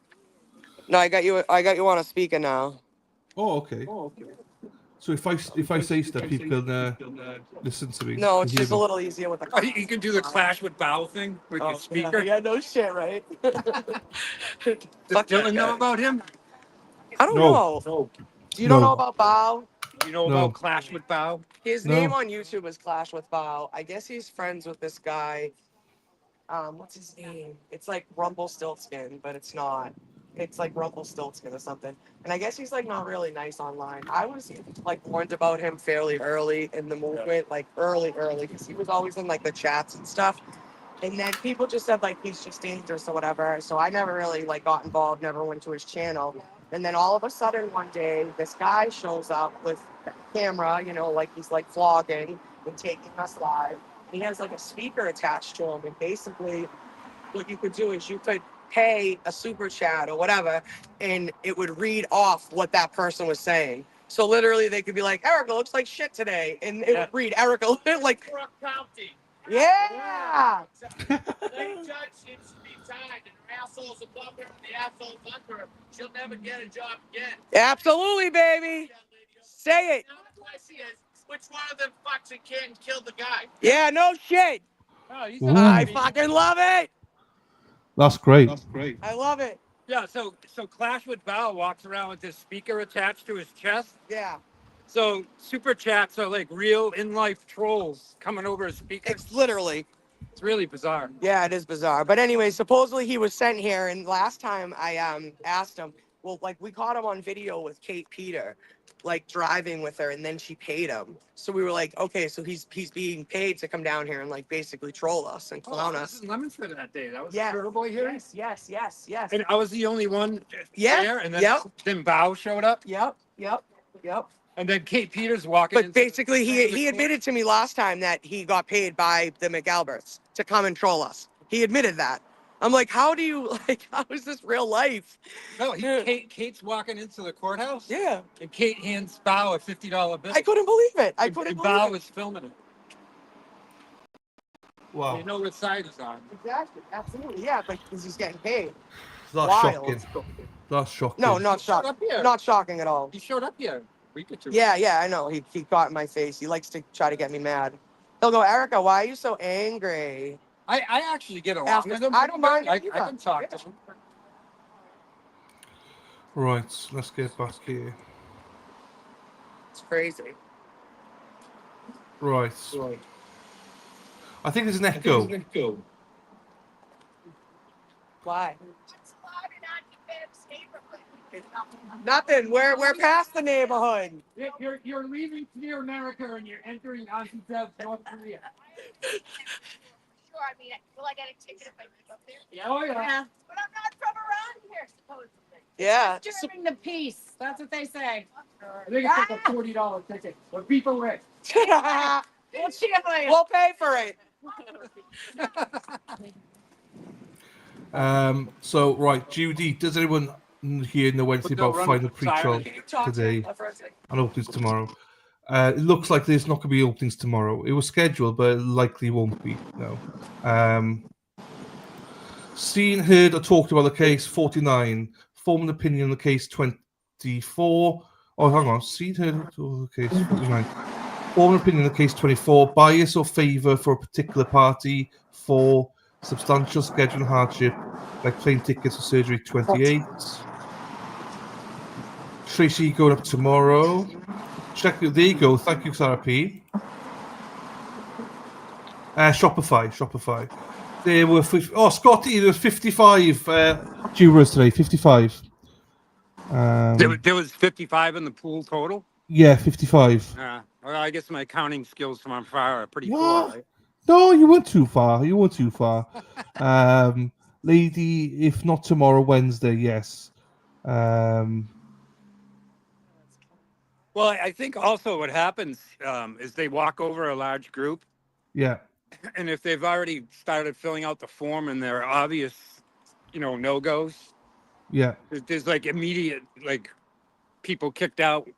No, I got you. I got you on a speaker now. Oh, okay. So if I say stuff, people can listen to me. No, Can it's hear just a me. little easier with the. Oh, you can do the Clash with Bow thing with your speaker. Yeah, no shit, right? Does Dylan know about him? I don't No. know. You don't know No. about Bao? You know No. about Clash with Bow? His name No. on YouTube is Clash with Bao. I guess he's friends with this guy. What's his name? It's like Rumpelstiltskin, but it's not. It's like Rumpelstiltskin or something. And I guess he's like not really nice online. I was like warned about him fairly early in the movement, like early, because he was always in like the chats and stuff. And then people just said like he's just dangerous or whatever. So I never really like got involved, never went to his channel. And then all of a sudden one day this guy shows up with a camera, you know, like he's like vlogging and taking us live. He has like a speaker attached to him, and basically what you could do is you could pay a super chat or whatever, and it would read off what that person was saying. So literally they could be like, Erica looks like shit today, and it would read Erica like County. yeah. Lady judge needs to be tied, and her asshole's above her, and the asshole's under her. She'll never get a job again. Absolutely, baby. Say it. Now the question is, which one of them fucks and can't kill the guy? Yeah, no shit. Oh, he's Ooh. I fucking love it. That's great. I love it. Yeah, so Clash with Bow walks around with this speaker attached to his chest. Yeah. So super chats are like real in-life trolls coming over his speaker. It's literally. It's really bizarre. Yeah, it is bizarre. But anyway, supposedly he was sent here, and last time I asked him, well, like we caught him on video with Kate Peter, like driving with her, and then she paid him. So we were like, okay, so he's being paid to come down here and like basically troll us and clown I us. was in Leominster that day. That was Yes, a Turtle here. yes. And I was the only one there. And then, Yep. then Bow showed up. Yep. And then Kate Peters walking. But basically, he admitted to me last time that he got paid by the McAlberts to come and troll us. He admitted that. I'm like, how is this real life? No, Kate's walking into the courthouse. Yeah. And Kate hands Bow a $50 bill. I couldn't believe it. And Bow was filming it. Wow. You know what side he's on. Exactly. Absolutely. Yeah, but because he's getting paid. That's Wild. shocking. That's shocking. No, not shocking. Not shocking at all. He showed up here a week or two. Yeah, I know. He got in my face. He likes to try to get me mad. He'll go, Erica, why are you so angry? I actually get along with him. I don't mind. I can talk to him. Right, let's get back here. It's crazy. Right. I think there's an echo. Why? Nothing. We're past the neighborhood. You're leaving near America and you're entering North Korea. Sure, I mean, will I get a ticket if I keep up there? Yeah, oh yeah. But I'm not from around here, supposedly. Yeah. Disturbing the peace. That's what they say. I think it's like a $40 ticket. But people rich. We'll cheer for you. We'll pay for it. So right, Judy, does anyone here know anything about final pre-trial today and openings tomorrow? It looks like there's not going to be openings tomorrow. It was scheduled, but it likely won't be. No. Seen, heard, or talked about the case 49. Formed an opinion on the case 24. Oh, hang on. Seen, heard, or talked about the case 49. Formed an opinion on the case 24. Bias or favour for a particular party 4. Substantial schedule and hardship, like plane tickets for surgery 28. Tracy going up tomorrow. Check. There you go. Thank you, Sarah P. Shopify. There were Scotty. There was 55 jurors today. 55. There was 55 in the pool total. Yeah, 55. Well, I guess my counting skills from on fire are pretty poor. Right? No, you weren't too far. Lady, if not tomorrow, Wednesday, yes. Well, I think also what happens is they walk over a large group, Yeah. and if they've already started filling out the form and there are obvious, no goes, Yeah. there's like immediate like people kicked out.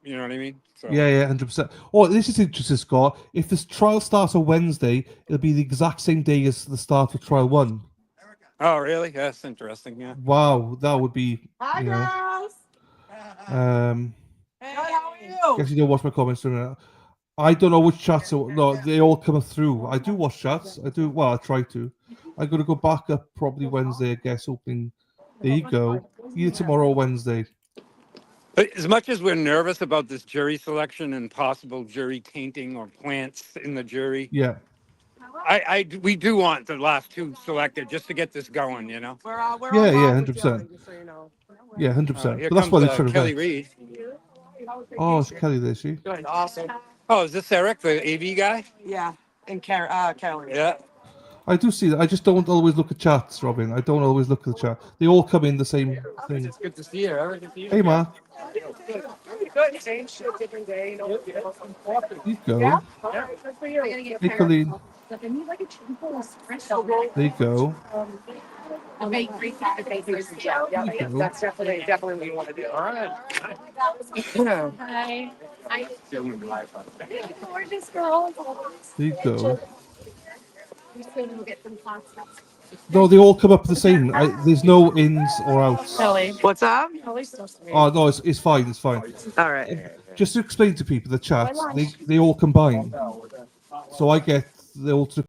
You know what I mean? So. Yeah, 100%. Oh, this is interesting, Scott. If this trial starts on Wednesday, it'll be the exact same day as the start of trial 1. Oh, really? That's interesting. Yeah. Wow, that would be, Hi, girls. Um, Hey, how are you? guess you don't watch my comments doing that. I don't know which chats. No, they all come through. I do watch chats. I do. Well, I try to. I'm gonna go back up probably Wednesday. I guess opening. There you go. Either tomorrow or Wednesday. But as much as we're nervous about this jury selection and possible jury tainting or plants in the jury, Yeah. we do want the last two selected just to get this going. We're Yeah, on yeah, board with 100%. Joey, just so you know. Yeah, 100%. Here But that's comes why they try to Kelly vet. Reed. Oh, it's Kelly there, she. Good, awesome. Oh, is this Eric, the AV guy? Yeah, and Kelly. Yeah. I do see that. I just don't always look at chats, Robin. I don't always look at the chat. They all come in the same thing. It's good to see you, Eric. Good to see you. Hey, Mark. Good, same shit, different day. There you go. Yeah? All right, good for you. Hey, Colleen. There you go. Okay, great. Yeah, that's definitely what you want to do. All right. Hi. Gorgeous girl. There you go. Just gonna go get some pasta. No, they all come up the same. There's no ins or outs. Kelly. What's up? Kelly's so sweet. Oh no, it's fine. It's fine. All right. Just to explain to people the chats, they all combine. So I get the Ultra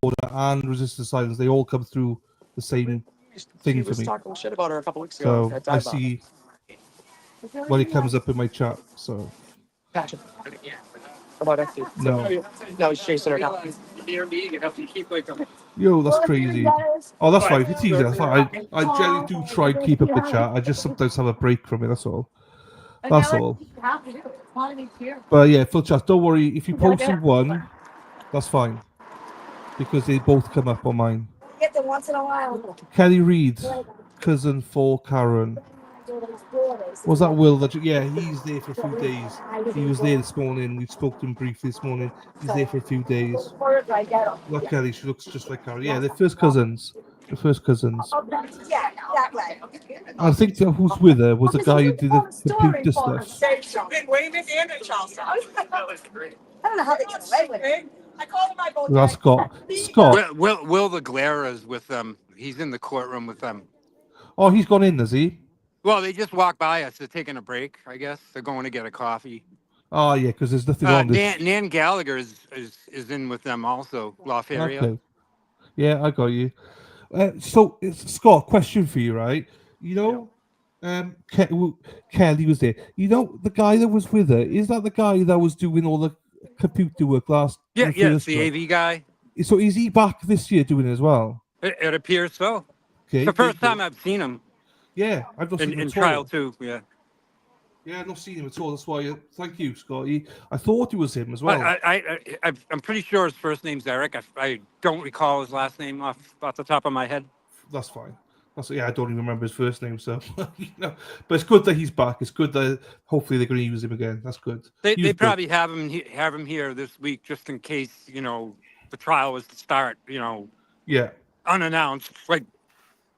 Quarter and Resistance Silence. They all come through the same thing He for was me. talking shit about her a couple weeks ago. So I see when it comes up in my chat. So Gotcha. About FD. No. No, he's chasing her down. Yo, that's crazy. Oh, that's fine. If it's easy, that's fine. I generally do try and keep up the chat. I just sometimes have a break from it. That's all. That's all. But yeah, full chat. Don't worry. If you post in one, that's fine. Because they both come up on mine. Get them once in a while. Kelly Reed, cousin for Karen. Was that Will? Yeah, he's there for a few days. He was there this morning. We spoke to him briefly this morning. He's there for a few days. Not Kelly. She looks just like Karen. Yeah, they're first cousins. The first cousins. Yeah, exactly. I think who's with her was the guy who did the computer stuff. Been Weymouth and in Charleston. I don't know how they get away with it. I called him my both. That's Scott. Scott. Will the Glare is with them. He's in the courtroom with them. Oh, he's gone in, has he? Well, they just walked by us. They're taking a break, I guess. They're going to get a coffee. Oh, yeah, because there's nothing on this. Nan Gallagher is in with them also, Lothario. Okay. Yeah, I got you. So, Scott, question for you, right? You know, Kelly was there. You know, the guy that was with her, is that the guy that was doing all the computer work last? Yeah, it's the AV guy. So, is he back this year doing it as well? It appears so. Okay. It's the first time I've seen him. Yeah, I've not seen him in at trial all. too. Yeah. Yeah, I've not seen him at all. That's why. Thank you, Scott. I thought it was him as well. I'm pretty sure his first name's Eric. I don't recall his last name off the top of my head. That's fine. I don't even remember his first name. So, but it's good that he's back. It's good that hopefully they're going to use him again. That's good. They probably have him here this week just in case the trial was to start. Yeah. Unannounced. Like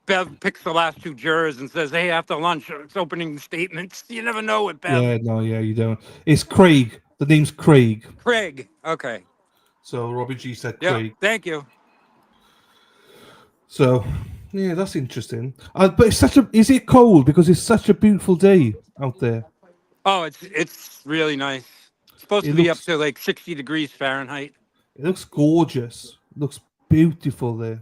Bev picks the last two jurors and says, "Hey, after lunch, it's opening statements." You never know with Bev. Yeah, you don't. It's Craig. The name's Craig. Craig. Okay. So Robbie G said Yeah. Craig. Thank you. So, yeah, that's interesting. But is it cold because it's such a beautiful day out there? Oh, it's really nice. It's supposed to be up to like 60 degrees Fahrenheit. It looks gorgeous. It looks beautiful there.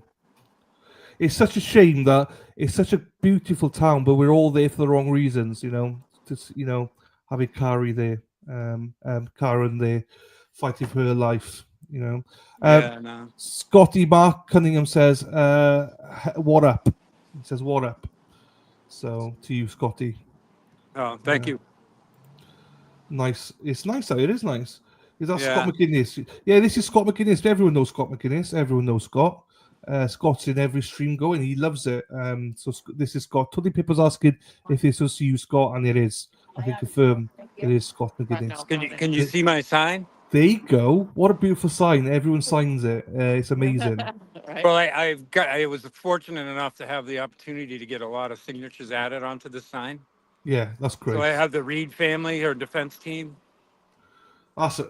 It's such a shame that it's such a beautiful town, but we're all there for the wrong reasons, having Carrie there, Karen there, fighting for her life, Scotty Mark Cunningham says, what up? He says, what up? So, to you, Scotty. Oh, thank you. Nice. It's nice out. It is nice. Is that Yeah. Scott McGuinness? Yeah, this is Scott McGuinness. Everyone knows Scott McGuinness. Everyone knows Scott. Scott's in every stream going. He loves it. So this is Scott. Tony Pippa's asking if this was you, Scott, and it is. I can confirm it is Scott McGuinness. Can you see my sign? There you go. What a beautiful sign. Everyone signs it. It's amazing. Well, I was fortunate enough to have the opportunity to get a lot of signatures added onto the sign. Yeah, that's great. So I have the Reed family, or defense team. That's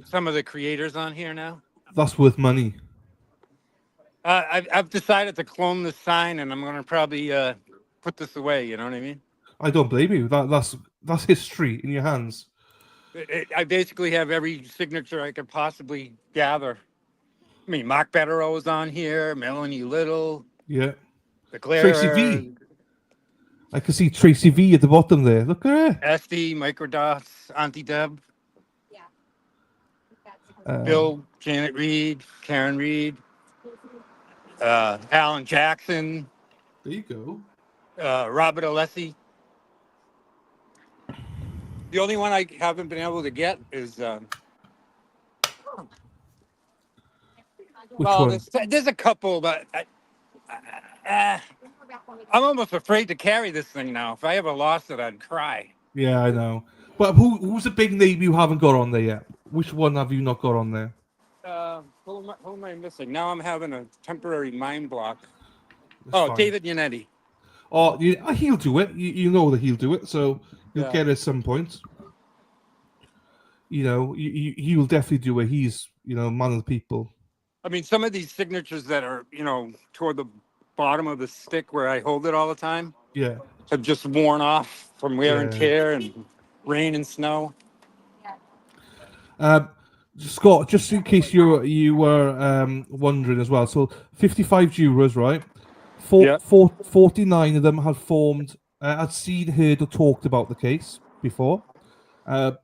Some of the creators on here now. that's worth money. I've decided to clone the sign, and I'm going to probably put this away. You know what I mean? I don't blame you. That's history in your hands. I basically have every signature I could possibly gather. I mean, Mark Betterow is on here, Melanie Little, Yeah. the Tracy Claire, V. I can see Tracy V at the bottom there. Look at her. Esty, Microdots, Auntie Deb, Um, Bill, Janet Reed, Karen Reed, Alan Jackson. There you go. Robert Alessi. The only one I haven't been able to get is Which one? there's a couple, but I'm almost afraid to carry this thing now. If I ever lost it, I'd cry. Yeah, I know. But who's the big name you haven't got on there yet? Which one have you not got on there? Who am I missing? Now I'm having a temporary mind block. Fine. David Yannetti. Oh, he'll do it. You know that he'll do it, so he'll get it at some point. You know, he will definitely do it. He's, man of the people. I mean, some of these signatures that are, toward the bottom of the stick where I hold it all the time, Yeah, have just worn off from wear and tear and rain and snow. Scott, just in case you were wondering as well, so 55 jurors, right? 49 of them had had seen, heard, or talked about the case before. But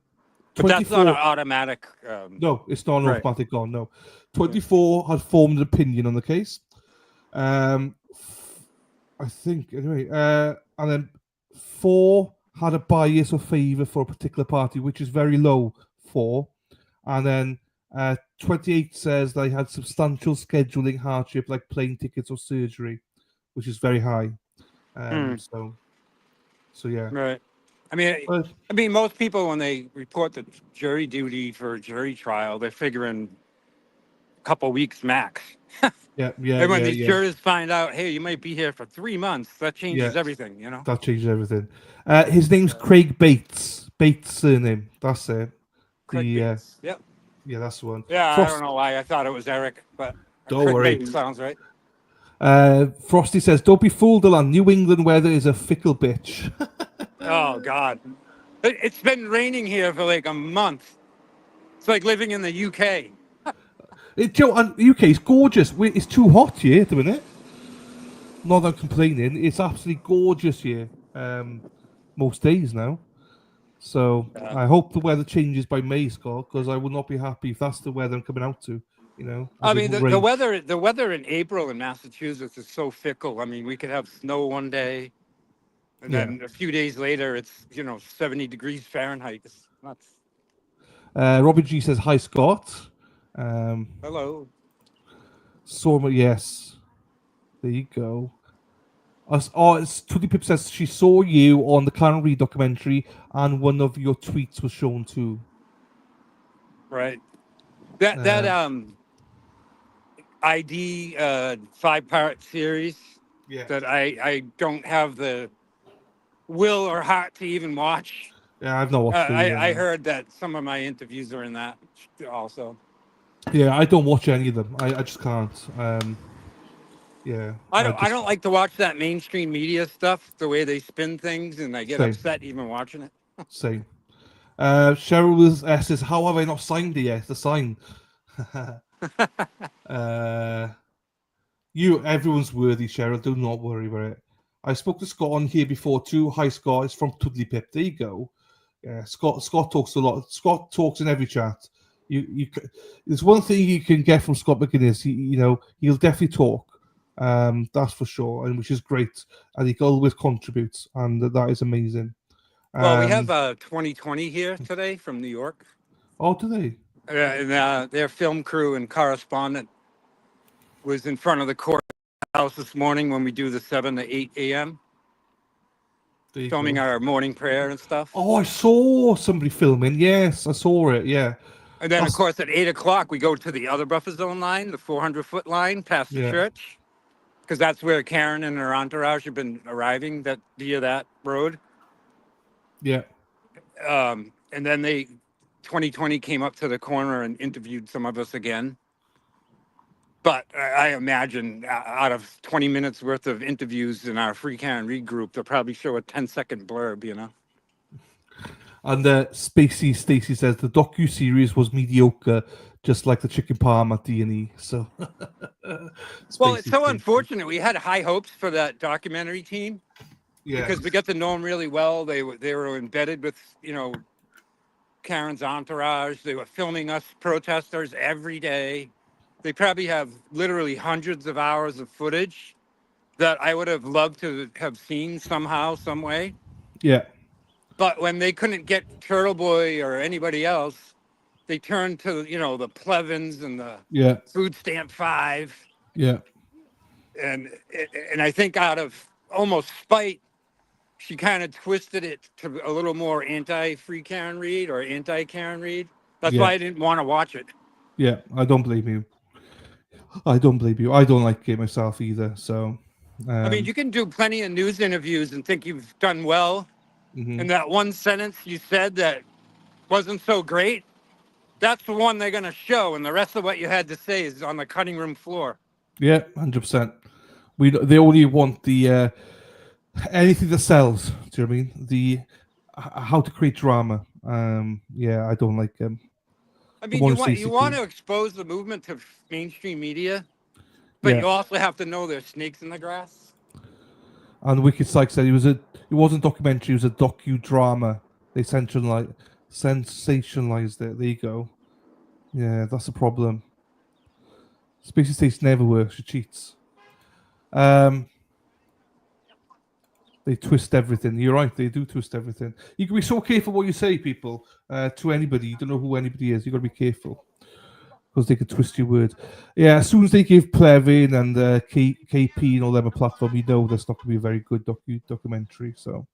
that's not an automatic. No, it's not an automatic on. No, 24 had formed an opinion on the case. I think anyway, and then 4 had a bias or favour for a particular party, which is very low. 4, and then 28 says they had substantial scheduling hardship, like plane tickets or surgery, which is very high. So yeah. Right. I mean, most people when they report the jury duty for a jury trial, they're figuring a couple weeks max. Yeah. And when these jurors find out, hey, you might be here for 3 months, that changes everything, That changes everything. His name's Craig Bates. Bates surname. That's it. Craig Bates. Yep. Yeah, that's the one. Yeah, I don't know why I thought it was Eric, but don't worry. Bates sounds right. Frosty says, "Don't be fooled, Alan. New England weather is a fickle bitch." Oh God, it's been raining here for like a month. It's like living in the UK. UK is gorgeous. It's too hot here at the minute. Not that I'm complaining. It's absolutely gorgeous here. Most days now. So I hope the weather changes by May, Scott, because I would not be happy if that's the weather I'm coming out to. I mean, the weather in April in Massachusetts is so fickle. I mean, we could have snow one day, and then a few days later, it's 70 degrees Fahrenheit. It's nuts. Robbie G says, "Hi, Scott." Hello. Soma, yes. There you go. Tudy Pip says she saw you on the Karen Reed documentary, and one of your tweets was shown too. Right. That ID 5-part series that I don't have the will or heart to even watch. Yeah, I've not watched it. I heard that some of my interviews are in that also. Yeah, I don't watch any of them. I just can't. Yeah. I don't like to watch that mainstream media stuff, the way they spin things, and I get upset even watching it. Same. Cheryl says, "How have I not signed it yet? The sign." Everyone's worthy, Cheryl. Do not worry about it. I spoke to Scott on here before too. Hi, Scott. It's from Tudley Pip. There you go. Yeah, Scott talks a lot. Scott talks in every chat. There's one thing you can get from Scott McGuinness. He'll definitely talk. That's for sure, and which is great. And he always contributes, and that is amazing. Well, we have 2020 here today from New York. Oh, do they? And their film crew and correspondent was in front of the courthouse this morning when we do the 7 to 8 a.m. filming our morning prayer and stuff. Oh, I saw somebody filming. Yes, I saw it. Yeah. And then, of course, at 8 o'clock, we go to the other buffer zone line, the 400-foot line past the church, because that's where Karen and her entourage have been arriving via that road. Yeah. And then 2020 came up to the corner and interviewed some of us again. But I imagine out of 20 minutes worth of interviews in our Free Karen Read group, they'll probably show a 10-second blurb, you know? And Stacy says the docu-series was mediocre, just like the chicken parm at D&E. So, well, it's so unfortunate. We had high hopes for that documentary team because we got to know them really well. They were embedded with, Karen's entourage. They were filming us protesters every day. They probably have literally hundreds of hours of footage that I would have loved to have seen somehow, some way. Yeah. But when they couldn't get Turtle Boy or anybody else, they turned to, the Plevins and the Food Stamp 5. Yeah. And I think out of almost spite, she kind of twisted it to a little more anti-Free Karen Read or anti-Karen Read. That's why I didn't want to watch it. Yeah, I don't blame you. I don't like it myself either. So, I mean, you can do plenty of news interviews and think you've done well. And that one sentence you said that wasn't so great, that's the one they're going to show. And the rest of what you had to say is on the cutting room floor. Yeah, 100%. They only want the anything that sells. Do you know what I mean? The how to create drama. Yeah, I don't like them. I mean, you want to expose the movement to mainstream media, but you also have to know there's snakes in the grass. And Wicked Psych said it wasn't documentary, it was a docudrama. They sensationalized it. There you go. Yeah, that's the problem. Spacey States never works, she cheats. They twist everything. You're right, they do twist everything. You can be so careful what you say, people, to anybody. You don't know who anybody is. You've got to be careful. Because they could twist your word. Yeah, as soon as they give Plevin and KP and all them a platform, you know that's not going to be a very good documentary. So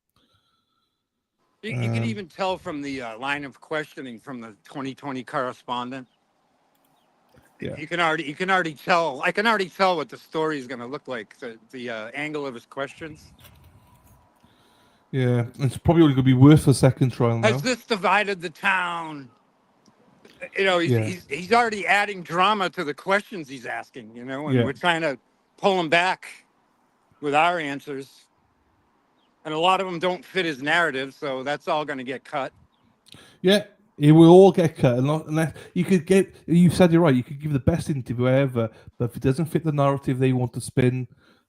You can even tell from the line of questioning from the 2020 correspondent. Yeah. You can already tell. I can already tell what the story is going to look like. The angle of his questions. Yeah, it's probably only going to be worth a second trial now. Has this divided the town? He's already adding drama to the questions he's asking, and we're trying to pull him back with our answers. And a lot of them don't fit his narrative, so that's all going to get cut. Yeah, it will all get cut. Unless you said you're right, you could give the best interview ever, but if it doesn't fit the narrative they want to spin,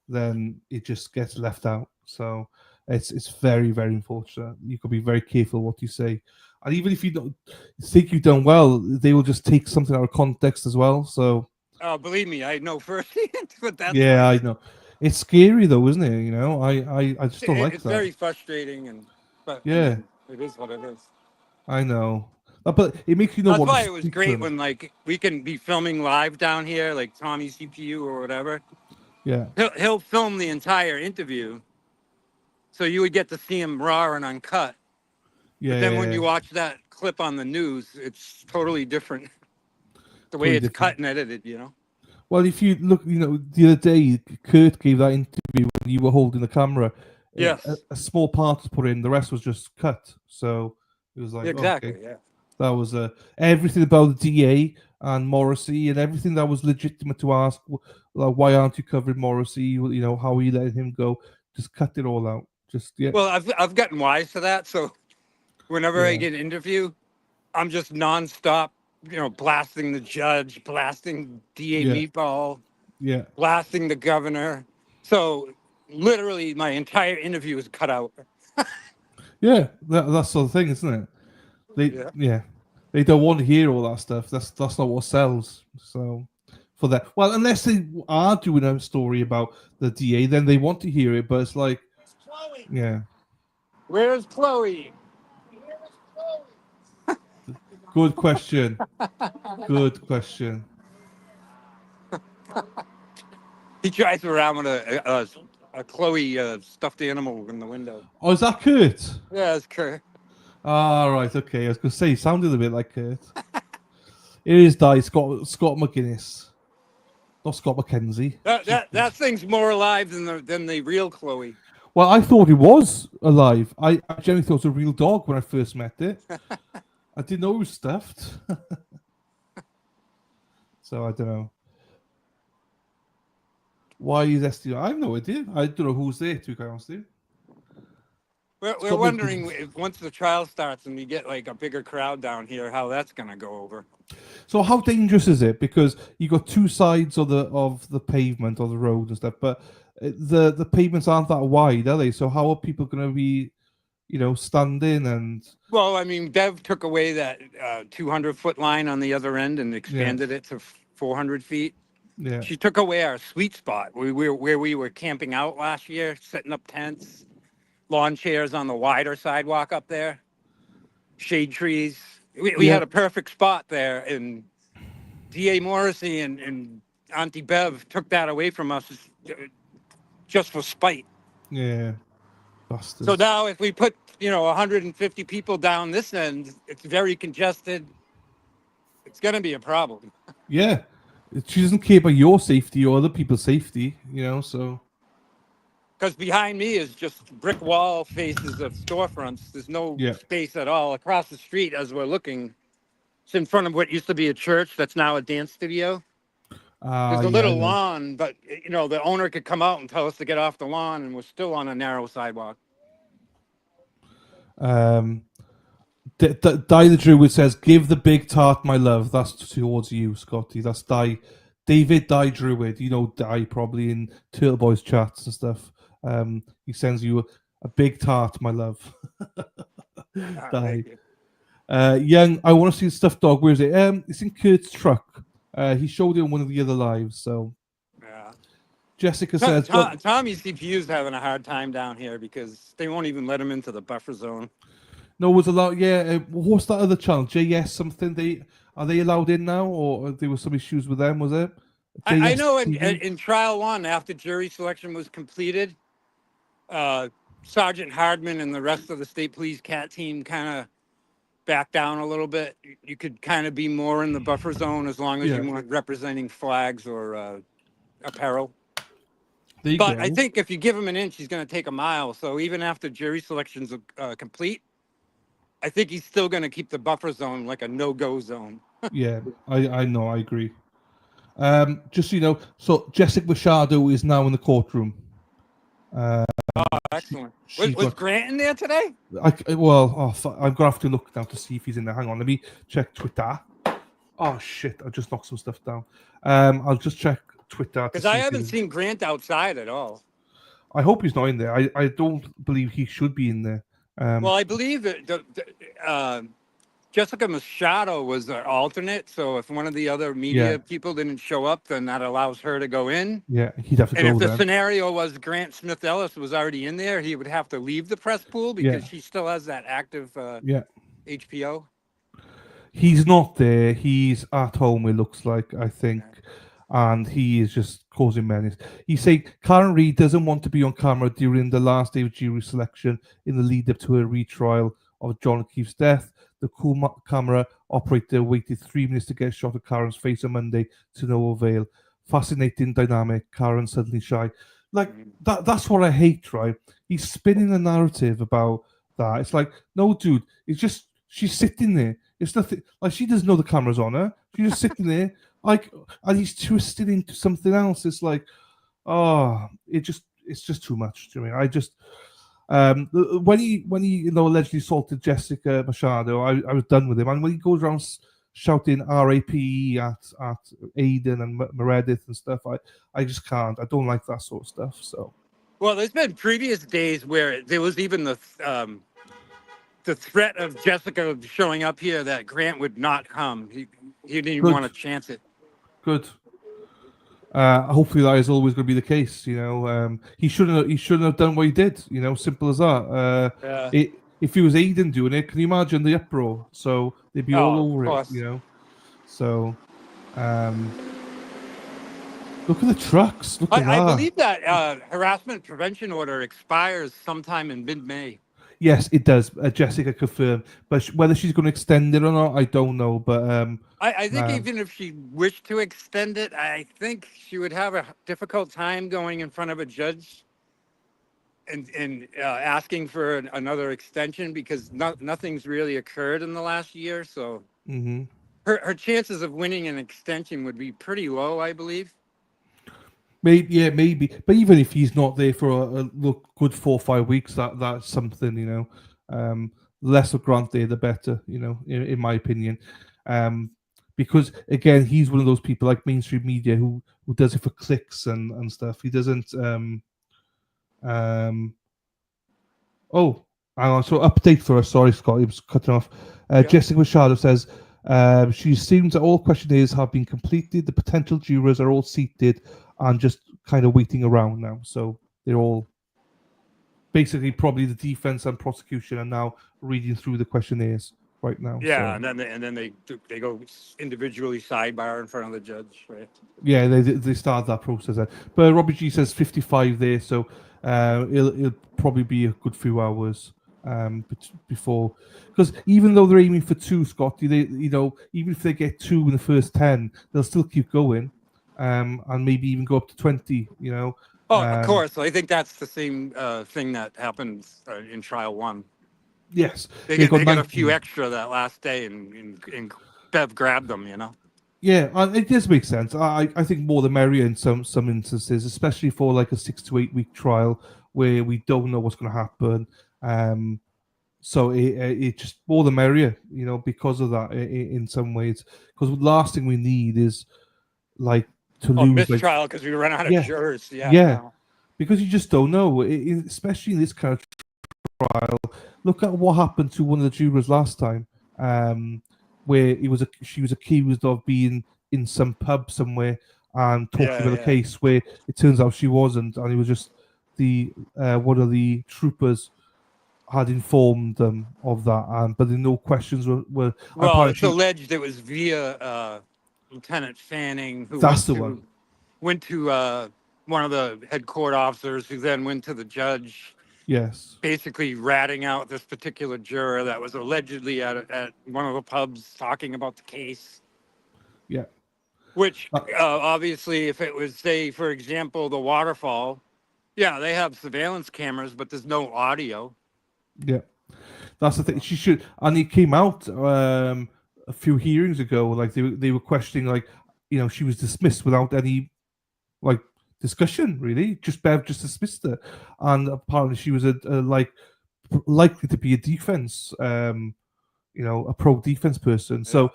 then it just gets left out. So it's very, very unfortunate. You could be very careful what you say. And even if you don't think you've done well, they will just take something out of context as well. So believe me, I know firsthand what that's I know. It's scary though, isn't it? I just don't like that. It's very frustrating, but yeah, it is what it is. I know. But it makes you know. That's why it was great when we can be filming live down here, like Tommy CPU or whatever. Yeah. He'll film the entire interview, so you would get to see him raw and uncut. Yeah. But then when you watch that clip on the news, it's totally different. The way it's cut and edited, Well, if you look, the other day, Kurt gave that interview when you were holding the camera. Yes. A small part was put in, the rest was just cut. So it was like, exactly, okay. Yeah. That was everything about the DA and Morrissey and everything that was legitimate to ask. Like, why aren't you covering Morrissey? How are you letting him go? Just cut it all out. Well, I've gotten wise to that. So whenever I get an interview, I'm just nonstop, blasting the judge, blasting DA Meatball, blasting the governor. So literally my entire interview is cut out. Yeah, that's the thing, isn't it? They don't want to hear all that stuff. That's not what sells. So for that, well, unless they are doing a story about the DA, then they want to hear it. But it's like, yeah. Where's Chloe? Good question. Good question. He drives around with a a Chloe stuffed animal in the window. Oh, is that Kurt? Yeah, it's Kurt. Ah, right, okay. I was going to say, he sounded a bit like Kurt. It is Di, Scott McGuinness. Not Scott McKenzie. That thing's more alive than the real Chloe. Well, I thought it was alive. I genuinely thought it was a real dog when I first met it. I didn't know it was stuffed. So I don't know. Why is SDI? I have no idea. I don't know who's there, to be quite honest with you. We're wondering if once the trial starts and we get like a bigger crowd down here, how that's going to go over. So how dangerous is it? Because you got two sides of the pavement or the road and stuff, but the pavements aren't that wide, are they? So how are people going to be, standing and? Well, I mean, Bev took away that 200-foot line on the other end and expanded it to 400 feet. Yeah. She took away our sweet spot where we were camping out last year, setting up tents, lawn chairs on the wider sidewalk up there, shade trees. We had a perfect spot there, and D.A. Morrissey and Auntie Bev took that away from us just for spite. Yeah. Bastards. So now if we put, 150 people down this end, it's very congested. It's going to be a problem. Yeah. She doesn't care about your safety or other people's safety, so. Because behind me is just brick wall faces of storefronts. There's no space at all. Across the street as we're looking, it's in front of what used to be a church that's now a dance studio. There's a little lawn, but, the owner could come out and tell us to get off the lawn, and we're still on a narrow sidewalk. Di the Druid says, "Give the big tart my love." That's towards you, Scotty. That's David Di Druid. Di probably in Turtle Boys chats and stuff. He sends you a big tart, my love. Di. Young, I want to see the stuffed dog. Where is it? It's in Kurt's truck. He showed it on one of the other lives. So. Yeah. Jessica says, Tommy's CPU's having a hard time down here because they won't even let him into the buffer zone. No, was a lot. Yeah, what's that other channel? JS something. Are they allowed in now, or there were some issues with them? Was it? I know in trial one, after jury selection was completed, Sergeant Hardman and the rest of the state police cat team kind of backed down a little bit. You could kind of be more in the buffer zone as long as you weren't representing flags or apparel. But I think if you give him an inch, he's going to take a mile. So even after jury selection's complete, I think he's still going to keep the buffer zone like a no-go zone. Yeah, I know, I agree. Just so you know, so Jessica Machado is now in the courtroom. Excellent. Was Grant in there today? I'm going to have to look now to see if he's in there. Hang on, let me check Twitter. Oh, shit, I just knocked some stuff down. I'll just check Twitter. Because I haven't seen Grant outside at all. I hope he's not in there. I don't believe he should be in there. Well, I believe that Jessica Machado was the alternate. So if one of the other media people didn't show up, then that allows her to go in. Yeah, he'd have to go. And if the scenario was Grant Smith Ellis was already in there, he would have to leave the press pool because she still has that active HPO. He's not there. He's at home, it looks like, I think. And he is just causing menace. He said Karen Reid doesn't want to be on camera during the last day of jury selection in the lead up to her retrial of John O'Keefe's death. The camera operator waited 3 minutes to get a shot of Karen's face on Monday to no avail. Fascinating dynamic. Karen suddenly shy. Like that's what I hate, right? He's spinning the narrative about that. It's like, no, dude, it's just she's sitting there. It's nothing like she doesn't know the camera's on her. She's just sitting there. And he's twisted into something else. It's like, it's just too much to me. I just, when he allegedly assaulted Jessica Machado, I was done with him. And when he goes around shouting RAPE at Aiden and Meredith and stuff, I just can't. I don't like that sort of stuff. So, well, there's been previous days where there was even the threat of Jessica showing up here that Grant would not come. He didn't even want to chance it. Good. Hopefully that is always going to be the case. He shouldn't have done what he did. Simple as that. If he was Aiden doing it, can you imagine the uproar? So they'd be all over it. So, Look at the trucks. Look at I that. believe that harassment prevention order expires sometime in mid-May. Yes, it does. Jessica confirmed, but whether she's going to extend it or not, I don't know. But I think even if she wished to extend it, I think she would have a difficult time going in front of a judge and asking for another extension because nothing's really occurred in the last year. So mhm. her chances of winning an extension would be pretty low, I believe. Maybe, yeah, maybe. But even if he's not there for a look good 4 or 5 weeks, that's something, you know. The less of Grant there, the better, you know, in my opinion. Because again, he's one of those people like mainstream media who does it for clicks and stuff. He doesn't. Oh, hang on. So update for us. Sorry, Scott, it was cutting off. Jessica Machado says she assumes that all questionnaires have been completed. The potential jurors are all seated and just kind of waiting around now. So they're all basically probably the defense and prosecution are now reading through the questionnaires right now. Yeah, So. and then they go individually sidebar in front of the judge, right? Yeah, they started that process. But Robbie G says 55 there, so it'll probably be a good few hours before, because even though they're aiming for 2, Scotty, they even if they get 2 in the first 10, they'll still keep going, and maybe even go up to 20. Oh, of course. I think that's the same thing that happened in trial 1. Yes, They got got a 19. few extra that last day, and Bev grabbed them. Yeah, it does make sense. I think more the merrier in some instances, especially for like a 6 to 8 week trial where we don't know what's going to happen. So it just more the merrier, because of that in some ways. Because the last thing we need is like to lose mistrial because we run out of jurors. Yeah, because you just don't know, especially in this kind of trial. Look at what happened to one of the jurors last time, where she was accused of being in some pub somewhere and talking about a case where it turns out she wasn't, and it was just the one of the troopers had informed them of that, but no questions were well, it's alleged it was via Lieutenant Fanning who went to one of the head court officers, who then went to the judge. Yes. Basically ratting out this particular juror that was allegedly at one of the pubs talking about the case. Yeah. Which obviously, if it was, say, for example, the waterfall, they have surveillance cameras, but there's no audio. Yeah. That's the thing. She should, and it came out a few hearings ago. Like they were questioning, like, she was dismissed without any like discussion. Really, Bev just dismissed her, and apparently she was likely to be a defense, a pro defense person. So,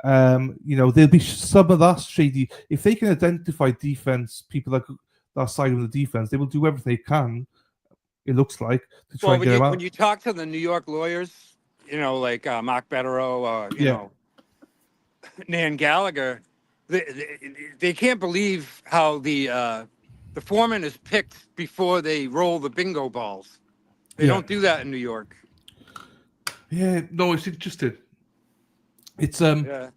there'll be some of that shady. If they can identify defense people that side of the defense, they will do everything they can. It looks like to try and get them out. When you talk to the New York lawyers, like Mark Betterow, you know, Nan Gallagher, they can't believe how the foreman is picked before they roll the bingo balls. They don't do that in New York. Yeah, no, it's interesting. It's but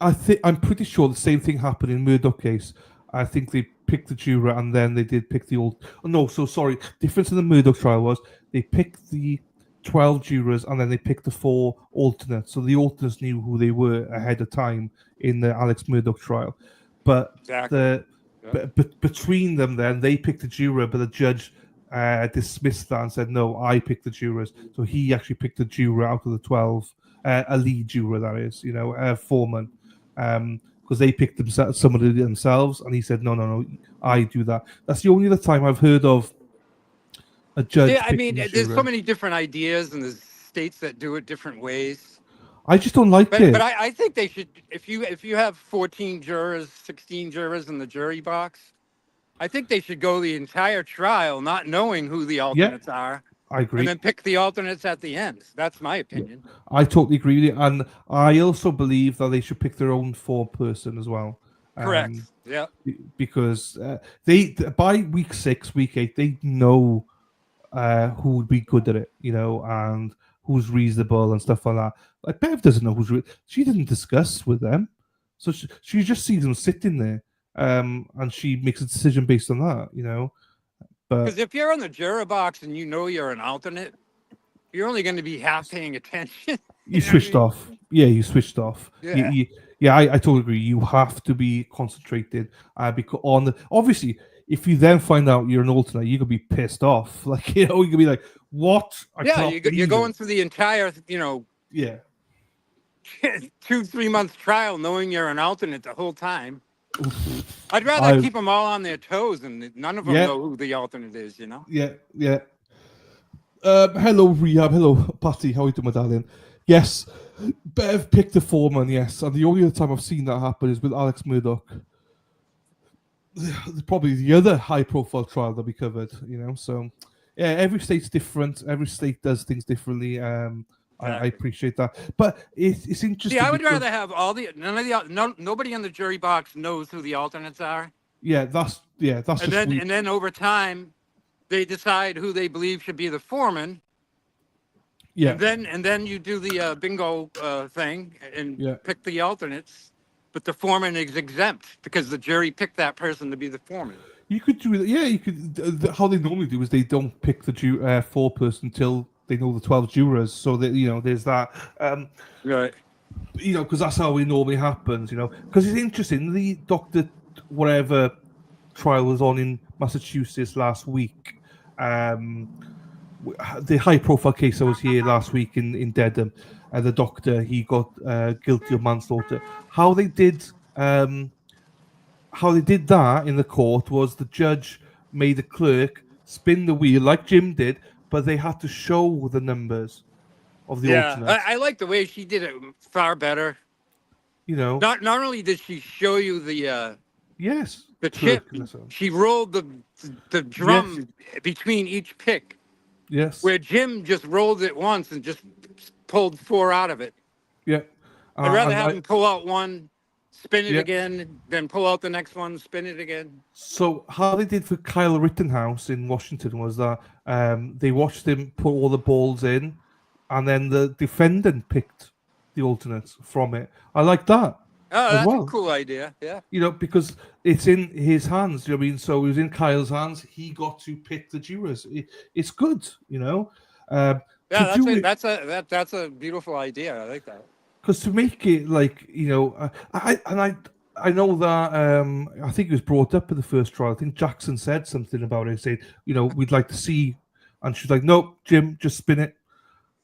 I'm pretty sure the same thing happened in Murdoch case. I think they picked the juror and then they did pick the old. Oh, no, so sorry. Difference in the Murdoch trial was they picked the 12 jurors and then they picked the 4 alternates. So the alternates knew who they were ahead of time in the Alex Murdoch trial. But but between them, then they picked the juror, but the judge dismissed that and said, "No, I picked the jurors." So he actually picked the juror out of the 12, a lead juror, that is, foreman. Because they picked somebody themselves, and he said, "No, I do that." That's the only other time I've heard of a judge. Yeah, I mean, there's so many different ideas, and there's states that do it different ways. I just don't like it. But I think they should. If you have 14 jurors, 16 jurors in the jury box, I think they should go the entire trial not knowing who the alternates are. I agree. And then pick the alternates at the end. That's my opinion. I totally agree with you. And I also believe that they should pick their own 4-person as well. Correct. Yeah. Because they, by week 6, week 8, they know who would be good at it, and who's reasonable and stuff like that. Like Bev doesn't know she didn't discuss with them. So she just sees them sitting there. and she makes a decision based on that. But Because if you're in the juror box and you're an alternate, you're only going to be half paying attention. you know what I switched mean? off. Yeah, you switched off. Yeah. Yeah, I totally agree. You have to be concentrated because obviously, if you then find out you're an alternate, you could be pissed off. Like you could be like, "What? I Yeah, can't you're believe going it." through the entire, Yeah. 2-3 month trial knowing you're an alternate the whole time. I'd rather I keep them all on their toes and none of them Yeah. know who the alternate is, Yeah. Hello, Rehab. Hello, Patty. How are you doing, my darling? Yes, Bev picked the foreman, yes. And the only other time I've seen that happen is with Alex Murdoch. Probably the other high-profile trial that we covered, So, yeah, every state's different. Every state does things differently. I appreciate that. But it's interesting. See, I would because, rather have nobody in the jury box knows who the alternates are. that's And just weird. then over time, they decide who they believe should be the foreman. Yeah. And then you do the bingo thing and Yeah. pick the alternates, but the foreman is exempt because the jury picked that person to be the foreman. You could do it. Yeah, you could. How they normally do is they don't pick the foreperson until they know the 12 jurors. So that there's that. Right. Because that's how it normally happens. Because it's interesting. The Doctor whatever trial was on in Massachusetts last week. The high-profile case I was here last week in Dedham, and the doctor he got guilty of manslaughter. How they did that in the court was the judge made the clerk spin the wheel like Jim did, but they had to show the numbers of the alternates. I like the way she did it far better. Not only did she show you the the chip, she rolled the drum between each pick. Yes. Where Jim just rolled it once and just pulled 4 out of it. Yeah. I'd rather have him pull out one, spin it again, then pull out the next one, spin it again. So how they did for Kyle Rittenhouse in Washington was that they watched him put all the balls in, and then the defendant picked the alternates from it. I like that. Oh, as that's well. a cool idea. Yeah. Because it's in his hands. I mean, so it was in Kyle's hands. He got to pick the jurors. It's good. That's a beautiful idea. I like that. Because to make it like I know that I think it was brought up in the first trial. I think Jackson said something about it, saying we'd like to see, and she's like, nope, Jim, just spin it.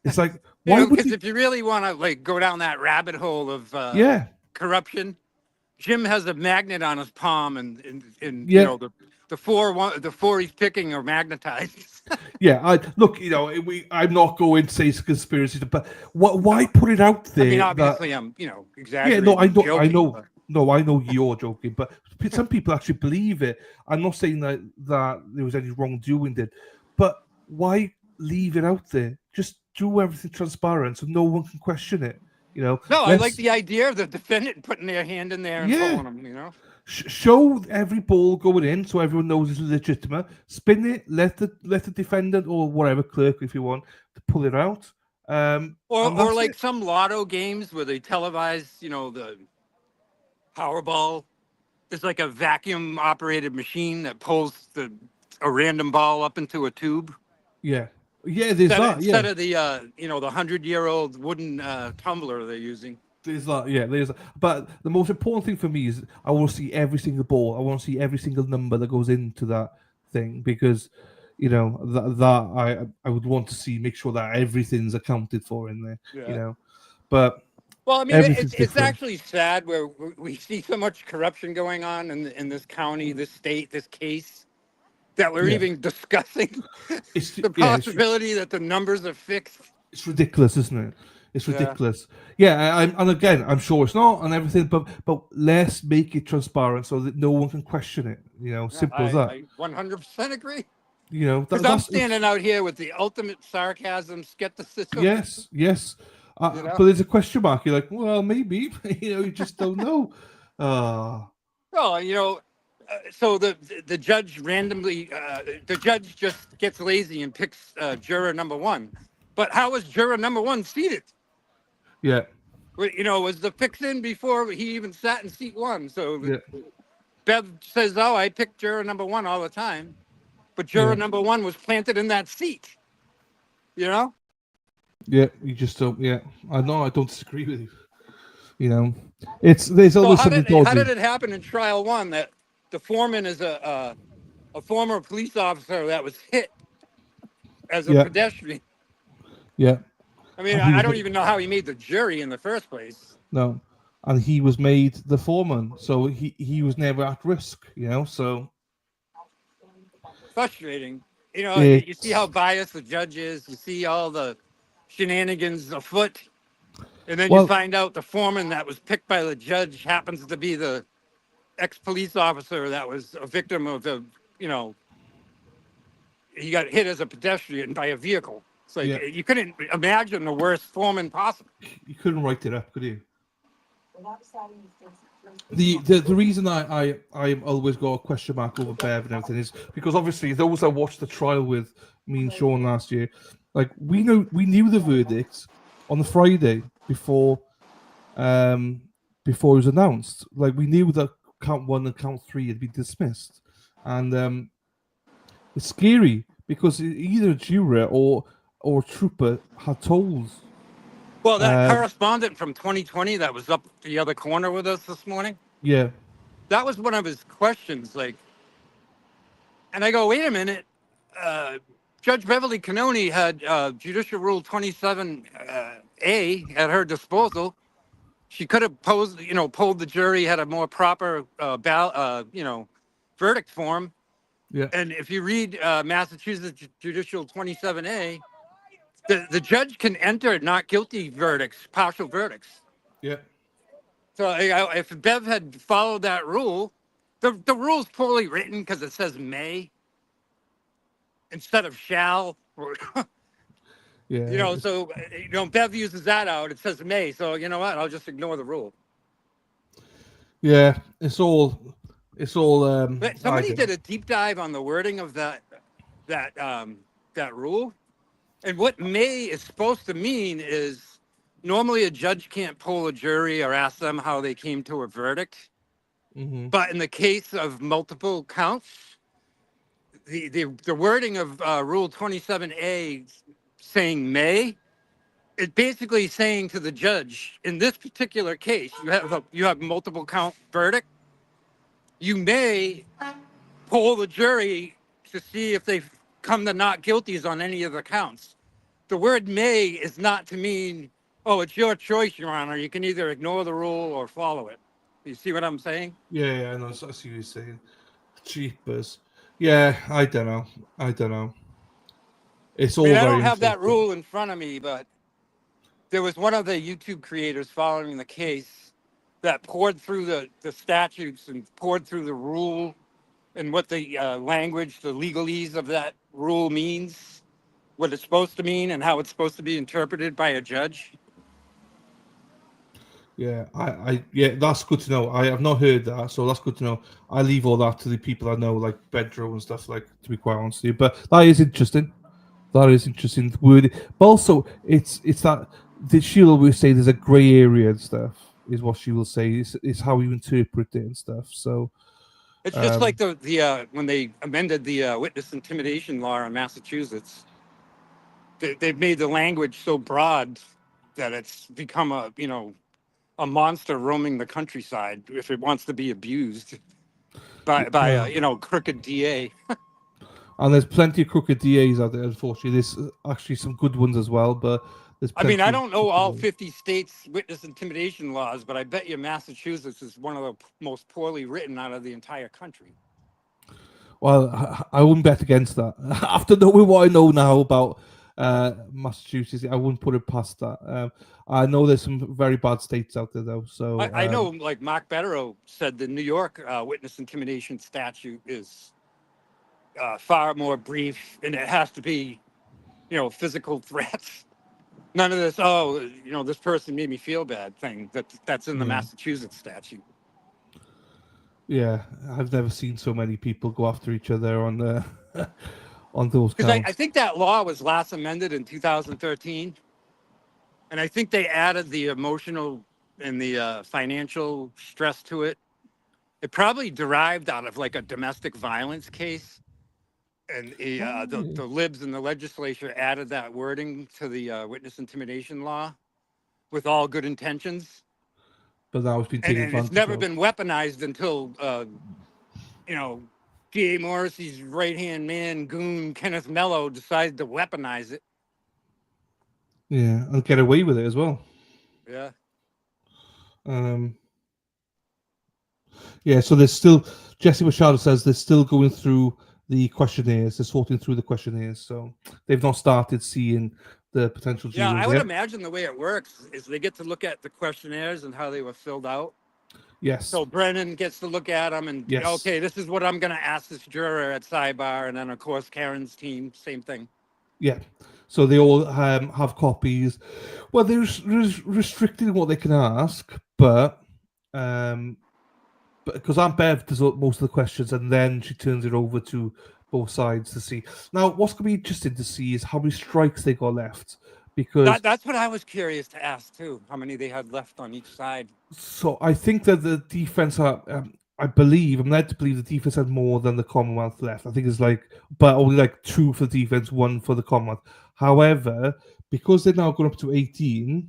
It's like why would because if you really want to go down that rabbit hole of corruption, Jim has a magnet on his palm, and the four he's picking are magnetized. Yeah, I'm not going to say it's a conspiracy, but why put it out there? I mean, obviously, I'm exaggerating. Yeah, no, I know. But... No, I know you're joking, but some people actually believe it. I'm not saying that there was any wrongdoing there, but why leave it out there? Just do everything transparent so no one can question it. No, I like the idea of the defendant putting their hand in there and pulling them. Show every ball going in so everyone knows it's legitimate. Spin it. Let the defendant or whatever clerk, if you want, to pull it out. Or like some lotto games where they televise, the Powerball. It's like a vacuum operated machine that pulls a random ball up into a tube. Yeah. Yeah, there's that. Instead of the the 100-year-old wooden tumbler they're using. There's that. Yeah, there's that. But the most important thing for me is I want to see every single ball. I want to see every single number that goes into that thing because that I would want to see, make sure that everything's accounted for in there. Yeah. But well, I mean, it's actually sad where we see so much corruption going on in this county, this state, this case. That we're even discussing the possibility that the numbers are fixed. It's ridiculous, isn't it? It's ridiculous. Yeah, and again, I'm sure it's not and everything, but let's make it transparent so that no one can question it. Simple as that. I 100% agree. Because I'm standing out here with the ultimate sarcasm, skepticism. Yes. But there's a question mark. You're like, well, maybe. You just don't know. Well, so the judge randomly, the judge just gets lazy and picks juror number 1. But how was juror number 1 seated? Yeah. Was the fix in before he even sat in seat 1? So Bev says, "Oh, I picked juror number one all the time," but juror number one was planted in that seat. You know? Yeah, you just don't. Yeah, I know. I don't disagree with you. You know, there's So always something how did dodgy. it happen in trial one that the foreman is a former police officer that was hit as a Yeah, pedestrian? yeah, I mean, and he I was don't even know how he made the jury in the first place. no, and he was made the foreman, so he was never at risk. You know, so Frustrating. You know, you see how it's biased the judge is. You see all the shenanigans afoot, and then you well, find out the foreman that was picked by the judge happens to be the ex-police officer that was a victim of the, you know, he got hit as a pedestrian by a vehicle. It's like yeah, you couldn't imagine the worst foreman possible. you couldn't write it up, could you? The reason I always got a question mark over Bev and everything is because obviously those I watched the trial with me and Sean last year, like we knew the verdict on the Friday um before it was announced. Like we knew that count one and count three had been dismissed, and it's scary because either a juror or a trooper had told. Well, that Um, correspondent from 2020 that was up the other corner with us this morning, yeah, that was one of his questions. Like, and I go, wait a minute, Judge Beverly Cannone had Judicial Rule 27A at her disposal. She could have polled the jury, had a more proper, verdict form. yeah, And if you read Massachusetts Judicial 27A, the judge can enter not guilty verdicts, partial verdicts. yeah. So if Bev had followed that rule, the rule's poorly written because it says may instead of shall. Yeah, So Bev uses that out. It says may. So you know what? I'll just ignore the rule. yeah. It's all. But I somebody don't know. did a deep dive on the wording of that rule, and what may is supposed to mean is normally a judge can't poll a jury or ask them how they came to a verdict. Mm-hmm. But in the case of multiple counts, the wording of Rule 27A saying may, it's basically saying to the judge, in this particular case, you have multiple count verdict. You may poll the jury to see if they've come to not guilties on any of the counts. The word may is not to mean, oh, it's your choice, Your Honor. You can either ignore the rule or follow it. You see what I'm saying? Yeah, I know. I see what you're saying. Cheapers. Yeah, I don't know. It's I mean, all I very don't have that unfortunate. rule in front of me, but there was one of the YouTube creators following the case that poured through the statutes and poured through the rule and what the language, the legalese of that rule means, what it's supposed to mean, and how it's supposed to be interpreted by a judge. Yeah, yeah, that's good to know. I have not heard that, so that's good to know. I leave all that to the people I know, like Bedro and stuff, like to be quite honest with you. But that is interesting. That is interesting word. But also, it's that she'll always say there's a grey area and stuff. Is what she will say. It's how you interpret it and stuff. So, It's just like the when they amended the witness intimidation law in Massachusetts. They've made the language so broad that it's become a monster roaming the countryside if it wants to be abused by well, crooked DA. and there's plenty of crooked DAs out there. Unfortunately, there's actually some good ones as well. But there's I mean, I plenty of don't know all 50 states' witness intimidation laws, but I bet you Massachusetts is one of the most poorly written out of the entire country. Well, I wouldn't bet against that. After knowing what I know now about Massachusetts, I wouldn't put it past that. I know there's some very bad states out there, though. So I know, like Mark Bettero said, the New York witness intimidation statute is far more brief, and it has to be, physical threats. None of this, this person made me feel bad thing that's in the Yeah. Massachusetts statute. Yeah, I've never seen so many people go after each other on on those Because counts. I think that law was last amended in 2013, and I think they added the emotional and the financial stress to it. It probably derived out of like a domestic violence case. And the libs in the legislature added that wording to the witness intimidation law with all good intentions. But now it's been And, taken and it's advantage never of. been weaponized until, G.A. Morrissey's right-hand man, goon, Kenneth Mello, decided to weaponize it. Yeah, and get away with it as well. Yeah. Yeah, so there's still, Jesse Machado says they're still going through the questionnaires, they're sorting through the questionnaires, so they've not started seeing the potential Yeah, jurors I would yet. imagine the way it works is they get to look at the questionnaires and how they were filled out. Yes. So Brennan gets to look at them and, Yes. okay, this is what I'm going to ask this juror at sidebar. And then, of course, Karen's team, same thing. Yeah, so they all have copies. Well, they're restricted in what they can ask, but because Aunt Bev does most of the questions, and then she turns it over to both sides to see. Now, what's going to be interesting to see is how many strikes they got left, because That's what I was curious to ask too. How many they had left on each side? so I think that the defense are. I'm led to believe the defense had more than the Commonwealth left. I think it's but only 2 for the defense, 1 for the Commonwealth. However, because they're now gone up to 18,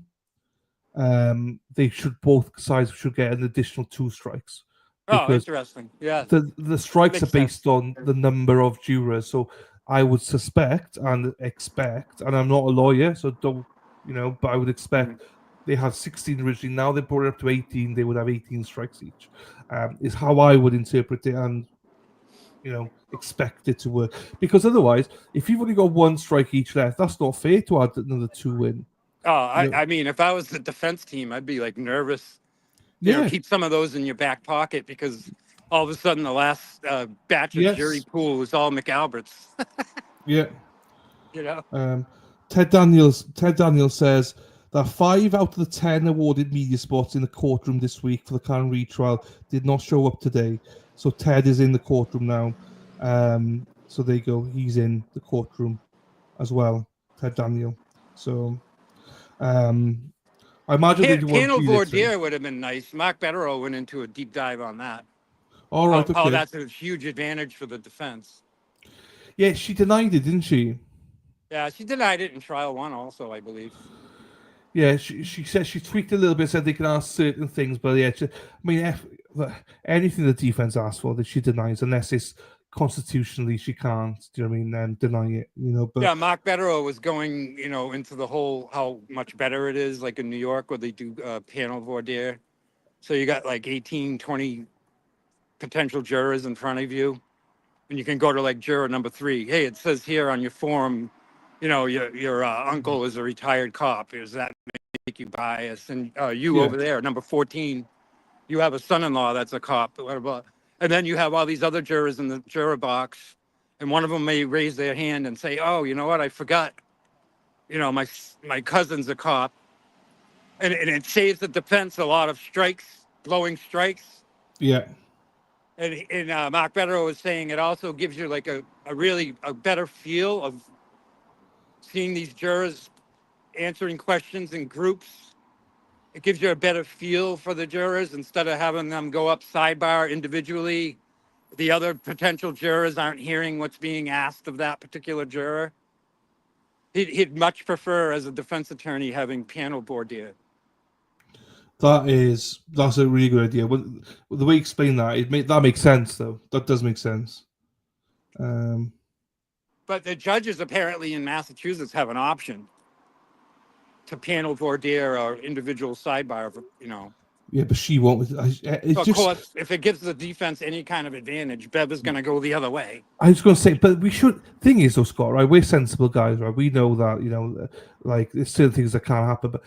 both sides should get an additional 2 strikes. Oh, interesting. Yeah. The strikes are based on the number of jurors. So I would suspect and expect, and I'm not a lawyer, so don't, but I would expect they had 16 originally. Now they brought it up to 18. They would have 18 strikes each. Is how I would interpret it and, expect it to work. Because otherwise, if you've only got 1 strike each left, that's not fair to add another 2 in. Oh, I mean, if I was the defense team, I'd be nervous. Yeah. Keep some of those in your back pocket because all of a sudden the last batch of jury pool was all McAlberts. Yeah. You know. Ted Daniels says that 5 out of the 10 awarded media spots in the courtroom this week for the Karen retrial did not show up today. So Ted is in the courtroom now. So there you go. He's in the courtroom as well, Ted Daniel. So I imagine they want Panel to voir dire would have been nice. Mark Betterow went into a deep dive on that. All right, how okay. that's a huge advantage for the defense. Yeah, she denied it, didn't she? Yeah, she denied it in trial 1 also, I believe. Yeah, she said she tweaked a little bit, said they can ask certain things, but yeah, anything the defense asks for that she denies, unless it's constitutionally she can't. Do you know what I mean? Deny it, But yeah, Mark Betterow was going, into the whole how much better it is, like in New York where they do panel voir dire. So you got 18, 20 potential jurors in front of you, and you can go to juror number 3. Hey, it says here on your form, your uncle is a retired cop. Does that make you biased? And you over there, number 14, you have a son-in-law that's a cop. What about? And then you have all these other jurors in the juror box, and one of them may raise their hand and say, "Oh, you know what? I forgot. My cousin's a cop," and it saves the defense a lot of blowing strikes. Yeah. And Mark Betterow was saying it also gives you a better feel of seeing these jurors answering questions in groups. It gives you a better feel for the jurors instead of having them go up sidebar individually. The other potential jurors aren't hearing what's being asked of that particular juror. He'd much prefer, as a defense attorney, having panel voir dire. That's a really good idea. Well, the way you explain that, that makes sense though. That does make sense. But the judges apparently in Massachusetts have an option to panel voir dire or individual sidebar. Yeah, but she won't. Of course, if it gives the defense any kind of advantage, Bev is going to go the other way. I was going to say, but we should. Thing is, though, Scott, right? We're sensible guys, right? We know that there's certain things that can't happen, but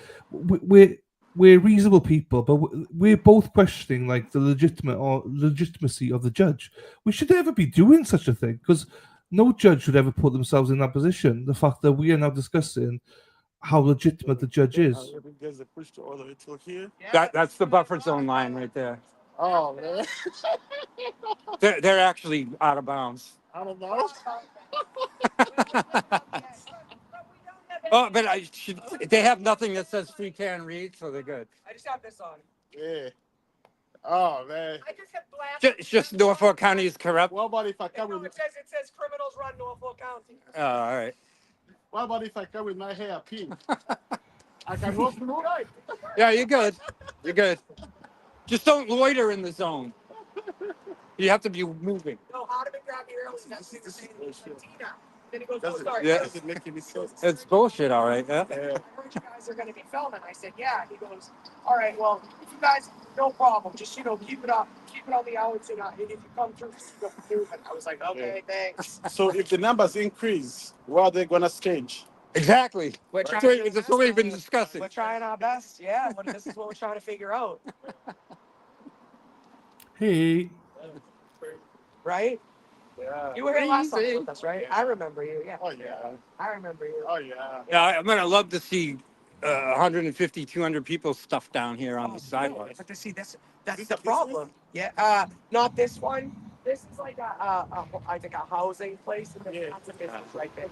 we're reasonable people. But we're both questioning the legitimacy of the judge. We should never be doing such a thing because no judge should ever put themselves in that position. The fact that we are now discussing how legitimate the judge is. That's the buffer zone line right there. Oh, man. They're actually out of bounds. Out of bounds? Oh, but they have nothing that says free Karen Reed, so they're good. I just have this on. Yeah. Oh man. I just have blasted. It's just Norfolk County is corrupt. What about if I come No, with? it says criminals run Norfolk County. Oh, all right. What about if I come with my hair pink? I can walk through. Yeah, you're good. You're good. Just don't loiter in the zone. You have to be moving. No, Hardiman grabbed me early. That's what he was saying. He was like, Tina. Then he goes, Does oh, it, sorry. Yeah. does it make any sense? It's bullshit, all right. Yeah. I heard you guys are going to be filming. I said, yeah. He goes, all right, well, you guys, no problem. Just, keep it up. Keep it on the hours. And if you come through, you go through it. I was like, okay, thanks. So if the numbers increase, what are they gonna stage? Exactly. We're That's trying what, that's what we've been discussing. We're trying our best. Yeah, this is what we're trying to figure out. Hey. Right? Yeah. You were here last time with us, right? I remember you. Yeah. Oh yeah. I remember you. Oh yeah. Yeah, I'm going to love to see 150, 200 people stuffed down here on the sidewalk. But to see that's the problem. Yeah. Not this one. This is like I think a housing place, and then that's a business right there.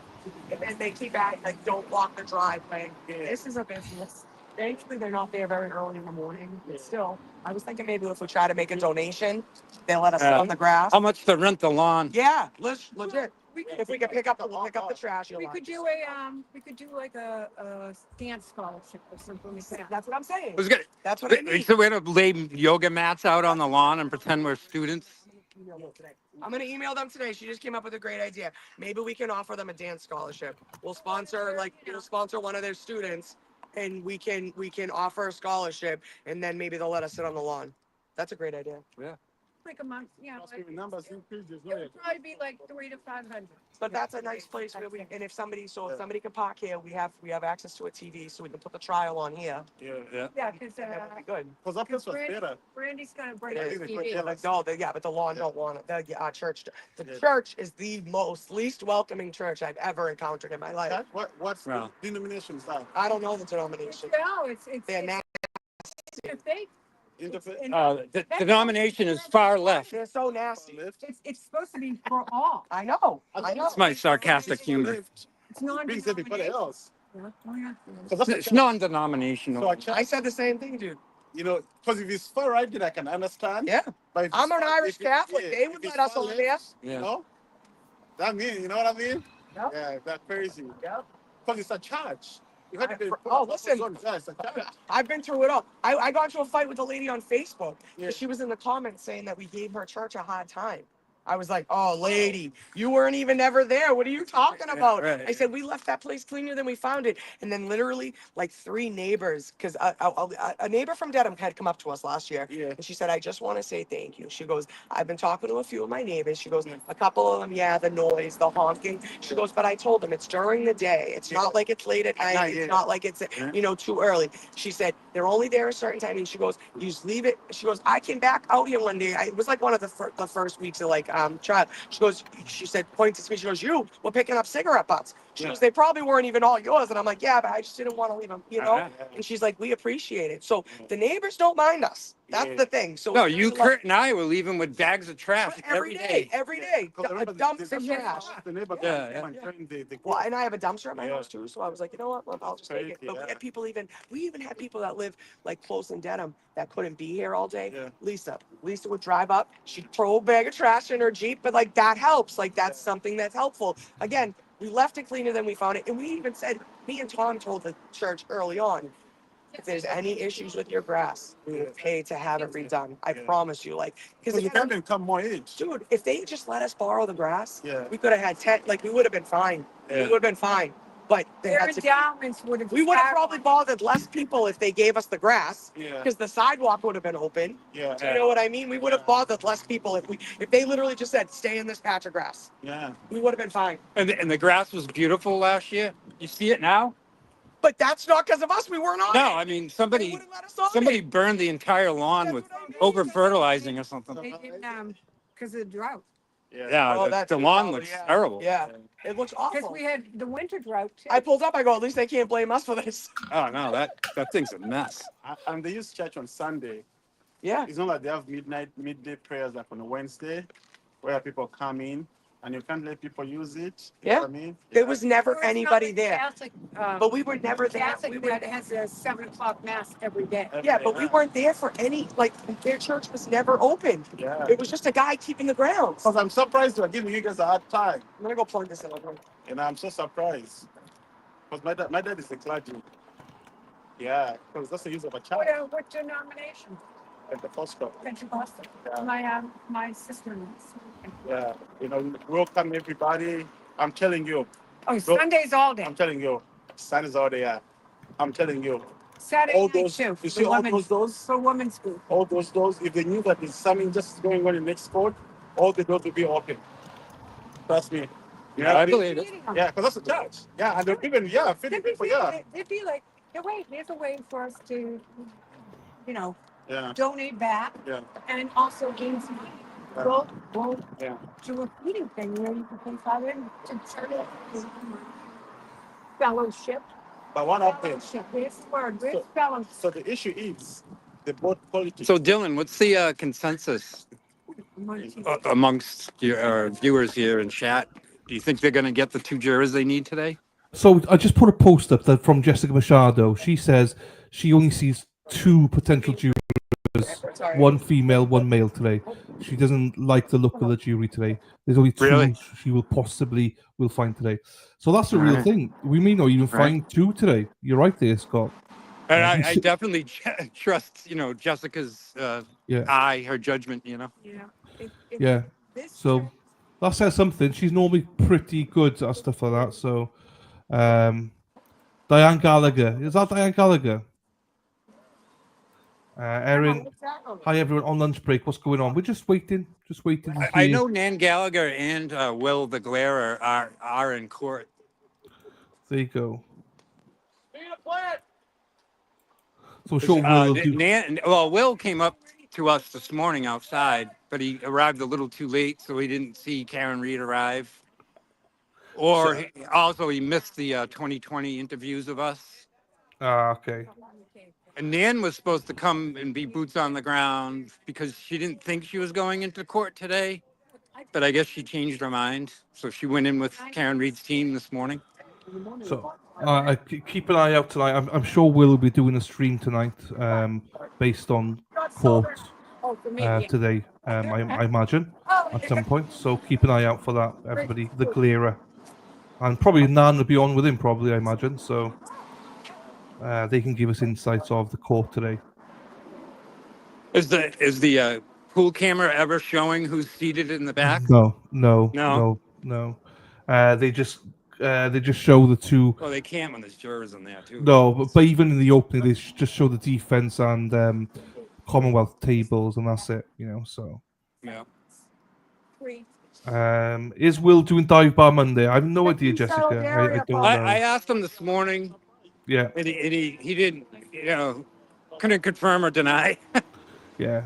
And then they keep at like, don't block the driveway. This is a business. Thankfully, they're not there very early in the morning. But still, I was thinking maybe if we try to make a donation, they'll let us sit on the grass. How much to rent the lawn? Yeah, legit. If we could pick up the trash, We could do like a dance scholarship or something like that. That's what I'm saying. Who's gonna- That's what I mean. So we're going to lay yoga mats out on the lawn and pretend we're students? I'm gonna email them today. She just came up with a great idea. Maybe we can offer them a dance scholarship. We'll sponsor one of their students, and we can offer a scholarship, and then maybe they'll let us sit on the lawn. That's a great idea. Yeah. Like a month, yeah. If the numbers increase, there's It no. would probably be like 300 to 500. But that's a nice place where and if somebody can park here, we have access to a TV, so we can put the trial on here. Yeah. Yeah, because That would be good. Because that place was better. Brandy's gonna break It his is. TV. Yeah, but the lawn don't want it. The church, church is the least welcoming church I've ever encountered in my life. What's the denomination is that? I don't know the denomination. No, it's They're not. interfaith. The denomination is far left. They're so nasty. It's supposed to be for all. I know. It's my sarcastic humor. It's non brings everybody else. It's non-denominational. I said the same thing, dude. Because if it's far right, then I can understand. Yeah. But if I'm it's an far- Irish if it- Catholic. yeah, They if would it's let us far on left, there. You know? That mean, you know what I mean? Yep. Yeah, that's crazy. Yeah. Because it's a charge. You have to pay. Listen. Yeah, it's a charge. I've been through it all. I got into a fight with a lady on Facebook. Yeah. She was in the comments saying that we gave her church a hard time. I was like, oh, lady, you weren't even ever there. What are you talking about? Right. I said, we left that place cleaner than we found it. And then literally like 3 neighbors, because a neighbor from Dedham had come up to us last year. Yeah. And she said, I just want to say thank you. She goes, I've been talking to a few of my neighbors. She goes, a couple of them, the noise, the honking. She goes, but I told them it's during the day. It's not like it's late at night. It's not like it's, too early. She said, they're only there a certain time. And she goes, you just leave it. She goes, I came back out here one day. It was like one of the first weeks of trial. She said, points to me. She goes, you were picking up cigarette butts. She goes, they probably weren't even all yours. And I'm like, yeah, but I just didn't want to leave them, And she's like, we appreciate it. So the neighbors don't mind us. That's the thing. So No, you, Kurt, and I were leaving with bags of trash every day. Every day. A dumpster of trash. The neighbor Yeah. Well, and I have a dumpster at my house too, so I was like, you know what? Well, I'll just take it. But we even had people that live like close in Dedham that couldn't be here all day. Yeah. Lisa would drive up. She'd throw a bag of trash in her Jeep, but like that helps. Like that's something that's helpful. Again, we left it cleaner than we found it, and we even said, me and Tom told the church early on, if there's any issues with your grass, we will pay to have it redone. I promise you. Because you can become more age. Dude, if they just let us borrow the grass, Yeah. we could have had 10. We would have been fine. Yeah. We would have been fine. But Their endowments would have. we would have probably bothered less people if they gave us the grass, Yeah. because the sidewalk would have been open. Yeah. Do you know what I mean? We would have bothered less people if they literally just said, stay in this patch of grass. Yeah. We would have been fine. And the grass was beautiful last year. You see it now? But that's not because of us. We weren't on No, it. I mean somebody Let us on it. burned the entire lawn with over fertilizing or something. Because of the drought. Yeah, Oh, the that's lawn probably, looks yeah. terrible. Yeah, it looks Because awful. we had the winter drought too. I pulled up. I go, at least they can't blame us for this. Oh no, that thing's a mess. And they use church on Sunday. Yeah. It's not like they have midday prayers like on a Wednesday, where people come in and you can't let people use it. You Yeah. know what I mean? There was never anybody there. Catholic, But we were never there. Catholic that has a 7 o'clock mass every day. Yeah, but we weren't there for any, like, their church was never open. Yeah. It was just a guy keeping the grounds. Because I'm surprised they're giving you guys a hard time. I'm gonna go plug this in. Okay? And I'm so surprised. Because my dad is a clergy. Yeah, because that's the use of a child. What denomination? Pentecostal. Pentecostal. Yeah. My sister. Yeah, you know, welcome everybody. I'm telling you. Oh, Sundays all day. I'm telling you. Sundays all day, yeah. I'm telling you. Saturday All night those, too. you see all those doors? For women's group. All those doors, if they knew that there's something just going on in next court, all the doors will be open. Trust me. Yeah, I believe it. Yeah, because that's a church. Yeah, and they're even, feeding people, yeah. It'd be like, there's a way for us to, Yeah. donate back Yeah. and also gain some money. Yeah. Go Yeah. to a feeding thing where you can pay $5 to charity fellowship. But one of them. Fellowship. Where's the word? Where's fellowship? So the issue is the both politics. So Dylan, what's the consensus amongst your viewers here in chat? Do you think they're going to get the 2 jurors they need today? So I just put a post up that from Jessica Machado. She says she only sees 2 potential jurors, 1 female, 1 male today. She doesn't like the look of the jury today. There's only 2 Really? she will find today. So that's a real thing. We may not even find 2 today. You're right there, Scott. And I definitely trust, Jessica's Yeah. eye, her judgment, Yeah. So that says something. She's normally pretty good at stuff like that. So Diane Gallagher. Is that Diane Gallagher? Erin, hi everyone on lunch break. What's going on? We're just waiting. To I hear. know Nan Gallagher and Will the Glare are in court. There you go. So sure Will came up to us this morning outside, but he arrived a little too late, so he didn't see Karen Reed arrive. Or he missed the 2020 interviews of us. Okay. And Nan was supposed to come and be boots on the ground because she didn't think she was going into court today. But I guess she changed her mind. So she went in with Karen Reed's team this morning. So keep an eye out tonight. I'm sure we'll be doing a stream tonight based on court today, I imagine, at some point. So keep an eye out for that, everybody. The Glera. And probably Nan will be on with him, probably, I imagine. So they can give us insights of the court today. Is the pool camera ever showing who's seated in the back? No. They just show the 2. Well, they can't when there's jurors in there too. No, but even in the opening, they just show the defense and Commonwealth tables, and that's it. So. Yeah. Is Will doing dive bar Monday? I have no idea, Jessica. I don't know. I asked him this morning. Yeah. And he didn't, couldn't confirm or deny. Yeah.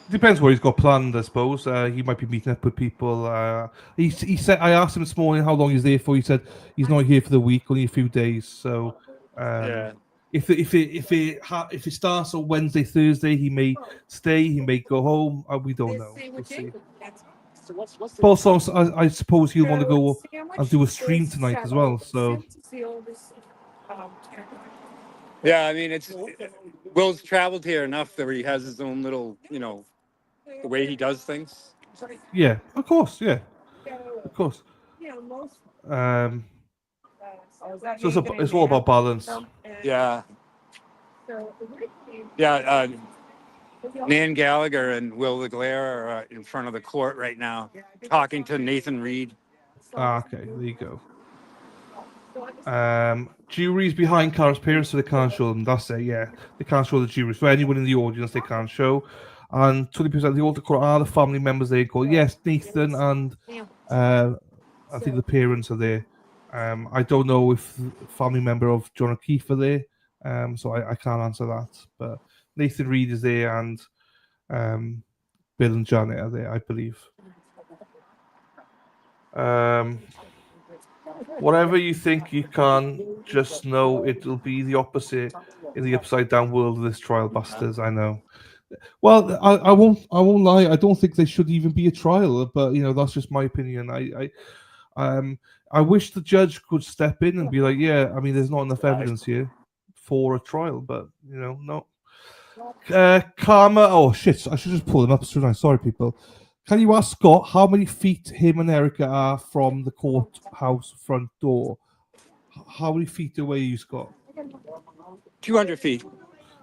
Depends what he's got planned, I suppose. He might be meeting up with people. He said, I asked him this morning how long he's there for. He said he's not here for the week, only a few days. So yeah. If it starts on Wednesday, Thursday, he may stay. He may go home. We don't know. We'll see. But also, I suppose he'll want to go and do a stream tonight as well. So. Yeah, I mean, Will's traveled here enough that he has his own little, the way he does things. Yeah, of course. Yeah, of course. So it's all about balance. Yeah. Yeah. Nan Gallagher and Will the Glare are in front of the court right now, talking to Nathan Reed. Okay, there you go. Juries behind Kara's parents, so they can't show them. That's it. Yeah, they can't show the juries. For anyone in the audience, they can't show. And 20% of the altar court are the family members they call. Yes, Nathan and I think the parents are there. I don't know if family member of John O'Keefe are there, so I can't answer that. But Nathan Reed is there, and Bill and Janet are there, I believe. Whatever you think you can, just know it'll be the opposite in the upside down world of this trial, bastards. I know. Well, I won't lie. I don't think there should even be a trial, but that's just my opinion. I wish the judge could step in and be like, yeah, I mean, there's not enough evidence here for a trial, but no. Karma. Oh shit! I should just pull them up. Shouldn't I? Sorry, people. Can you ask Scott how many feet him and Erica are from the courthouse front door? How many feet away are you, Scott? 200 feet.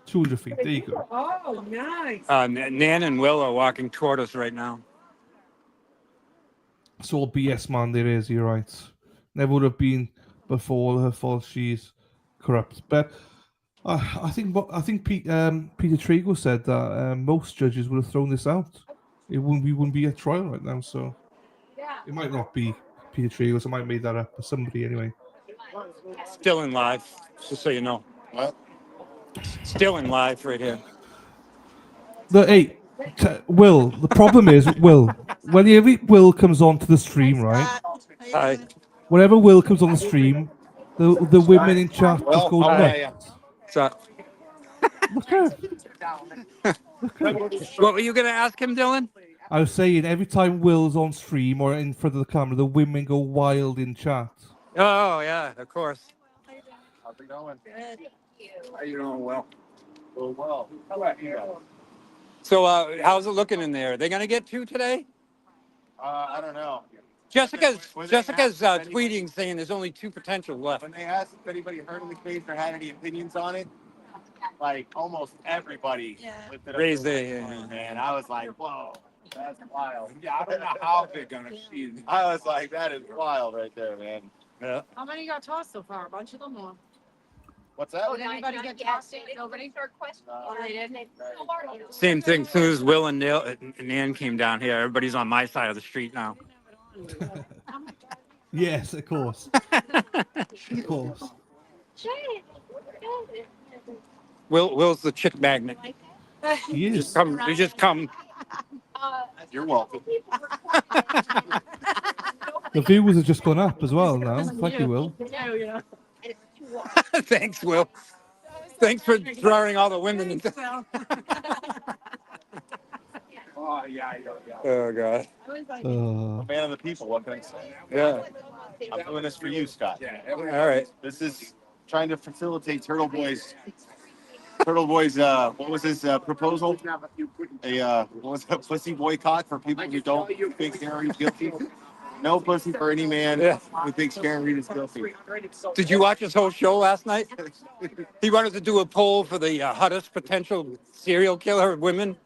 200 feet. There you go. Oh, nice. Nan and Will are walking toward us right now. It's all BS, man. There is. You're right. Never would have been before her fault. She's corrupt. But I think Peter Trigo said that most judges would have thrown this out. We wouldn't be a trial right now. So it might not be Peter Trigo. So I might have made that up. But somebody anyway. Still in live, just so you know. What? Still in live right here. Will. The problem is Will. Whenever Will comes onto the stream, right? Hi. Whenever Will comes on the stream, the women in chat just go nuts. Look at. What were you going to ask him, Dylan? I was saying every time Will's on stream or in front of the camera, the women go wild in chat. Oh yeah, of course. How's it going? How you doing? Well. Doing well. How about you guys? So how's it looking in there? Are they going to get 2 today? I don't know. Jessica's tweeting saying there's only 2 potential left. When they asked if anybody heard of the case or had any opinions on it, like almost everybody raised their hand. And I was like, whoa, that's wild. Yeah, I don't know how they're gonna see. I was like, that is wild right there, man. Yeah. How many got tossed so far? A bunch of them or? What's that? Did anybody get tossed? Nobody? Oh, they didn't? Same thing. As soon as Will and Nan came down here, everybody's on my side of the street now. Yes, of course. Of course. Will's the chick magnet. He is. You just come. You're welcome. The viewers have just gone up as well now. Thank you, Will. Thanks, Will. Thanks for drawing all the women into. Oh, yeah. Oh, God. A man of the people, what can I say? Yeah. I'm doing this for you, Scott. All right. This is trying to facilitate Turtle Boy's, what was his proposal? What was a pussy boycott for people who don't think Karen Reed's guilty? No pussy for any man who thinks Karen Reed is guilty. Did you watch his whole show last night? He wanted to do a poll for the hottest potential serial killer of women.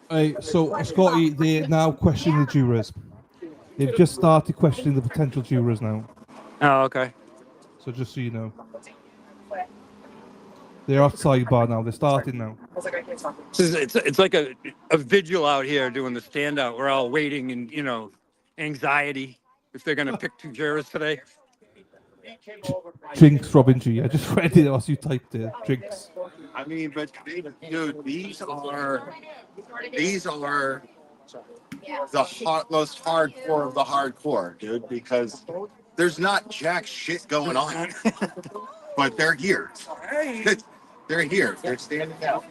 Hey, so Scotty, they're now questioning the jurors. They've just started questioning the potential jurors now. Oh, okay. So just so you know. They're off sidebar now. They're starting now. It's like a vigil out here doing the standout. We're all waiting and, anxiety if they're going to pick 2 jurors today. Jinx, Robin G. I just read it as you typed it. Jinx. I mean, but dude, these are the most hardcore of the hardcore, dude, because there's not jack shit going on, but they're here. They're here. They're standing out.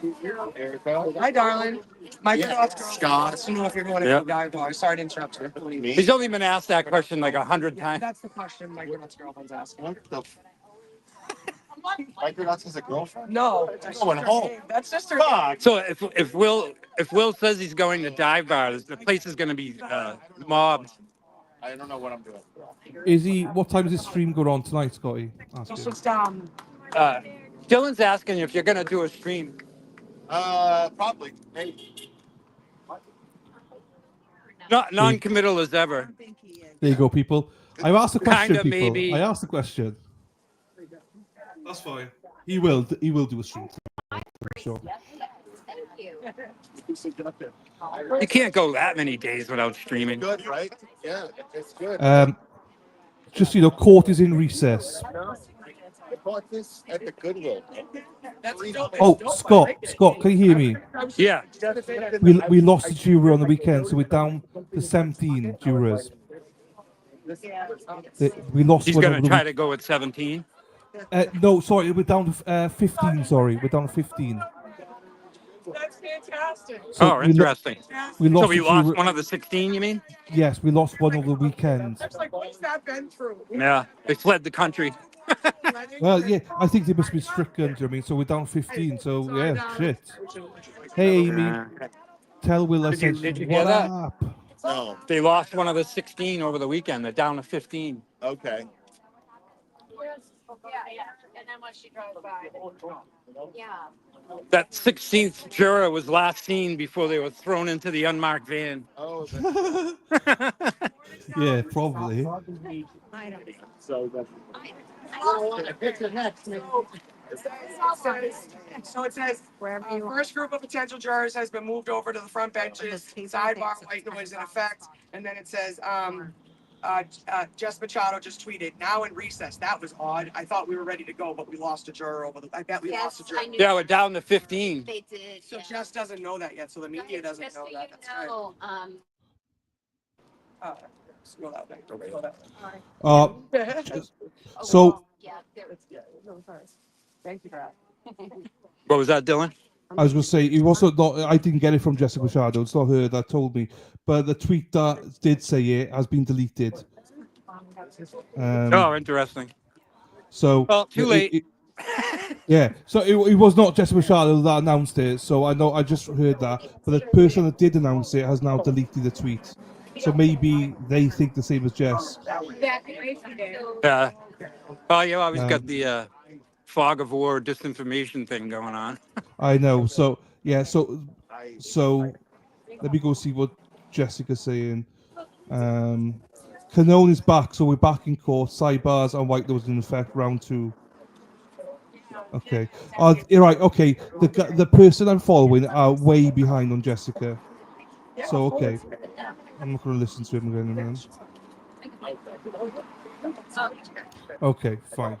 Hi, darling. My Scott. I don't know if you're going to dive bar. Sorry to interrupt you. He's only been asked that question like 100 times. That's the question my girlfriend's asking. Mike Nuts has a girlfriend? No. Going home. That's just her. So if Will says he's going to dive bars, the place is going to be mobbed. I don't know what I'm doing. Is he? What time is this stream go on tonight, Scotty? Dylan's asking if you're going to do a stream. Probably. Maybe. Not non-committal as ever. There you go, people. I've asked the question, Kinda, people. maybe. I asked the question. That's fine. He will do a stream. Sure. You can't go that many days without streaming. Good, right? Yeah, it's good. Just court is in recess. I bought this at the Goodwill. Oh, Scott, can you hear me? Yeah. We lost a juror on the weekend, so we're down to 17 jurors. We lost. He's going to try to go at 17. No, sorry, we're down to 15. Sorry, we're down to 15. That's fantastic. So Oh, interesting. we So lost we a few. lost one of the 16, you mean? Yes, we lost one over the weekend. That's like, what's that been through? Yeah, they fled the country. Well, yeah, I think they must be stricken. Do you know what I mean? So we're down 15. So yeah, shit. Hey, Amy, tell Will I said Did you hear what that? up? No. They lost one of the 16 over the weekend. They're down to 15. Okay. Yeah. And then once she drives by. Yeah. That 16th juror was last seen before they were thrown into the unmarked van. Oh, Yeah, probably. so that's. So it says, first group of potential jurors has been moved over to the front benches, sidebar, white noise in effect, and then it says, Jess Machado just tweeted, now in recess. That was odd. I thought we were ready to go, but we lost a juror over the, I bet we lost a juror. Yeah, we're down to 15. They did. So Jess doesn't know that yet, so the media doesn't know that. That's right. Scroll out there. Scroll out there. So Yeah, there was. Thank you for that. What was that, Dylan? I was going to say it wasn't. Not, I didn't get it from Jessica Machado. It's not her that told me, but the tweet that did say it has been deleted. Oh, interesting. So Well, too late. Yeah, so it was not Jessica Machado that announced it. So I know I just heard that, but the person that did announce it has now deleted the tweet. So maybe they think the same as Jess. Yeah. Oh, you always got Um, the fog of war disinformation thing going on. I know. So yeah. So let me go see what Jessica's saying. Canone is back, so we're back in court. Sidebars and white was in effect. Round 2. Okay. You're right. Okay. The person I'm following are way behind on Jessica. So okay. I'm not going to listen to him again. Man. Okay. Fine.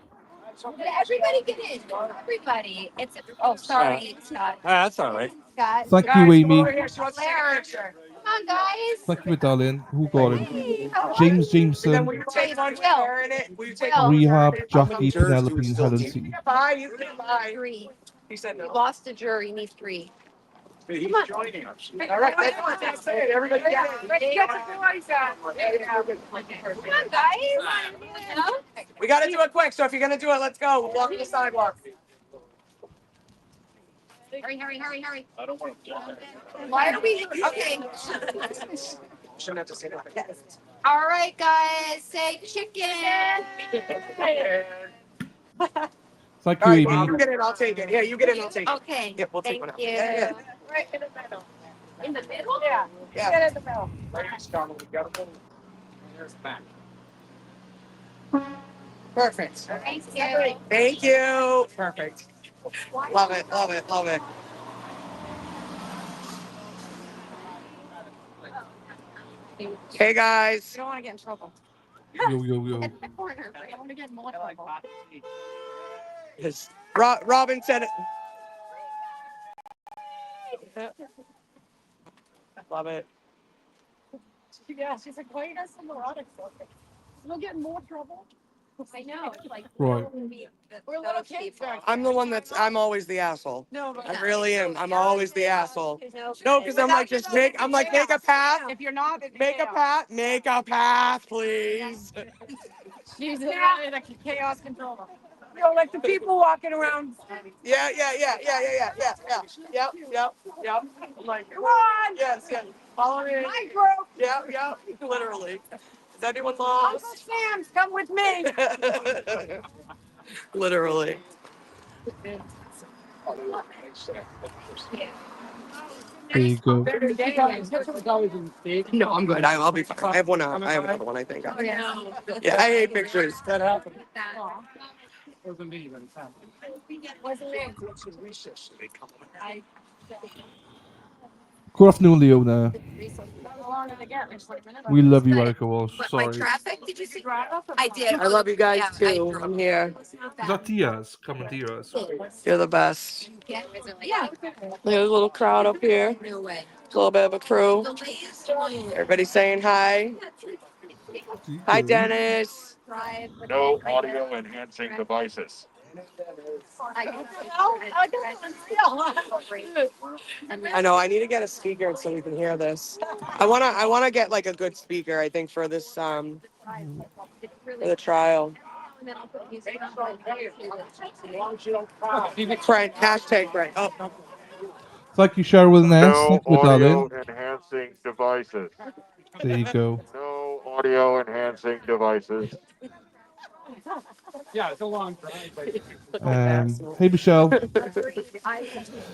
Everybody get in. Everybody. It's sorry, Scott. That's all right. Scott. Thank you, Amy. Come on, guys. Thank you, darling. Who got him? Hey, how are James you? Jameson, Will you take one share in it? Will you take Rehab, I'll Jackie, come. Penelope, and Helen T. Bye, you can bye. 3. He said We no. lost a jury. You need 3. He's Come on. joining us. All right, that's it. Everybody get it. Let's get the boys out. Come on, guys. We got to do it quick, so if you're going to do it, let's go. We'll walk to the sidewalk. Hurry. I don't want to. Why are we? Okay. Shouldn't have to say that. All right, guys. Say chicken. Thank All you, right, Amy. you get it, I'll take it. Yeah, you get it, I'll take it. Okay. Yeah, we'll take Thank one out. you. Yeah. Right in the middle. In the middle? Yeah. Yeah. Get in the middle. There's the back. Perfect. Thank you. Thank you. Perfect. Love it. Hey, guys. You don't want to get in trouble. Yo. Get in the corner. I don't want to get in more trouble. Yes. Robin said it. Love it. Yeah, she's like, why are you guys so neurotic? We'll get in more trouble. I know. It's like, Right. We're little kids. I'm the one I'm always the asshole. No, but I really am. I'm always the asshole. No, because I'm like, make a path. If you're not, Make a path, please. She's like chaos control. You know, like the people walking around. Yeah. Yep. I'm like, Come on. Yes. Follow me. My group. Yeah. Literally. Is anyone lost? Uncle Sam's, come with me. Literally. There you go. No, I'm good. I'll be fine. I have one. I have another one. I think. Yeah, I hate pictures. That happened. Wasn't me. Good afternoon, Leona. We love you, Erica Walsh. What, Sorry. my traffic? Did you see? I did. I love you guys Yeah, too. I'm here. Is that Diaz? Coming Diaz. You're the best. Yeah. There's a little crowd up here. No way. A little bit of a crew. Everybody saying hi. Hi, Dennis. No audio enhancing devices. I know. I need to get a speaker so we can hear this. I wanna get like a good speaker. I think for this for the trial. Brent, hashtag Brent. Oh. Thank you, Cheryl and S. No Thank you, audio darling. enhancing devices. There you go. No audio enhancing devices. Yeah, it's a long drive. Hey, Michelle.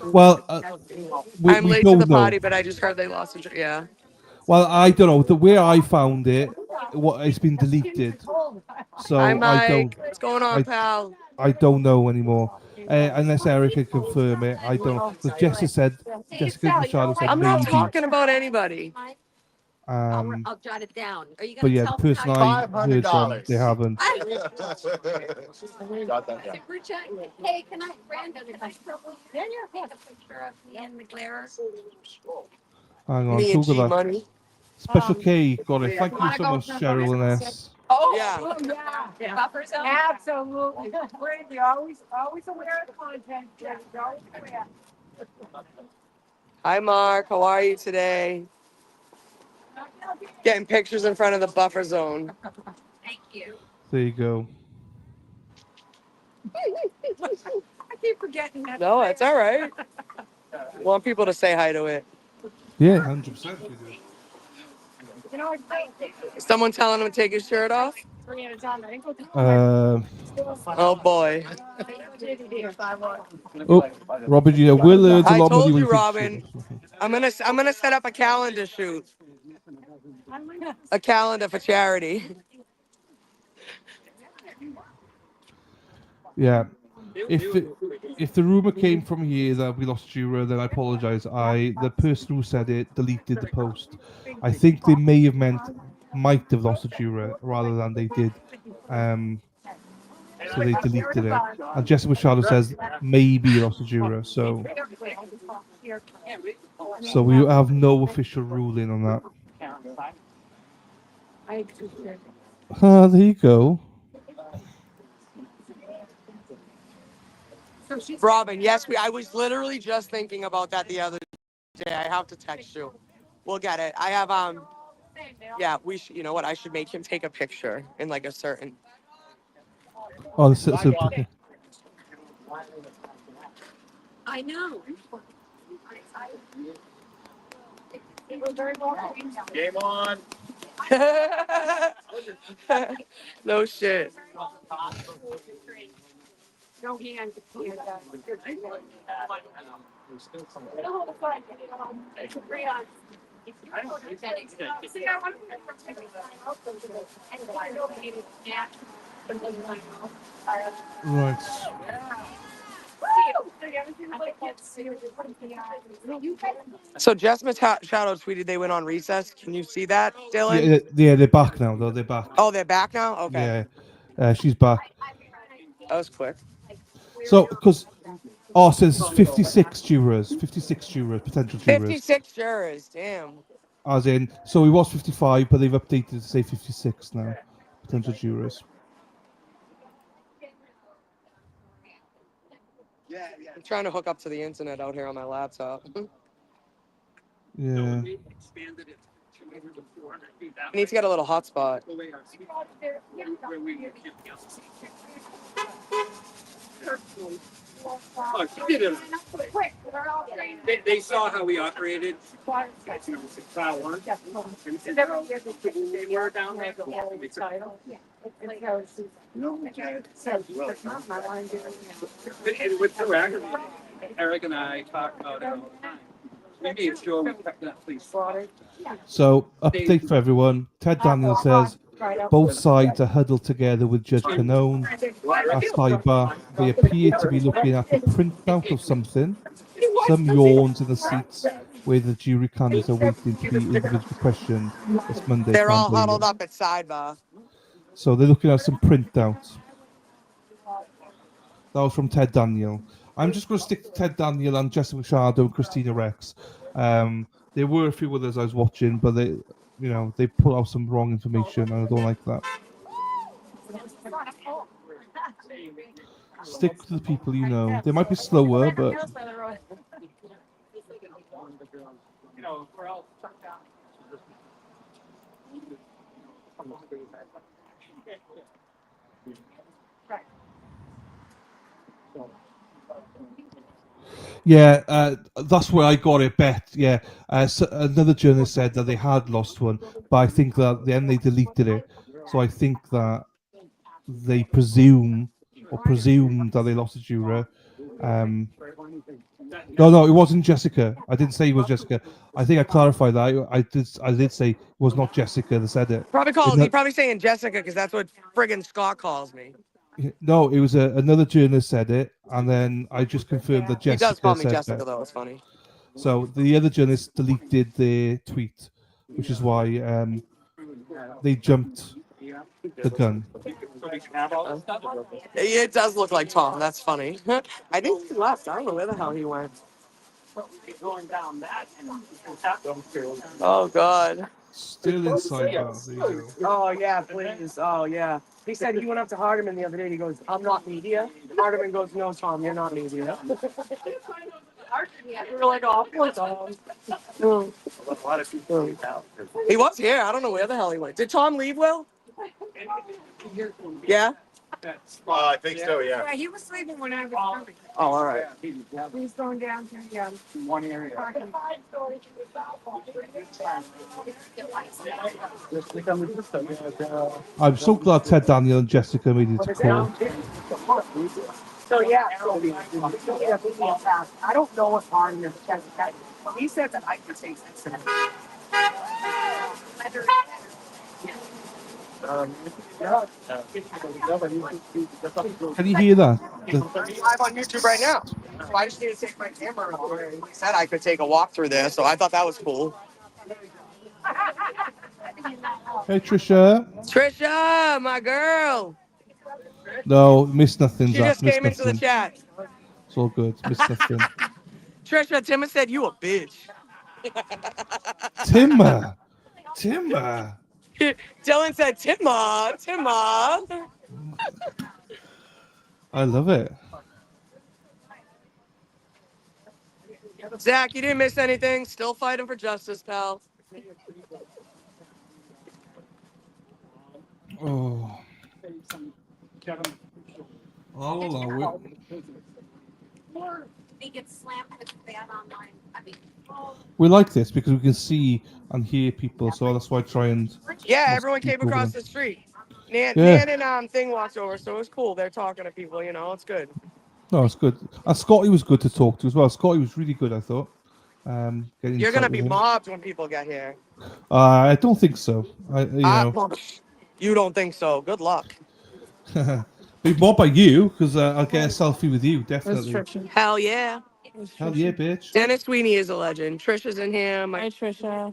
Well, I'm we late to the don't know. party, but I just heard they lost a yeah. Well, I don't know. The way I found it, it's been deleted. Hi, So I Mike. don't. What's going on, pal? I don't know anymore. Unless Eric can confirm it, I don't know. Because Jessica Machado said I'm not maybe. talking about anybody. Um, I'll jot it down. Are you but going to yeah, the tell them how person you I heard from, they $500. haven't. Got that down. Super chat. Hey, can I, Brandon, can I trouble you? Then you take a picture of me and the glare. Hang on, Me and who got G that? Money. Special K got it. Thank you so much, Cheryl and S. Oh Yeah. Buffer zone? Absolutely. Great. You're always aware of content. You're always aware. Hi, Mark. How are you today? Getting pictures in front of the buffer zone. Thank you. There you go. I keep forgetting that. No, it's all right. Want people to say hi to it. Yeah, 100% we do. You know, Is someone telling him to take his shirt off? Oh boy. Oh, Robin, yeah, Will earns a I lot of money told when you, he takes shit Robin. off. I'm gonna set up a calendar shoot. A calendar for charity. Yeah. If the rumor came from here that we lost Jura, then I apologize. The person who said it deleted the post. I think they may have might have lost a Jura rather than they did. So they deleted it. And Jessica Machado says maybe lost a Jura. So we have no official ruling on that. There you go. Robin, yes, I was literally just thinking about that the other day. I have to text you. We'll get it. I have yeah, you know what? I should make him take a picture in like a certain. Oh, so I know. Game on. No shit. No hand. right. So Jess Machado tweeted they went on recess. Can you see that, Dylan? Yeah, they're back now though. They're back. Oh, they're back now? Okay. Yeah, she's back. That was quick. So because it says 56 jurors, 56 jurors, potential jurors. 56 jurors, damn. As in, so he was 55, but they've updated to say 56 now, potential jurors. I'm trying to hook up to the internet out here on my laptop. Yeah. I need to get a little hotspot. Oh, she did it. They saw how we operated. Trial one. They were down there. And with Eric and I talked about it all the time. We made sure we kept that police. So, update for everyone. Ted Daniels says both sides are huddled together with Judge Canone. At sidebar, they appear to be looking at the printout of something. Some yawns in the seats where the jury candidates are waiting to be individually questioned. It's Monday. They're Can't all believe huddled it. up at sidebar. So they're looking at some printouts. That was from Ted Daniel. I'm just going to stick to Ted Daniel and Jessica Machado and Christina Rex. There were a few others I was watching, but they put out some wrong information, and I don't like that. Stick to the people you know. They might be slower, but yeah, that's where I got it bet. Yeah, so another journalist said that they had lost one, but I think that then they deleted it. So I think that they presumed that they lost a juror. No, it wasn't Jessica. I didn't say it was Jessica. I think I clarified that. I did say it was not Jessica that said it. He probably saying Jessica because that's what friggin' Scott calls me. No, it was another journalist said it, and then I just confirmed that He does call Jessica me said Jessica that. though. It's funny. So the other journalist deleted their tweet, which is why they jumped the gun. It does look like Tom. That's funny. I think he left. I don't know where the hell he went. Oh God. Still in sidebar. There you go. Oh yeah, please. Oh yeah. He said he went up to Hardiman the other day and he goes, "I'm not media." Hardiman goes, "No, Tom, you're not media." We were like, "Oh, poor Tom." No. A lot of people leave out. He was here. I don't know where the hell he went. Did Tom leave, Will? Yeah? I think so, yeah. Yeah, he was sleeping when I was coming. Oh, all right. He's going down to, yeah. One area. I'm so glad Ted Daniel and Jessica made it to court. So yeah, I don't know if Hardiman has that. He said that I could take this. Can you hear that? I'm live on YouTube right now. So I just need to take my camera over. And he said I could take a walk through there, so I thought that was cool. Hey Trisha. Trisha, my girl. No, missed nothing, She Zach. just Missed came into the nothing. chat. It's all good. Missed nothing. Trisha, Timma said you a bitch. Timber. Dylan said Timma. I love it. Zach, you didn't miss anything. Still fighting for justice, pal. Oh. I'll allow it. We like this because we can see and hear people, so that's why I try and Yeah, not everyone speak came over across them. the street. Nan Yeah. and Thing walked over, so it was cool. They're talking to people, you know, it's good. No, it's good. And Scotty was good to talk to as well. Scotty was really good, I thought. Getting You're in gonna with be him. mobbed when people get here. I don't think so. Well, you don't think so? Good luck. Be mobbed by you because I'll get a selfie with you, definitely. Hell yeah. Hell yeah, bitch. Dennis Sweeney is a legend. Trisha's in here. Hi, Trisha.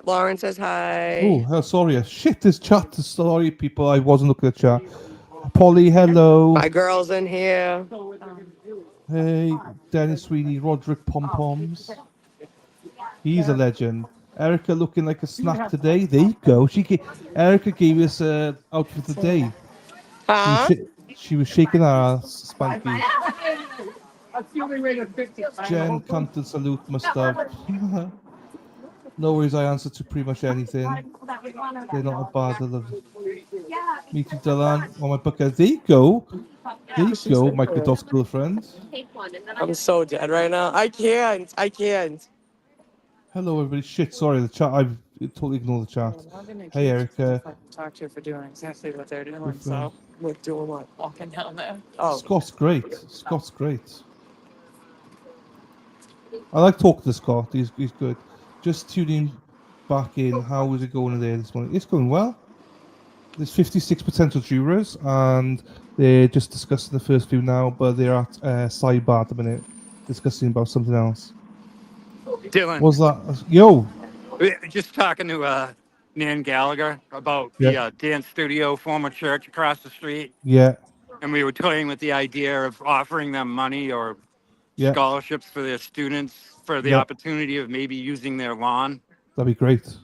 Lauren says hi. Oh, sorry. Shit, this chat. Sorry, people. I wasn't looking at chat. Polly, hello. My girl's in here. Hey, Dennis Sweeney, Roderick Pom Poms. He's a legend. Erica looking like a snack today. There you go. Erica gave us outfit of the day. Huh? She was shaking her ass, Spanky. That's the only way to fix it. Jen Canton salute must have. No worries, I answer to pretty much anything. They're not a bad love. Me too, Dylan. On my bucket. There you go. There you go, Michael Dott's girlfriend. I'm so dead right now. I can't. Hello, everybody. Shit, sorry, the chat. I've totally ignored the chat. Hey, Erica. Talk to you for doing exactly what they're doing. Good So, we're doing what? Walking down there. Oh. Scott's great. Scott's great. I like talking to Scott. He's good. Just tuning back in. How is it going there this morning? It's going well. There's 56 potential jurors, and they're just discussing the first few now, but they're at sidebar at the minute, discussing about something else. Dylan. What's that? Yo. Just talking to Nan Gallagher about the dance studio, former church across the street. Yeah. And we were toying with the idea of offering them money or scholarships for their students for the opportunity of maybe using their lawn. That'd be great.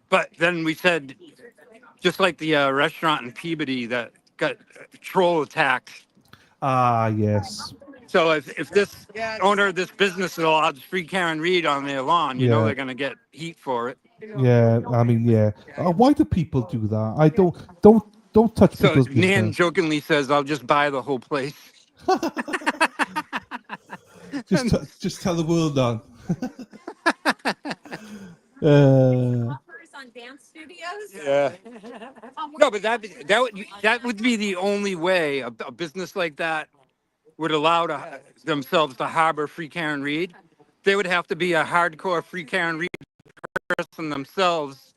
But then we said, just like the restaurant in Peabody that got troll attacked Ah, yes. So if this owner of this business allows free Karen Reed on their lawn, you know Yeah. they're going to get heat for it. Yeah, I mean, yeah. Why do people do that? I don't touch So people's Nan business. jokingly says, "I'll just buy the whole place." Just tell the world that. uh, On dance studios. Yeah. No, but that would be the only way a business like that would allow themselves to harbor free Karen Reed. They would have to be a hardcore free Karen Reed person themselves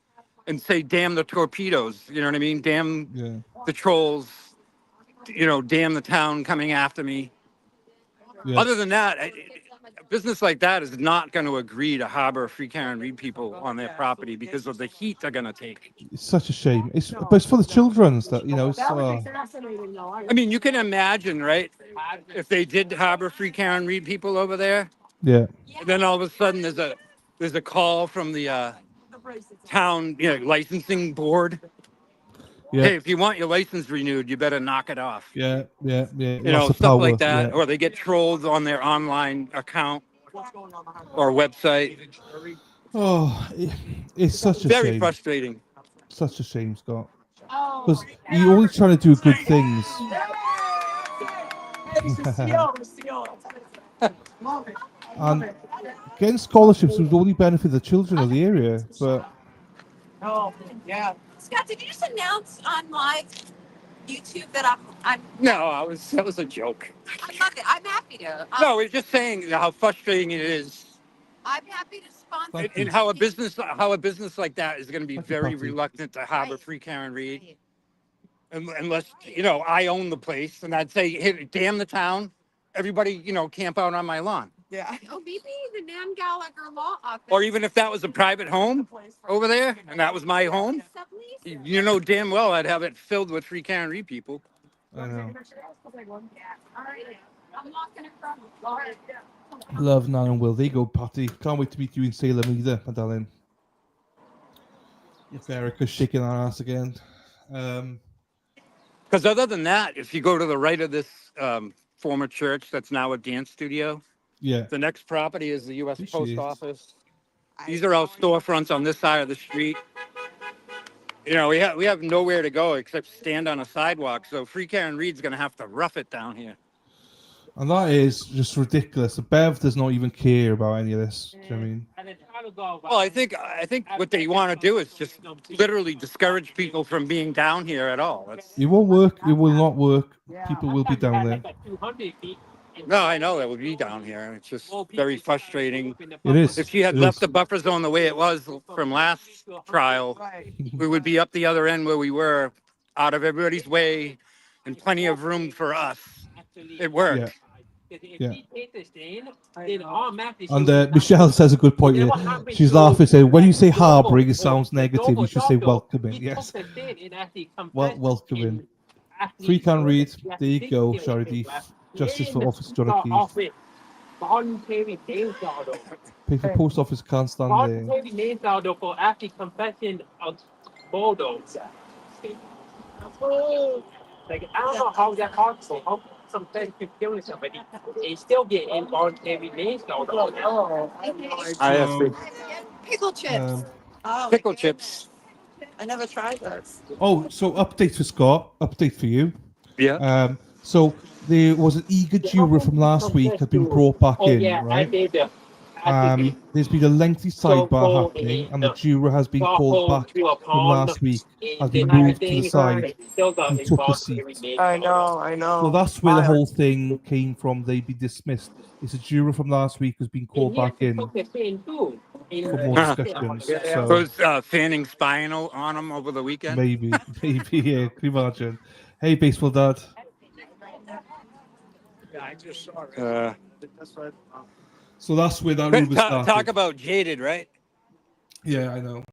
and say, "Damn the torpedoes," you know what I mean? Damn yeah. the trolls, damn the town coming after me. Yeah. Other than that, a business like that is not going to agree to harbor free Karen Reed people on their property because of the heat they're going to take. It's such a shame. But it's for the children and stuff, It's Fascinating, though. I mean, you can imagine, right? If they did harbor free Karen Reed people over there, yeah. and then all of a sudden there's a call from the town licensing board. Yeah. Hey, if you want your license renewed, you better knock it off. Yeah. Yeah. Yeah. Lots of Stuff power. like that, Yeah. or they get trolled on their online account or website. Oh, it's such a Very shame. frustrating. Such a shame, Scott. Because you're only trying to do good things. And getting scholarships would only benefit the children of the area, but Oh, yeah. Scott, did you just announce on live YouTube that I'm No, that was a joke. I love it. I'm happy to. No, we're just saying how frustrating it is, I'm happy to sponsor. and how a business like that is going to be Thank you, very Patty. reluctant to harbor free Karen Reed, unless I own the place, and I'd say, hey, damn the town, everybody, camp out on my lawn. Yeah. Oh, maybe the Nan Gallagher Law Office. Or even if that was a private home over there, and that was my home, you know damn well I'd have it filled with free Karen Reed people. I know. All right. I'm not gonna cry. Love Nan and Will. There you go, Patty. Can't wait to meet you in Salem either, my darling. If Erica's shaking our ass again. Because other than that, if you go to the right of this former church that's now a dance studio, Yeah. the next property is the U.S. There she Post is. Office. These are all storefronts on this side of the street. We have nowhere to go except stand on a sidewalk. So free Karen Reed's going to have to rough it down here. And that is just ridiculous. Bev does not even care about any of this. Do you know what I mean? Well, I think what they want to do is just literally discourage people from being down here at all. It won't work. It will not work. People will be down there. No, I know that would be down here. It's just very frustrating. It is. If she had It left is. the buffer zone the way it was from last trial, we would be up the other end where we were, out of everybody's way, and plenty of room for us. It worked. Yeah. And Michelle says a good point here. She's laughing, saying, when you say harboring, it sounds negative. You should say welcoming. Yes. Welcoming. Free Karen Reed. There you go, Charity. Justice for Officer John O'Keefe. People post office can't stand there. For actually confessing of photos. Like, I don't know how that possible. How sometimes you killing somebody, they still get involuntary manslaughter. I see. Pickle chips. Pickle chips. I never tried those. Oh, so update for Scott. Update for you. Yeah. So there was an eager juror from last week had been brought back in, right? There's been a lengthy sidebar happening, and the juror has been called back from last week, has been moved to the side and took a seat. I know. So that's where the whole thing came from. They'd be dismissed. It's a juror from last week who's been called back in for more discussions. So Was Fanning spying on him over the weekend? maybe, yeah. Can you imagine? Hey, baseball dad. Yeah, I just saw it. So that's where that rumor started. Talk about jaded, right? Yeah, I know.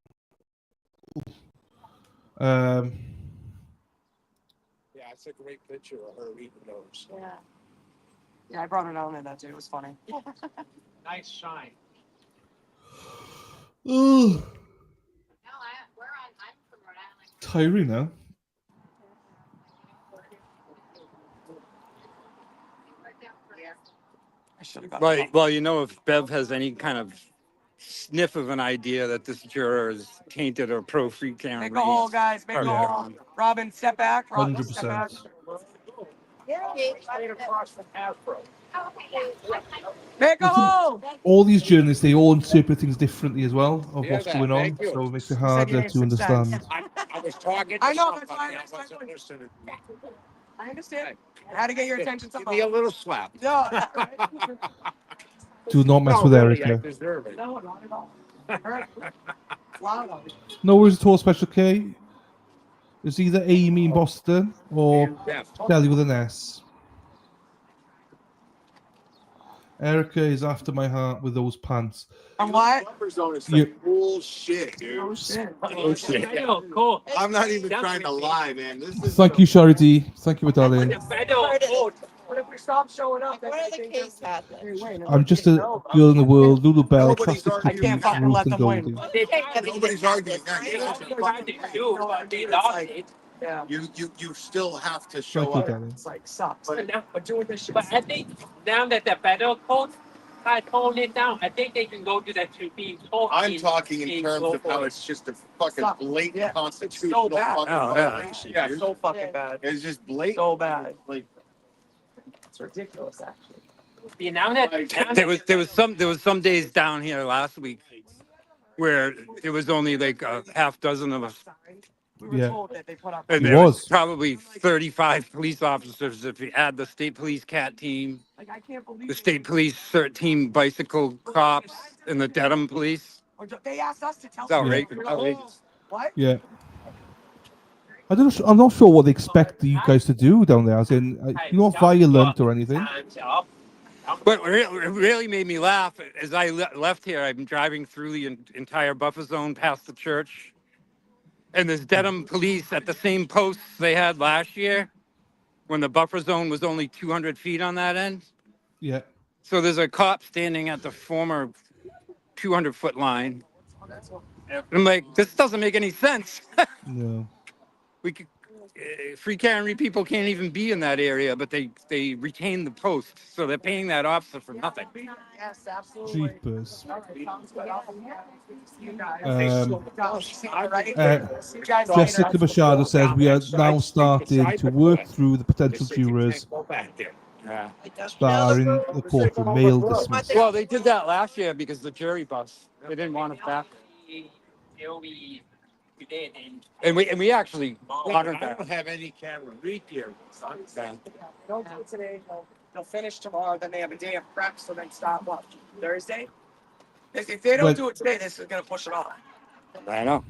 Yeah, it's a great picture of her eating those. Yeah, I brought it on there that day. It was funny. Nice shine. Ugh. Tiring now. Well, if Bev has any kind of sniff of an idea that this juror is tainted or pro free camera. Make a hole, guys. Make a hole. Robin, step back. Robin, step back. 100%. Make a hole. All these journalists, they all interpret things differently as well of what's going on, so it makes it harder to understand. I was talking. I know, that's why I understand. I had to get your attention somehow. Give me a little slap. No. Do not mess with Erica. I deserve it. No, not at all. Wow. No worries at all, Special K. It's either Amy in Boston or Kelly with an S. Erica is after my heart with those pants. And what? Buffer zone is like bullshit, dude. Oh, shit. Cool. I'm not even trying to lie, man. This is Thank you, Charity. Thank you, darling. What if we stop showing up? What are the case I'm just a girl in the world. Lulu Bell, Nobody's Plastic arguing. Cookies, I can't fucking Ruth let and them win. Goldie. Nobody's arguing that. Yeah. You still have to Thank show you, up. darling. It's like sucks. But doing this shit. But I think now that the federal court had toned it down, I think they can go to that Supreme Court. I'm talking in terms of how it's just a fucking blatant constitutional so bad. fucking violation. Yeah, dude. so fucking bad. It's just blatant. So bad. Like, It's ridiculous, actually. See, now that There was some days down here last week where there was only like a half dozen of us. We were Yeah. told that they put up. And He there was was. probably 35 police officers if you add the state police cat team, Like, I can't believe the state police 13 bicycle cops, and the Dedham police. They asked us to tell It's outrageous. outrageous. What? Yeah. I'm not sure what they expect you guys to do down there. As in, you're not violent or anything. What really made me laugh as I left here, I'm driving through the entire buffer zone past the church. And there's Dedham police at the same posts they had last year when the buffer zone was only 200 feet on that end. Yeah. So there's a cop standing at the former 200-foot line. And I'm like, this doesn't make any sense. No. We could, free carry people can't even be in that area, but they retain the post. So they're paying that officer for nothing. Yes, absolutely. Jeepers. You guys. Jessica Machado says we are now starting to work through the potential jurors that are in the courtroom. Male dismissed. Well, they did that last year because the jury bus. They didn't want us back. And we actually honored I that. don't have any camera read here. Don't do it today. They'll finish tomorrow. Then they have a day of prep. So then stop what? Thursday. If they don't do it today, this is gonna push it off. I know.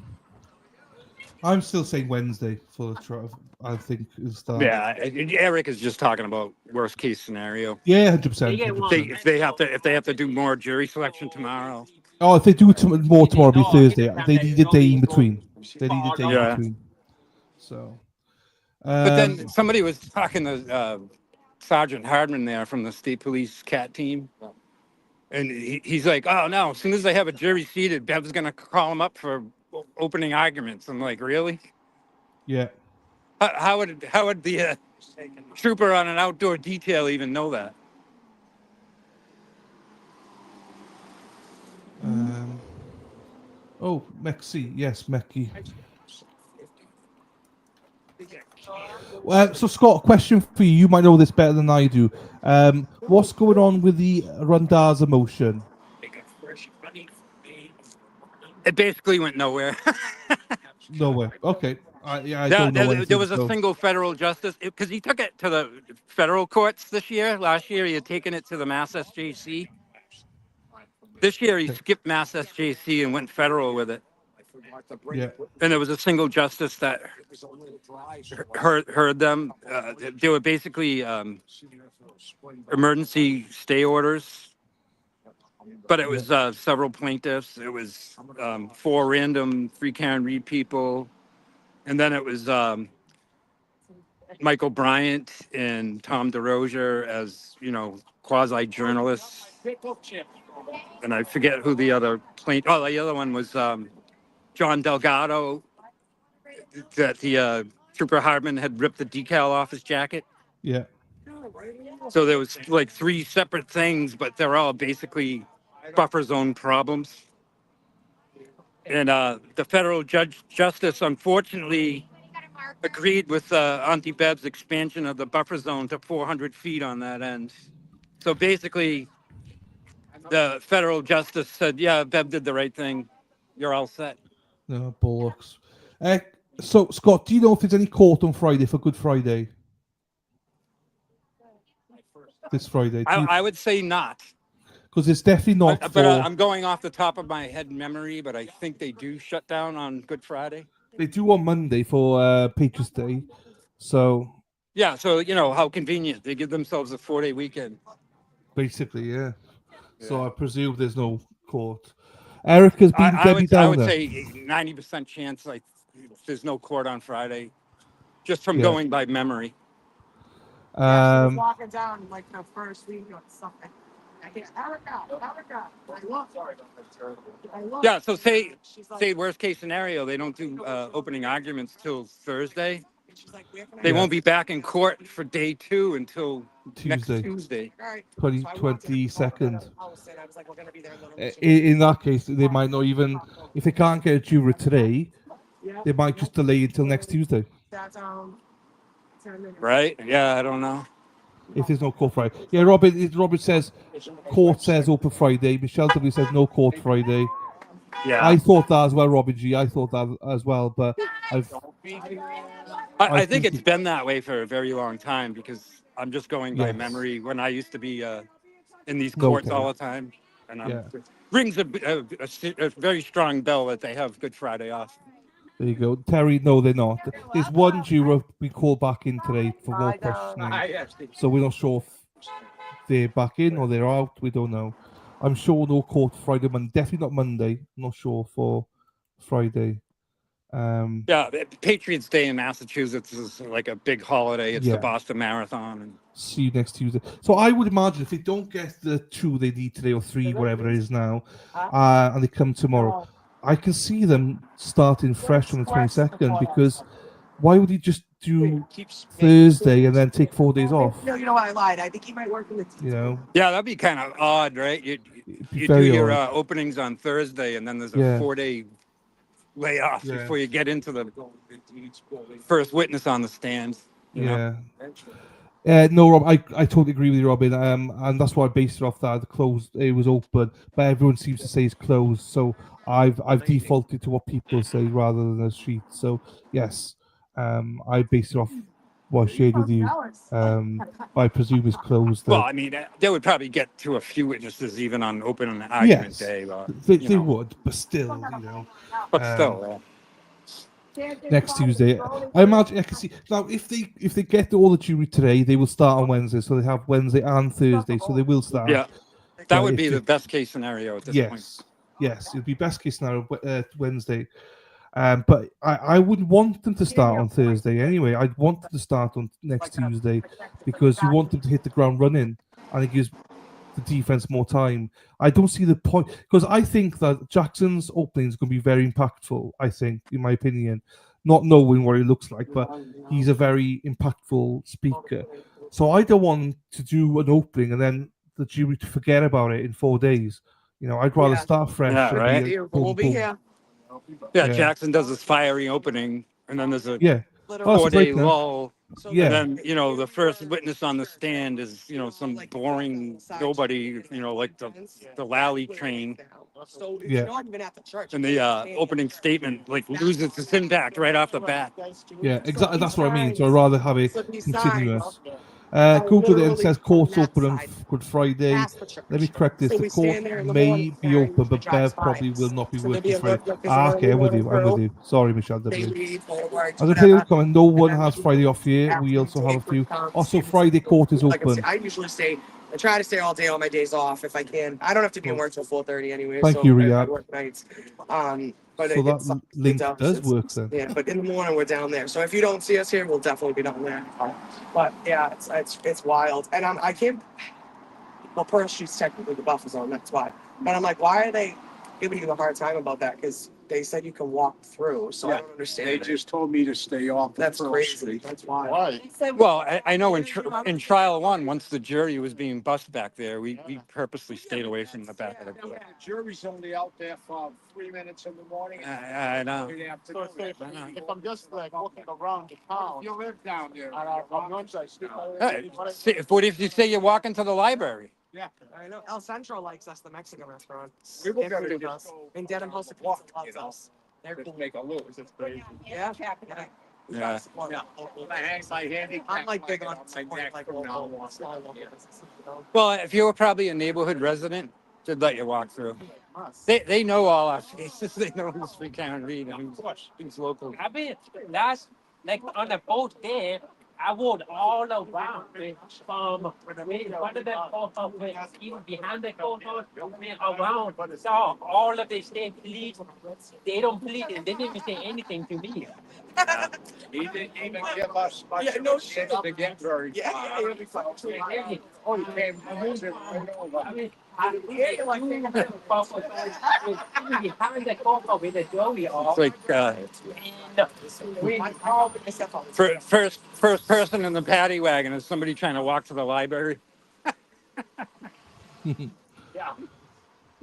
I'm still saying Wednesday for the trial. I think is start. Yeah, Eric is just talking about worst case scenario. Yeah, 100%. If they have to do more jury selection tomorrow. Oh, if they do more tomorrow, it'll be Thursday. They need a day in between. They need a day in between. So. But then somebody was talking to Sergeant Hardman there from the state police cat team. And he's like, oh, no, as soon as they have a jury seated, Bev's going to call him up for opening arguments. I'm like, really? Yeah. How would the trooper on an outdoor detail even know that? Oh, Mexi. Yes, Meki. So, Scott, a question for you. You might know this better than I do. What's going on with the Rundaza motion? It basically went nowhere. Nowhere. Okay. I don't know anything, there was a single federal justice because he took it to the federal courts this year. Last year, he had taken it to the Mass SJC. This year, he skipped Mass SJC and went federal with it. Yeah. And there was a single justice that heard them. They were basically emergency stay orders. But it was several plaintiffs. It was 4 random free Karen Reed people. And then it was Michael Bryant and Tom DeRozier as, quasi-journalists. And I forget who the other plaintiff... Oh, the other one was John Delgado, that the Trooper Hardman had ripped the decal off his jacket. Yeah. So there was like 3 separate things, but they're all basically buffer zone problems. And the federal justice, unfortunately, agreed with Auntie Bev's expansion of the buffer zone to 400 feet on that end. So basically, the federal justice said, yeah, Bev did the right thing. You're all set. No, bollocks. So, Scott, do you know if there's any court on Friday for Good Friday? This Friday? I would say not. Because it's definitely not But for... I'm going off the top of my head memory, but I think they do shut down on Good Friday. They do on Monday for Patriots Day. So... Yeah, so, you know, how convenient. They give themselves a 4-day weekend. Basically, yeah. So I presume there's no court. Erica's been Debbie Downer. I would say 90% chance like there's no court on Friday, just from Yeah. going by memory. Yeah, she was walking down like the first week or something. Erica, I look. Yeah, so say worst case scenario, they don't do opening arguments till Thursday. They won't be back in court for day 2 until next Tuesday. 22nd. In that case, they might not even, if they can't get a juror today, they might just delay until next Tuesday. Right? Yeah, I don't know. If there's no court Friday. Yeah, Robert says court says open Friday. Michelle W says no court Friday. Yeah. I thought that as well, Robbie G. I thought that as well, but I think it's been that way for a very long time because I'm just going by Yes. memory when I used to be in these courts all the time. And rings a very strong bell that they have Good Friday off. There you go. Terry, no, they're not. There's one juror we called back in today for more questioning. So we're not sure if they're back in or they're out. We don't know. I'm sure no court Friday, definitely not Monday. I'm not sure for Friday. Yeah, Patriots Day in Massachusetts is like a big holiday. It's the Boston Marathon. And see you next Tuesday. So I would imagine if they don't get the 2 they need today or 3, whatever it is now, and they come tomorrow, I can see them starting fresh on the 22nd because why would he just do Thursday and then take 4 days off? No, you know what? I lied. I think he might work in the. You know? Yeah, that'd be kind of odd, right? You do your openings on Thursday and then there's a 4-day layoff before you get into the first witness on the stand. You know? No, Rob, I totally agree with you, Robin. And that's why I based it off that. It was open, but everyone seems to say it's closed. So I've defaulted to what people say rather than a sheet. So yes, I based it off what I shared with you. But I presume it's closed. Well, I mean, they would probably get to a few witnesses even on open argument day. But, they would, but still, you know. But still, next Tuesday, I imagine I can see now if they get all the jury today, they will start on Wednesday, so they have Wednesday and Thursday, so they will start. Yeah, that would be the best case scenario at this point. Yes, it'd be best case scenario Wednesday. But I wouldn't want them to start on Thursday anyway. I'd want them to start on next Tuesday because you want them to hit the ground running, and it gives the defense more time. I don't see the point because I think that Jackson's opening is going to be very impactful. I think, in my opinion, not knowing what he looks like, but he's a very impactful speaker. So I don't want to do an opening and then the jury to forget about it in 4 days. You know, I'd rather start fresh. Yeah, right. We'll be here. Yeah, Jackson does this fiery opening, and then there's a 4-day lull. And then, you know, the first witness on the stand is, you know, some boring nobody, you know, like the Lally train. And the opening statement, like, loses its impact right off the bat. Yeah, exactly. That's what I mean. So I'd rather have it continuous. Google it and says court's open on Good Friday. Let me correct this. The court may be open, but Bev probably will not be working Friday. Okay, I'm with you. Sorry, Michelle W. As I tell you, comment, no one has Friday off here. We also have a few. Also, Friday court is open. I usually I try to stay all day on my days off if I can. I don't have to be in work till 4:30 anyway. Thank you, Riyadh. I work nights. But so that link does work then. Yeah, but in the morning we're down there. So if you don't see us here, we'll definitely be down there. But yeah, it's wild. And I can't. Well, Pearl Street's technically the buffer zone. That's why. But I'm like, why are they giving you a hard time about that? Because they said you can walk through, so I Yeah, don't understand. They it. just told me to stay off. the That's Pearl crazy. Street. That's wild. Why? Well, I know in trial one, once the jury was being bussed back there, we purposely stayed away from the back of the court. The jury's only out there for 3 minutes in the morning. I know. If I'm just like looking around the town, you live down there. On one side, Hey, what if you say you're walking to the library? Yeah. I know. El Centro likes us, the Mexican restaurant. We were And gonna food just us. go And Dedham House of Pizza walk, loves you know. us. They're cool. Just make a loop. It's crazy. Yeah. Yeah. I hang my handicap. I'm like big on my neck like from now local on. small businesses, you know? Well, if you were probably a neighborhood resident, they'd let you walk through. They know all our faces. They know who's free Karen Reed and who's local. I mean, last, like on the boat there, I walked all around from one of the courthouse, even behind the courthouse, around, saw all of the state police. They don't plead and they didn't even say anything to me. He didn't even give us much of a chance to get very far. Oh, he came right over. I mean, behind the courthouse with the jury all. It's like We all first person in the paddy wagon is somebody trying to walk to the library.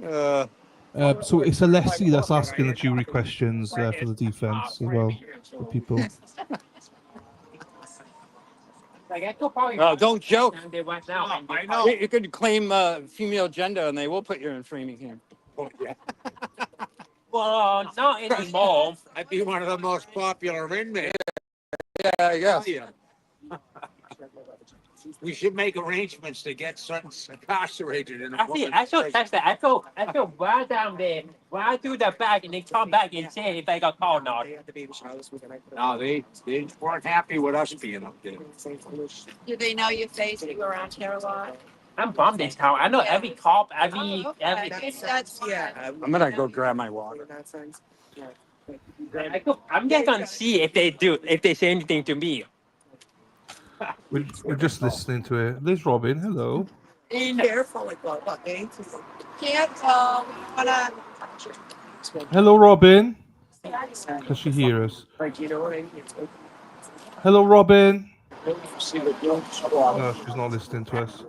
So it's Alessi that's asking the jury questions for the defense as well, the people. Oh, don't joke. They went now. I know. You could claim female gender and they will put you in framing here. Well, not anymore. I'd be one of the most popular inmates. Yeah, I guess. We should make arrangements to get certain incarcerated in a I should test that. I feel right down there. When I do that back and they come back and say if I got called or not. No, they weren't happy with us being up there. Do they know your face? You go around here a lot? I'm from this town. I know every cop, every. That's I'm gonna go grab my water. I'm just gonna see if they say anything to me. We're just listening to it. There's Robin. Hello. Be careful, like what? can't tell. Hello, Robin. Can she hear us? Like, you know what I mean? Hello, Robin. No, No, she's not listening to us.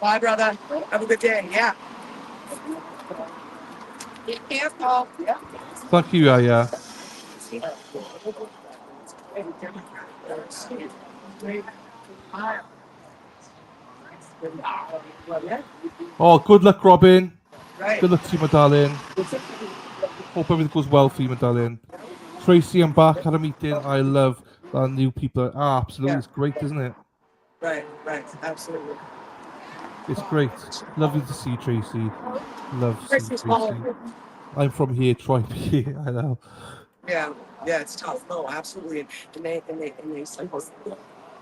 bye, brother. Have a good day. Yeah. Be careful. Yeah. Thank you, Aya. Oh, good luck, Robin. Right. Good luck to you, my darling. Hope everything goes well for you, my darling. Tracy, I'm back. Had a meeting. I love that new people. Absolutely. Yeah. It's great, isn't it? Right. Absolutely. It's great. Lovely to see you, Tracy. Love to see you, Tracy. I'm from here. Try me here. I know. Yeah, it's tough. No, absolutely. And they say,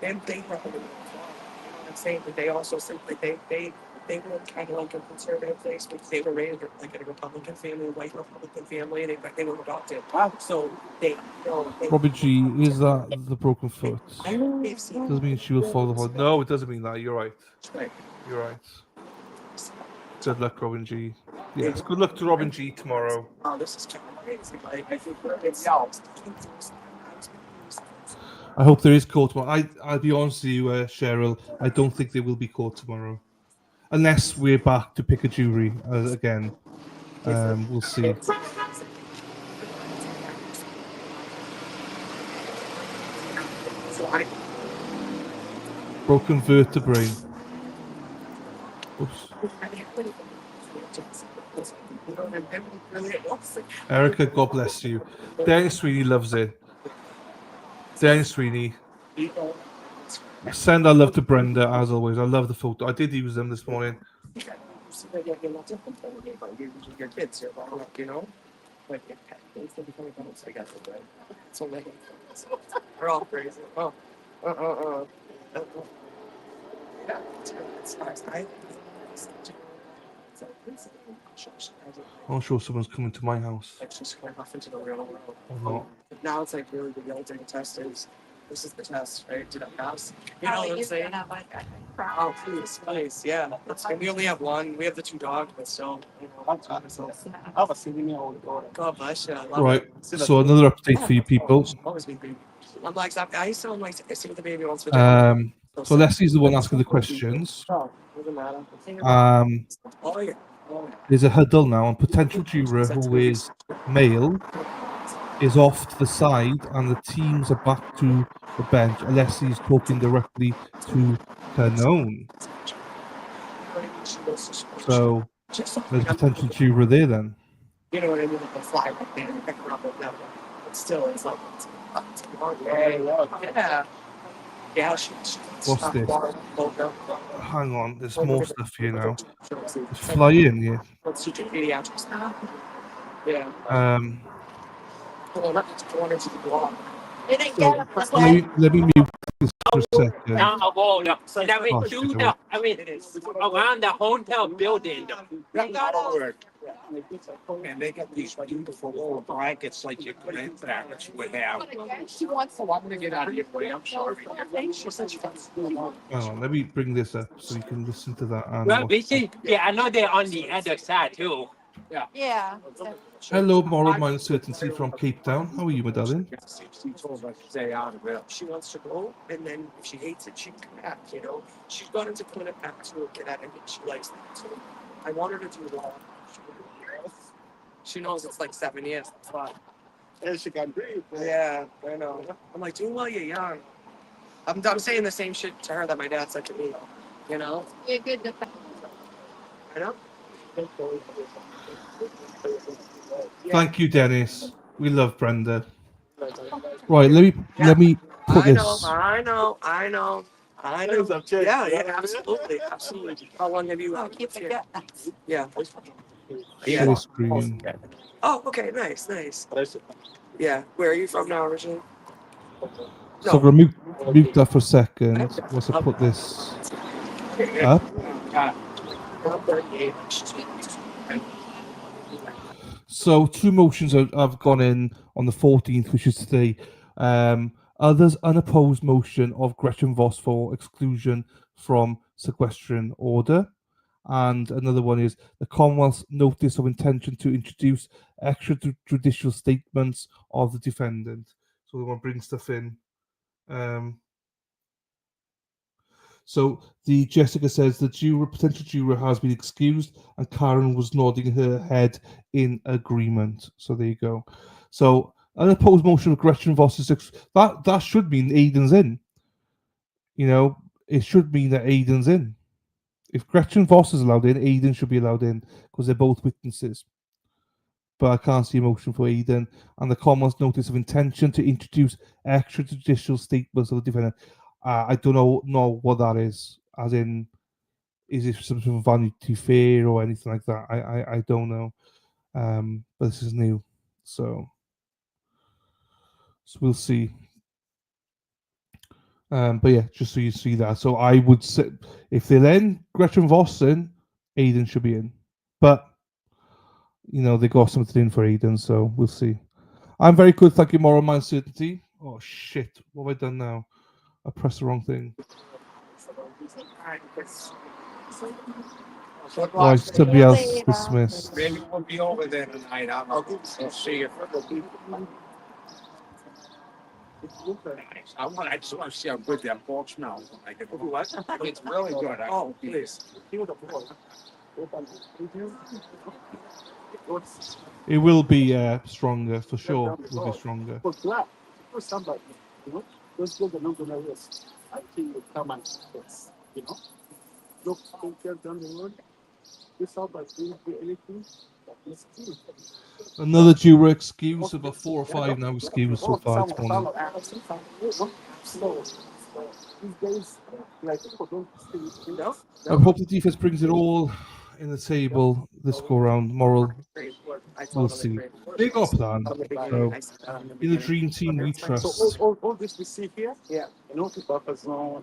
and they probably, I'm saying that they also think that they were kind of like a conservative place, because they were raised like in a Republican family, a white Republican family, and they were adopted. So they, Robin G, is that the broken foot? I know they've seen. Doesn't mean she will fall the hole. No, it doesn't mean that. You're right. You're right. Good luck, Robin G. Yes, good luck to Robin G tomorrow. Oh, this is crazy. Like, I think it's. I hope there is court tomorrow. I'll be honest with you, Cheryl. I don't think there will be court tomorrow, unless we're back to pick a jury again. We'll see. Broken vertebrae. Oops. Erica, God bless you. Dennis Sweeney loves it. Dennis Sweeney. Send our love to Brenda, as always. I love the photo. I did use them this morning. Your kids here, you know? Like, I got them, right? So they're all crazy. Oh, yeah, it's nice. I'm sure someone's coming to my house. It's just going off into the real world. Or not. Now it's like really the ultimate test is, this is the test, right? Did I pass? You know what I'm saying? Oh, please, yeah. And we only have one. We have the two dogs, but still, you know. God bless you. I love Right. it. So another update for you people. I'm like, I used to like I see what the baby wants for dinner. So Leslie's the one asking the questions. Oh yeah. There's a huddle now, and potential juror who is male is off to the side, and the teams are back to the bench. Leslie's talking directly to Canon. So there's a potential juror there then. You know what I mean? Like a fly right there, pick her up with them. But still, it's like, yeah. Yeah, she's What's this? Hang on, there's more stuff here now. It's fly in here. Let's teach pediatrics now. Yeah. So let me mute this for a second. Oh, shit, I mean, around the hotel building. And they get these beautiful old blankets like your grandparents would have. She wants to want me to get out of your way. I'm sorry. Hang on, let me bring this up so you can listen to that. And Well, I know they're on the other side too. Yeah. Yeah. hello, Moral Mind Certainty from Cape Town. How are you, my darling? She told her to stay out of it. She wants to go, and then if she hates it, she can come back, you know? She's gone into clinic back to get at it, and she likes that. So I want her to do well. She knows it's like 7 years. That's why. And she got breathe. Yeah, I know. I'm like, do well, you're young. I'm saying the same shit to her that my dad said to me, you know? You're good to I know. Thank you, Dennis. We love Brenda. Right, let me put this. I know. Yeah, absolutely. How long have you here? Yeah. Share the screen. Oh, okay, nice. Yeah. Where are you from now, originally? So I'm gonna mute that for a second once I put this up. So 2 motions have gone in on the 14th, which is today. Others unopposed motion of Gretchen Voss for exclusion from sequestration order. And another one is the Commonwealth's notice of intention to introduce extrajudicial statements of the defendant. So they want to bring stuff in. So the Jessica says the potential juror has been excused, and Karen was nodding her head in agreement. So there you go. So an opposed motion of Gretchen Voss is that should mean Aidan's in. You know, it should mean that Aidan's in. If Gretchen Voss is allowed in, Aidan should be allowed in because they're both witnesses. But I can't see a motion for Aidan. And the Commonwealth's notice of intention to introduce extrajudicial statements of the defendant. I don't know what that is. As in, is it some sort of Vanity Fair or anything like that? I don't know. But this is new, so we'll see. But yeah, just so you see that. So I would say if they're in Gretchen Voss in, Aidan should be in. But you know they got something in for Aidan, so we'll see. I'm very good, thank you, Moral Mind Certainty. Oh shit, what have I done now? I pressed the wrong thing. Right, somebody else dismissed. Maybe we'll be over there tonight. I'll see you. I just want to see how good that pork smells. It's really good. Oh, please. It will be stronger for sure. It will be stronger. Another juror excused, about 4 or 5 now excused so far this morning. I hope the defense brings it all in the table this go round. Moral, we'll see. They got a plan. So, in the dream team, we trust. All this we see here, yeah, you know, people have zone,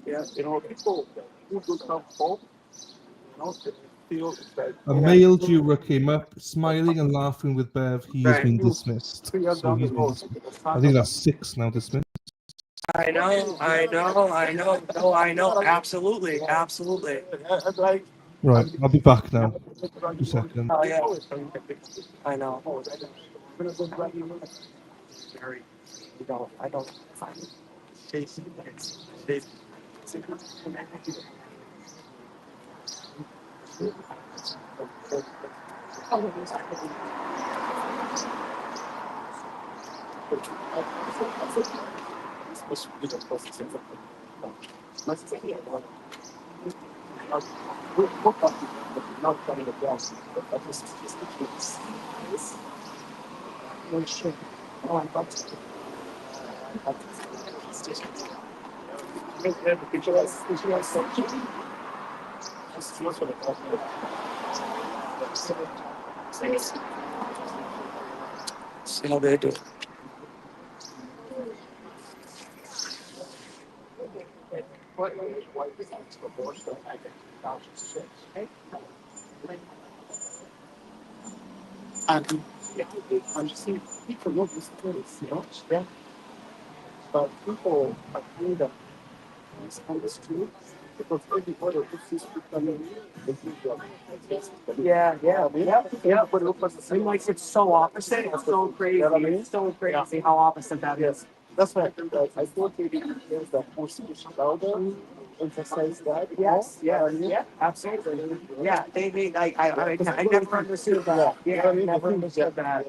yeah, you know, people who do come home, you know, feel that. A male juror came up, smiling and laughing with Bev. He has been dismissed. So he's been dismissed. I think that's 6 now dismissed. I know. No, I know. Absolutely. Right, I'll be back now. 2 seconds. Oh yeah. I know. I don't. See how they do. I'm just saying, people love this place, you know? Yeah. But people are kind of on the street because everybody is yeah, but it looks like it's so opposite. It's so crazy. It's so crazy how opposite that is. That's what I thought maybe there's the force shoulder emphasize that. Yes, yeah, absolutely. Yeah, they I never understood that. Yeah, I never understood that.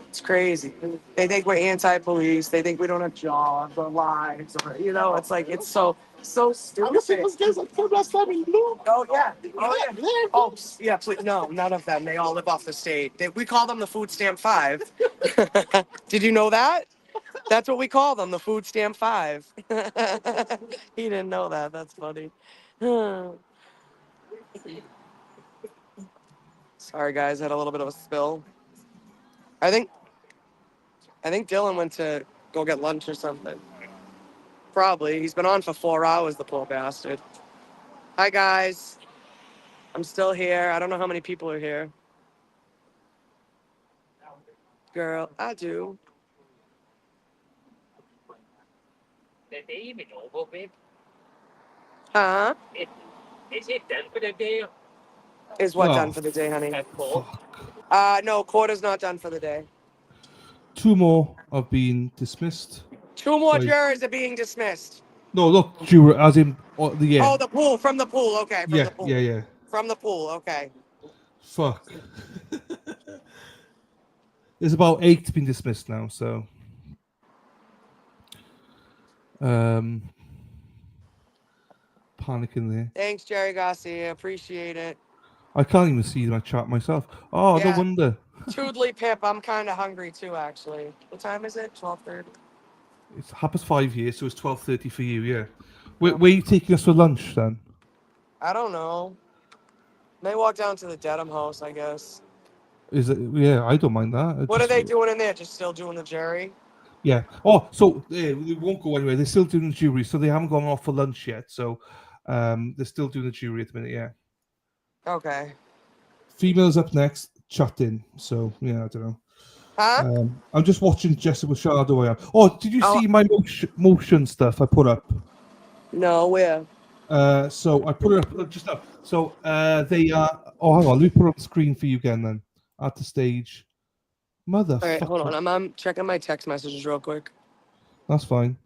It's crazy. They think we're anti-police. They think we don't have jobs or lives or it's like it's so stupid. Oh yeah. Oh yeah. Please, no, none of them. They all live off the state. We call them the Food Stamp Five. Did you know that? That's what we call them, the Food Stamp Five. He didn't know that. That's funny. Sorry guys, had a little bit of a spill. I think Dylan went to go get lunch or something. Probably. He's been on for 4 hours, the poor bastard. Hi guys. I'm still here. I don't know how many people are here. Girl, I do. The day even over, babe. Huh? Is it done for the day? Is what done for the day, honey? No, quarter's not done for the day. 2 more have been dismissed. 2 more Sorry. jurors are being dismissed. No, not juror, as in the Oh, the pool, from the pool, okay, from Yeah, the pool. yeah. From the pool, okay. Fuck. There's about 8 been dismissed now, so. Panicking there. Thanks, Jerry Garcia. Appreciate it. I can't even see my chat myself. Oh, no Yeah. wonder. Toodly Pip, I'm kind of hungry too, actually. What time is it? 12:30. It's 5:30 here, so it's 12:30 for you, yeah. Where are you taking us for lunch then? I don't know. May walk down to the Dedham house, I guess. Is it? Yeah, I don't mind that. What are they doing in there? Just still doing the jury? Yeah. Oh, so they won't go anywhere. They're still doing the jury, so they haven't gone off for lunch yet. So, they're still doing the jury at the minute. Yeah. Okay. Females up next, chatting. So yeah, I don't know. Huh? I'm just watching Jessica Shadow. I am. Oh, did you see my motion stuff I put up? No, where? So I put it up just now. So they are. Oh, hang on. Let me put it on the screen for you again. Then at the stage. Motherfucker. All right, hold on. I'm checking my text messages real quick. That's fine.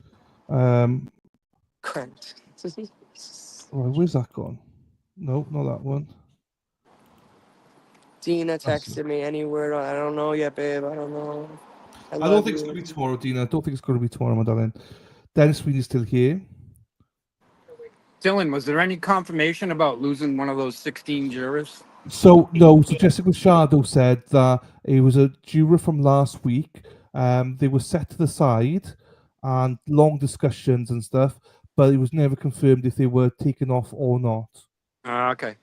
Correct. Right, where's that gone? No, not that one. Dina texted me any word. I don't know yet, babe. I don't know. I don't think it's going to be tomorrow, Dina. I don't think it's going to be tomorrow, my darling. Dennis Sweeney's still here. Dylan, was there any confirmation about losing one of those 16 jurors? So, no. So Jessica Shadow said that it was a juror from last week. They were set to the side and long discussions and stuff, but it was never confirmed if they were taken off or not. Okay.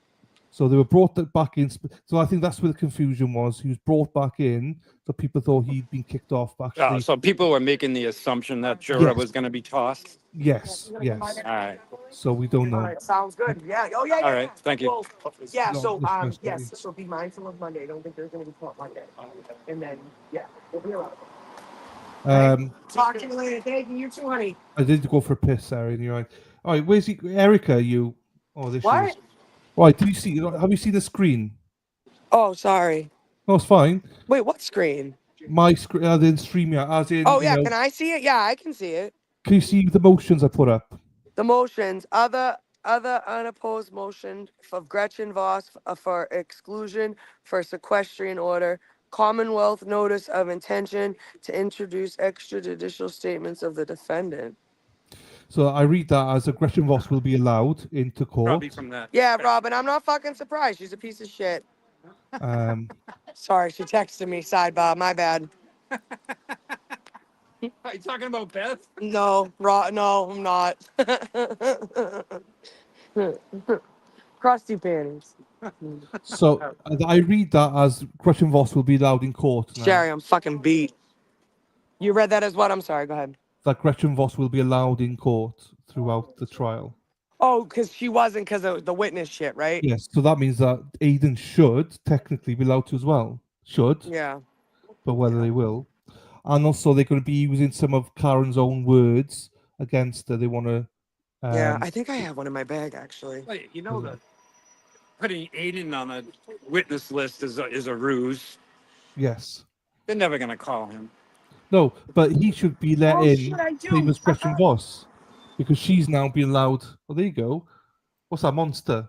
So they were brought back in. So I think that's where the confusion was. He was brought back in, so people thought he'd been kicked off. But actually, So people were making the assumption that juror was going to be tossed? Yes. All right. So we don't know. All right, sounds good. Yeah. Oh, yeah. All right, thank you. Well, yeah. No, So, dismissed, yes. So be mindful of Monday. I don't think there's going to be court Monday. And then, yeah, we'll be around. Talk to you later. Thank you. You too, honey. I did go for a piss, Sarah, and you're right. All right, where's Erica? You? Oh, there she is. Right, do you see? Have you seen the screen? Oh, sorry. No, it's fine. Wait, what screen? My screen, as in StreamYard, as in, Oh yeah, can I see it? Yeah, I can see it. can you see the motions I put up? The motions, other unopposed motion of Gretchen Voss for exclusion for sequestration order, Commonwealth notice of intention to introduce extrajudicial statements of the defendant. So I read that as Gretchen Voss will be allowed into Probably court. from that. Yeah, Robin, I'm not fucking surprised. She's a piece of shit. Um, Sorry, she texted me. Sidebar, my bad. Are you talking about Beth? No, no, I'm not. Crusty panties. so I read that as Gretchen Voss will be allowed in court now. Sherry, I'm fucking beat. You read that as what? I'm sorry, go ahead. That Gretchen Voss will be allowed in court throughout the trial. Oh, because she wasn't because of the witness shit, right? Yes, so that means that Aiden should technically be allowed to as well. Should. Yeah. But whether they will. And also they're going to be using some of Karen's own words against her. They want to... Yeah, I think I have one in my bag, actually. Wait, you know that putting Aiden on a witness list is a ruse. Yes. They're never gonna call him. No, but he should be let Oh, in, shit, I do. same as Gretchen Voss. Because she's now being allowed... Oh, there you go. What's that, monster?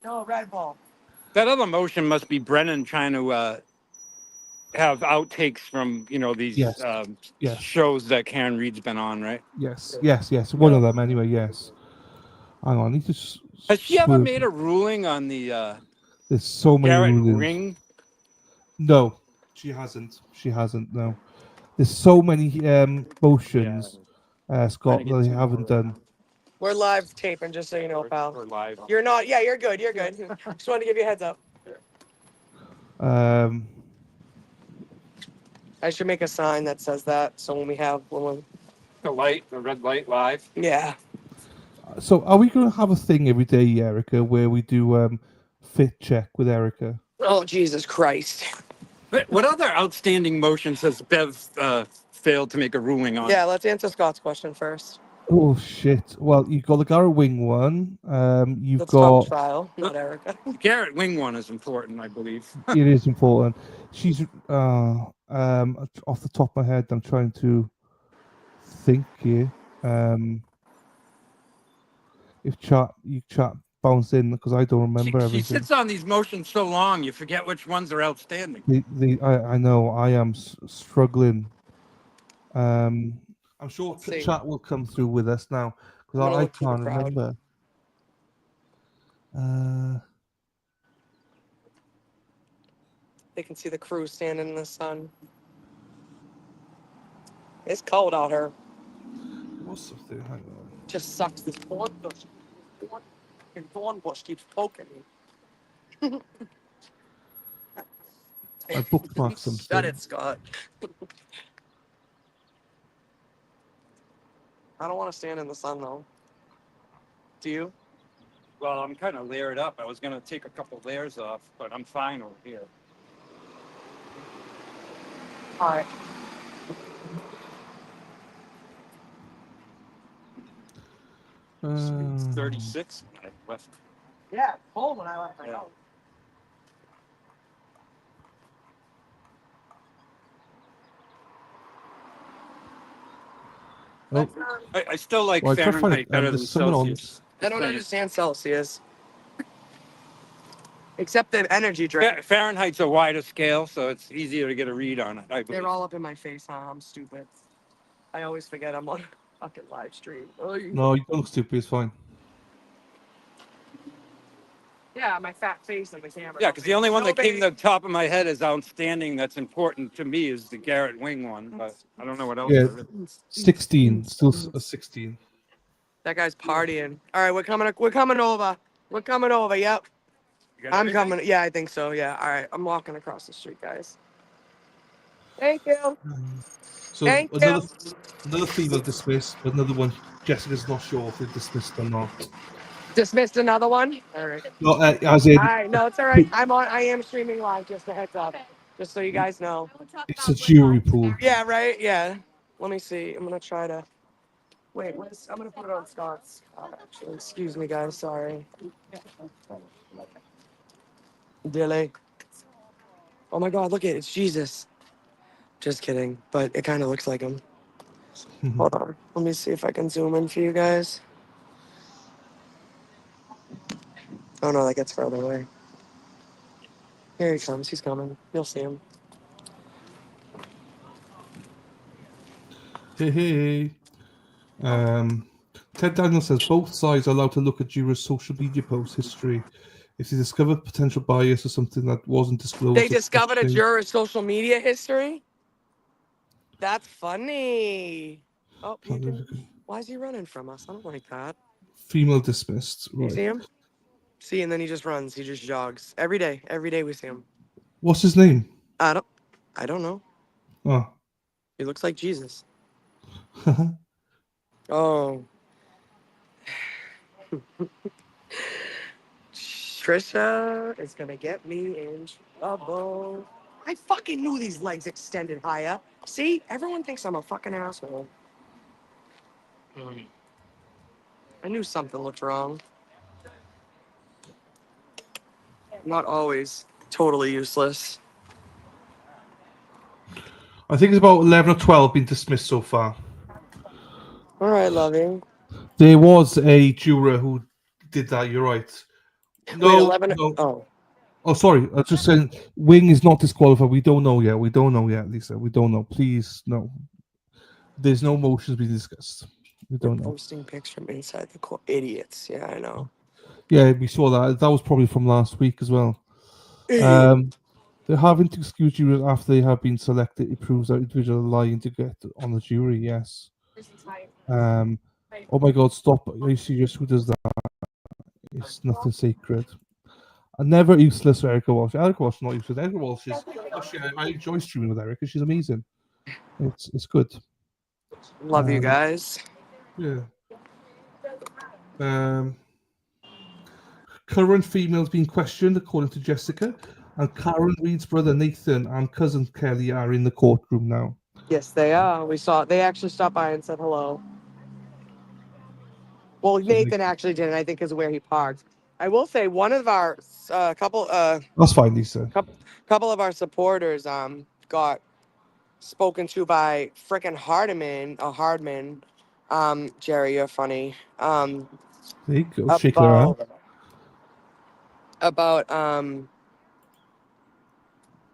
No, Red Bull. That other motion must be Brennan trying to have outtakes from these Yes. Yes. shows that Karen Reed's been on, right? Yes. One of them anyway, yes. Hang on, I need to... Has she ever swerve. made a ruling on the There's so many Garrett rulings. ring? No, she hasn't. No. There's so many motions, Scott, that they haven't done. We're live taping, just so you know, pal. We're live. You're not. Yeah, you're good. You're good. Just wanted to give you a heads up. I should make a sign that says that, so when we have one. The red light live. Yeah. So are we going to have a thing every day, Erica, where we do fit check with Erica? Oh, Jesus Christ. What other outstanding motions has Bev failed to make a ruling on? Yeah, let's answer Scott's question first. Oh shit! Well, you've got the Garrett Wing one. You've Let's talk got trial, not Erica. Garrett Wing one is important, I believe. it is important. She's off the top of my head. I'm trying to think here. If you chat bounce in because I don't remember She everything. sits on these motions so long, you forget which ones are outstanding. I know I am struggling. I'm sure chat will come through with us now because I can't remember. They can see the crew standing in the sun. It's cold out here. What's the thing? Hang on. Just sucks this thorn bush. Thorn bush keeps poking me. I bookmarked something. Shut it, Scott. I don't want to stand in the sun though. Do you? Well, I'm kind of layered up. I was going to take a couple layers off, but I'm fine over here. All right. It's 36 when I left. Yeah, it's cold when I left my house. Oh. I still like Well, I tried to find Fahrenheit it, better than there's someone on. Celsius. I don't understand Celsius. Except the energy drink. Fahrenheit's a wider scale, so it's easier to get a read on it. I believe. They're all up in my face, huh? I'm stupid. I always forget I'm on a fucking live stream. No, you don't look stupid. It's fine. Yeah, my fat face in the camera. Yeah, because the only one that came to the top of my head as outstanding that's important to me is the Garrett Wing one, but I don't know what else Yeah, there is. 16. Still a 16. That guy's partying. All right, we're coming over. We're coming over. Yep. I'm coming. Yeah, I think so. Yeah. All right, I'm walking across the street, guys. Thank you. So Thank another you. female dismissed, but another one. Jessica's not sure if they're dismissed or not. Dismissed another one. All right. No, as in, All right. No, it's all right. I am streaming live. Just a heads up. Just so you guys know. it's a jury pool. Yeah. Right. Yeah. Let me see. I'm gonna try to. Wait, I'm gonna put it on Scott's. Actually, excuse me, guys. Sorry. Delay. Oh my God! Look at it. It's Jesus. Just kidding, but it kind of looks like him. Hold on. Let me see if I can zoom in for you guys. Oh no, that gets further away. Here he comes. He's coming. You'll see him. Hey. Ted Daniel says both sides are allowed to look at jurors' social media post history. If they discover potential bias or something that wasn't disclosed, They discovered a juror's social media history? That's funny. Oh, you can... Why is he running from us? I don't like that. Female dismissed. You Right. see him? See, and then he just runs. He just jogs. Every day. Every day we see him. What's his name? I don't know. Oh. He looks like Jesus. Oh. Trisha is gonna get me in trouble. I fucking knew these legs extended higher. See, everyone thinks I'm a fucking asshole. I knew something looked wrong. Not always totally useless. I think it's about 11 or 12 been dismissed so far. All right, loving. There was a juror who did that. You're right. No, Wait, 11. no. Oh. Oh, sorry. I was just saying, Wing is not disqualified. We don't know yet. We don't know yet, Lisa. We don't know. Please, no. There's no motions being discussed. We don't know. Posting pics from inside the court. Idiots. Yeah, I know. Yeah, we saw that. That was probably from last week as well. They're having to excuse jurors after they have been selected. It proves that individuals are lying to get on the jury. Yes. Oh my God! Stop! Are you serious? Who does that? It's nothing sacred. Never useless for Erica Walsh. Erica Walsh is not useless. Erica Walsh is actually I enjoy streaming with Erica. She's amazing. It's good. Love you guys. Yeah. Current females being questioned according to Jessica, and Karen Reed's brother Nathan and cousin Kelly are in the courtroom now. Yes, they are. We saw. They actually stopped by and said hello. Well, Nathan actually didn't. I think because of where he parked. I will say one of our couple. That's fine, Lisa. Couple of our supporters got spoken to by frickin' Hardman. Jerry, you're funny. There you go. Shake their hand. About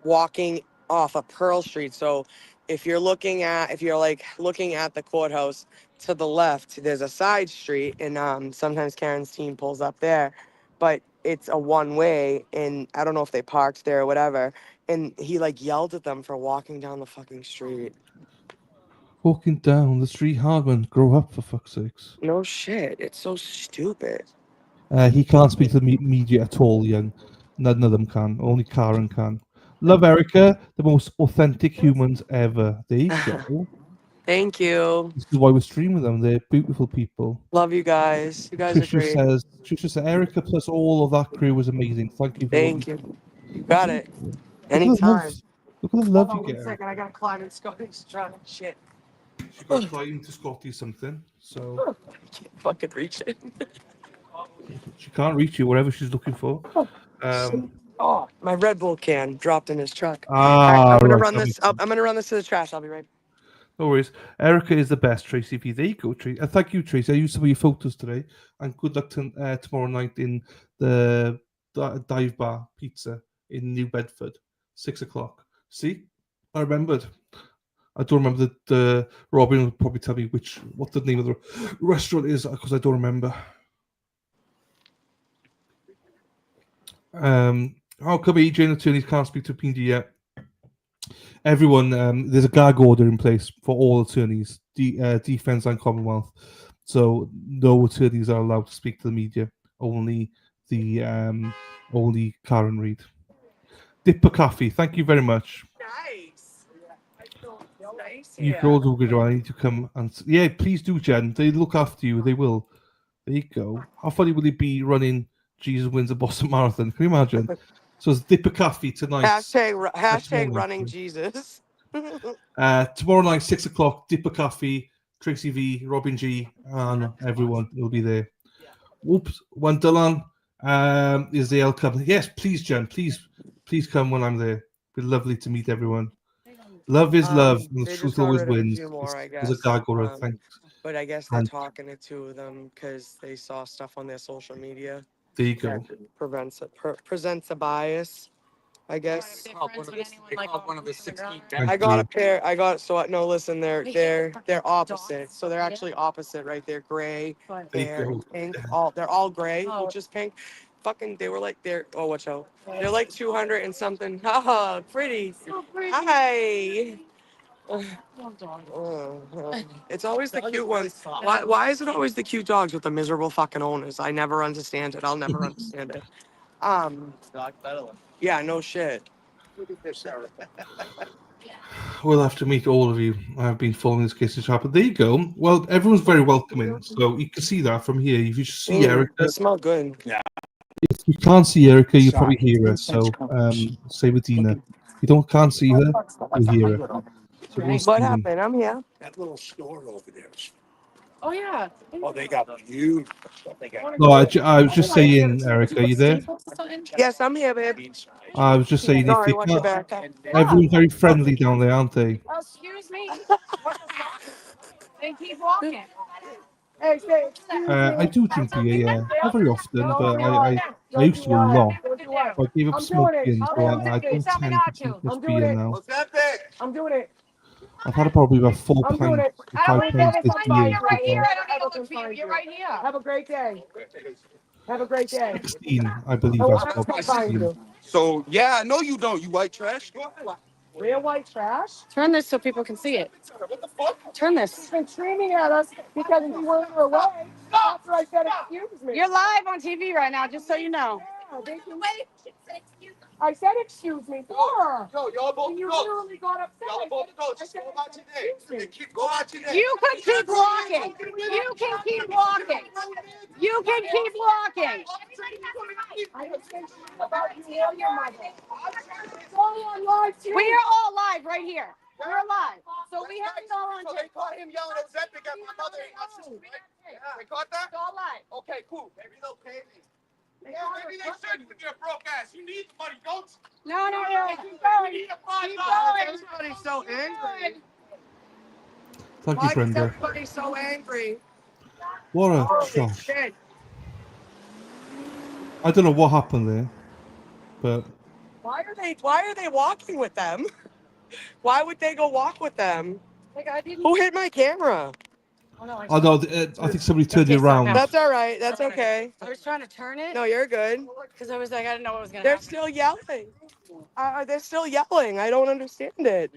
walking off of Pearl Street. So if you're looking at the courthouse to the left, there's a side street, and sometimes Karen's team pulls up there, but it's a one-way, and I don't know if they parked there or whatever. And he yelled at them for walking down the fucking street. Walking down the street, Hardman. Grow up, for fuck's sakes. No shit. It's so stupid. He can't speak to the media at all, Young. None of them can. Only Karen can. Love Erica, the most authentic humans ever. There you go. Thank you. This is why we're streaming them. They're beautiful people. Love you guys. You guys are great. Trisha says, Erica plus all of that crew was amazing. Thank you. Thank you. You got it. Anytime. Look at the love you Hold on get. 1 second. I gotta climb in Scotty's truck. Shit. She got climb to Scotty something. So I can't fucking reach it. She can't reach you, whatever she's looking for. Oh, my Red Bull can dropped in his truck. I'm gonna run this. I'm gonna run this to the trash. I'll be right back. No worries. Erica is the best, Tracy. There you go, Tracy. Thank you, Tracy. I used some of your photos today. And good luck tomorrow night in the dive bar pizza in New Bedford, 6 o'clock. See? I remembered. I don't remember the Robin will probably tell me what the name of the restaurant is because I don't remember. How come AJ and attorneys can't speak to PD yet? Everyone, there's a gag order in place for all attorneys, defense and Commonwealth. So no attorneys are allowed to speak to the media. Only Karen Reed. Dipper Coffee, thank you very much. Nice. Nice. You girls will go. I need to come and please do, Jen. They look after you. They will. There you go. How funny will it be running Jesus wins a Boston Marathon? Can you imagine? So it's Dipper Coffee tonight. Hashtag running Jesus. Tomorrow night, 6 o'clock, Dipper Coffee, Tracy V, Robin G, and everyone will be there. Oops, one Dylan is the coming. Yes, please, Jen, please come when I'm there. It'd be lovely to meet everyone. Love is love, and the They truth just got always rid of a wins. few more, I There's a guess. gargoyle, thanks. But I guess they're And talking to two of them because they saw stuff on their social media. there you go. Presents a bias, I guess. They called one of the 16 I got a pair. No, listen, they're opposite. So they're actually opposite, right? They're gray, they're pink. They're all gray, which is pink. Fucking, oh, watch out. They're like 200 and something. Haha, pretty. Hi. It's always the cute ones. Why is it always the cute dogs with the miserable fucking owners? I never understand it. I'll never understand it. Yeah, no shit. We'll have to meet all of you. I've been following this case in sharp. But there you go. Well, everyone's very welcoming, so you can see that from here. If you see Erica, They smell good. Yeah. if you can't see Erica, you probably hear her. So same with Dina. If you can't see her, you'll hear her. So go What happened? I'm here. That little store over there. Oh yeah. Oh, they got huge. No, I was just saying, Erica, are you there? Yes, I'm here, babe. I was just saying, if Sorry, they watch your can't, back. everyone's very friendly down there, aren't they? Excuse me. They keep walking. Hey, say, excuse I me. do drink beer, yeah. Not very often, but I Don't used do to a lot. what? Don't do what? I gave up I'm doing it. smoking, so I Please don't tell me tend not to drink to. much I'm doing beer it. now. I'm doing it. I've had probably about 4 I'm doing pints, it. to 5 pints this year. You're right So here. far. I don't need to look for you. You're right here. Have a great day. Have a great day. 16, I believe I stopped. 16. So yeah, no, you don't. You white trash. Real white trash? Turn this so people can see it. What the fuck? Turn this. She's been screaming at us because we weren't her way. After I said, excuse me. You're live on TV right now, just so you know. Yeah, they can wait. I said, excuse me, for her. Yo, y'all both And you go. literally got upset. Y'all both go. I Just said, go about your day. excuse me. Go about your day. You can keep walking. You can keep walking. You can keep walking. I was thinking about you or your mother. It's all on live too. We are all live right here. We're live. So we have it all on So they caught him yelling at Zeppic at my mother and my sister, right? Yeah. They caught that? It's all live. Okay, cool. Maybe they'll pay me. Yeah, maybe they should with your broke ass. You need the money, don't you? No. Keep going. You need a Keep $5. going. Everybody's so angry. Thank you, Why is Brenda. everybody so angry? What a Holy shock. shit. I don't know what happened there, but Why are they walking with them? Why would they go walk with them? Who hit my camera? I think somebody turned it around. That's all right. That's okay. I was trying to turn it No, you're good. because I was like, I didn't know what was going to They're happen. still yelling. They're still yelling. I don't understand it.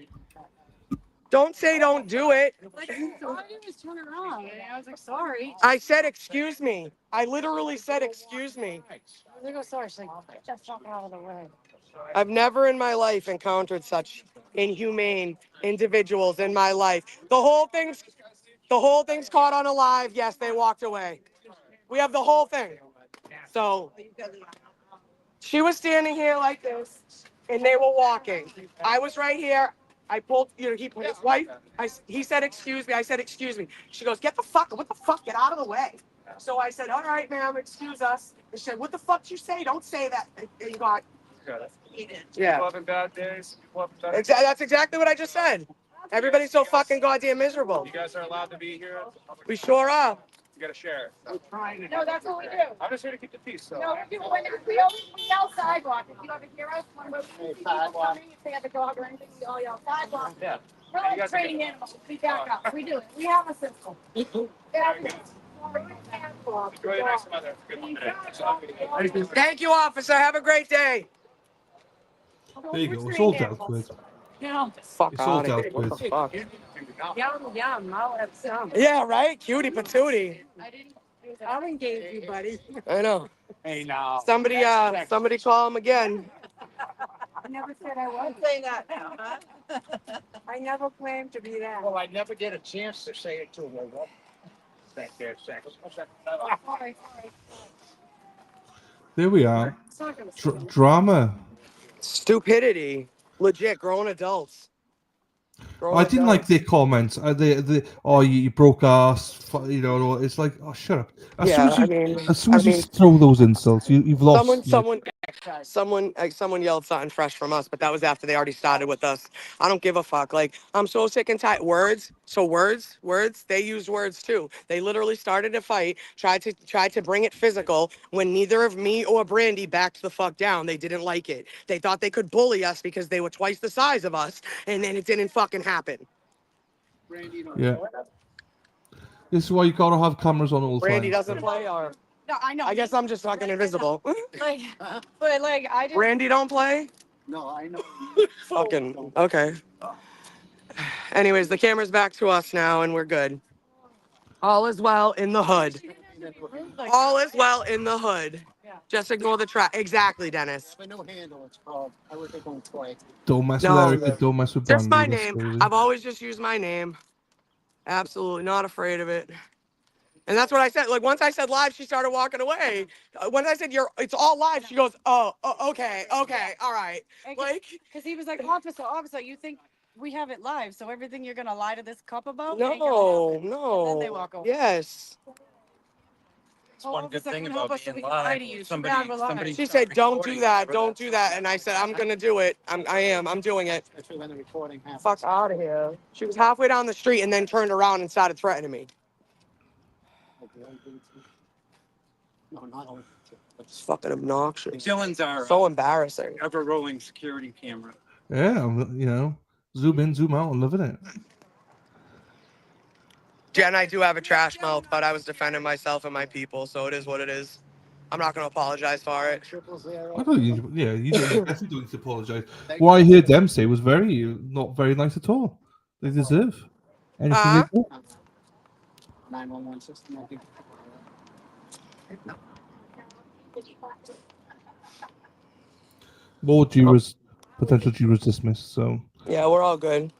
Don't say don't do it. Like, all I did was turn it around. And I was like, sorry. I said excuse me. I literally said excuse me. I was like, oh, sorry. She's like, get the fuck out of the way. I've never in my life encountered such inhumane individuals in my life. The whole thing's caught on a live. Yes, they walked away. We have the whole thing. So she was standing here like this, and they were walking. I was right here. I pulled, his wife. He said, excuse me. I said, excuse me. She goes, what the fuck? Get out of the way. So I said, all right, ma'am, excuse us. And she said, what the fuck did you say? Don't say that. And he got, yeah. Bad days. That's exactly what I just said. Everybody's so fucking goddamn miserable. You guys are allowed to be here. We sure are. You gotta share. No, that's what we do. I'm just here to keep the peace. So. No, we yell sidewalk. If you ever hear us, when we're people coming, if they have a dog or anything, we all yell sidewalk. Yeah. We're like training animals. We back up. We do it. We have a system. Yeah, we do. Enjoy your next mother. Good one. Thank you, officer. Have a great day. there you go. It's all dealt with. Yeah. Fuck It's all out of dealt here. What with. the fuck? Yum. I'll have some. Yeah, right? Cutie patootie. I'll engage you, buddy. I know. Hey, now. Somebody call him again. I never said I was. Say that now, huh? I never claimed to be that. Well, I never get a chance to say it to him. Thank you. Sorry. There we are. Drama. Stupidity. Legit, grown adults. I didn't like their comments. Oh, you broke ass. You know, it's like, oh, shut up. As soon as you throw those insults, you've lost. Someone yelled something fresh from us, but that was after they already started with us. I don't give a fuck. Like, I'm so sick and tired. Words. They used words too. They literally started a fight, tried to bring it physical when neither of me or Brandy backed the fuck down. They didn't like it. They thought they could bully us because they were twice the size of us, and then it didn't fucking happen. Yeah. This is why you gotta have cameras on all the time. Brandy doesn't play, or No, I know. I guess I'm just fucking invisible. Like, but like, I just. Brandy don't play? No, I know. Fucking, okay. Anyways, the camera's back to us now, and we're good. All is well in the hood. All is well in the hood. Just ignore the track. Exactly, Dennis. A new handle, it's called. I would think on play. Don't mess with No, Erica. Don't mess with just Brandy. my That's name. crazy. I've always just used my name. Absolutely not afraid of it. And that's what I said. Like, once I said live, she started walking away. Once I said it's all live, she goes, oh, okay, all right. Like, because he was like, officer, you think we have it live, so everything you're gonna lie to this cop about? no. And then they walk away. Yes. It's one good thing about being live. Somebody. She said, don't do that. And I said, I'm gonna do it. I'm doing it. Especially when the recording happens. Fuck out of here. She was halfway down the street and then turned around and started threatening me. No, not only. It's fucking obnoxious. Dylan's our So embarrassing. ever rolling security camera. Yeah, you know, zoom in, zoom out. I'm loving it. Jen, I do have a trash mouth, but I was defending myself and my people, so it is what it is. I'm not gonna apologize for it. I don't. You definitely don't need to apologize. What I heard them say was not very nice at all. They deserve anything they got. 911 system, I think. More jurors, potential jurors dismissed. So Yeah, we're all good.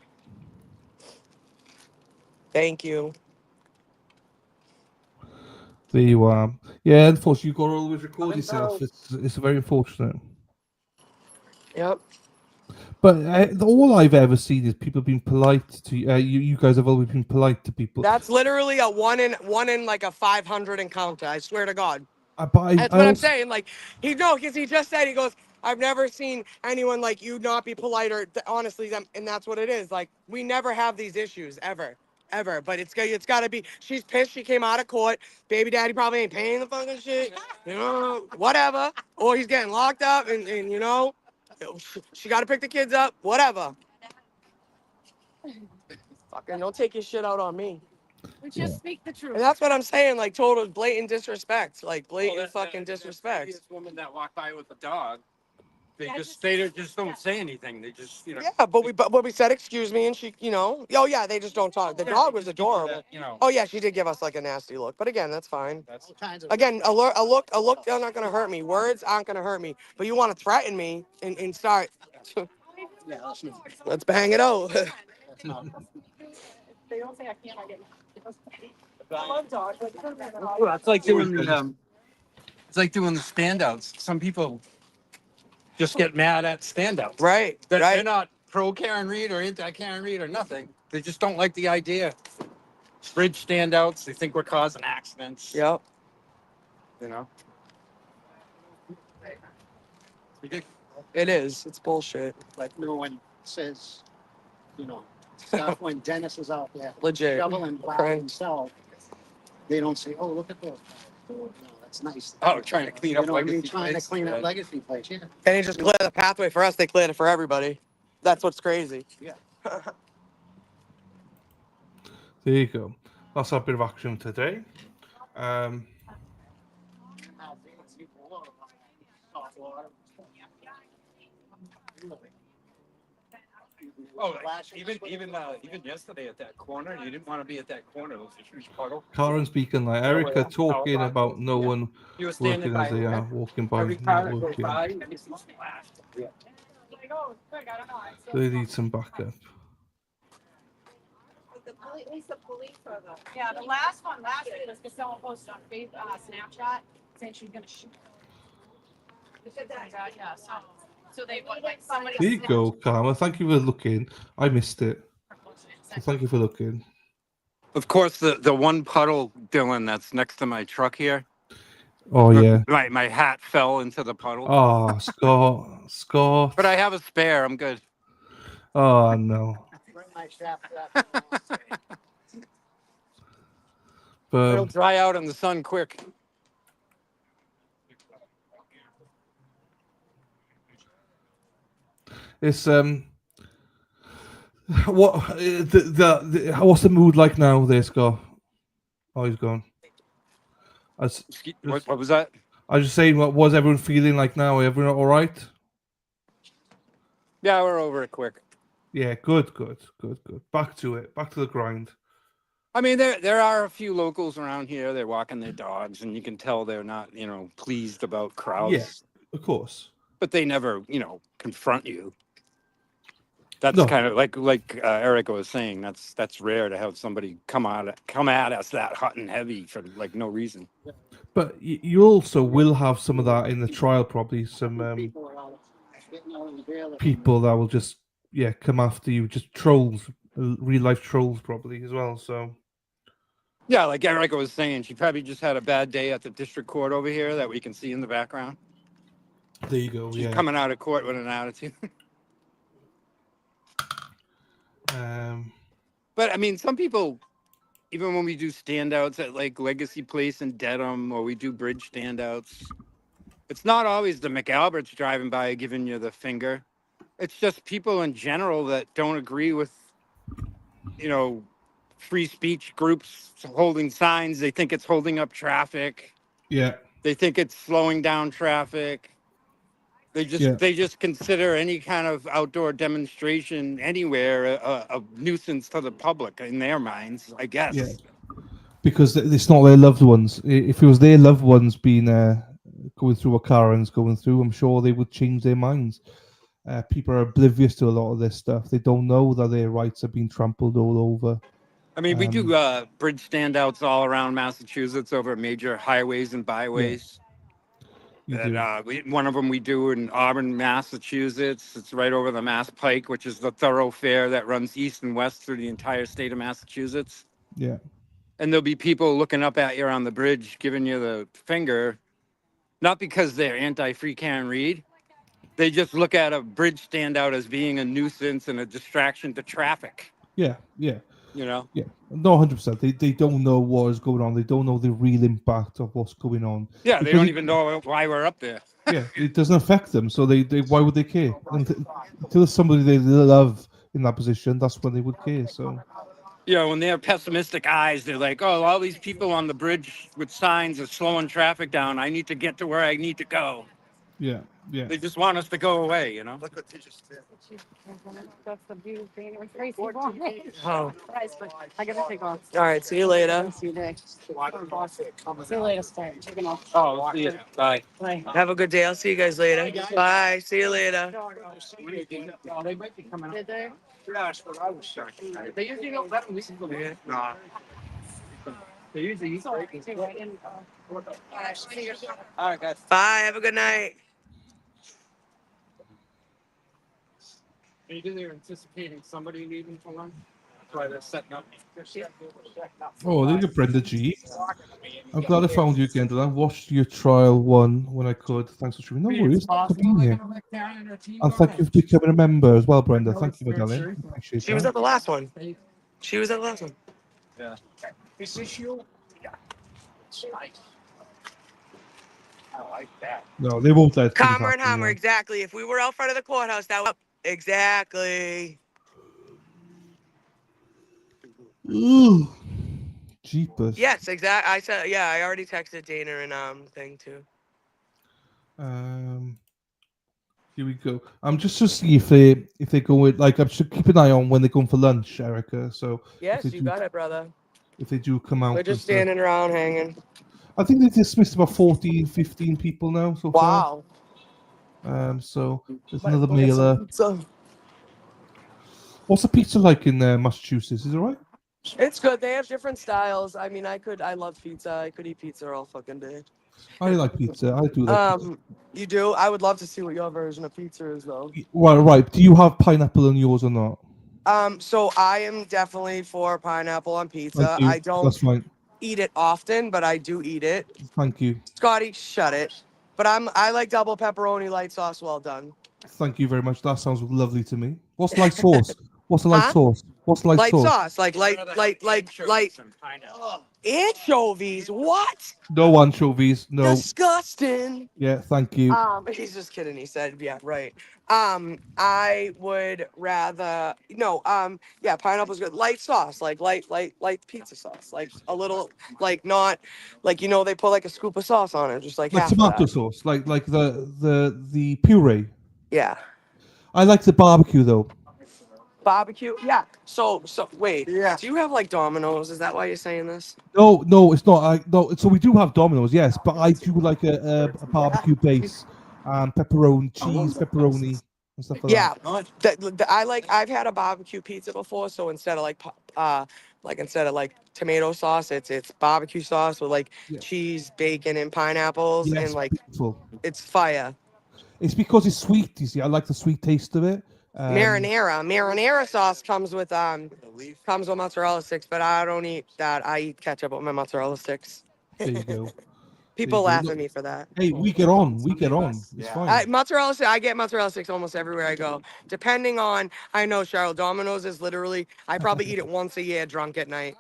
Thank you. there you are. Yeah, unfortunately, you've got to always record yourself. It's very unfortunate. Yep. But all I've ever seen is people being polite to you. You guys have always been polite to people. That's literally a one in like a 500 encounter. I swear to God. That's what I'm saying. Like, because he just said, he goes, I've never seen anyone like you not be polite or honestly, and that's what it is. Like, we never have these issues ever. But it's got to be. She's pissed. She came out of court. Baby daddy probably ain't paying the fucking shit. You know, whatever. Or he's getting locked up, and you know, she got to pick the kids up. Whatever. Fucking don't take your shit out on me. We just speak the truth. And that's what I'm saying. Like, total blatant disrespect. Like, blatant fucking disrespect. This woman that walked by with the dog. They just don't say anything. They just, you know. Yeah, but we said excuse me, and she, you know, oh yeah, they just don't talk. The dog was adorable. You know. Oh yeah, she did give us like a nasty look, but again, that's fine. Again, a look, they're not gonna hurt me. Words aren't gonna hurt me. But you want to threaten me and start. Let's bang it out. They don't say I can't. I get. I love dogs. Well, it's like doing the standouts. Some people just get mad at standouts. Right. They're not pro Karen Reed or anti Karen Reed or nothing. They just don't like the idea. Bridge standouts. They think we're causing accidents. Yep. You know. It is. It's bullshit. Like no one says, you know, stuff when Dennis is out there Legit. shoveling by Right. himself. They don't say, "Oh, look at those." No, that's nice. Oh, trying to clean up legacy trying plates. to clean up legacy plates. Yeah. And they just clear the pathway for us. They cleared it for everybody. That's what's crazy. Yeah. There you go. That's our bit of action today. Oh, even yesterday at that corner, you didn't want to be at that corner. There was a huge puddle. Karen speaking like Erica talking about no one You were standing working as they by are walking by. every Not car that goes working. by. You see splash. Yeah. They need some backup. At least the police are the. Yeah, the last week was because someone posted on Snapchat saying she was gonna shoot. Yeah, so they like somebody. There you go, Karma. Thank you for looking. I missed it. So thank you for looking. Of course, the one puddle, Dylan, that's next to my truck here. Oh yeah. My hat fell into the puddle. Oh, Scott. But I have a spare. I'm good. Oh no. It'll dry out in the sun quick. It's what what's the mood like now there, Scott? Oh, he's gone. What was that? I was just saying, what was everyone feeling like now? Everyone all right? Yeah, we're over it quick. Yeah, good. Back to it. Back to the grind. I mean, there are a few locals around here. They're walking their dogs, and you can tell they're not, pleased about crowds. Yeah, of course. But they never, confront you. That's kind of like Erica was saying. That's rare to have somebody come at us that hot and heavy for like no reason. But you also will have some of that in the trial, probably some people that will just come after you, just trolls, real life trolls, probably as well. So yeah, like Erica was saying, she probably just had a bad day at the district court over here that we can see in the background. There you go. She's coming out of court with an attitude. But I mean, some people, even when we do standouts at like Legacy Place in Dedham, or we do bridge standouts, it's not always the McAlberts driving by giving you the finger. It's just people in general that don't agree with, free speech groups holding signs. They think it's holding up traffic. Yeah. They think it's slowing down traffic. They just consider any kind of outdoor demonstration anywhere a nuisance to the public in their minds, I guess. yeah, because it's not their loved ones. If it was their loved ones being going through what Karen's going through, I'm sure they would change their minds. People are oblivious to a lot of this stuff. They don't know that their rights are being trampled all over. I mean, we do bridge standouts all around Massachusetts over major highways and byways. And one of them we do in Auburn, Massachusetts. It's right over the Mass Pike, which is the thoroughfare that runs east and west through the entire state of Massachusetts. Yeah. And there'll be people looking up at you on the bridge, giving you the finger, not because they're anti-free Karen Reed. They just look at a bridge standout as being a nuisance and a distraction to traffic. Yeah. Yeah. No, 100%. They don't know what is going on. They don't know the real impact of what's going on. Yeah, because they don't even know why we're up there. Yeah, it doesn't affect them. So they why would they care? Until somebody they love in that position, that's when they would care. So When they have pessimistic eyes, they're like, oh, all these people on the bridge with signs are slowing traffic down. I need to get to where I need to go. Yeah. They just want us to go away, Look what they just did. That's the beauty of being with Tracy. Oh. I gotta take off. All right, see you later. See you later, Stan. Taking off. Oh, see you. Bye. Bye. Have a good day. I'll see you guys later. Bye. See you later. They might be coming up. Did they? Yeah, that's what I was saying. They usually don't let them listen to me. Nah. They usually Sorry, I didn't. All right, guys. Bye. Have a good night. Maybe they're anticipating somebody leaving for lunch. That's why they're setting up. oh, there's a Brenda G. I'm glad I found you again. I watched your trial one when I could. Thanks for streaming. No worries. Thanks for being here. And thank you for becoming a member as well, Brenda. Thank you, my darling. Appreciate She was that. at the last one. She was at the last one. Yeah. Is this you? Yeah. It's nice. I like that. No, they won't let things Calmer and happen, Hummer, exactly. If we were out front of the courthouse, that would exactly. Ooh, jeepers. Yes, exactly. I said, yeah. I already texted Dana and thing too. Here we go. I'm just to see if they go with I should keep an eye on when they're going for lunch, Erica. So Yes, you got it, brother. If they do come out, We're just standing around hanging. I think they dismissed about 14, 15 people now so far. Wow. So there's another mailer. What's the pizza like in Massachusetts? Is it alright? It's good. They have different styles. I mean, I love pizza. I could eat pizza all fucking day. I like pizza. I do like pizza. You do? I would love to see what your version of pizza is, though. Right. Do you have pineapple on yours or not? So I am definitely for pineapple on Thank pizza. you. I don't That's fine. eat it often, but I do eat it. Thank you. Scotty, shut it. But I like double pepperoni light sauce well done. Thank you very much. That sounds lovely to me. What's light sauce? What's a light Huh? sauce? What's light Light sauce? sauce, like anchovies. What? No anchovies. No. Disgusting. Yeah. Thank you. He's just kidding. He said, yeah, right. I would rather no. Yeah, pineapple's good. Light sauce, like light pizza sauce, like a little, like not, like they put like a scoop of sauce on it, just like Like half of tomato that. sauce. Like the puree. Yeah. I like the barbecue though. Barbecue. Yeah. So wait. Yeah. Do you have like Domino's? Is that why you're saying this? No, no, it's not. No, so we do have Domino's, yes, but I do like a barbecue base, pepperoni, cheese, pepperoni, and stuff like Yeah, that. I've had a barbecue pizza before, so instead of instead of like tomato sauce, it's barbecue sauce with like Yeah. cheese, bacon, and pineapples, and Yes, like beautiful. it's fire. It's because it's sweet. You see, I like the sweet taste of it. Marinara sauce comes with mozzarella sticks, but I don't eat that. I eat ketchup with my mozzarella sticks. There you go. There you People go. laugh No, at me for that. hey, we get on. We get on. It's fine. I get mozzarella sticks almost everywhere I go. Depending on, I know Cheryl, Domino's is literally, I probably eat it once a year drunk at night.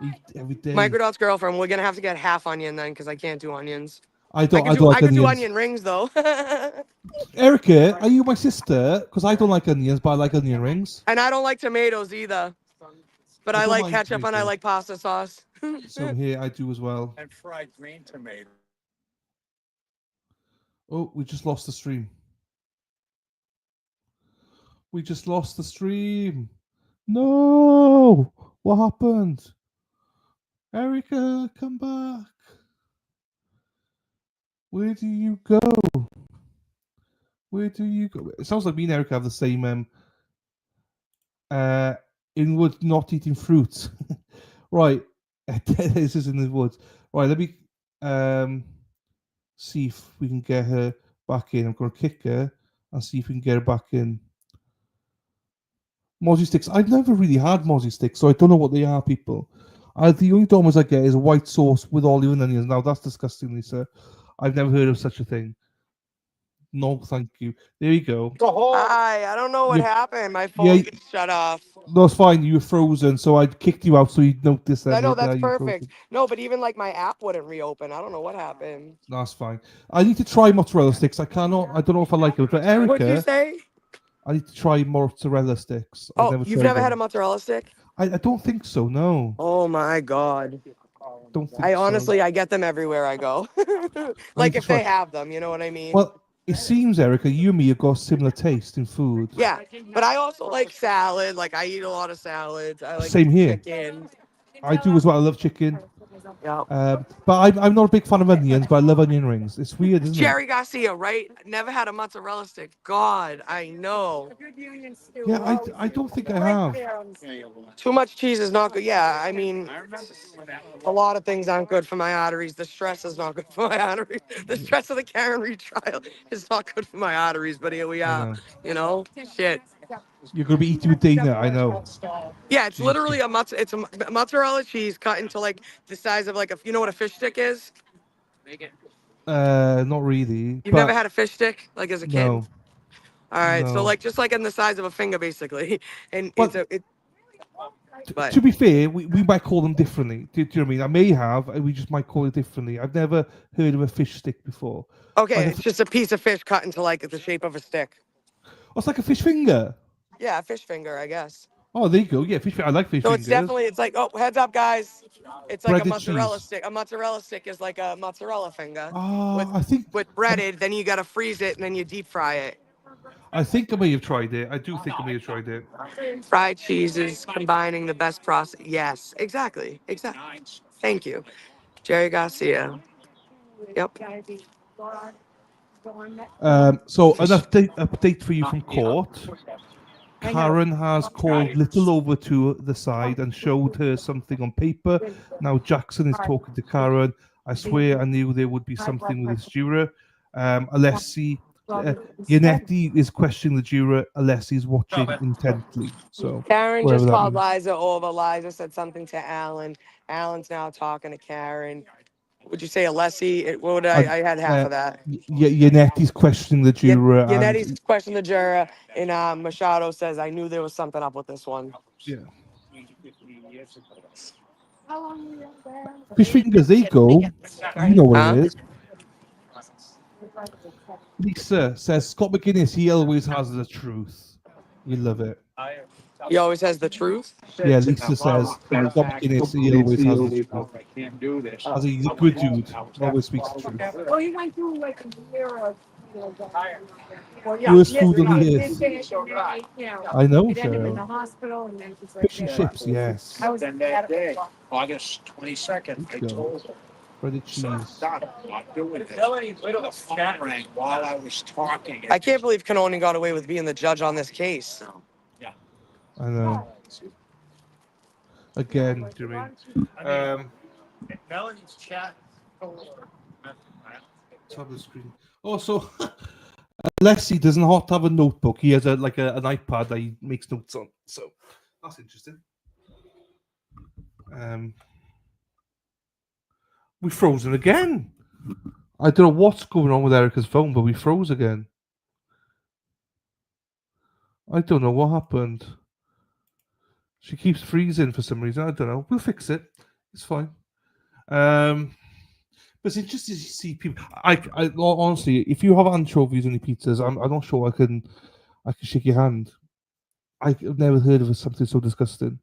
Eat every day. Microdot's girlfriend, we're gonna have to get half onion then, because I can't do onions. I don't. I don't I like could do onions. onion rings though. Erica, are you my sister? Because I don't like onions, but I like onion rings. And I don't like tomatoes either. But I I don't like mind ketchup and I tomatoes. like pasta sauce. So here I do as well. And fried green tomato. Oh, we just lost the stream. We just lost the stream. No! What happened? Erica, come back. Where do you go? Where do you go? It sounds like me and Erica have the same in woods not eating fruit. Right. This is in the woods. Right, let me see if we can get her back in. I'm gonna kick her and see if we can get her back in. Mozzie sticks. I've never really had mozzie sticks, so I don't know what they are, people. The only Domino's I get is white sauce with olive and onions. Now that's disgusting, Lisa. I've never heard of such a thing. No, thank you. There you go. Hi, I don't know what You- happened. My Yeah, phone just shut off. no, it's fine. You were frozen, so I kicked you out so you'd notice I that know that's you were perfect. frozen. No, but even like my app wouldn't reopen. I don't know what happened. That's fine. I need to try mozzarella sticks. I cannot. I don't know if I like it, but What'd you Erica, say? I need to try mozzarella sticks. I've Oh, never you've tried never had a them. mozzarella stick? I don't think so. No, Oh my god. don't think I so. honestly, I get them everywhere I go. I need Like to if they try. have them, you know what I mean? Well, it seems, Erica, you and me have got similar taste in food. Yeah, but I also like salad. Like I eat a lot of salads. I like Same here. chicken. I do as well. I love chicken. Yeah. But I'm not a big fan of onions, but I love onion rings. It's weird, isn't it? Jerry Garcia, right? Never had a mozzarella stick. God, I know. Yeah, I don't think I have. Too much cheese is not good. Yeah, I mean, a lot of things aren't good for my arteries. The stress is not good for my arteries. The stress of the Karen Reed trial is not good for my arteries. But here we I are. know. You know, shit. You're gonna be eating with Dana. I know. Yeah, it's Jeez. literally it's a mozzarella cheese cut into like the size of like you know what a fish stick is? Not really. You've never But had a fish stick like as a kid? no, All right, so no. like just like in the size of a finger basically, and But But to be fair, we might call them differently. Do you know what I mean? I may have, and we just might call it differently. I've never heard of a fish stick before. okay, Like it's just a piece of fish cut into like the shape of a stick. oh, it's like a fish finger. Yeah, a fish finger, I guess. Oh, there you go. Yeah, fish. I like fish So fingers. it's like oh heads up guys, it's like a Breaded mozzarella cheese. stick. A mozzarella stick is like a mozzarella finger I think with breaded. Then you gotta freeze it and then you deep fry it. I may have tried it. I do think I may have tried it. Fried cheeses combining the best process. Yes, exactly. Thank you, Jerry Garcia. Yep. So an update for you from court. Karen has called Little over to the side and showed her something on paper. Now Jackson is talking to Karen. I swear I knew there would be something with this juror. Alessi Yannetti is questioning the juror unless he's watching intently. So Karen whatever just that called means. Liza over. Liza said something to Alan. Alan's now talking to Karen. Would you say Alessi? What would I had half of that. Yannetti's questioning the juror, and Yannetti's questioned the juror, and Machado says, I knew there was something up with this one. yeah. Fish fingers, they go. You know what it is. Lisa says Scott McGinnis, he always has the truth. We love it. He always has the truth. Yeah, Lisa says Scott McGinnis, he always has the truth. As he's a good dude, always speaks the truth. Well, he went through like a year of, Worst food on the earth. I know, It ended up in Cheryl. the hospital, and then it's right Fish and there. chips, yes. I was Then that day, August 22nd, I Go. told her, Breaded cheese. stop, I'm not doing this. The phone rang while I was talking. I can't believe Canoni got away with being the judge on this case. I know. Again, doing. Melanie's chat. Top of the screen. Also, Leslie doesn't have to have a notebook. He has an iPad that he makes notes on. So that's interesting. We frozen again. I don't know what's going on with Erica's phone, but we froze again. I don't know what happened. She keeps freezing for some reason. I don't know. We'll fix it. It's fine. But it's interesting to see people. I honestly, if you have anchovies on your pizzas, I'm not sure I can shake your hand. I've never heard of something so disgusting.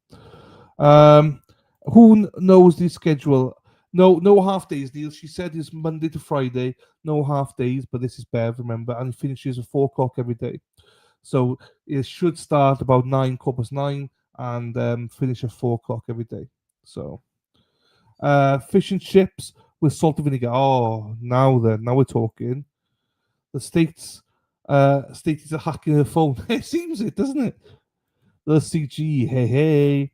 Who knows the schedule? No half days, Neil. She said it's Monday to Friday, no half days, but this is Bev, remember, and it finishes at 4 o'clock every day. So it should start about 9:09 and finish at 4 o'clock every day. So fish and chips with salt and vinegar. Oh, now we're talking. The states are hacking her phone. It seems it, doesn't it? The CG, hey.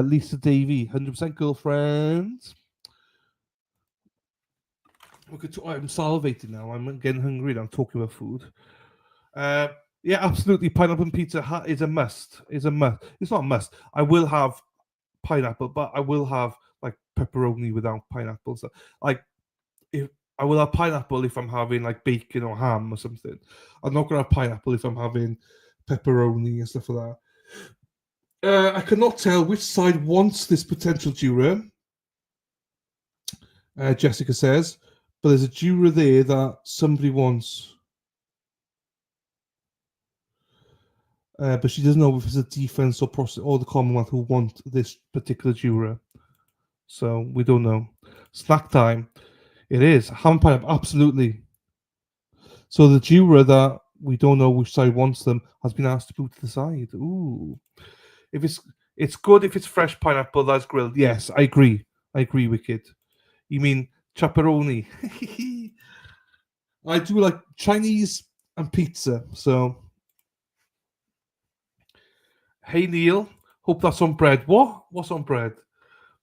Lisa Davey, 100% girlfriend. I'm salivating now. I'm getting hungry. I'm talking about food. Yeah, absolutely. Pineapple and pizza is a must. It's not a must. I will have pineapple, but I will have like pepperoni without pineapple. So, like, if I will have pineapple if I'm having like bacon or ham or something. I'm not gonna have pineapple if I'm having pepperoni and stuff like that. I cannot tell which side wants this potential juror. Jessica says, but there's a juror there that somebody wants. But she doesn't know if it's a defense or the Commonwealth who want this particular juror. So we don't know. Snack time. It is. Ham and pineapple, absolutely. So the juror that we don't know which side wants them has been asked to go to the side. Ooh. If it's good if it's fresh pineapple that's grilled. Yes, I agree. Wicked. You mean chaperone? I do like Chinese and pizza. So, hey Neil, hope that's on bread. What? What's on bread?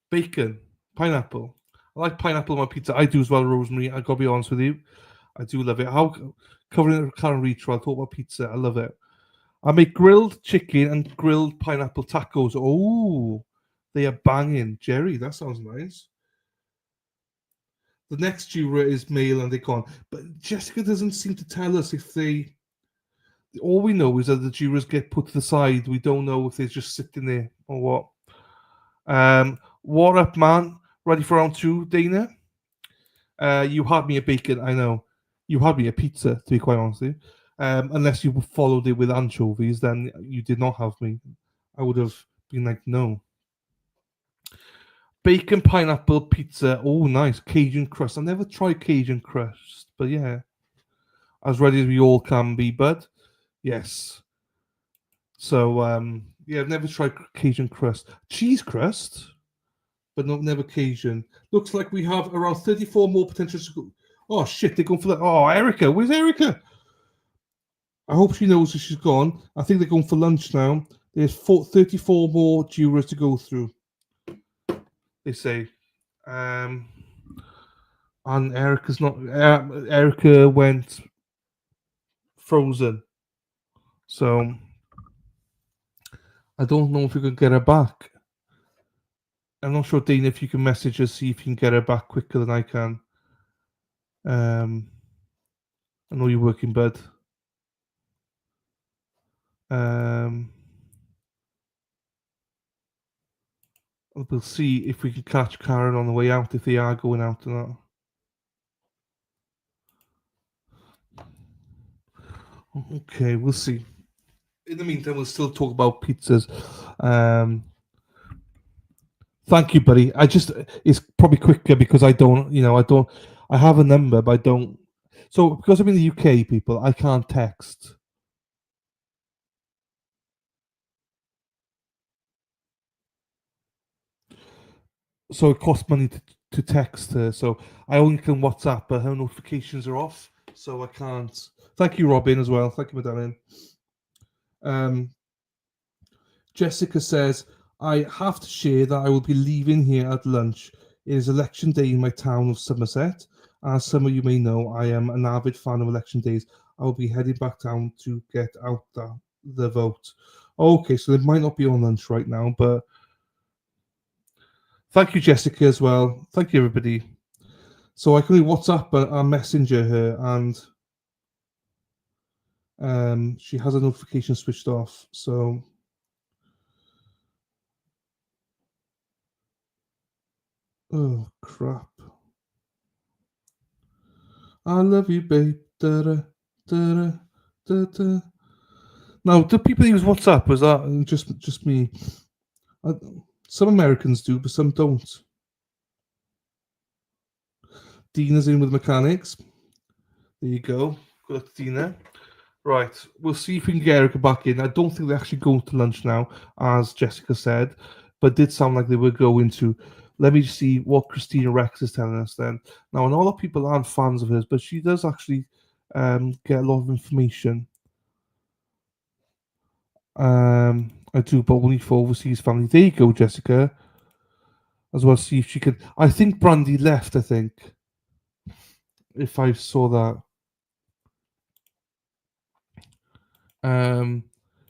Bacon, pineapple. I like pineapple on my pizza. I do as well, Rosemary. I gotta be honest with you. I do love it. How covering Karen Reach, I talk about pizza. I love it. I make grilled chicken and grilled pineapple tacos. Oh, they are banging. Jerry, that sounds nice. The next juror is male and they can't. But Jessica doesn't seem to tell us if they. All we know is that the jurors get put to the side. We don't know if they're just sitting there or what. What up, man? Ready for round 2, Dana? You had me a bacon, I know. You had me a pizza, to be quite honest with you. Unless you followed it with anchovies, then you did not have me. I would have been like, no. Bacon, pineapple, pizza. Oh, nice. Cajun crust. I've never tried Cajun crust, but yeah. As ready as we all can be, bud. Yes. So, yeah, I've never tried Cajun crust. Cheese crust, but never Cajun. Looks like we have around 34 more potential. Oh, shit, they're going for that. Oh, Erica. Where's Erica? I hope she knows that she's gone. I think they're going for lunch now. There's 34 more jurors to go through, they say. And Erica's not. Erica went frozen. So I don't know if we can get her back. I'm not sure, Dana, if you can message her, see if you can get her back quicker than I can. I know you're working, bud. We'll see if we can catch Karen on the way out, if they are going out or not. Okay, we'll see. In the meantime, we'll still talk about pizzas. Thank you, buddy. It's probably quicker because I have a number, but I don't. So, because I'm in the UK, people, I can't text. So, it costs money to text her. So, I only can WhatsApp, but her notifications are off. So, I can't. Thank you, Robin, as well. Thank you, Madeleine. Jessica says, I have to share that I will be leaving here at lunch. It is election day in my town of Somerset. As some of you may know, I am an avid fan of election days. I will be heading back down to get out the vote. Okay, so it might not be on lunch right now, but thank you, Jessica, as well. Thank you, everybody. So I can only WhatsApp and messenger her, and she has a notification switched off. So oh crap. I love you, babe. Da-da, da-da, da-da. Now, do people use WhatsApp? Was that just me? Some Americans do, but some don't. Dina's in with mechanics. There you go. Good luck, Dina. Right, we'll see if we can get Erica back in. I don't think they're actually going to lunch now, as Jessica said, but it did sound like they were going to. Let me see what Christina Rex is telling us then. Now, a lot of people aren't fans of hers, but she does actually get a lot of information. I do, but only for overseas family. There you go, Jessica. As well, see if she can. I think Brandy left. I think if I saw that.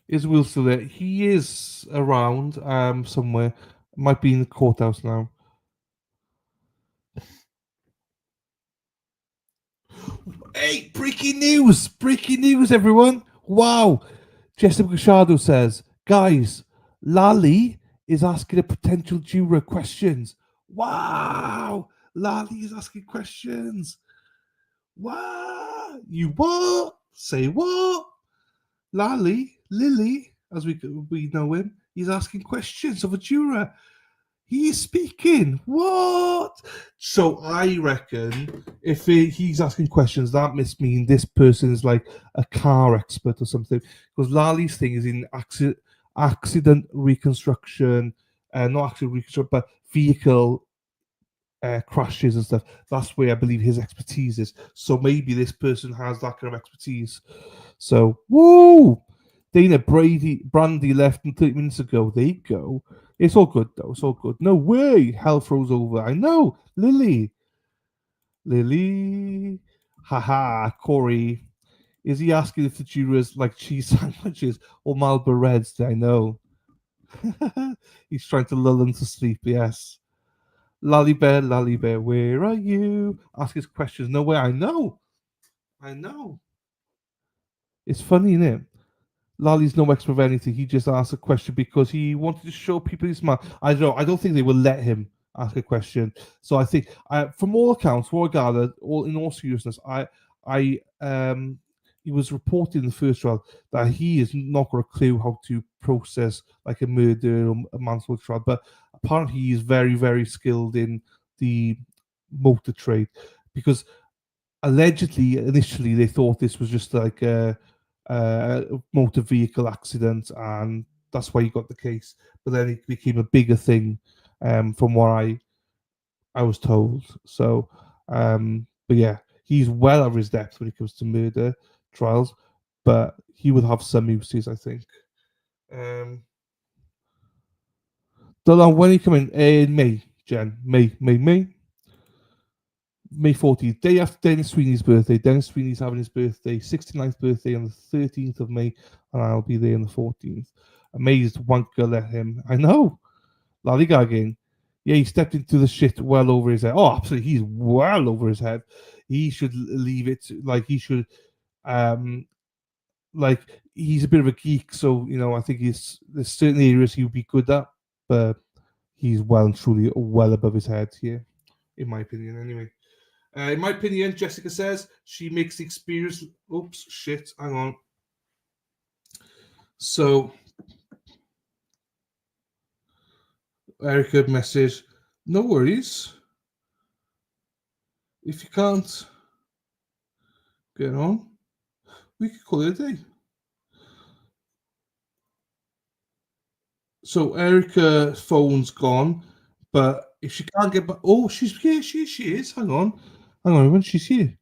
Is Will still there? He is around somewhere. Might be in the courthouse now. Hey, breaking news! Breaking news, everyone! Wow! Jessica Gashado says, guys, Lali is asking a potential juror questions. Wow! Lali is asking questions. What? You what? Say what? Lily, as we know him, he's asking questions of a juror. He's speaking. What? So I reckon if he's asking questions, that must mean this person is like a car expert or something. Because Lali's thing is in accident reconstruction, not accident reconstruction, but vehicle crashes and stuff. That's where I believe his expertise is. So maybe this person has that kind of expertise. So, woo! Dana Brandy left 30 minutes ago. There you go. It's all good though. It's all good. No way. Hell froze over. I know. Lily. Haha. Corey. Is he asking if the jurors like cheese sandwiches or Marlboro Reds? I know. He's trying to lull them to sleep. Yes. Lally Bear, where are you? Ask his questions. No way. I know. It's funny, isn't it? Lali's no expert of anything. He just asked a question because he wanted to show people he's smart. I don't know. I don't think they will let him ask a question. So I think, from all accounts, what I gathered, in all seriousness, he was reporting in the first trial that he has not got a clue how to process like a murder or a manslaughter trial. But apparently, he is very, very skilled in the motor trade because allegedly, initially, they thought this was just like a motor vehicle accident, and that's why he got the case. But then it became a bigger thing, from what I was told. So, but yeah, he's well over his depth when it comes to murder trials, but he would have some uses, I think. Don't know when he come in May, Jen. May. May 14th, day after Dennis Sweeney's birthday. Dennis Sweeney's having his birthday, 69th birthday on the 13th of May, and I'll be there on the 14th. Amazed wanker let him. I know. Lollygagging. Yeah, he stepped into the shit well over his head. Oh, absolutely. He's well over his head. He should leave it. Like, he should. Like, he's a bit of a geek, so, you know, I think there's certain areas he would be good at, but he's well and truly well above his head here, in my opinion, anyway. In my opinion, Jessica says she makes the experience. Oops, shit, hang on. So, Erica message, no worries. If you can't get on, we could call it a day. So, Erica's phone's gone, but if she can't get back, oh, she's here. She is. Hang on, when she's here.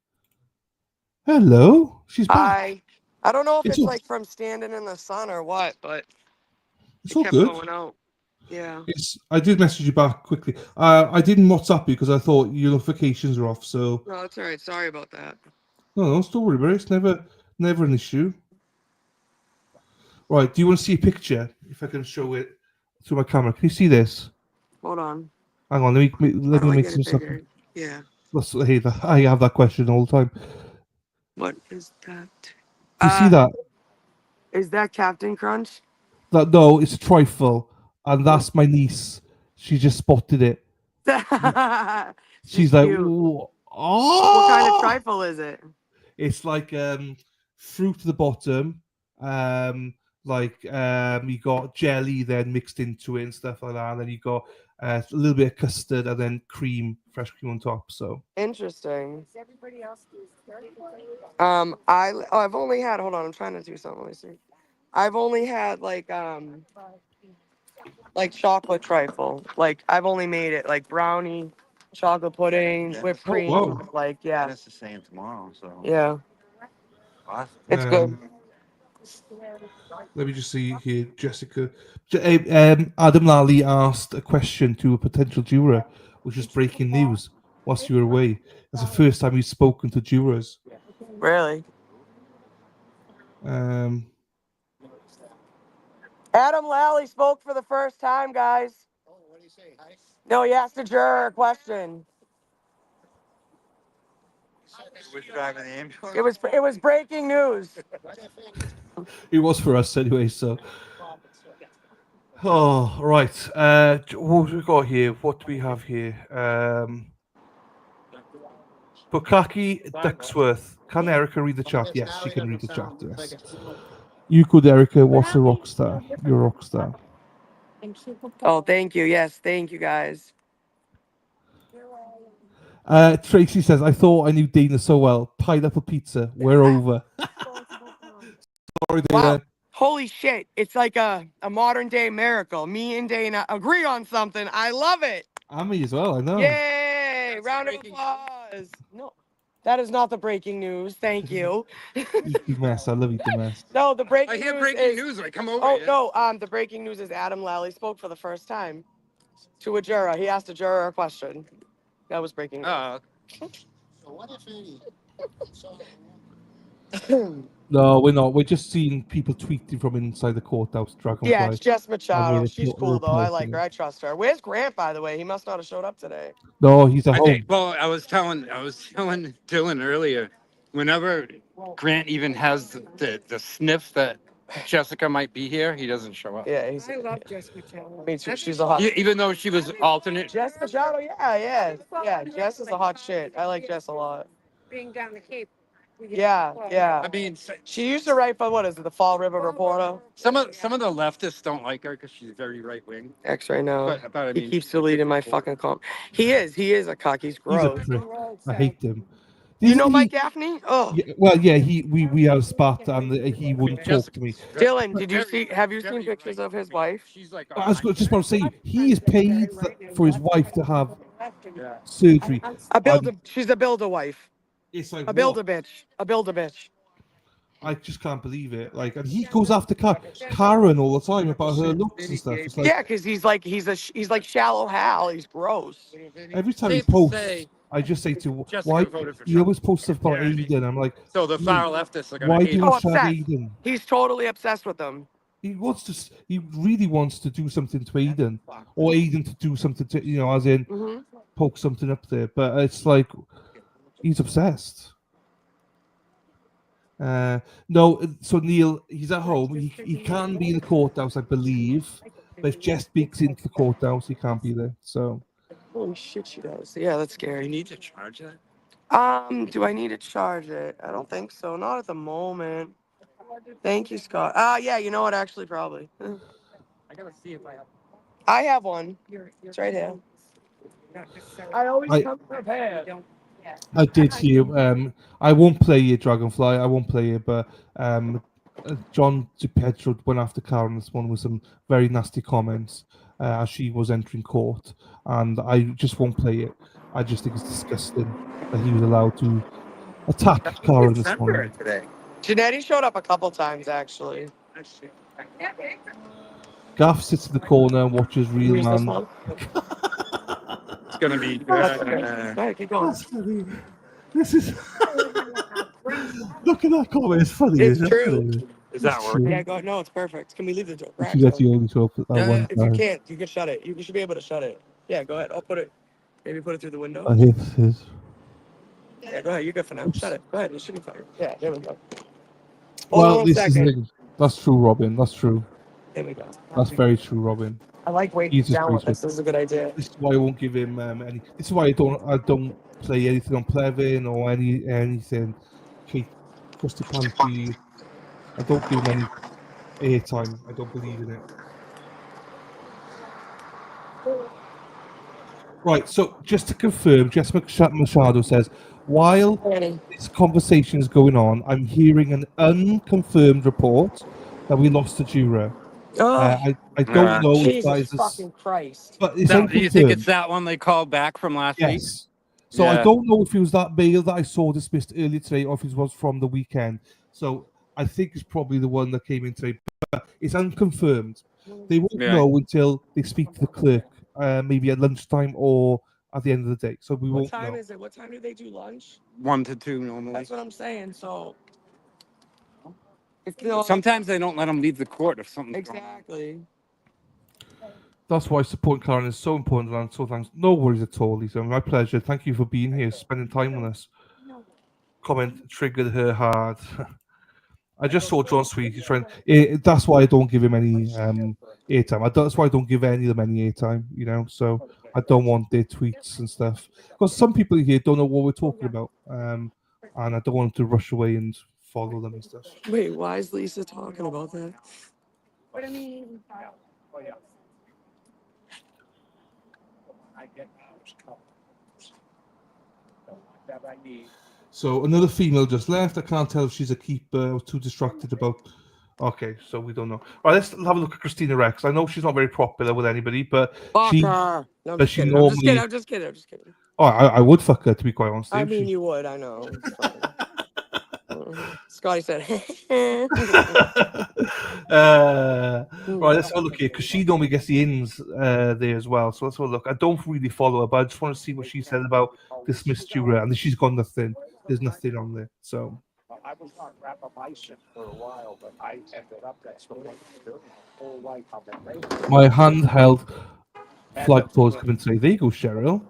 Hello, she's back. Hi. I don't know if It's it's all, like from standing in the sun or what, but it's it all kept good. going out. Yeah. I did message you back quickly. I didn't WhatsApp you because I thought your notifications are off. So No, it's all right. Sorry about that. no, don't worry about it. It's never an issue. Right? Do you want to see a picture? If I can show it through my camera, can you see this? Hold on. Hang on, let How do me I make get some it stuff. bigger? Yeah. Hey, I have that question all the time. What is that? Do you see that? Is that Captain Crunch? That no, it's a trifle, and that's my niece. She just spotted it. She's like, cute. oh, What kind of trifle is it? it's like fruit at the bottom, you got jelly then mixed into it and stuff like that, and then you got a little bit of custard and then fresh cream on top. So Interesting. I've only had. Hold on, I'm trying to do something. Let me see. I've only had like chocolate trifle. Like I've only made it like brownie, chocolate pudding, whipped cream. whoa. Like yeah. That's the same tomorrow, so. Yeah. Awesome. It's good. Let me just see here, Jessica. Adam Lally asked a question to a potential juror, which was breaking news whilst you were away. That's the first time you've spoken to jurors. Really? Um, Adam Lally spoke for the first time, guys. Oh, what did he say? Hi? No, he asked a juror a question. Who was driving the ambulance? It was breaking news. it was for us anyway, so. Oh, right. What have we got here? What do we have here? Bukaki Ducksworth. Can Erica read the chat? Yes, she can read the chat. Yes. You could, Erica. What's a rock star? You're a rock star. Oh, thank you. Yes, thank you, guys. Tracy says, I thought I knew Dana so well. Pineapple pizza. We're over. Sorry, Dana. Wow. Holy shit. It's like a modern day miracle. Me and Dana agree on something. I love it. And me as well, I know. Yay! Round of applause. No, that is not the breaking news. Thank you. Eat the mess. I love eat the mess. No, the breaking I news hear breaking is, news. I come over. Oh, here. no, the breaking news is Adam Lally spoke for the first time to a juror. He asked a juror a question. That was breaking news. So what if any? No, we're not. We're just seeing people tweeting from inside the courthouse, Dragonfly. Yeah, it's Jess Machado. And She's cool, though. I like her. her. I trust her. Where's Grant, by the way? He must not have showed up today. No, he's at I home. think, well, I was telling Dylan earlier, whenever Grant even has the sniff that Jessica might be here, he doesn't show up. Yeah, I love Jess Machado. Me too. She's a hot. Even though she was alternate. Jess Machado, yeah. Jess is a hot shit. I like Jess a lot. Being down the Cape. Yeah. I mean, She used to write for what is it, the Fall River Reporter? some of the leftists don't like her because she's very right wing. X right now. But I He mean, keeps deleting my fucking comp. He is a cock. He's He's a gross. prick. I hate him. You Isn't know he- Mike Gaffney? Oh. Yeah, well, yeah. We had a spat, and he wouldn't talk to me. Dylan, have you seen pictures of his wife? She's like, I was just about to say he is paid for his wife to have surgery. She's a builder wife. It's like A builder bitch. A builder bitch. I just can't believe it. Like, and he goes after Karen all the time about her looks and stuff. It's like, Yeah, because he's like shallow Hal. He's gross. every time he posts, I just say to why Jessica voted for he Trump. always posts stuff about Aiden. I'm like, So the mate, far leftists are going why to do hate you him. want Oh, to shag obsessed. Aiden? He's totally obsessed with them. He wants to. He really wants to do something to Aiden, or Aiden to do something to as in poke something up there. But it's like he's obsessed. No, so Neil, he's at home. He can be in the courthouse, I believe, but if Jess speaks into the courthouse, he can't be there. So Holy shit, she does. Yeah, that's scary. You need to charge that. Do I need to charge it? I don't think so. Not at the moment. Thank you, Scott. Yeah, you know what? Actually, probably. I got to see if I have. I have one. It's right here. I always I come prepared. I did see it. I won't play it, Dragonfly. I won't play it, but John DiPietro went after Karen this one with some very nasty comments as she was entering court, and I just won't play it. I just think it's disgusting that he was allowed to attack Karen this morning. Today. Janetti showed up a couple times, actually. Gaff sits in the corner and watches Real Use this Man. one? It's going to be. Keep going. That's funny. This is. Look at that comment. It's funny. It's Isn't true. it? Is that It's working? true. Yeah, go. No, it's perfect. Can we leave the door? You should actually only show up at one If you time. can't, you can shut it. You should be able to shut it. Yeah, go ahead. I'll put it. Maybe put it through the window. I hate this. Yeah, go ahead. You're good for now. Shut it. Go ahead. It should be fine. Yeah, there we go. Well, on this is the second. thing. That's true, Robin. That's true. There we go. That's very true, Robin. I like weighting He's just down very with this. true. This is a good idea. This is why I won't give him any. This is why I don't play anything on Plevin or anything. Kate, Krusty Panty. I don't give him any airtime. I don't believe in it. Right. So just to confirm, Jess Machado says, while this conversation is going on, I'm hearing an unconfirmed report that we lost a juror. I don't know if that Jesus is fucking Christ. but it's Do unconfirmed. you think it's that one they called back from last week? Yes. So I don't know if it was that mail that I saw dismissed earlier today or if it was from the weekend. So I think it's probably the one that came in today, but it's unconfirmed. They won't know until they speak to the clerk, maybe at lunchtime or at the end of the day. So we What won't time know. is it? What time do they do lunch? 1 to 2 normally. That's what I'm saying. So. Sometimes they don't let them leave the court if something. Exactly. That's why supporting Karen is so important, and so thanks. No worries at all, Lisa. My pleasure. Thank you for being here, spending time with us. Comment triggered her hard. I just saw John Sweet. He's trying. That's why I don't give him any airtime. That's why I don't give any of them any airtime. So I don't want their tweets and stuff because some people here don't know what we're talking about, and I don't want them to rush away and follow them and stuff. Wait, why is Lisa talking about that? What do you mean? Oh, yeah. So another female just left. I can't tell if she's a keeper. I was too distracted about. Okay, so we don't know. All right, let's have a look at Christina Rex. I know she's not very popular with anybody, but she. No, I'm But just she kidding. normally. I'm just kidding. Oh, I would fuck her to be quite honest. I If mean, she- you would. I know. Scotty said. Right, let's have a look here because she normally gets the ins there as well. So let's have a look. I don't really follow her, but I just want to see what she said about dismissed juror, and she's got nothing. There's nothing on there. So I was on rapamycin for a while, but I ended up that's what whole life I've been raised. my handheld flagpole is coming today. There you go, Cheryl.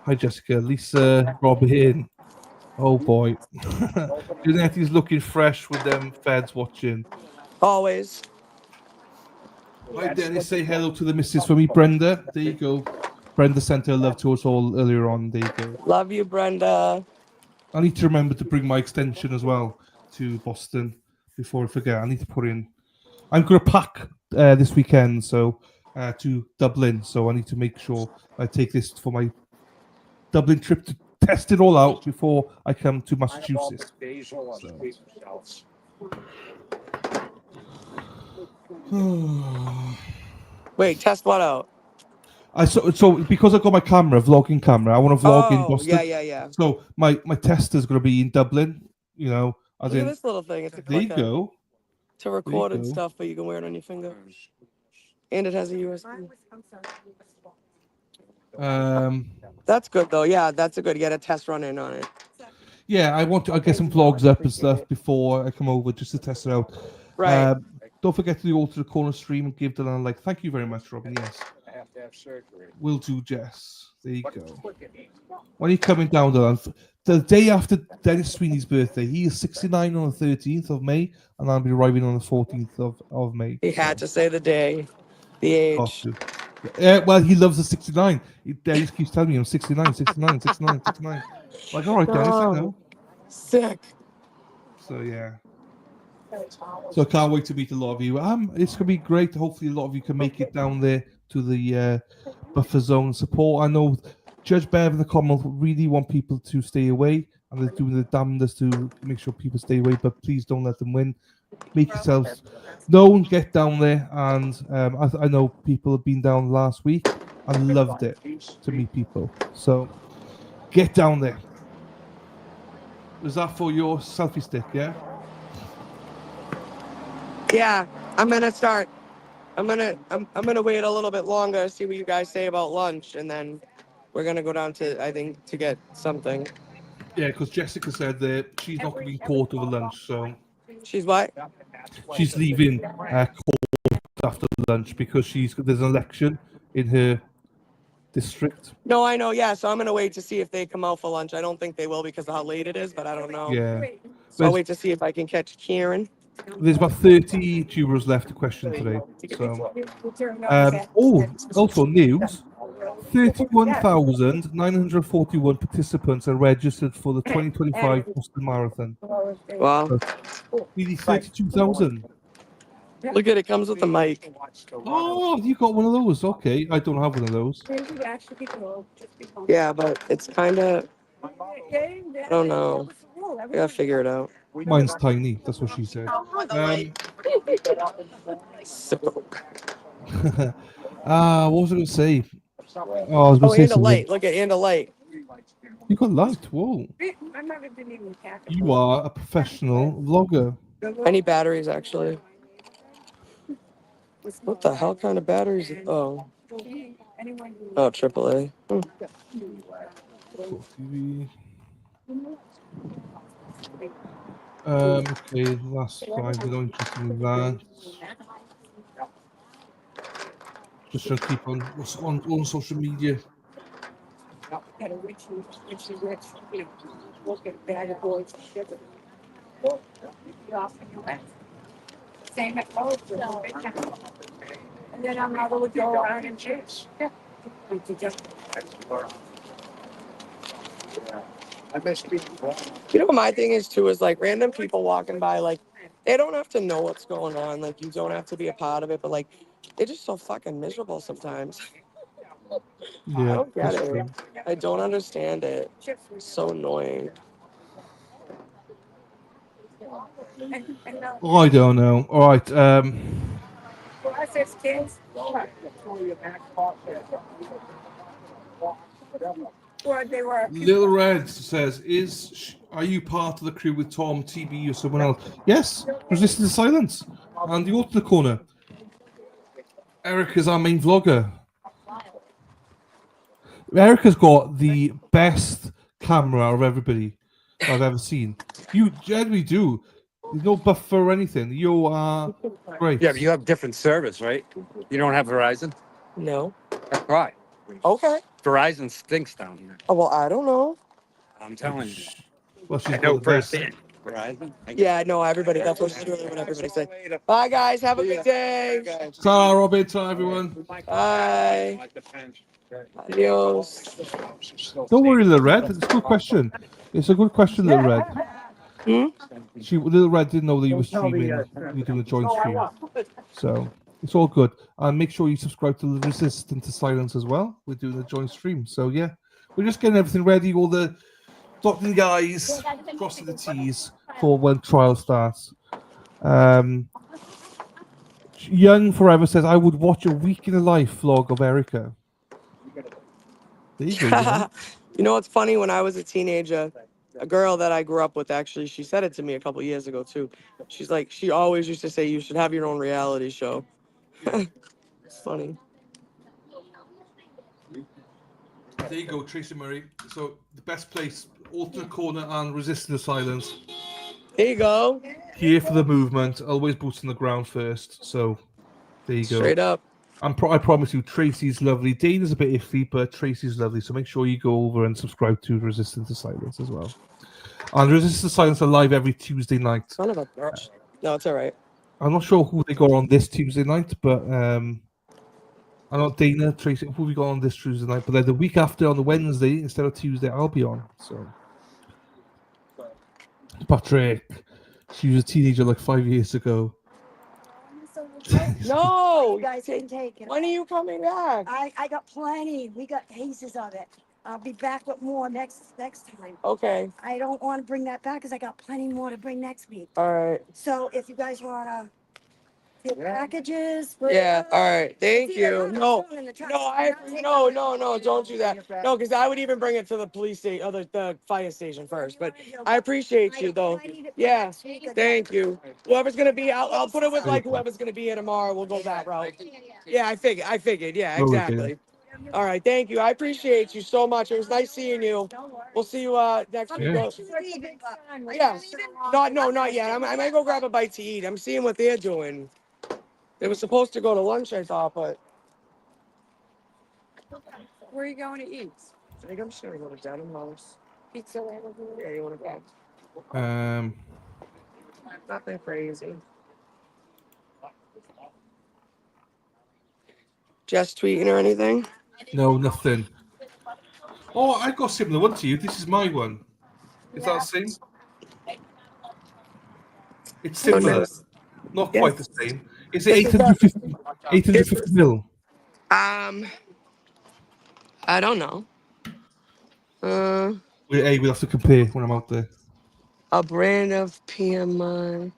Hi, Jessica. Lisa, Robin. Oh boy. Janetti's looking fresh with them feds watching. Always. Hi, Dennis. Say hello to the missus for me, Brenda. There you go. Brenda sent her love to us all earlier on. There you go. Love you, Brenda. I need to remember to bring my extension as well to Boston before I forget. I need to put in. I'm going to pack this weekend, so to Dublin. So I need to make sure I take this for my Dublin trip to test it all out before I come to Massachusetts. Wait, test what out? So because I got my vlogging camera, I want to vlog in Boston. Yeah. So my tester's going to be in Dublin. As Look in, at this little thing. It's a there you clicker go. to record and go. stuff, but you can wear it on your finger. And it has a USB. That's good though. Yeah, that's a good. Get a test run in on it. Yeah, I want to. I get some vlogs up and stuff before I come over just to test it out. Right. Don't forget to do Alter the Corner stream and give Dylan a like. Thank you very much, Robin. Yes, I have to have surgery. will do, Jess. There you go. When are you coming down, Dylan? The day after Dennis Sweeney's birthday. He is 69 on the 13th of May, and I'll be arriving on the 14th of May. He had to say the day, the age. Well, he loves the 69. Dennis keeps telling me I'm 69, 69, 69, 69. Like, all right, Dennis, I know. Sick. So, yeah. So I can't wait to meet a lot of you. It's gonna be great. Hopefully, a lot of you can make it down there to the buffer zone support. I know Judge Bev and the Commonwealth really want people to stay away, and they're doing the damnedest to make sure people stay away. But please don't let them win. Make yourselves known. Get down there, and I know people have been down last week and loved it to meet people. So get down there. Was that for your selfie stick? Yeah. Yeah, I'm gonna start. I'm gonna wait a little bit longer, see what you guys say about lunch, and then we're gonna go down to, I think, to get something. Yeah, because Jessica said that she's not going to be in court over lunch, so she's what? She's leaving court after lunch because there's an election in her district. No, I know. Yeah, so I'm gonna wait to see if they come out for lunch. I don't think they will because of how late it is, but I don't know. Yeah. So I'll wait to see if I can catch Kieran. There's about 30 jurors left to question today. So, also news: 31,941 participants are registered for the 2025 Boston Marathon. Wow. Nearly 32,000. Look at it, comes with a mic. Oh, you got one of those? Okay, I don't have one of those. Yeah, but it's kind of. I don't know. I gotta figure it out. Mine's tiny. That's what she said. What was I going to say? Oh, I was going to say and a something. light. Look at and a light. You got light. Whoa. You are a professional vlogger. I need batteries, actually. What the hell kind of batteries? Oh. Oh, AAA. TV. Okay, that's fine. We're not interested in that. Just trying to keep on social media. Same at home. And then I'm able to go around and chase. Yeah. You know what my thing is too is like random people walking by, like they don't have to know what's going on. Like you don't have to be a part of it, but like they're just so fucking miserable sometimes. Yeah, I don't get that's it. true. I don't understand it. It's so annoying. Oh, I don't know. All right. Little Red says, are you part of the crew with Tom, TB, or someone else? Yes, Resisting the Silence. And the Alter the Corner. Eric is our main vlogger. Erica's got the best camera of everybody I've ever seen. You generally do. There's no buffer or anything. You are great. Yeah, but you have different service, right? You don't have Verizon? No. That's right. Okay. Verizon stinks down here. Oh, well, I don't know. I'm telling you. Well, she's I know got the best. firsthand. Verizon. Yeah, I know everybody. That's literally what everybody says. Bye, guys. Have a good day. Ta, Robin. Ta, everyone. Bye. Adios. Don't worry, Little Red. It's a good question. It's a good question, Little Red. Little Red didn't know that you were streaming. You were doing a joint stream. So it's all good. And make sure you subscribe to the Resistant to Silence as well. We're doing a joint stream. So yeah, we're just getting everything ready. All the dotting the I's, crossing the T's for when trial starts. Young Forever says, I would watch a week in the life vlog of Erica. There you go. You know what's funny? When I was a teenager, a girl that I grew up with, actually, she said it to me a couple years ago, too. She's like, she always used to say, you should have your own reality show. It's funny. There you go, Tracy Murray. So the best place, alternate corner and resisting the silence. There you go. Here for the movement, always boots on the ground first. So there you go. Straight up. I promise you, Tracy's lovely. Dana's a bit iffy, but Tracy's lovely. So make sure you go over and subscribe to Resistance to Silence as well. And Resistance to Silence are live every Tuesday night. Son of a bitch. No, it's all right. I'm not sure who they got on this Tuesday night, but I'm not Dana, Tracy, who we got on this Tuesday night. But then the week after on the Wednesday, instead of Tuesday, I'll be on. So Patrick, she was a teenager like 5 years ago. No. You guys can take it. When are you coming back? I got plenty. We got cases of it. I'll be back with more next time. Okay. I don't want to bring that back because I got plenty more to bring next week. All right. So if you guys want to get packages. Yeah. All right. Thank you. No, don't do that. No, because I would even bring it to the police station, or the fire station first. But I appreciate you though. Yeah. Thank you. Whoever's gonna be, I'll put it with like whoever's gonna be here tomorrow. We'll go that route. Yeah, I figured. Yeah, Oh, okay. exactly. All right. Thank you. I appreciate you so much. It was nice seeing you. We'll see you next week. Yeah. Yeah. Not yet. I might go grab a bite to eat. I'm seeing what they're doing. They were supposed to go to lunch, I thought, but where are you going to eat? I think I'm just gonna go to Dedham House. Pizza right over there. Yeah, you wanna go? Nothing crazy. Just tweeting or anything? No, nothing. Oh, I got a similar one to you. This is my one. Is that the same? It's similar. Not quite the same. Is it 850 mil? I don't know. We'll have to compare when I'm out there. A brand of PMI.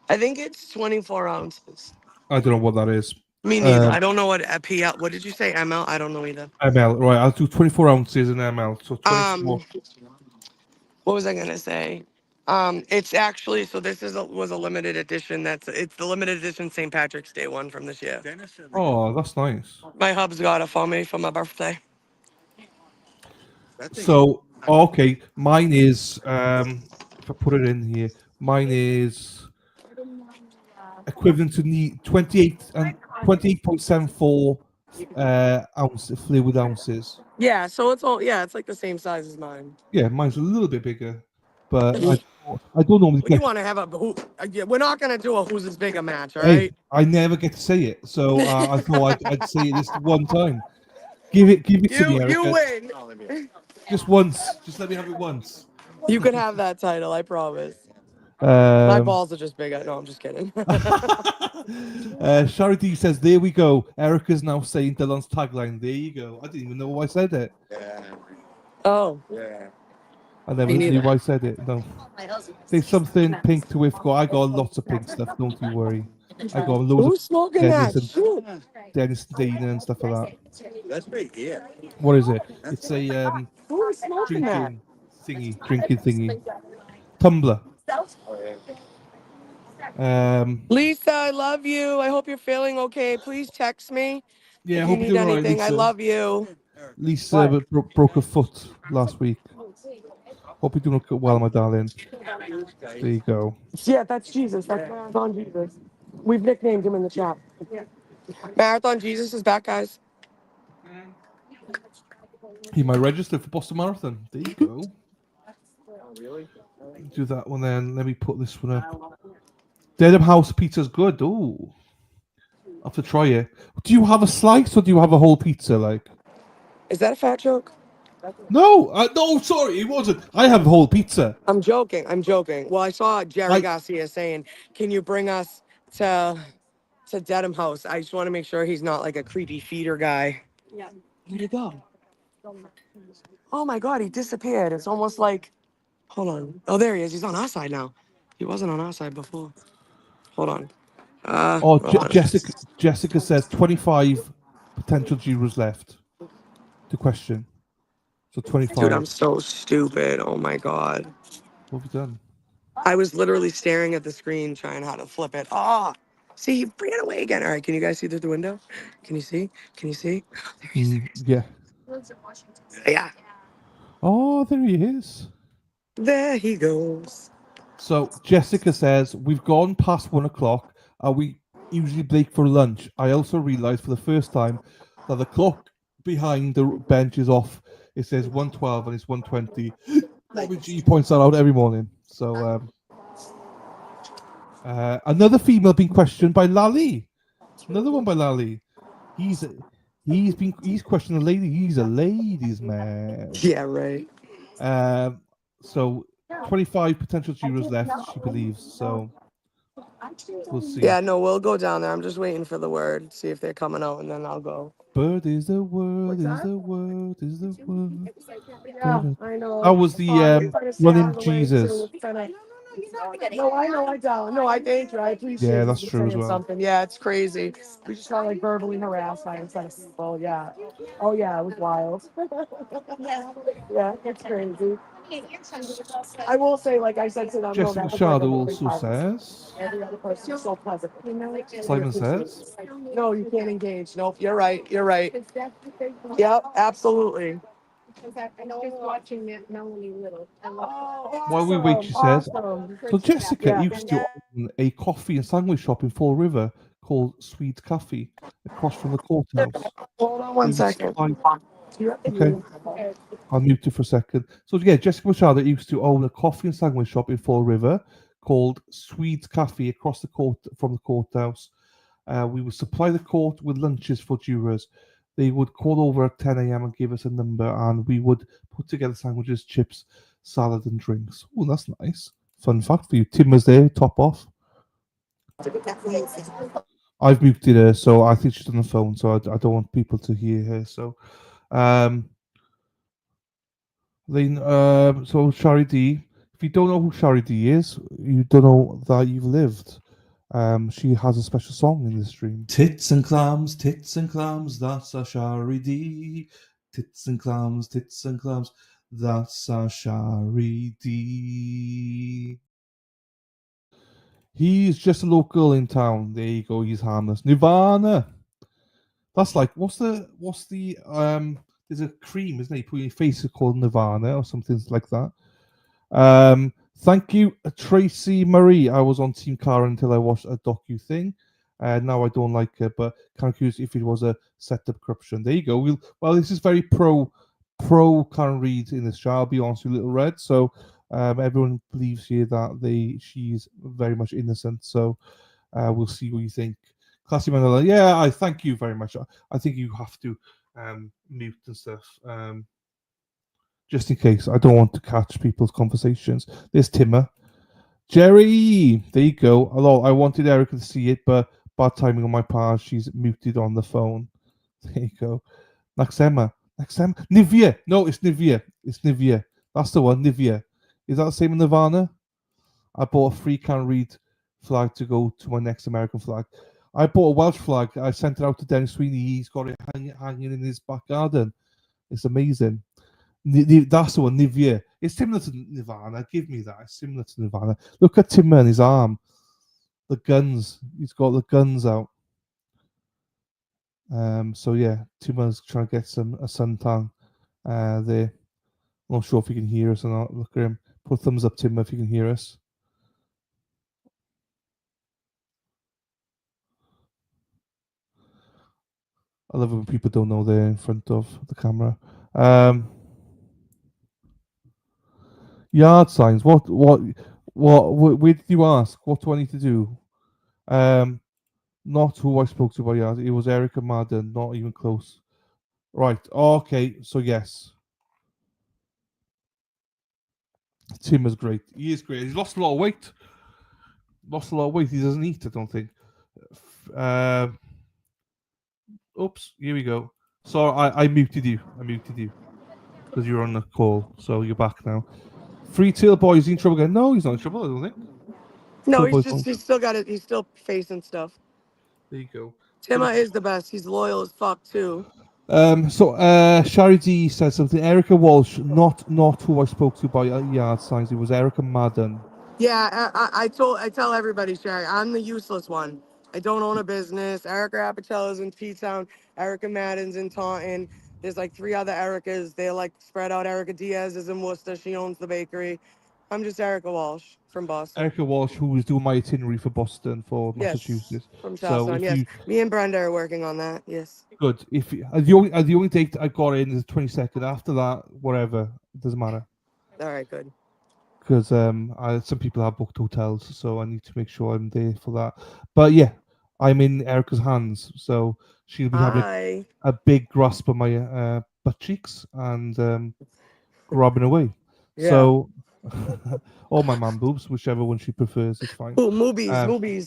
I think it's 24 ounces. I don't know what that is. Me neither. I don't know what a PL. What did you say? ML? I don't know either. ML, right? I'll do 24 ounces in ML. So 24. What was I gonna say? It's actually this was a limited edition. It's the limited edition St. Patrick's Day one from this year. Oh, that's nice. My hubs got it for me for my birthday. So okay, mine is if I put it in here, mine is equivalent to 28.74 fluid ounces. Yeah, so it's like the same size as mine. Yeah, mine's a little bit bigger, but I don't normally You get. want to have we're not gonna do a who's as big a match, all Hey, right? I never get to say it, so I thought I'd say this one time. Give it to me, Erica. You win. Just once. Just let me have it once. You can have that title, I promise. My balls are just big. No, I'm just kidding. Shari D says, "There we go. Erica's now saying Dylan's tagline. There you go. I didn't even know why I said it. Yeah. Oh. Yeah. I never knew why I said it. No. There's something pink to Wifco. I got lots of pink stuff. Don't you worry. I got loads Who's smoking that? Dennis and Dana and stuff like that. That's right here. What is it? It's a Who's smoking that? drinking thingy. Tumbler. Lisa, I love you. I hope you're feeling okay. Please text me Yeah, I if hope you you're need doing all right, anything. I Lisa. love you. Lisa broke her foot last week. Hope you're doing well, my darling. There you go. Yeah, that's Jesus. That's Marathon Jesus. We've nicknamed him in the chat. Marathon Jesus is back, guys. He might register for Boston Marathon. There you go. Do that one then. Let me put this one up. Dedham House pizza's good. Ooh. I'll have to try it. Do you have a slice or do you have a whole pizza? Like, is that a fat joke? No, no, sorry, it wasn't. I have a whole pizza. I'm joking. Well, I saw Jerry Garcia saying, "Can you bring us to Dedham House?" I just want to make sure he's not like a creepy feeder guy. Yeah. Where'd he go? Oh my God, he disappeared. It's almost like, hold on. Oh, there he is. He's on our side now. He wasn't on our side before. Hold on. Jessica says 25 potential jurors left to question. So 25. Dude, I'm so stupid. Oh my God. What have you done? I was literally staring at the screen trying how to flip it. See, he ran away again. All right, can you guys see through the window? Can you see? Yeah. Yeah. Oh, there he is. There he goes. So Jessica says we've gone past 1 o'clock. We usually break for lunch. I also realised for the first time that the clock behind the bench is off. It says 1:12 and it's 1:20. Bobby G points that out every morning. So another female being questioned by Lally. Another one by Lally. He's questioning a lady. He's a ladies' man. Yeah, right. So 25 potential jurors left, she believes. So we'll see. Yeah, no, we'll go down there. I'm just waiting for the word, see if they're coming out, and then I'll go. Bird is the word, is the word, is the word. Yeah, I know. That was the running Jesus. No, I know I don't. No, I thank you. I appreciate Yeah, you that's true as saying well. something. Yeah, it's crazy. We just got like verbally harassed by some people. Yeah. Oh yeah, it was wild. Yeah, it's crazy. I will say, like I said to them, no, Jessica that was like a Shardo lovely also part. says. Every other person is so pleasant. Simon says. No, you can't engage. Nope, you're right. You're right. Yep, absolutely. I was just watching Melanie Little. I love her. While we wait, she says. Awesome. So Jessica Yeah. used to own a coffee and sandwich shop in Fall River called Sweet Cafe across from the courthouse. Hold on They one would second. supply- Okay. I'll mute it for a second. So yeah, Jessica Machado used to own a coffee and sandwich shop in Fall River called Swedes Cafe across the court from the courthouse. We would supply the court with lunches for jurors. They would call over at 10 a.m. and give us a number, and we would put together sandwiches, chips, salad, and drinks. Oh, that's nice. Fun fact for you. Tim was there, top off. I've muted her, so I think she's on the phone, so I don't want people to hear her. So, so Shari D, if you don't know who Shari D is, you don't know that you've lived. She has a special song in the stream. Tits and clams, that's a Shari D. Tits and clams, that's a Shari D. He's just a local in town. There you go, he's harmless. Nirvana. That's like what's the there's a cream, isn't it? You put your face called Nirvana or something like that. Thank you, Tracy Marie. I was on Team Cara until I watched a docu thing. Now I don't like it, but kind of curious if it was a setup corruption. There you go. Well, this is very pro Karen Reid in this show. I'll be honest with you, Little Red. So everyone believes here that she's very much innocent. So we'll see what you think. Classy Mandela, yeah, I thank you very much. I think you have to mute and stuff. Just in case. I don't want to catch people's conversations. There's Timmer. Jerry! There you go. Hello, I wanted Erica to see it, but bad timing on my part. She's muted on the phone. There you go. Naxema. Nivea! No, it's Nivea. It's Nivea. That's the one, Nivea. Is that the same in Nirvana? I bought a free Can Read flag to go to my next American flag. I bought a Welsh flag. I sent it out to Dennis Sweeney. He's got it hanging in his back garden. It's amazing. That's the one, Nivea. It's similar to Nirvana. Give me that. It's similar to Nirvana. Look at Tim and his arm. The guns. He's got the guns out. So yeah, Timmer's trying to get a suntan there. I'm not sure if you can hear us or not. Look at him. Put a thumbs up, Timmer, if you can hear us. I love it when people don't know they're in front of the camera. Yard signs. What? Where did you ask? What do I need to do? Not who I spoke to by yard. It was Erica Madden. Not even close. Right. Okay. So yes, Tim is great. He is great. He's lost a lot of weight. He doesn't eat. I don't think. Oops. Here we go. So I muted you. Because you're on the call. So you're back now. Free Tail Boy is he in trouble again? No, he's not in trouble. I don't think. No, he's still got it. He's still facing stuff. There you go. Timma is the best. He's loyal as fuck too. Shari D said something. Erica Walsh, not who I spoke to by yard signs. It was Erica Madden. Yeah, I tell everybody, Sherry, I'm the useless one. I don't own a business. Erica Apatella's in P-Town. Erica Madden's in Taunton. There's like 3 other Ericas. They're like spread out. Erica Diaz is in Worcester. She owns the bakery. I'm just Erica Walsh from Boston. Erica Walsh, who was doing my itinerary for Boston for Yes, Massachusetts. from So Charlestown. if Yes, you me and Brenda are working on that. Yes. good, if you, the only date I got in is 22nd. After that, whatever, it doesn't matter. All right, good. Because some people have booked hotels, so I need to make sure I'm there for that. But yeah, I'm in Erica's hands, so she'll be having Hi. a big grasp of my butt cheeks and grabbing away. Yeah. So, or my man boobs, whichever one she prefers, is fine. Ooh, movies.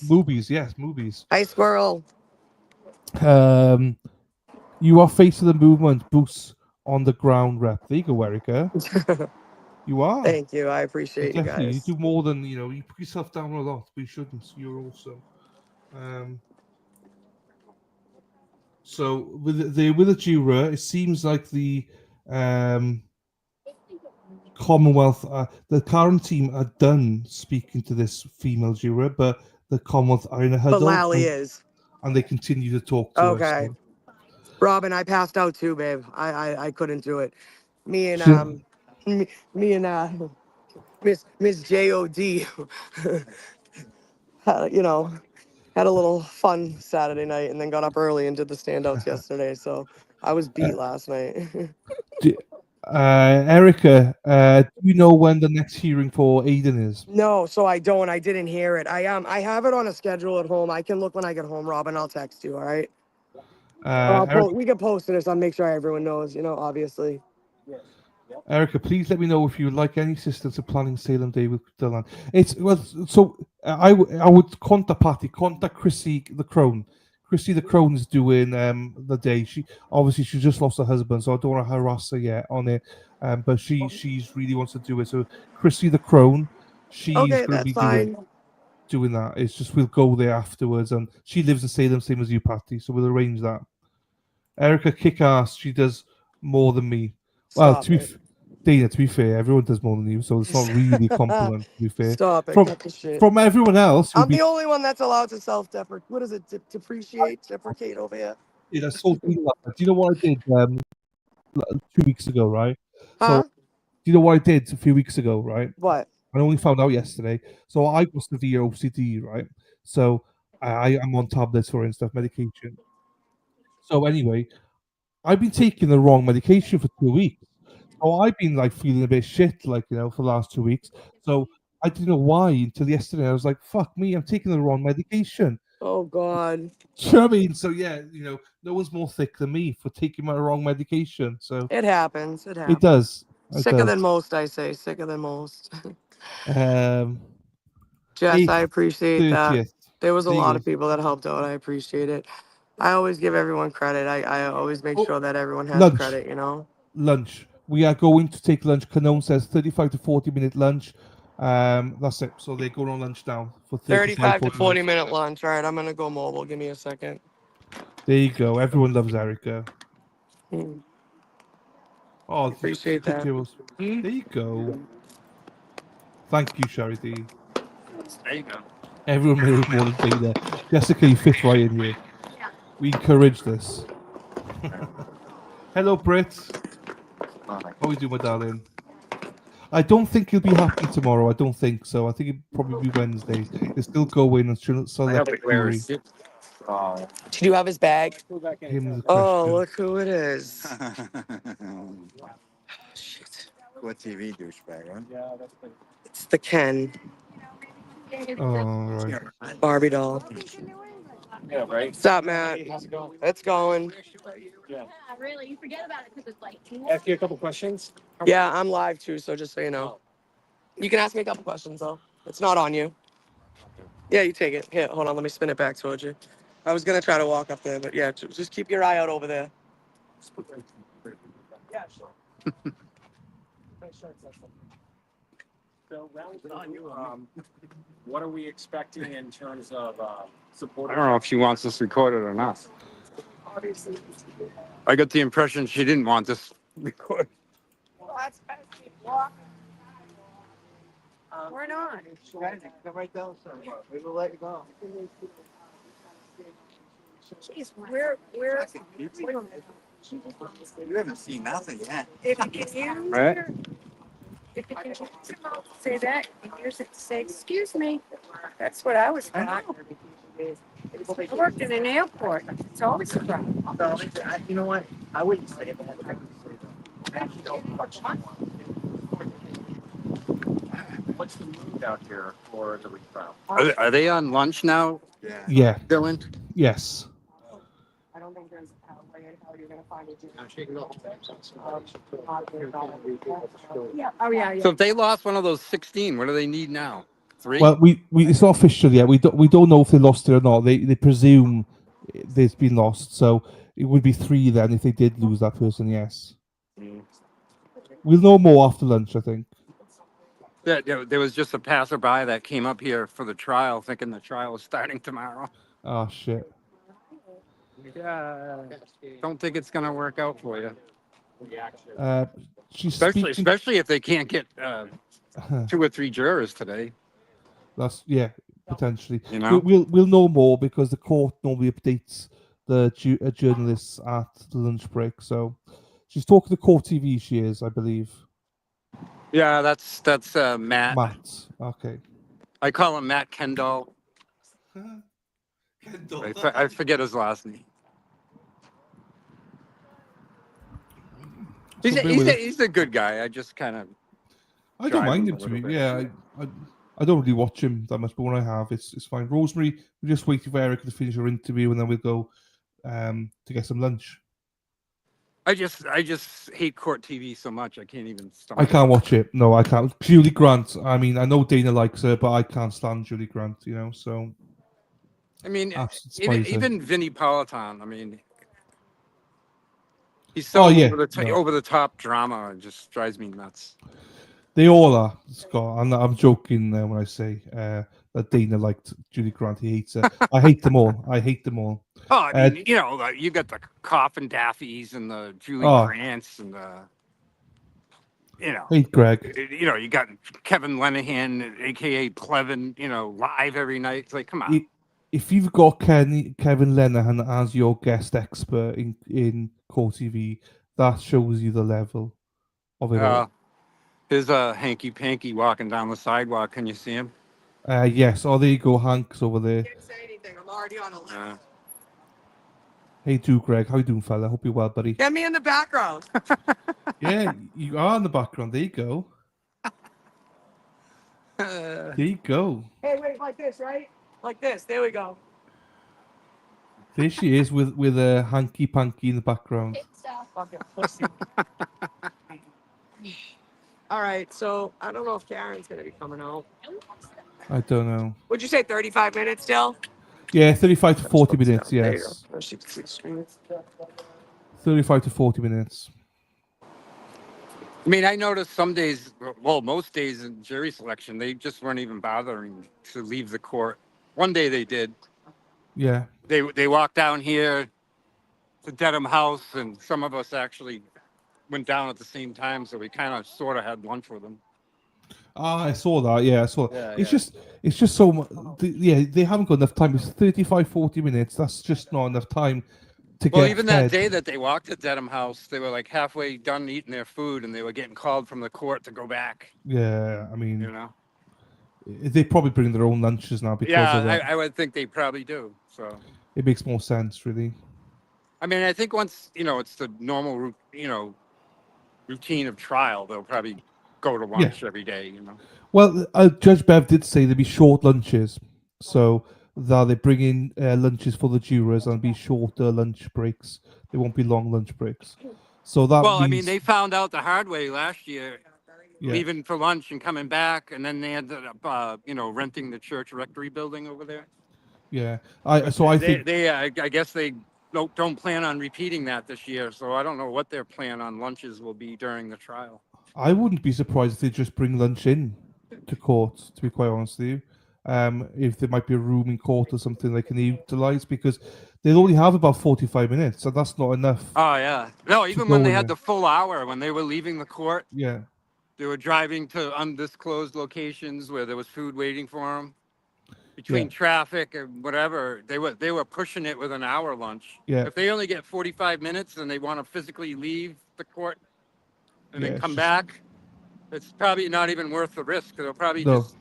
Movies, yes, movies. Hi, squirrel. You are face of the movement, boots on the ground rep. There you go, Erica. You are. Thank you. I appreciate you Definitely. You guys. do more than, you put yourself down a lot, but you shouldn't. You're awesome. So with the juror, it seems like the Commonwealth, the current team are done speaking to this female juror, but the Commonwealth are in a But huddle Lally is. and they continue to talk to her. Okay. So. Robin, I passed out too, babe. I couldn't do it. Me and She- me and Miss J.O.D. you know, had a little fun Saturday night and then got up early and did the standouts yesterday. So I was beat last night. Erica, do you know when the next hearing for Aiden is? No, so I don't. I didn't hear it. I have it on a schedule at home. I can look when I get home, Robin. I'll text you. All right. We can post this. I'll make sure everyone knows. Obviously. Erica, please let me know if you would like any assistance in planning Salem Day with Dylan. It's well, so I would contact Chrissy the Crone. Chrissy the Crone is doing the day. She just lost her husband, so I don't want to harass her yet on it. But she's really wants to do it. So Chrissy the Crone, she's Okay, going to that's be fine. doing that. It's just we'll go there afterwards, and she lives in Salem, same as you, Patty. So we'll arrange that. Erica kick ass. She does more than me. Well, Stop it. Dana, to be fair, everyone does more than you, so it's not really a compliment. To be fair, Stop it. Cut the shit. from everyone else, I'm the only one that's allowed to self-deprecate. What is it? Deprecate over here. I saw Dina last night. Do you know what I did 2 weeks ago, right? So, Huh? do you know what I did a few weeks ago, right? What? I only found out yesterday. So I got severe OCD, right? So I am on tablets for and stuff, medication. So anyway, I've been taking the wrong medication for 2 weeks. So I've been like feeling a bit shit, like, for the last 2 weeks. So I didn't know why until yesterday. I was like, fuck me, I'm taking the wrong medication. Oh God. Do you know what I mean? So yeah, no one's more thick than me for taking my wrong medication. So It happens. It happens. it does. It Sicker does. than most, I say. Sicker than most. Um Jess, I 8th, appreciate that. 30th. There was a There you lot go. of people that helped out. I appreciate it. I always give everyone credit. I always make sure that everyone has Lunch. credit, Lunch. We are going to take lunch. Canone says 35 to 40-minute lunch. That's it. So they're going on lunch now for 35, 35 to 40 40 minutes. minute lunch. All right, I'm going to go mobile. Give me a second. There you go. Everyone loves Erica. Oh, Appreciate that. There you go. Thank you, Charity. There you go. Everyone made it more than Dana. Jessica, you fit right in here. We encourage this. Hello, Britt. How are you doing, my darling? I don't think he'll be happy tomorrow. I don't think so. I think it'll probably be Wednesday. They're still going and still I that hope it wears. theory. Did you have his bag? Him the Oh, question. look who it is. Shit. What TV douchebag, huh? It's the Ken Oh, right. Barbie doll. Yeah, right. What's up, Matt? It's going. Yeah. Really, you forget about it because it's like. Ask you a couple questions. Yeah, I'm live too, so just so you know. You can ask me a couple questions though. It's not on you. Yeah, you take it. Here, hold on. Let me spin it back towards you. I was gonna try to walk up there, but yeah, just keep your eye out over there. Yeah, sure. So, what are we expecting in terms of support? I don't know if she wants this recorded or not. Obviously. I got the impression she didn't want this recorded. We're not. Right down, sir. We will let you go. Jeez, we're. You haven't seen nothing yet. If you can use Right. if you can use your mouth to say that, you can use it to say, excuse me. That's what I was taught. I worked in an airport. It's always a problem. No, you know what? I wouldn't say that. What's the mood out here for the retrial? Are they on lunch now? Yeah. Dylan? Yes. I don't think there's a way in how you're gonna find it. Yeah, oh yeah, yeah. So if they lost one of those 16, what do they need now? 3? Well, we it's not official yet. We don't know if they lost it or not. They presume there's been lost, so it would be 3 then if they did lose that person. Yes. We'll know more after lunch, I think. There was just a passerby that came up here for the trial, thinking the trial was starting tomorrow. Oh shit. Yeah, don't think it's gonna work out for you. She's Especially if they can't get 2 or 3 jurors today. That's potentially. You know? We'll know more because the court normally updates the journalists at the lunch break. So she's talking to Court TV. She is, I believe. Yeah, that's Matt. Matt. Okay. I call him Matt Kendall. I forget his last name. He's a good guy. I just kind of. I don't mind him to be. Yeah, I don't really watch him that much, but when I have, it's fine. Rosemary, we're just waiting for Erica to finish her interview, and then we'll go to get some lunch. I just hate court TV so much I can't even stomach. I can't watch it. No, I can't. Julie Grant. I mean, I know Dana likes her, but I can't stand Julie Grant. You know, so. I mean, even Vinnie Politan. I mean, he's so over the top drama. It just drives me nuts. They all are, Scott. I'm joking when I say that Dana liked Julie Grant. He hates her. I hate them all. I hate them all. Oh, I mean, you got the Coffin Daffys and the Julie Grants and the, Hey, Greg. You got Kevin Lenahan, aka Plevin, live every night. It's like, come on. If you've got Kevin Lenahan as your guest expert in Court TV, that shows you the level of it all. There's a hanky panky walking down the sidewalk. Can you see him? Yes. Oh, there you go. Hank's over there. Can't say anything. I'm already on a list. Hey, Greg. How you doing, fella? Hope you're well, buddy. Get me in the background. Yeah, you are in the background. There you go. There you go. Hey, wait, like this, right? Like this. There we go. There she is with a hanky panky in the background. Fucking pussy. All right, so I don't know if Karen's gonna be coming out. I don't know. Would you say 35 minutes still? Yeah, 35 to 40 minutes. Yes. 35 to 40 minutes. I mean, I noticed some days, well, most days in jury selection, they just weren't even bothering to leave the court. One day they did. Yeah. They walked down here to Dedham House, and some of us actually went down at the same time, so we kind of sort of had lunch with them. I saw that. Yeah, I saw. Yeah, it's just so much. They haven't got enough time. It's 35, 40 minutes. That's just not enough time to get. Well, even that day that they walked at Dedham House, they were like halfway done eating their food, and they were getting called from the court to go back. Yeah, I mean, they probably bring their own lunches now because of that. I would think they probably do. So it makes more sense, really. I mean, I think once it's the normal, routine of trial, they'll probably go to lunch every day. Well, Judge Bev did say there'd be short lunches, so that they bring in lunches for the jurors and be shorter lunch breaks. They won't be long lunch breaks. So that. Well, I mean, they found out the hard way last year, leaving for lunch and coming back, and then they ended up, renting the church rectory building over there. Yeah, I think I guess they don't plan on repeating that this year. So I don't know what their plan on lunches will be during the trial. I wouldn't be surprised if they just bring lunch in to court, to be quite honest with you. If there might be a room in court or something they can utilize, because they only have about 45 minutes, so that's not enough. Oh, yeah. No, even when they had the full hour, when they were leaving the court, they were driving to undisclosed locations where there was food waiting for them. between traffic and whatever, they were pushing it with an hour lunch. Yeah. If they only get 45 minutes and they want to physically leave the court and Yeah, then it's come just- back, it's probably not even worth the risk. They'll probably No. just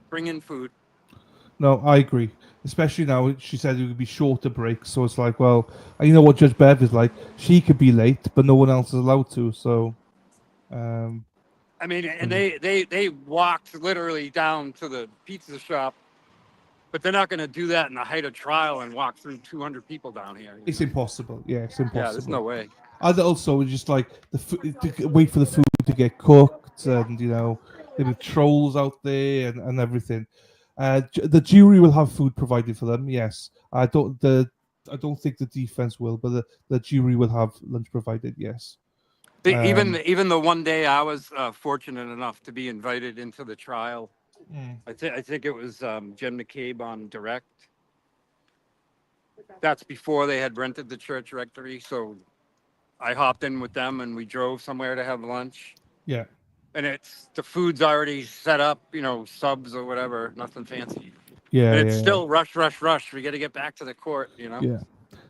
bring in food. No, I agree. Especially now, she said it would be shorter breaks. So it's like, well, you know what Judge Bev is like. She could be late, but no one else is allowed to. So, I mean, and they walked literally down to the pizza shop, but they're not going to do that in the height of trial and walk through 200 people down here. it's impossible. Yeah, it's impossible. Yeah, there's no way. And also, just like to wait for the food to get cooked, and there'll be trolls out there and everything. The jury will have food provided for them. Yes, I don't think the defense will, but the jury will have lunch provided. Yes. Even the one day I was fortunate enough to be invited into the trial. I think it was Jen McCabe on direct. That's before they had rented the church rectory, so I hopped in with them and we drove somewhere to have lunch. Yeah. And the food's already set up, subs or whatever, nothing fancy. Yeah, And it's yeah, still rush. We got to get back to the court, Yeah.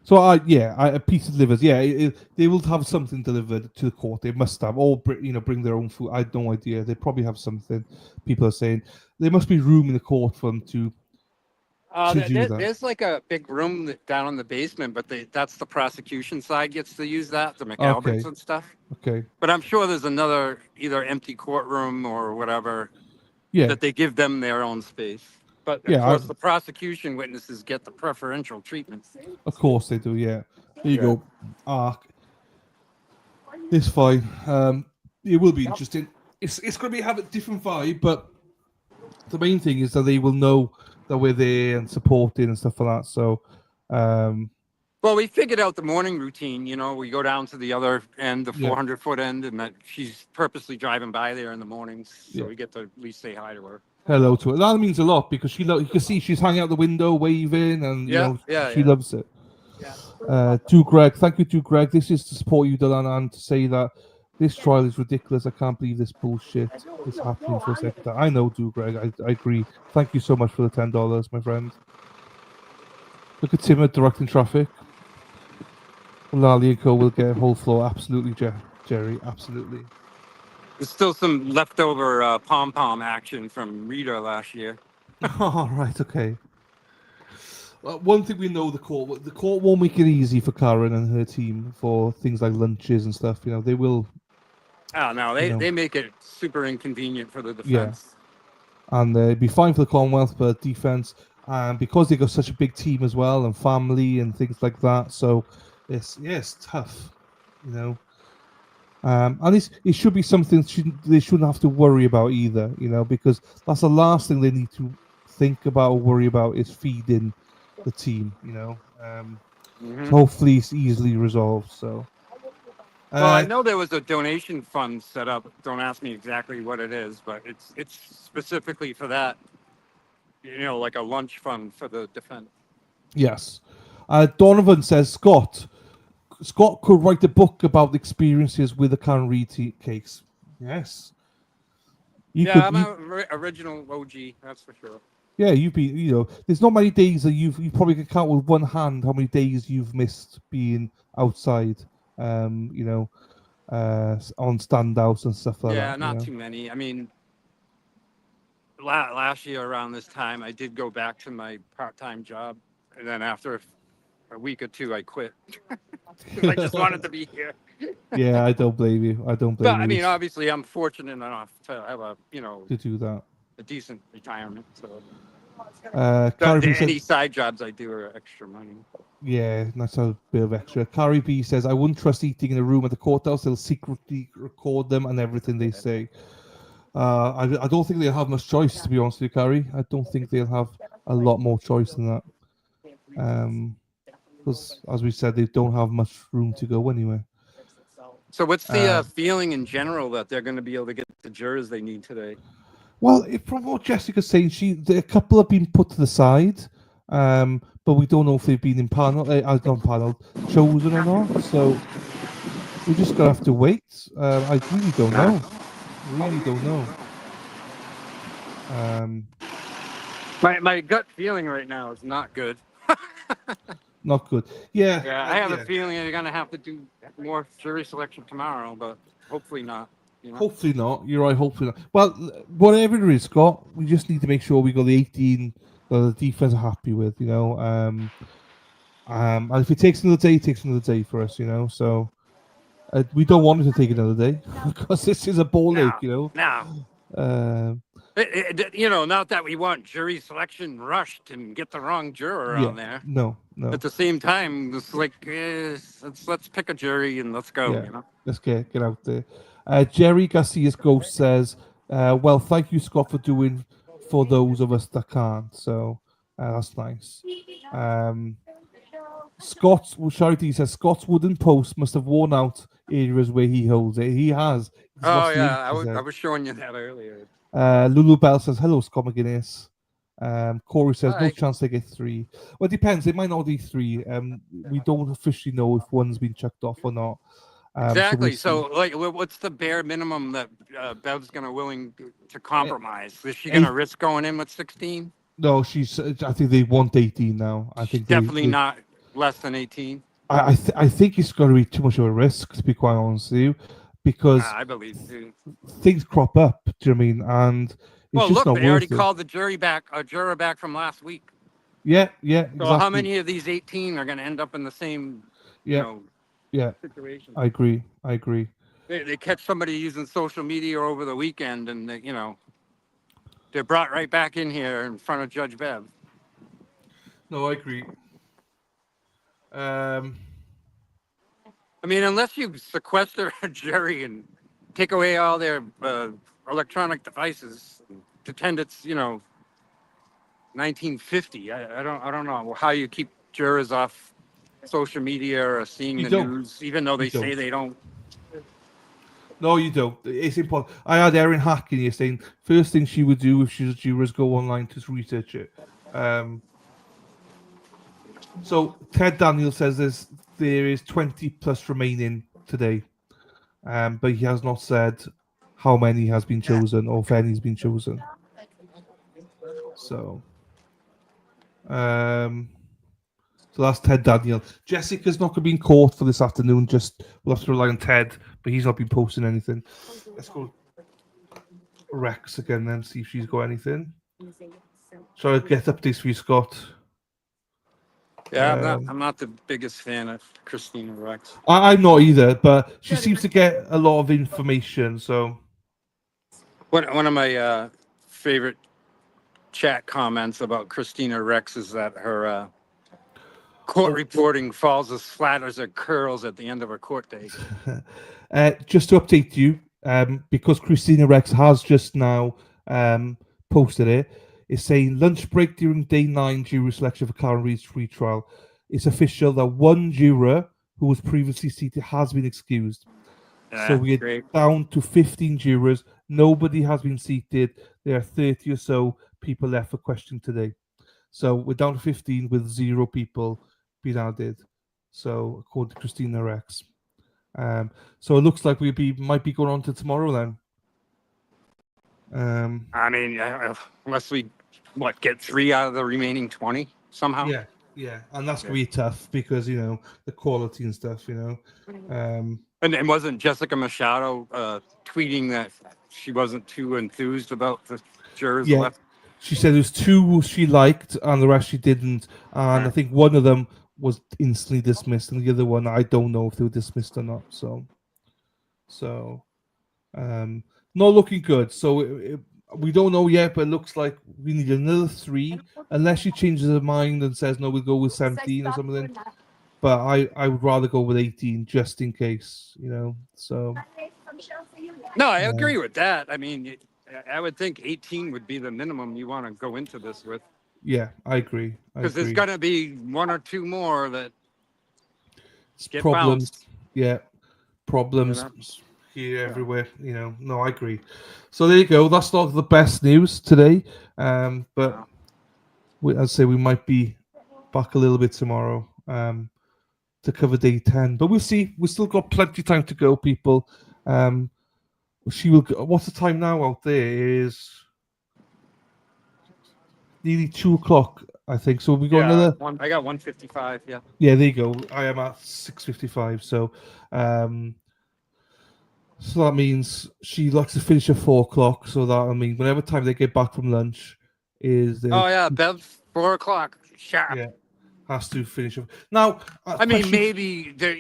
So a piece of delivered. Yeah, they will have something delivered to the court. They must have, or bring their own food. I have no idea. They probably have something. People are saying there must be room in the court for them to do that. There's like a big room down in the basement, but that's the prosecution side gets to use that, the McAlberts and stuff. Okay. But I'm sure there's another either empty courtroom or whatever that they give them their own space. But of course, the prosecution witnesses get the preferential treatment. Of course they do. Yeah. There you go. It's fine. It will be interesting. It's going to have a different vibe, but the main thing is that they will know that we're there and supporting and stuff like that. So, well, we figured out the morning routine. We go down to the other end, the Yeah. 400-foot end, and that she's purposely driving by there in the mornings, so Yeah. we get to at least say hi to her. hello to her. That means a lot because you can see she's hanging out the window, waving, and she loves it. To Greg, thank you to Greg. This is to support you, Dylan, and to say that this trial is ridiculous. I can't believe this bullshit is happening for a second time. I know, do Greg. I agree. Thank you so much for the $10, my friend. Look at Tim directing traffic. Lalico will get a whole floor. Absolutely, Jerry. Absolutely. There's still some leftover pom-pom action from Rita last year. Oh, right, okay. Well, one thing we know, the court won't make it easy for Karen and her team for things like lunches and stuff. They will. Oh, no, they make it super inconvenient for the defense. Yeah. And it'd be fine for the Commonwealth, but defense, and because they got such a big team as well, and family and things like that. So it's tough, And it should be something they shouldn't have to worry about either, because that's the last thing they need to think about or worry about is feeding the team, So hopefully it's easily resolved. So. Well, I know there was a donation fund set up. Don't ask me exactly what it is, but it's specifically for that. Like a lunch fund for the defense. Yes. Donovan says Scott could write a book about the experiences with the Karen Reid case. Yes. I'm an original OG, that's for sure. Yeah, there's not many days that you probably can count with one hand how many days you've missed being outside, on standouts and stuff like that. Yeah, not too many. I mean, last year around this time, I did go back to my part-time job, and then after a week or two, I quit. I just wanted to be here. Yeah, I don't blame you. But I mean, obviously, I'm fortunate enough to have to do that. A decent retirement. So Carrie side jobs I do are extra money. Yeah, that's a bit of extra. Carrie B says, I wouldn't trust eating in a room at the courthouse. They'll secretly record them and everything they say. I don't think they'll have much choice, to be honest with you, Carrie. I don't think they'll have a lot more choice than that. Because, as we said, they don't have much room to go anywhere. So what's the feeling in general that they're going to be able to get the jurors they need today? Well, from what Jessica's saying, a couple have been put to the side, but we don't know if they've been chosen or not. So we're just gonna have to wait. I really don't know. My gut feeling right now is not good. Not good. Yeah. Yeah, I have a feeling they're gonna have to do more jury selection tomorrow, but hopefully not. You know? Hopefully not. You're right. Hopefully not. Well, whatever it is, Scott, we just need to make sure we got the 18 that the defense are happy with. And if it takes another day, it takes another day for us. So we don't want it to take another day because this is a ball ache. No. Um, Not that we want jury selection rushed and get the wrong juror yeah. on there. No. At the same time, it's like let's pick a jury and let's go. Yeah. Let's get out there. Jerry Garcia's ghost says, "Well, thank you, Scott, for doing for those of us that can't." So that's nice. Charity says Scott's wooden post must have worn out areas where he holds it. He has. He's Oh lost the yeah, ink, I he was said. I was showing you that earlier. Lulu Bell says, "Hello, Scott McGuinness." Corey says, "No Hi. chance they get 3." Well, it depends. It might not be 3. We don't officially know if one's been chucked off or not. Exactly. So What's the bare minimum that Bev's willing to compromise? Is she gonna risk going in with 16? no, she's. I think they want 18 now. I think Definitely not less than 18. I think it's going to be too much of a risk, to be quite honest with you, because I believe too. things crop up. Do you know what I mean? And it's Well, just look, not they already worth it. called a juror back from last week. Yeah, exactly. So how many of these 18 are going to end up in the same, Yeah, situation? I agree. They catch somebody using social media over the weekend, and they're brought right back in here in front of Judge Bev. No, I agree. I mean, unless you sequester a jury and take away all their electronic devices, pretend it's 1950. I don't know how you keep jurors off social media or seeing You the don't. news, even though they You say don't. they don't. No, you don't. It's important. I had Erin Hack in here saying first thing she would do if she's a juror is go online to research it. So Ted Daniel says there is 20 plus remaining today, but he has not said how many has been chosen or if any's been chosen. So that's Ted Daniel. Jessica's not going to be in court for this afternoon. We'll have to rely on Ted, but he's not been posting anything. Let's go Rex again then, see if she's got anything. Shall I get updates for you, Scott? Yeah, I'm not the biggest fan of Christina Rex. I'm not either, but she seems to get a lot of information. So One of my favorite chat comments about Christina Rex is that her court reporting falls as flat as her curls at the end of her court day. Just to update you, because Christina Rex has just now posted it, it's saying lunch break during day 9 jury selection for Karen Reid's retrial. It's official that one juror who was previously seated has been excused. So we're down to 15 jurors. Nobody has been seated. There are 30 or so people left for question today. So we're down to 15 with 0 people being added. So according to Christina Rex. So it looks like might be going on to tomorrow then. I mean, unless we get 3 out of the remaining 20 somehow. Yeah, and that's gonna be tough because the quality and stuff. And wasn't Jessica Machado tweeting that she wasn't too enthused about the jurors left? She said there's 2 she liked and the rest she didn't, and I think one of them was instantly dismissed, and the other one I don't know if they were dismissed or not. So, not looking good. So we don't know yet, but it looks like we need another 3, unless she changes her mind and says no, we'll go with 17 or something. But I would rather go with 18 just in case, So. No, I agree with that. I mean, I would think 18 would be the minimum you want to go into this with. Yeah, I agree. Because there's going to be 1 or 2 more that get problems. bounced. Yeah, problems here everywhere. No, I agree. So there you go. That's not the best news today, but I'd say we might be back a little bit tomorrow to cover day 10. But we'll see. We've still got plenty of time to go, people. She will. What's the time now out there? Is nearly 2 o'clock, I think. So we got Yeah, another. I got 155. Yeah. Yeah, there you go. I am at 6:55. So that means she likes to finish at 4 o'clock. So that, I mean, whenever time they get back from lunch is Oh yeah, Bev, 4 o'clock sharp. yeah, has to finish up. Now, I mean, question. maybe they,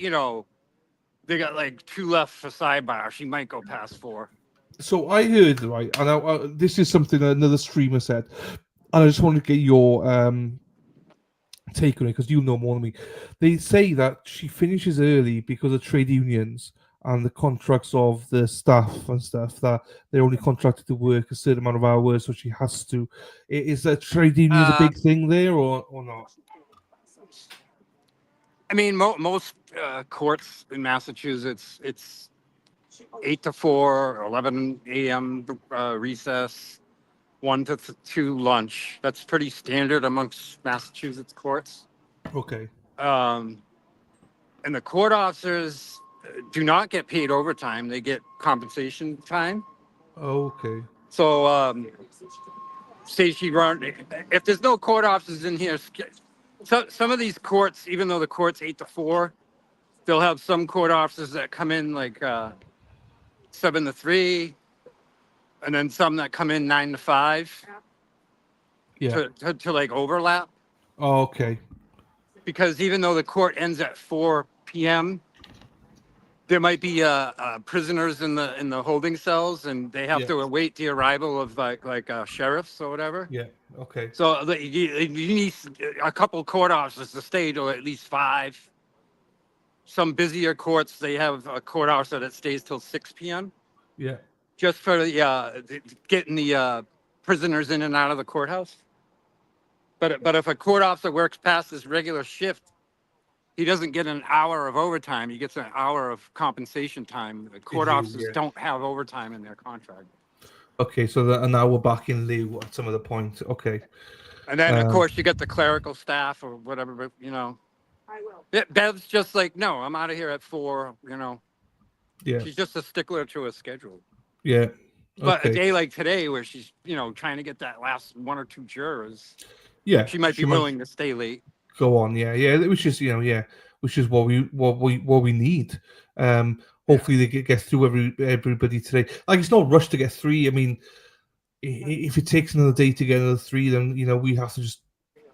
they got like 2 left for sidebar. She might go past 4. So I heard, right, and this is something another streamer said, and I just want to get your take on it because you know more than me. They say that she finishes early because of trade unions and the contracts of the staff and stuff, that they're only contracted to work a certain amount of hours, so she has to. Is that trade unions a big thing there or not? I mean, most courts in Massachusetts, it's 8 to 4, 11 a.m. Recess, 1 to 2 lunch. That's pretty standard amongst Massachusetts courts. Okay. And the court officers do not get paid overtime; they get compensation time. Okay. So, say she run. If there's no court officers in here, so some of these courts, even though the court's 8 to 4, they'll have some court officers that come in like 7 to 3, and then some that come in 9 to 5. Yeah. To like overlap. Oh, okay. Because even though the court ends at 4 p.m., there might be prisoners in the holding cells, and they have Yeah. to await the arrival of like sheriffs or whatever. Yeah. Okay. So you need a couple court officers to stay till at least 5. Some busier courts, they have a court officer that stays till 6 p.m. Yeah. just for getting the prisoners in and out of the courthouse. But if a court officer works past his regular shift, he doesn't get an hour of overtime. He gets an hour of compensation time. The court officers don't have overtime in their contract. Okay, so and now we're back in lieu at some of the points. Okay. And then, of course, you get the clerical staff or whatever, but, I will. Bev's just like, no, I'm out of here at 4, Yeah. She's just a stickler to a schedule. Yeah. Okay. But a day like today where she's, trying to get that last 1 or 2 jurors, yeah, she might be willing to stay late. Go on, yeah, which is which is what we need. Hopefully they get through everybody today. Like, it's no rush to get 3. I mean, if it takes another day to get another 3, then we have to just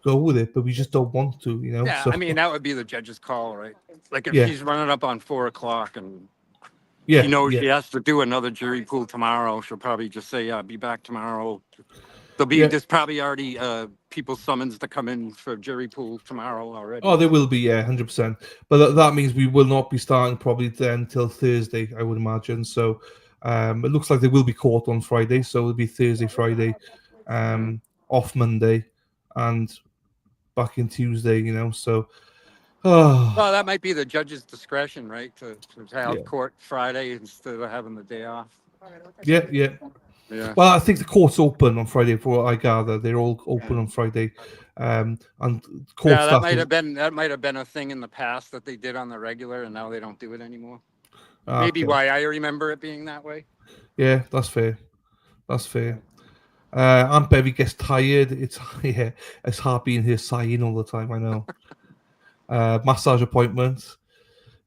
go with it. But we just don't want to, Yeah, So I mean, that would be the judge's call, right? Like if Yeah. she's running up on 4 o'clock and Yeah, she knows yeah. she has to do another jury pool tomorrow, she'll probably just say, "Yeah, be back tomorrow." Yeah. There's probably already people summons to come in for jury pool tomorrow already. Oh, there will be, 100%. But that means we will not be starting probably then till Thursday, I would imagine. So it looks like there will be court on Friday, so it'll be Thursday, Friday, off Monday, and back in Tuesday. So. Well, that might be the judge's discretion, right? To have Yeah. court Friday instead of having the day off. Yeah. Yeah. Well, I think the court's open on Friday. For what I gather, they're all open on Friday, and court Yeah, staff. that might have been a thing in the past that they did on the regular, and now they don't do it anymore. Maybe Okay. why I remember it being that way. Yeah, that's fair. That's fair. Aunt Bevy gets tired. It's hard being here sighing all the time. I know. Massage appointments.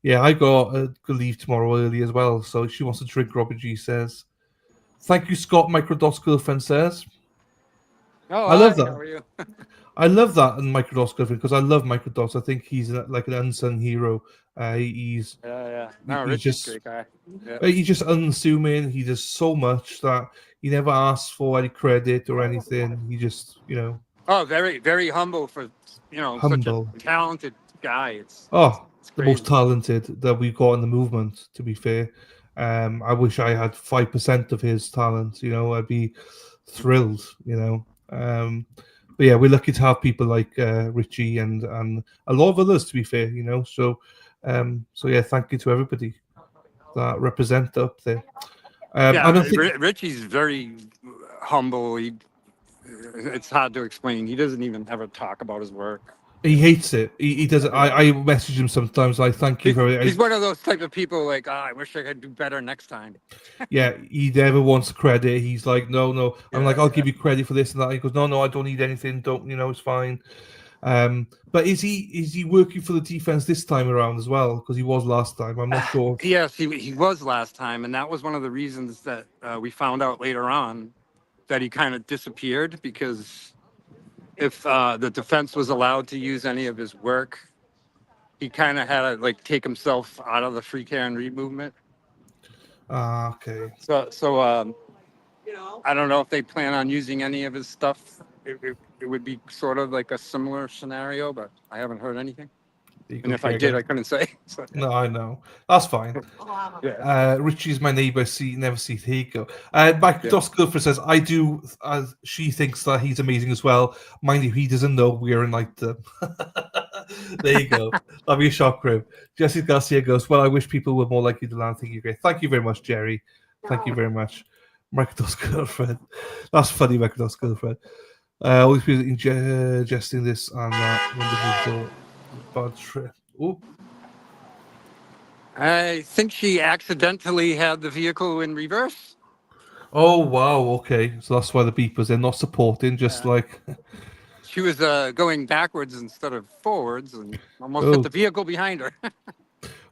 Yeah, I got to leave tomorrow early as well, so she wants to drink. Robert G says, "Thank you, Scott." Microdot's girlfriend says, Oh, "I love hi, that. how are you? I love that in Microdot's girlfriend because I love Microdots. I think he's like an unsung hero. He's Yeah. No, he's Richie's just a great guy. Yeah. he's just unassuming. He does so much that he never asks for any credit or anything. He just Oh, very, very humble for humble. such a talented guy. It's The most talented that we've got in the movement. To be fair, I wish I had 5% of his talent. I'd be thrilled. But yeah, we're lucky to have people like Richie and a lot of others. To be fair, so yeah, thank you to everybody that represent up there. I don't think Richie's very humble. It's hard to explain. He doesn't even ever talk about his work. He hates it. He doesn't. I message him sometimes. Like, thank you very. He's one of those type of people like, I wish I could do better next time. Yeah, he never wants credit. He's like, no. I'm like, Yeah, I'll yeah. give you credit for this and that. He goes, no, I don't need anything. Don't, it's fine. But is he working for the defense this time around as well? Because he was last time. I'm not sure. Yes, he was last time, and that was one of the reasons that we found out later on that he kind of disappeared, because if the defense was allowed to use any of his work, he kind of had to like take himself out of the free care and read movement. Okay. So I don't know if they plan on using any of his stuff. It would be sort of like a similar scenario, but I haven't heard anything. And if I did, I couldn't say. So, No, I know. That's fine. yeah. Richie's my neighbor. Never see. Here you go. Mike Doscofer says, I do. She thinks that he's amazing as well. Mind you, he doesn't know we're in like the. There you go. That'll be a shock room. Jesse Garcia goes, well, I wish people were more likely to learn. Think you're great. Thank you very much, Jerry. Thank you very much. Microdot's girlfriend. That's funny, Microdot's girlfriend. Always be ingesting this and that. Wonderful bad trip. Oh. I think she accidentally had the vehicle in reverse. Oh wow, okay. So that's why the beepers, they're not supporting, just like She was going backwards instead of forwards and almost hit Oh. the vehicle behind her.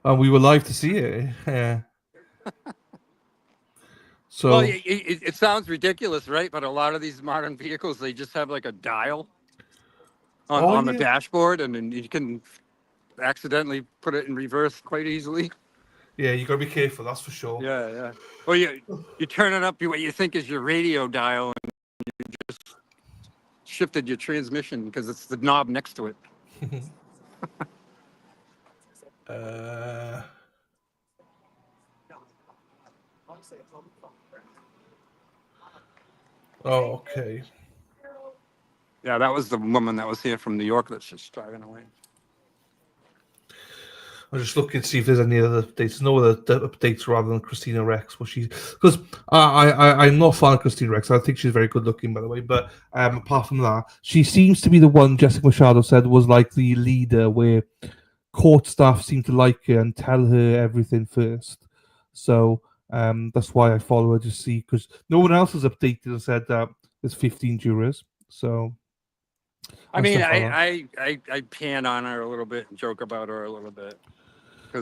and we were live to see it. Yeah. So Well, it sounds ridiculous, right? But a lot of these modern vehicles, they just have like a dial on the dashboard, and then you can accidentally put it in reverse quite easily. Yeah, you gotta be careful, that's for sure. Yeah. Well, you turn it up what you think is your radio dial, and you just shifted your transmission because it's the knob next to it. Oh, okay. Yeah, that was the woman that was here from New York that's just driving away. I'm just looking to see if there's any other updates. No other updates rather than Christina Rex. Because I'm not a fan of Christina Rex. I think she's very good looking, by the way. But apart from that, she seems to be the one Jessica Machado said was like the leader, where court staff seem to like her and tell her everything first. So that's why I follow her to see, because no one else has updated and said that there's 15 jurors. So I mean, I pan on her a little bit and joke about her a little bit.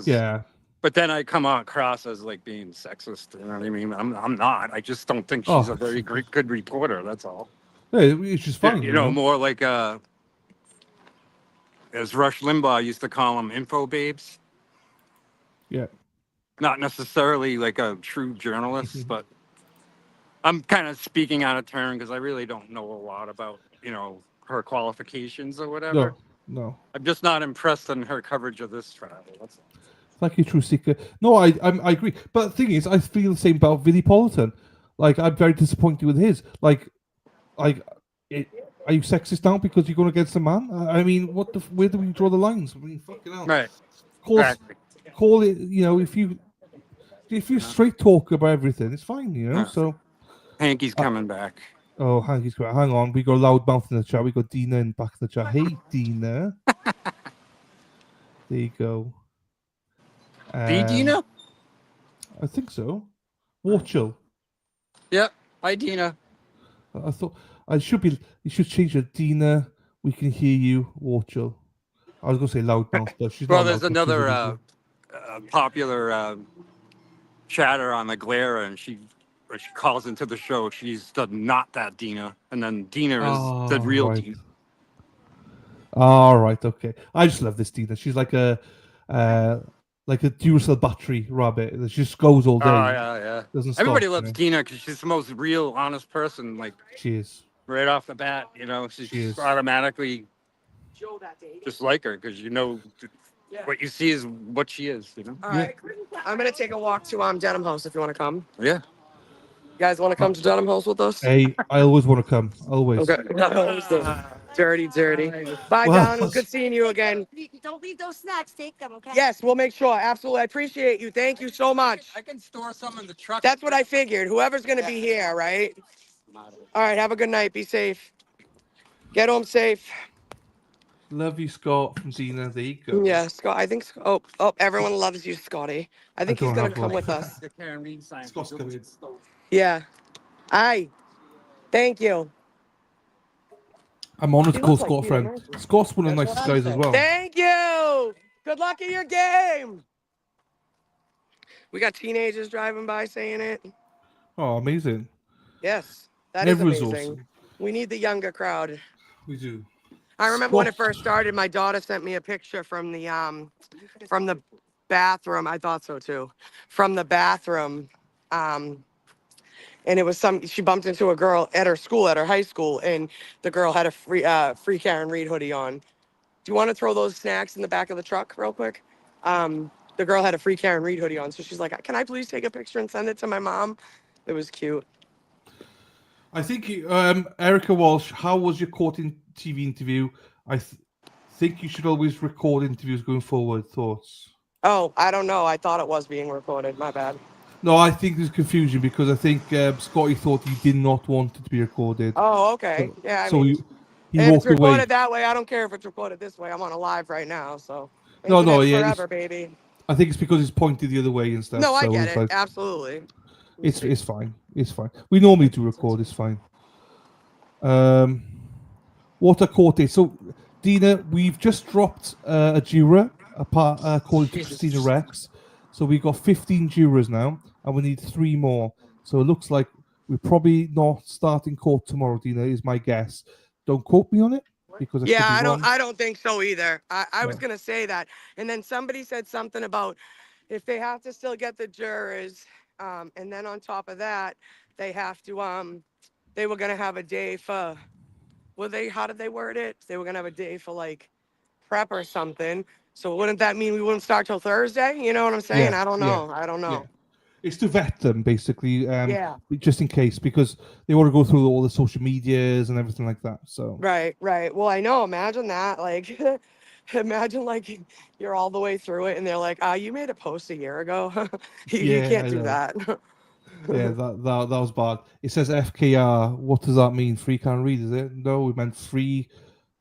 Yeah. But then I come across as like being sexist. You know what I mean? I'm not. I just don't think she's a very good reporter. That's all. Yeah, which is fine. You know, more like as Rush Limbaugh used to call them info babes. Yeah. Not necessarily like a true journalist, but I'm kind of speaking out of turn because I really don't know a lot about, her qualifications or whatever. No. I'm just not impressed on her coverage of this trial. That's all. Thank you, True Seeker. No, I agree. But the thing is, I feel the same about Vinnie Politan. Like, I'm very disappointed with his. Are you sexist now because you're going against a man? I mean, where do we draw the lines? I mean, fucking hell. Right. Call it, if you straight talk about everything, it's fine, so. Hanky's coming back. Oh, Hanky's coming. Hang on, we got Loudmouth in the chat. We got Dina in back in the chat. Hey, Dina. There you go. The Dina? I think so. Warchill. Yep. Hi, Dina. I thought you should change it. Dina, we can hear you. Warchill. I was going to say Loudmouth, but she's Well, not. there's another popular chatter on the Glare, and she calls into the show. She's not that Dina, and then Dina is the real Dina. All right, okay. I just love this Dina. She's like a Duracell battery rabbit that just goes all day. Oh yeah. Doesn't stop. Everybody loves Dina because she's the most real, honest person. Like she is. Right off the bat, she's automatically just like her because what you see is what she is. All right, I'm gonna take a walk to Dedham House if you want to come. Yeah. You guys want to come to Dedham House with us? Hey, I always want to come. Always. Okay. Dirty. Bye, Don. It was good seeing you again. Don't leave those snacks. Take them, okay? Yes, we'll make sure. Absolutely. I appreciate you. Thank you so much. I can store some in the truck. That's what I figured. Whoever's going to be here, right? All right. Have a good night. Be safe. Get home safe. Love you, Scott from Dina. There you go. Yeah, Scott. I think. Everyone loves you, Scotty. I think he's don't gonna have come one. with us. The Karen Reed sign. Scott's coming. Yeah. Aye. Thank you. I'm honoured He to call looks like Scott a Peter friend. Murphy. Scott's one of the That's what nicest I guys as said. well. Thank you. Good luck at your game. We got teenagers driving by saying it. Oh, amazing. Yes, that is Everyone's amazing. awesome. We need the younger crowd. We do. I remember when it Scott. first started, my daughter sent me a picture from the bathroom. I thought so too. From the bathroom. And it was she bumped into a girl at her school, at her high school, and the girl had a free Karen Reed hoodie on. Do you want to throw those snacks in the back of the truck real quick? The girl had a free Karen Reed hoodie on. So she's like, can I please take a picture and send it to my mom? It was cute. I think, Erica Walsh, how was your TV interview? I think you should always record interviews going forward. Thoughts? Oh, I don't know. I thought it was being recorded. My bad. No, I think there's confusion because I think Scotty thought he did not want it to be recorded. Oh, okay. Yeah, I So mean, he if it's walked away. recorded that way, I don't care if it's recorded this way. I'm on a live right now, so No, internet yeah. forever, baby. I think it's because it's pointed the other way and stuff. No, I So get it's it. like, Absolutely. it's fine. It's fine. We normally do record. It's fine. What a court is. So, Dina, we've just dropped a juror according to Christina Rex. So we got 15 jurors now, and we need 3 more. So it looks like we're probably not starting court tomorrow, Dina, is my guess. Don't quote me on it because I could be wrong. I don't think so either. I was No. gonna say that, and then somebody said something about if they have to still get the jurors, and then on top of that, they have to they were gonna have a day for, how did they word it? They were gonna have a day for like prep or something. So wouldn't that mean we wouldn't start till Thursday? You know what I'm saying? I don't know. I don't know. It's to vet them, basically, Yeah. just in case, because they want to go through all the social medias and everything like that. So Right. Well, I know. Imagine that. Like, imagine like you're all the way through it, and they're like, you made a post a year ago. You yeah, can't I do know. that." Yeah, that was bad. It says FKR. What does that mean? Free can read, is it? No, we meant free.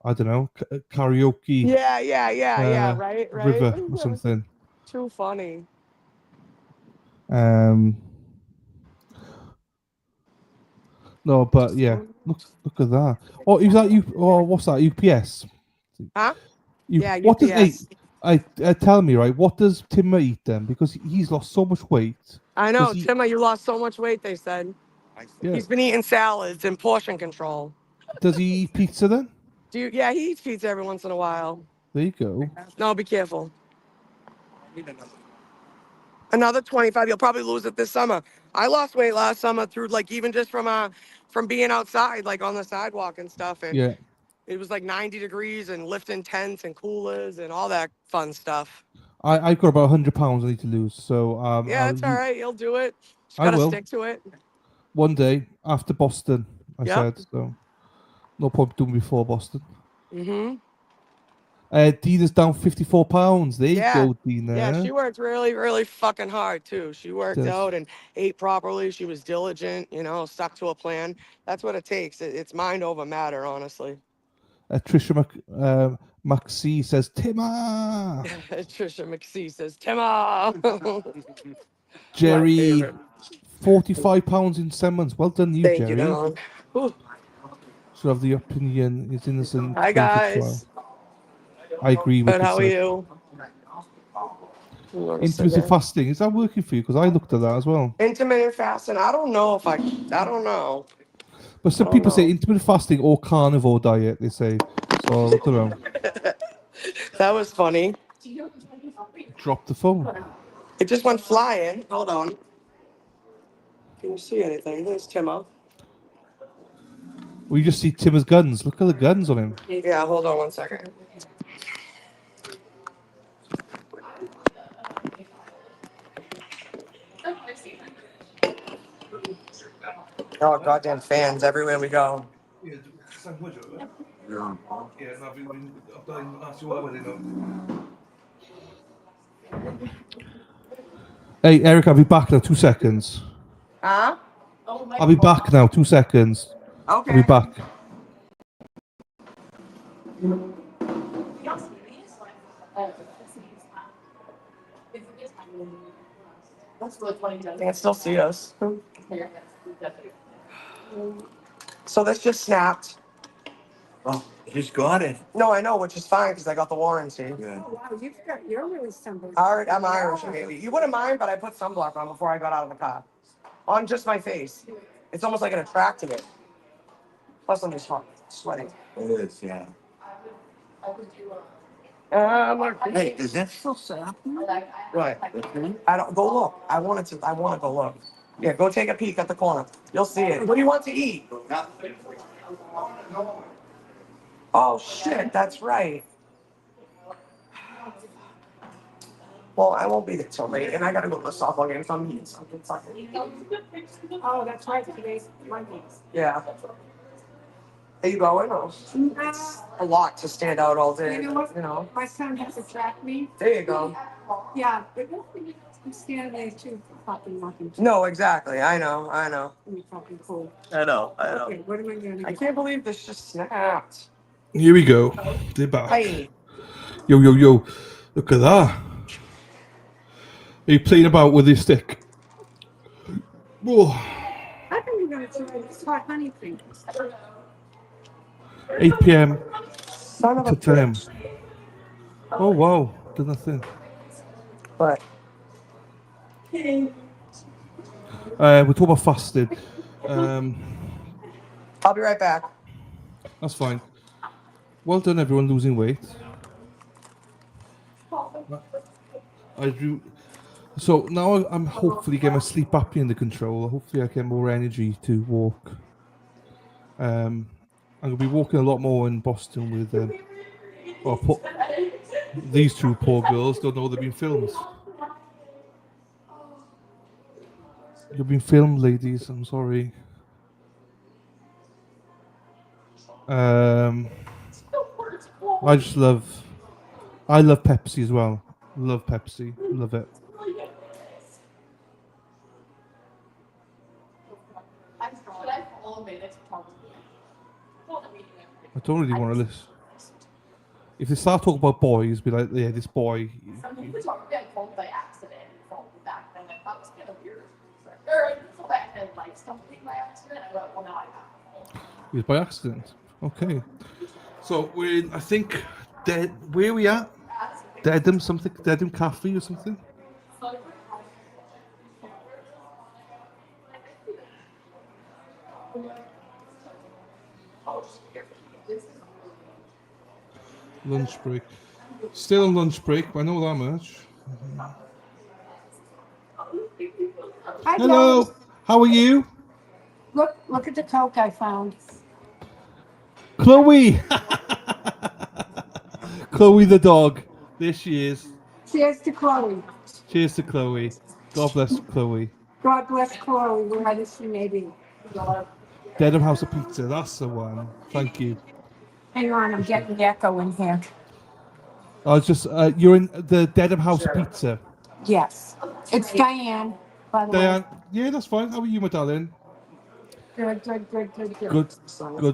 I don't know, karaoke. Yeah. Right. River or something. Too funny. No, but yeah, look at that. Oh, is that you? Oh, what's that? UPS. Huh? What does UPS. tell me, right? What does Timmer eat then? Because he's lost so much weight. I know, Timma, you lost so much weight. They said he's been eating salads and portion control. Does he eat pizza then? Yeah, he eats pizza every once in a while. There you go. No, be careful. Another 25. You'll probably lose it this summer. I lost weight last summer through like even just from being outside, like on the sidewalk and stuff. And Yeah. it was like 90 degrees and lifting tents and coolers and all that fun stuff. I've got about 100 pounds I need to lose. So Yeah, that's all right. You'll do it. Just I gotta will. stick to it. One day after Boston, I Yep. said. So no point doing before Boston. Mm-hmm. Dina's down 54 pounds. There you go, Dina. Yeah, she worked really, really fucking hard too. She worked Does. out and ate properly. She was diligent, stuck to a plan. That's what it takes. It's mind over matter, honestly. Trisha McC says, Timmer. Trisha McC says, Timmer. Jerry, 45 pounds in 7 months. Well done, you, Thank Jerry. you, Don. Should have the opinion is innocent. Hi, guys. I agree with But how are you? Intermittent fasting, is that working for you? Because I looked at that as well. Intermittent fasting. I don't know. But some people say intermittent fasting or carnivore diet, they say. So I don't know. That was funny. Drop the phone. It just went flying. Hold on. Can you see anything? There's Timmo. We just see Timmer's guns. Look at the guns on him. Yeah, hold on 1 second. Oh, goddamn fans everywhere we go. Hey, Eric, I'll be back now. 2 seconds. Huh? I'll be back now. 2 seconds. Okay. I'll be back. You can still see us. So this just snapped. Oh, you just got it. No, I know, which is fine because I got the warranty. Good. Oh, wow, you're really somebody. I'm Irish, maybe. You wouldn't mind, but I put sunblock on before I got out of the car. On just my face. It's almost like it attracted it. Plus, I'm just hot, sweating. It is, yeah. Hey, is that still happening? Right. I don't go look. I want to go look. Yeah, go take a peek at the corner. You'll see it. What do you want to eat? Oh shit, that's right. Well, I won't be there till late, and I gotta go to the softball game, so I'm eating something. Oh, that's right, today's Monday. Yeah. Are you going? Or? A lot to stand out all day. You know what? You know. My son has to track me. There you go. Yeah, but I'm standing there too, fucking walking. No, exactly. I know. You're fucking cool. I know. Okay, what am I gonna do? I can't believe this just snapped. Here we go. They're back. Hey. Yo. Look at that. Are you playing about with this stick? Whoa. I think we're gonna try this hot honey thing. 8 p.m. Son of a to 10 a.m. bitch. Oh, wow. Did nothing. But. We're talking about fasting. I'll be right back. That's fine. Well done, everyone, losing weight. I do. So now I'm hopefully getting my sleep apnea under control. Hopefully I get more energy to walk. I'm going to be walking a lot more in Boston with these two poor girls. Don't know they've been filmed. You've been filmed, ladies. I'm sorry. I love Pepsi as well. Love Pepsi. Love it. I don't really want to listen. If they start talking about boys, be like, yeah, this boy. Something talked about phone by accident from back then. I thought it was kind of weird. Or back then, like something by accident. I wrote, well, now I have. It was by accident. Okay. So we're in, I think, where are we at? Dedham something? Dedham Cafe or something? Lunch break. Still on lunch break, I know that much. Hi, hello. Joe. How are you? Look at the Coke I found. Chloe! Chloe the dog. There she is. Cheers to Chloe. Cheers to Chloe. God bless Chloe. God bless Chloe, wherever she may be. Dedham House of Pizza, that's the one. Thank you. Hang on, I'm getting the echo in here. I was just, you're in the Dedham House Pizza. Yes. It's Diane, by the Diane, way. yeah, that's fine. How are you, my darling? Good.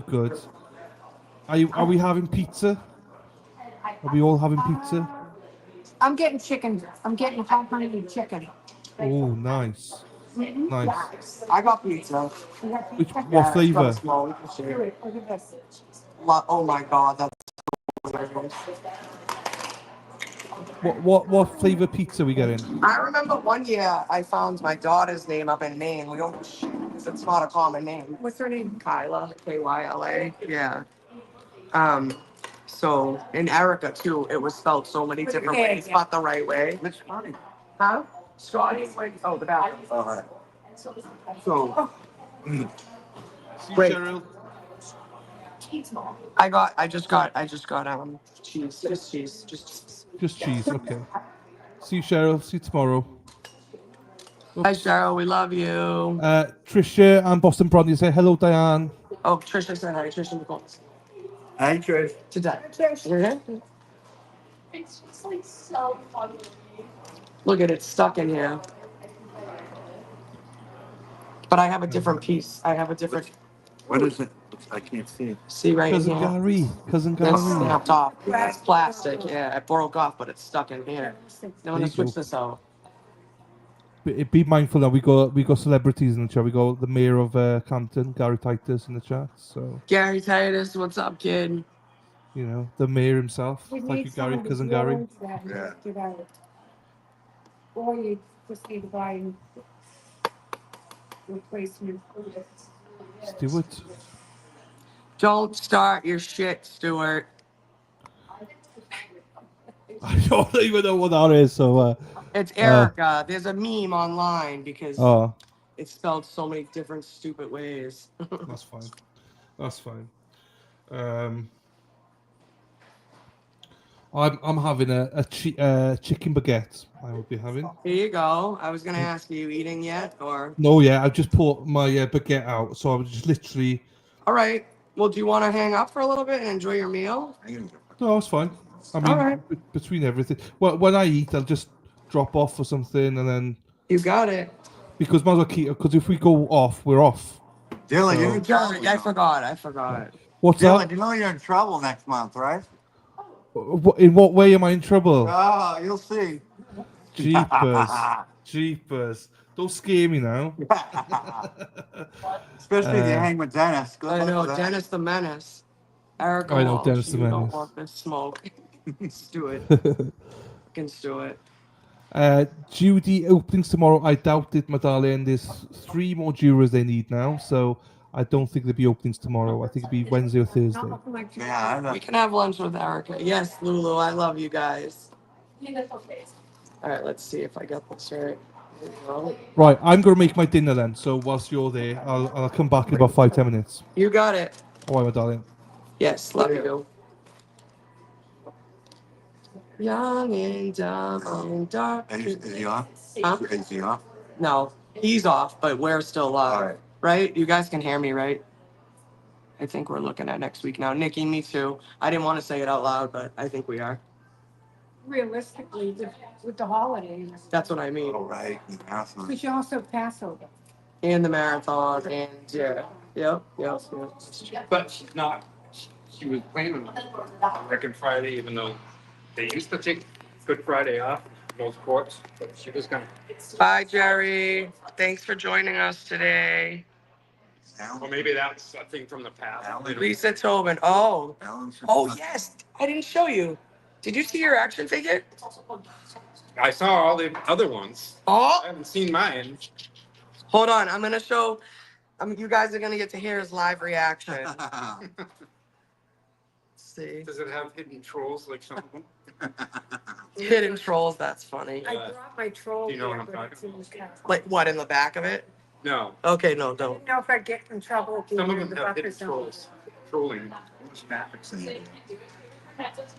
Good. Are we having pizza? Are we all having pizza? I'm getting chicken. I'm getting hot honey chicken. Oh, nice. Nice. I got pizza. What flavor? Look at this. Oh my god, that's hilarious. What flavor pizza are we getting? I remember one year I found my daughter's name up in Maine. We don't shit because it's not a common name. What's her name? Kyla, Kyla. Yeah. So in Erica too, it was spelled so many different ways, but the right way. Which Scotty? Huh? Scotty? Oh, the bathroom. All right. So. Wait. Cheryl. I just got cheese. Just cheese. Just cheese, okay. See you, Cheryl. See you tomorrow. Hi, Cheryl. We love you. Trisha and Boston Bronny say hello, Diane. Oh, Trisha said hi. Trisha Nicole. Hi, Trish. Today. It's just like so funny. Look at it stuck in here. But I have a different piece. I have a different. What is it? I can't see it. See right Cousin here. Gary. Cousin Gary. That's snapped off. That's plastic. Yeah, it broke off, but it's stuck in here. Now I'm gonna switch this out. be mindful now. We got celebrities in the chat. We got the mayor of Campton, Gary Titus, in the chat. So Gary Titus, what's up, kid? you know the mayor himself. We Thank need you, Gary, someone to cousin drill Gary. into that and get out. Or you just need to buy replacement. Stuart. Don't start your shit, Stuart. I don't even know what that is. So It's Erica. There's a meme online because oh, it's spelled so many different stupid ways. that's fine. That's fine. Um, I'm having a chicken baguette. I will be having. Here you go. I was gonna ask you eating yet or? No, yeah, I just put my baguette out, so I was just literally. All right. Well, do you want to hang up for a little bit and enjoy your meal? No, it's fine. I mean, right. between everything. Well, when I eat, I'll just drop off for something, and then. You got it. Because might as well keep. Because if we go off, we're off. Dylan, you're So- in trouble. I forgot. What's Dylan, that? you know you're in trouble next month, right? In what way am I in trouble? Oh, you'll see. Jeepers. Jeepers. Don't scare me now. Especially if you hang with Dennis. Good I luck know, with that. Dennis the Menace. Erica I know, Walsh, Dennis the you don't Menace. want this smoke. Let's do it. Let's do it. Judy, openings tomorrow. I doubt it, my darling. There's 3 more jurors they need now, so I don't think there'll be openings tomorrow. I think it'll be Wednesday or Thursday. Yeah, We can have lunch with Erica. Yes, Lulu, I love you guys. All right, let's see if I got this right. There you go. Right, I'm going to make my dinner then. So whilst you're there, I'll come back in about 5-10 minutes. You got it. All right, my darling. Yes, love you. Young and dumb and dark. Is he off? Huh? Is he off? No, he's off, but we're still live. Right? You guys can hear me, right? I think we're looking at next week now. Nikki, me too. I didn't want to say it out loud, but I think we are. Realistically, with the holidays, That's what I mean. Oh, right. The marathon. we should also have Passover. And the marathon, and yep. But she's not. She was planning on working Friday, even though they used to take Good Friday off most courts. But she was gonna. Bye, Jerry. Thanks for joining us today. Well, maybe that's a thing from the past. Lisa Tobin. Oh, yes. I didn't show you. Did you see your action figure? I saw all the other ones. Oh, I haven't seen mine. hold on. I'm gonna show. You guys are gonna get to hear his live reaction. Let's see. Does it have hidden trolls like some of them? Hidden trolls. That's funny. I brought my troll. Do you know what I'm here, but talking it's in the car. Like what in the back of it? No. Okay, no, I don't. didn't know if I'd get in trouble with Some of the them have buffer hidden zone. trolls. Trolling.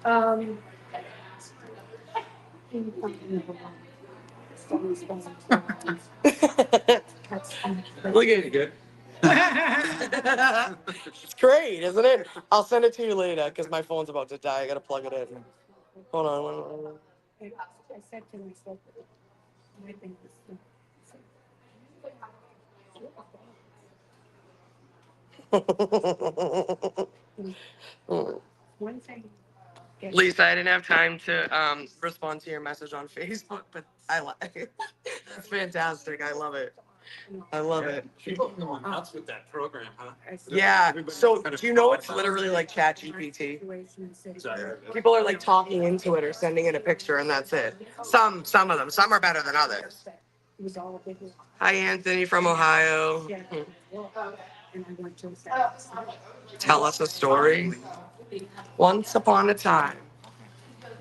Um. Look at it. Good. It's great, isn't it? I'll send it to you later because my phone's about to die. I gotta plug it in. Hold on. I said to myself, I think this. One thing. Lisa, I didn't have time to respond to your message on Facebook, but I like it. It's fantastic. I love it. I love it. People are going nuts with that program, huh? Yeah. Everybody's So kind of do you know it's literally like ChatGPT? People are like talking into it or sending in a picture, and that's it. Some of them. Some are better than others. Hi, Anthony from Ohio. Tell us a story. Once upon a time.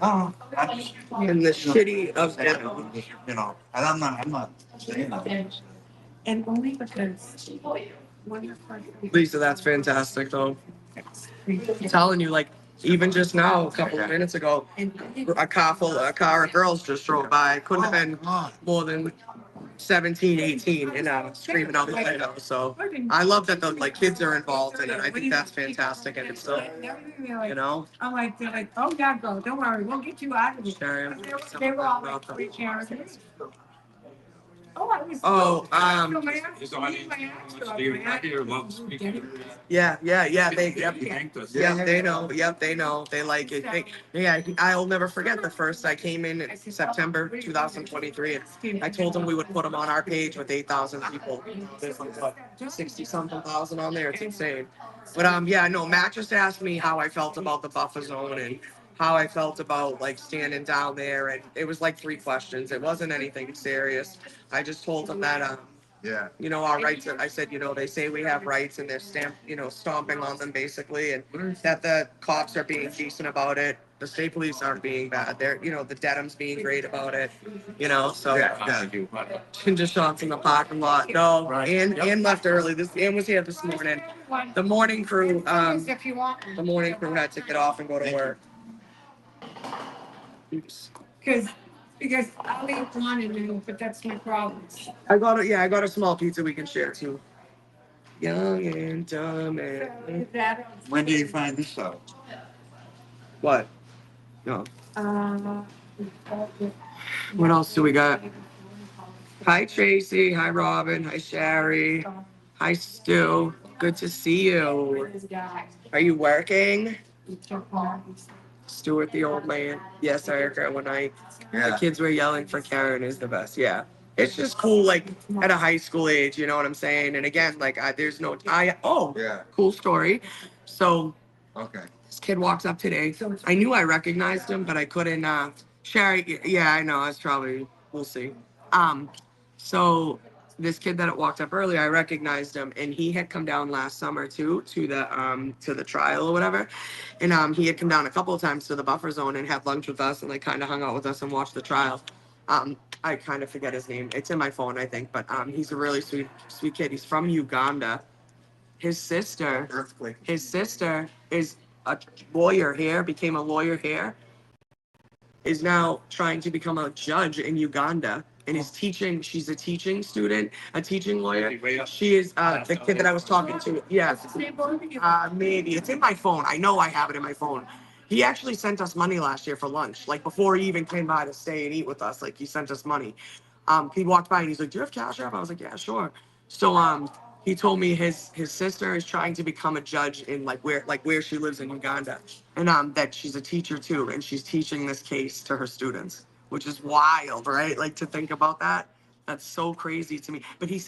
Oh, In the shitty of Denver. you know, and I'm not saying that. And only because one of our. Lisa, that's fantastic, though. I'm telling you, like, even just now, a couple of minutes ago, a car of girls just drove by. Couldn't have been more than 17, 18, and screaming out the window. So I love that the like kids are involved in it. I think that's fantastic, and it's still, you know. I'm like, they're like, oh, yeah, go, don't worry, we'll get you out of here. Sure. They were all like three parents. Oh, I was. Oh, His audience wants to get here, loves speaking. yeah. They, yep, Thanked us. they know. Yep, they know. They like it. I'll never forget the first I came in September 2023, and I told them we would put them on our page with 8,000 people. There's like what, 60 something thousand on there. It's insane. But yeah, no. Matt just asked me how I felt about the buffer zone and how I felt about like standing down there, and it was like 3 questions. It wasn't anything serious. I just told him that you know, our rights. I said, you know, they say we have rights, and they're stomping on them basically, and that the cops are being decent about it. The state police aren't being bad. They're, you know, the Dedham's being great about it. You know, so just shots in the parking lot. No, and left early. Ann was here this morning. The morning crew, the morning crew had to get off and go to work. Oops. Because I'll eat one and then, but that's my problem. I got a small pizza we can share too. Young and dumb and. When do you find this out? What? No. Uh, What else do we got? Hi Tracy. Hi Robin. Hi Sherry. Hi Stu. Good to see you. Are you working? Stuart, the old man. Yes, Erica. When the kids were yelling for Karen is the best. Yeah. It's just cool, like at a high school age, you know what I'm saying? And again, like there's no, cool story. So, this kid walks up today. I knew I recognized him, but I couldn't, Sherry, yeah, I know, we'll see. So this kid that walked up earlier, I recognized him, and he had come down last summer too, to the trial or whatever. And he had come down a couple of times to the buffer zone and had lunch with us and like kind of hung out with us and watched the trial. I kind of forget his name. It's in my phone, I think, but he's a really sweet kid. He's from Uganda. His sister is a lawyer here, became a lawyer here, is now trying to become a judge in Uganda and is teaching. She's a teaching student, a teaching lawyer. She is the kid that I was talking to. Yes. Maybe. It's in my phone. I know I have it in my phone. He actually sent us money last year for lunch. Like before he even came by to stay and eat with us, like he sent us money. He walked by and he's like, "Do you have Cash App?" I was like, "Yeah, sure." So he told me his sister is trying to become a judge in where she lives in Uganda, and that she's a teacher too, and she's teaching this case to her students, which is wild, right? Like to think about that. That's so crazy to me. But he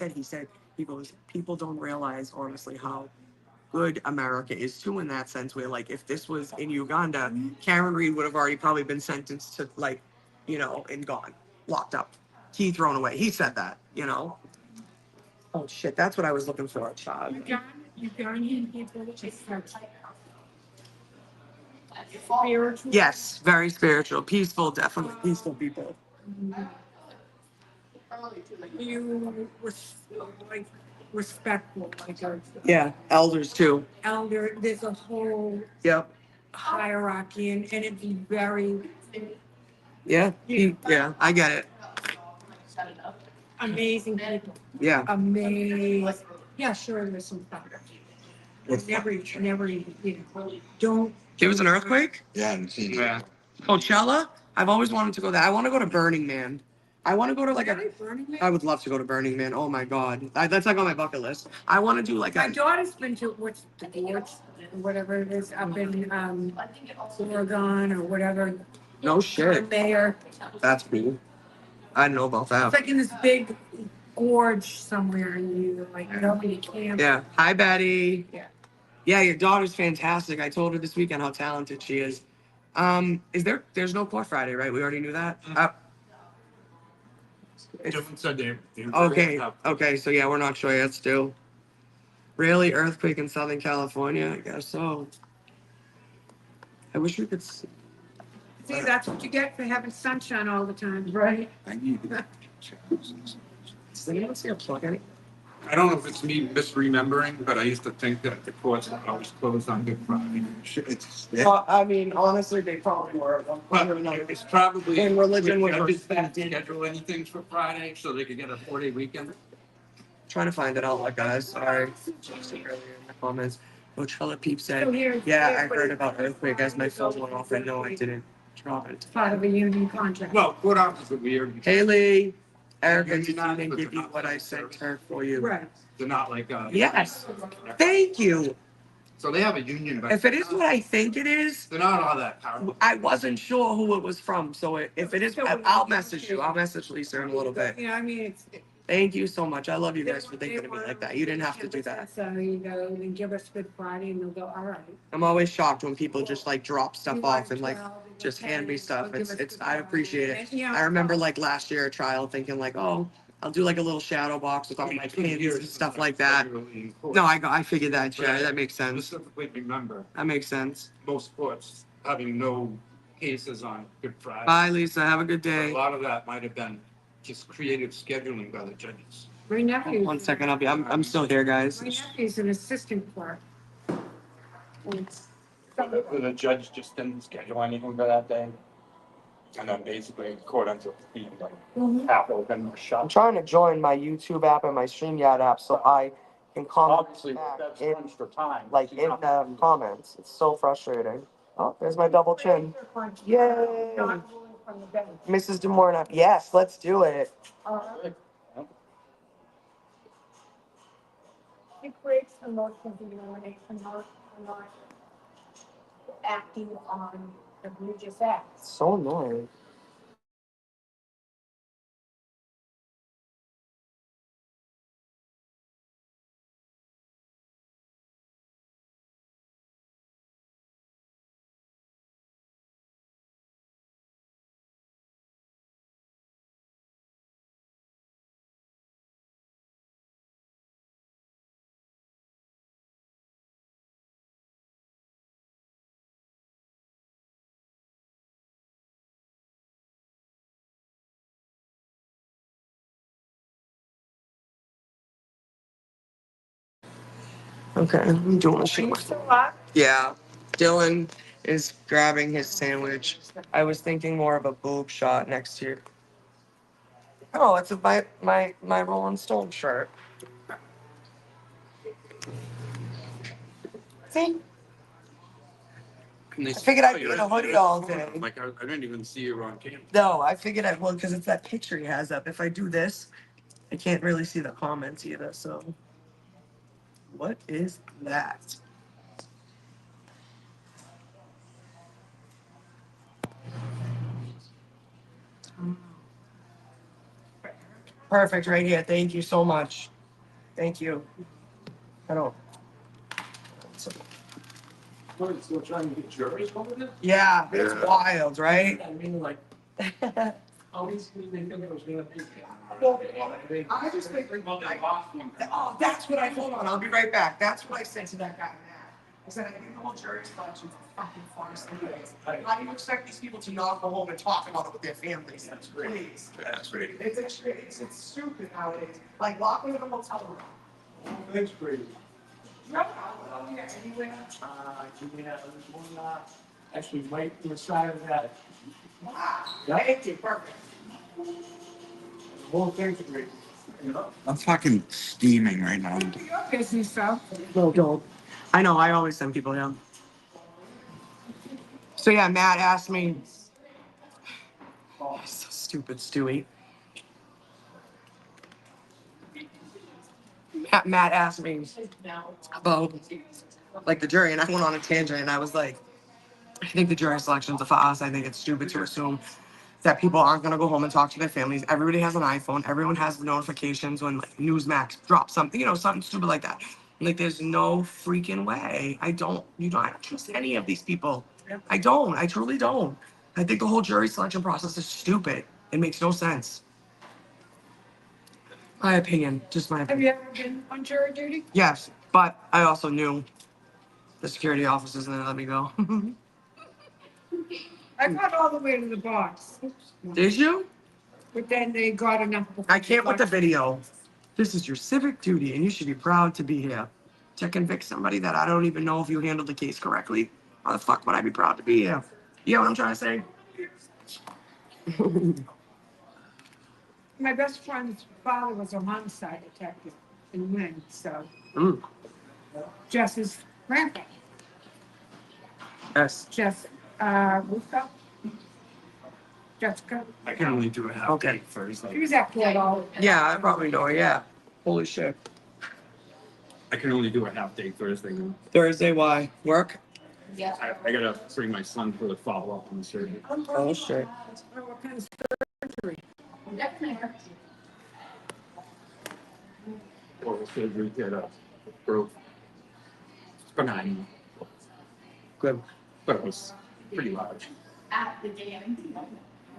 goes, people don't realize honestly how good America is too in that sense. Where like if this was in Uganda, Karen Reed would have already probably been sentenced to like, you know, and gone, locked up, key thrown away. He said that, you know. Oh shit, that's what I was looking for. Child. Ugandan people just spiritual. Yes, very spiritual, peaceful, definitely peaceful people. You like respectful, like Yeah, elders too. elder. There's a whole Yep. hierarchy, and it's very Yeah. Yeah, I get it. amazing people. Yeah. Amazing. Yeah, sure. There's some stuff. Never, you know, don't. There was an earthquake? Yeah. Coachella? I've always wanted to go there. I want to go to Burning Man. I want to go to like Burning Man? I would love to go to Burning Man. Oh my God. That's like on my bucket list. I want to do like My daughter's been to what's the gorge, whatever it is, up in Oregon or whatever. No shit. Mayor. That's cool. I know about that. It's like in this big gorge somewhere, and you like go and you camp. Yeah. Hi, Betty. Yeah. Yeah, your daughter's fantastic. I told her this weekend how talented she is. There's no court Friday, right? We already knew that. Okay, so yeah, we're not sure yet still. Really? Earthquake in Southern California? I guess so. I wish we could see. See, that's what you get for having sunshine all the time, right? I need it. Does anyone see a plug any? I don't know if it's me misremembering, but I used to think that the courts were always closed on Good Friday. Well, I mean, honestly, they probably were. It's probably. In religion, I was just didn't schedule anything for Friday so they could get a 4-day weekend. trying to find it out, guys. Sorry. Earlier in the comments. Coachella Peep said, So here- yeah, here, I but heard it- about earthquake as my phone went off. I know I didn't drop it. Part of a union contract. Well, court office would be here. Haley, Erica didn't give you what I sent her for you. Right. They're not like, Yes. Thank you. So they have a union, but If it is what I think it is, they're not all that powerful. I wasn't sure who it was from. So if it is, I'll message you. I'll message Lisa in a little bit. Yeah, I mean, it's. Thank you so much. I love you guys for thinking of me like that. You didn't have to do that. So you go and give us Good Friday and they'll go, all right. I'm always shocked when people just like drop stuff off and like just hand me stuff. It's I appreciate it. I remember like last year at trial thinking like, oh, I'll do like a little shadow box with all my pins and stuff like that. No, I figured that, Jerry. That makes sense. Specifically remember, That makes sense. most courts having no cases on Good Friday. Bye, Lisa. Have a good A day. lot of that might have been just creative scheduling by the judges. My nephew. One second, I'm still here, guys. My nephew's an assistant clerk. The judge just didn't schedule anything for that day. And then basically court ends up being like half open or I'm shut. trying to join my YouTube app and my StreamYard app so I can comment Obviously, back that's in, crunch for time. like in the comments. It's so frustrating. Oh, there's my double chin. Yay! Mrs. DeMorna. Yes, let's do it. It creates emotional determination, not acting on egregious acts. So annoying. Okay, I'm doing a shit. Yeah, Dylan is grabbing his sandwich. I was thinking more of a boob shot next year. Oh, it's my Rolling Stone shirt. See? I figured I'd be in a hoodie all day. Like, I didn't even see you on camera. No, I figured I would because it's that picture he has up. If I do this, I can't really see the comments either. So, what is that? Perfect, right here. Thank you so much. Thank you. I don't. Still trying to get juries over it? Yeah, it's wild, right? I mean, like, always they think it was gonna be. Well, I just think, oh, that's what I, hold on, I'll be right back. That's what I said to that guy, Matt. I said, I think the whole jury selection is a fucking farce anyways. How do you expect these people to not go home and talk about it with their families? That's great. Please. That's great. It's stupid nowadays. Like, lock them in a hotel room. Thanks, Brady. No, anywhere. Yeah, there's one, actually right to the side of that. Thank you, perfect. Whole thing's great. I'm fucking steaming right now. Your business, though. No, don't. I know, I always send people down. So yeah, Matt asked me. Oh, so stupid, Stewie. Matt asked me about like the jury, and I went on a tangent, and I was like, I think the jury selection's a farce. I think it's stupid to assume that people aren't gonna go home and talk to their families. Everybody has an iPhone. Everyone has the notifications when like Newsmax drops something, something stupid like that. Like, there's no freaking way. I don't trust any of these people. I don't. I truly don't. I think the whole jury selection process is stupid. It makes no sense. My opinion, just my Have opinion. you ever been on jury duty? Yes, but I also knew the security officers and they let me go. I got all the way to the box. Did you? But then they got enough. I can't with the video. This is your civic duty, and you should be proud to be here. To convict somebody that I don't even know if you handled the case correctly. Why the fuck would I be proud to be here? You know what I'm trying to say? My best friend's father was a homicide detective in Lynn, so Mm. Jess's grandpa, Yes. Jess, Russo. Jessica. I can only do a half day Thursday. She's at Portal. Yeah, I probably know her. Yeah. Holy shit. I can only do a half day Thursday. Thursday, why? Work? I gotta bring my son for the follow up on the surgery. Oh shit. What kind of surgery? Oral surgery that broke. It's benign. Good. But it was pretty large. At the game.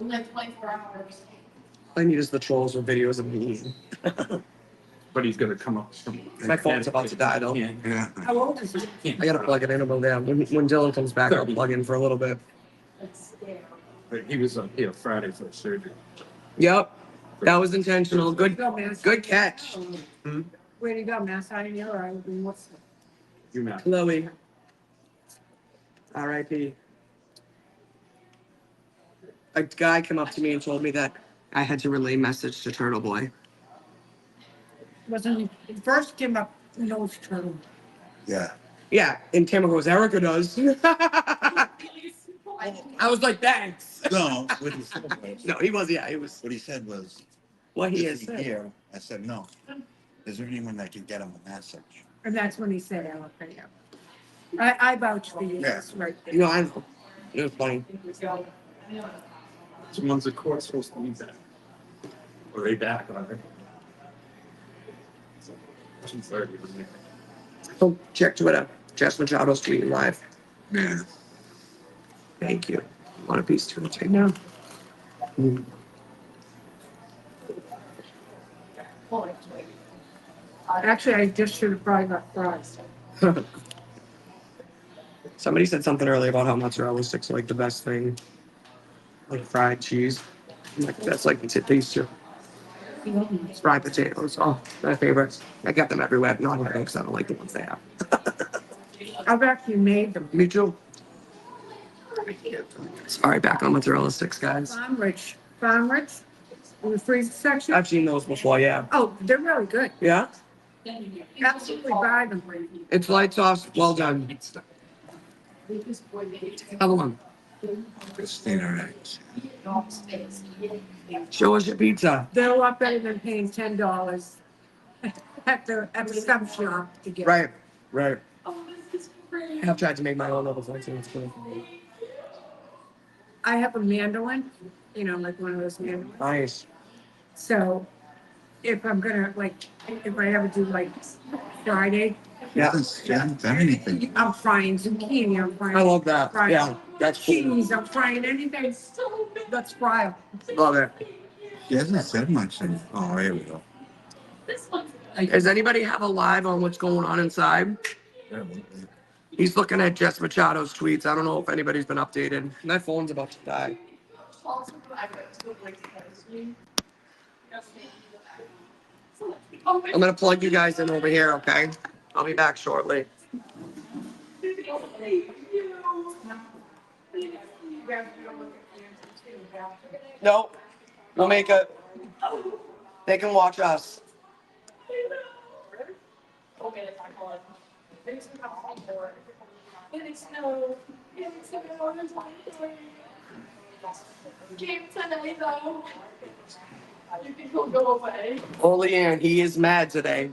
Like 24 hours. I need is the trolls with videos of me eating. But he's gonna come up from My phone's about to die though. Yeah. How old is he? I gotta plug it in about that. When Dylan comes back, I'll plug in for a little bit. But he was up here Friday for the surgery. Yep. That was intentional. Good catch. Where do you go, Mass Pioneer or what's You met. Chloe. R.I.P. A guy came up to me and told me that I had to relay message to Turtle Boy. wasn't he first came up nose turtle? Yeah. Yeah, and Tamara goes, Erica does. I was like, thanks. No, what he said was. No, he was, yeah, he was. What he said was. What he "Is has said. here?" I said, no. Is there anyone that can get him a message? And that's when he said, I'll pay you. I vouch for you. Yeah. Right there. You know, I know. It was funny. So when's the court supposed to be back? Are they back on it? 2:30, wasn't it? So check Twitter. Jess Machado's tweeting live. Yeah. Thank you. Want a piece too? Take No. Actually, I just should have probably got fries. Somebody said something earlier about how mozzarella sticks are like the best thing. Like fried cheese. Like that's like the taste too. Fried potatoes. Oh, my favorites. I get them everywhere, not here because I don't like the ones they have. I've actually made them. Me too. Sorry, back on mozzarella sticks, guys. Farm Rich, in the freezer section. I've seen those before, yeah. Oh, they're really good. Yeah? Absolutely buy them. It's light sauce, well done. Another one. Christina, Show us your pizza. They're a lot better than paying $10 at the stuff shop to get. Right, right. I have tried to make my own little things, and it's cool. I have a mandolin, like one of those mandolins. Nice. So if I'm gonna if I ever do Friday, She hasn't done anything. I'm frying zucchini, I'm frying. I love that. frying Yeah, that's cool. cheese, I'm frying anything that's friable. Love it. She hasn't said much. Oh, here we go. Does anybody have a live on what's going on inside? Yeah, He's looking at Jess Machado's tweets. I don't know if anybody's been updated. My phone's about to die. I'm gonna plug you guys in over here, okay? I'll be back shortly. Nope. We'll make it. They can watch us. Only Aaron, he is mad today.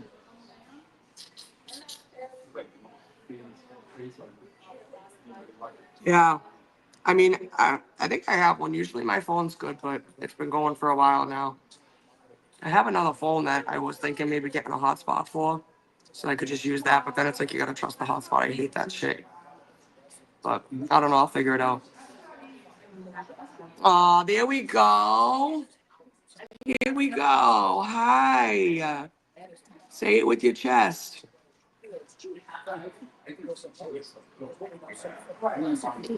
Yeah. I mean, I think I have one. Usually my phone's good, but it's been going for a while now. I have another phone that I was thinking maybe getting a hotspot for, so I could just use that, but then it's like you gotta trust the hotspot. I hate that shit. But I don't know, I'll figure it out. Aw, there we go. Here we go. Hi. Say it with your chest.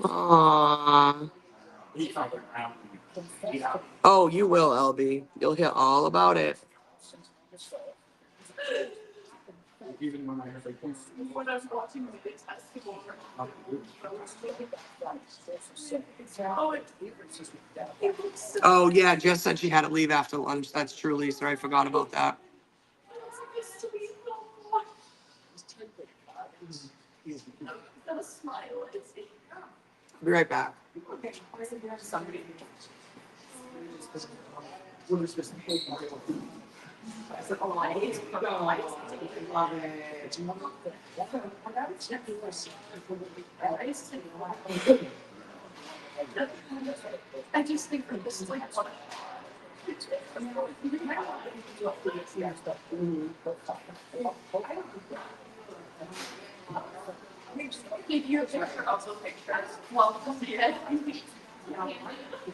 Aww. Oh, you will, LB. You'll hear all about it. Oh, yeah, Jess said she had to leave after lunch. That's true, Lisa. I forgot about that. I'll be right back. I just think that this is like. If you have also pictures, well, yeah.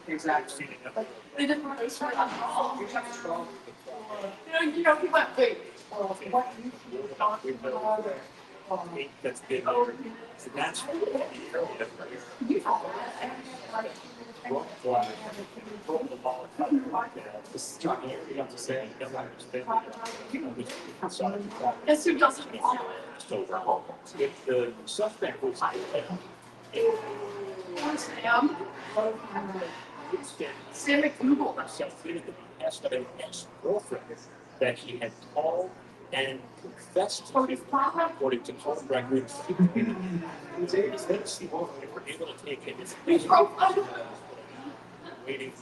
Exactly. They didn't really start at all. You know, he went, wait. That's been that's Yes, who doesn't? if the suspect was Sam McDougal. ex-girlfriend that he had called and confessed to, according to court records. They were able to take him. Waiting.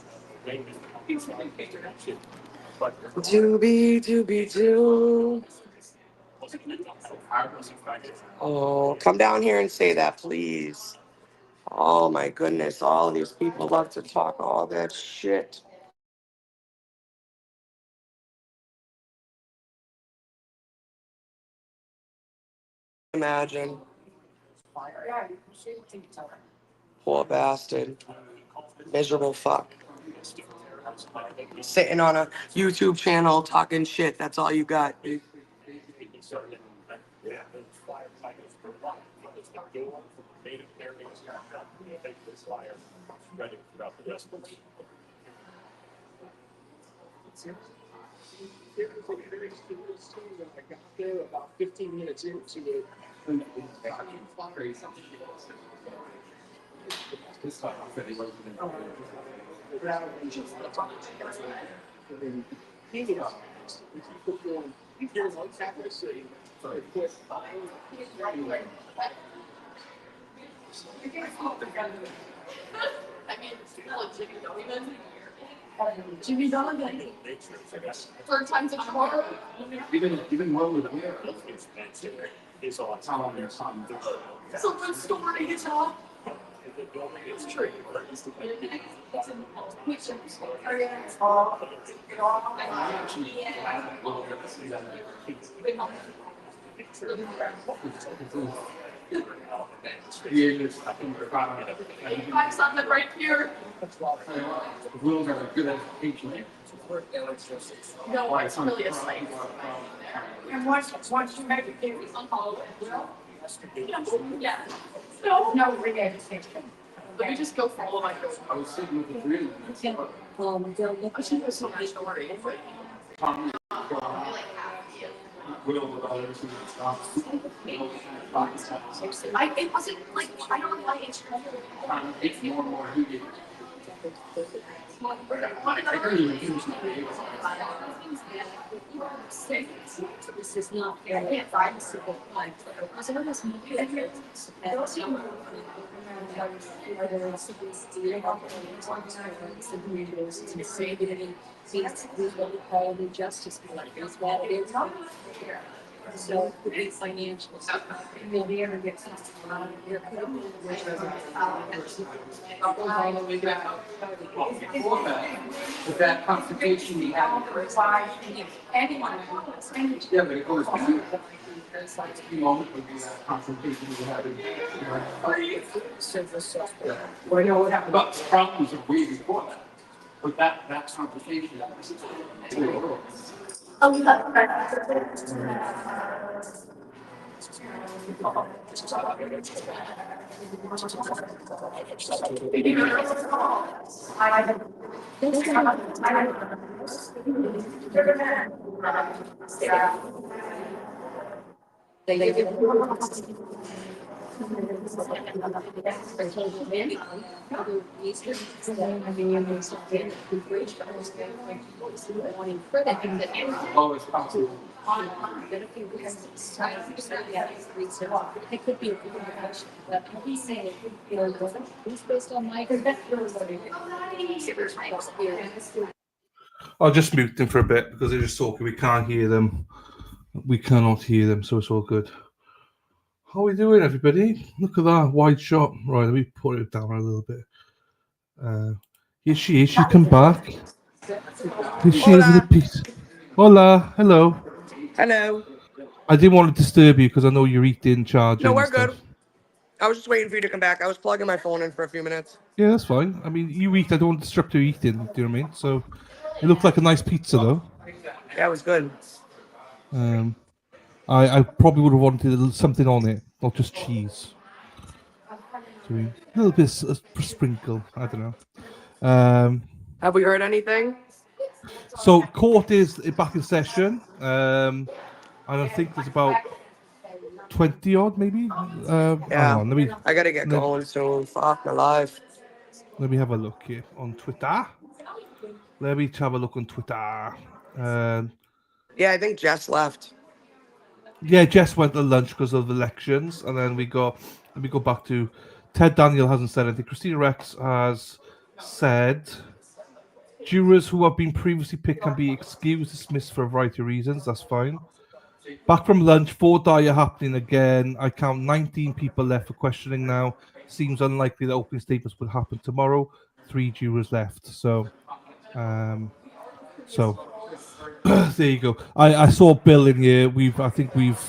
Doobie. Oh, come down here and say that, please. Oh my goodness, all these people love to talk all that shit. Imagine. Poor bastard. Miserable fuck. Sitting on a YouTube channel talking shit. That's all you got. About 15 minutes into it. I mean, still a Jimmy Donovan. Jimmy Donovan. Third time's a charm. Even one with is all time or something. Someone's story is off. It's true. Five something right here. Rules are good at teaching. No, it's really a site. And once you make it, it's on follow it. Yeah. No, we're getting let me just go follow my girl. I was sitting with the three I should go so much story. It wasn't like I don't know why it's more and more who this is not fair. Justice is what it is. So it's financial. Will we ever get with that consultation we have. anyone? Yeah, but it goes back. The moment would be that consultation we have. Well, I know what happened, but the problems are way before that. But that conversation. Oh, it's possible. It could be a good question, but he's saying it could be it's based on my experience. I'll just mute them for a bit because they're just talking. We can't hear them. We cannot hear them, so it's all good. How are we doing, everybody? Look at that wide shot. Right, let me put it down a little bit. Here she is. She's come back. Here she is with a Hola. piece. Hola, hello. Hello. I didn't want to disturb you because I know you're eating, No, charging, and we're stuff. good. I was just waiting for you to come back. I was plugging my phone in for a few minutes. Yeah, that's fine. I mean, you eat. I don't want to disrupt your eating. Do you know what I mean? So, it looked like a nice pizza, though. Yeah, it was good. I probably would have wanted something on it, not just cheese. So a little bit sprinkle. I don't know. Have we heard anything? So court is back in session, and I think there's about 20 odd, maybe. Hang Yeah. on, let me I gotta get going soon. Fuck my life. let me have a look here on Twitter. Let me have a look on Twitter. Yeah, I think Jess left. Yeah, Jess went to lunch because of elections, and then let me go back to Ted Daniel hasn't said anything. Christina Rex has said jurors who have been previously picked can be excused, dismissed for a variety of reasons. That's fine. Back from lunch, 4 die are happening again. I count 19 people left for questioning now. Seems unlikely that opening statements will happen tomorrow. 3 jurors left. So, there you go. I saw Bill in here. I think we've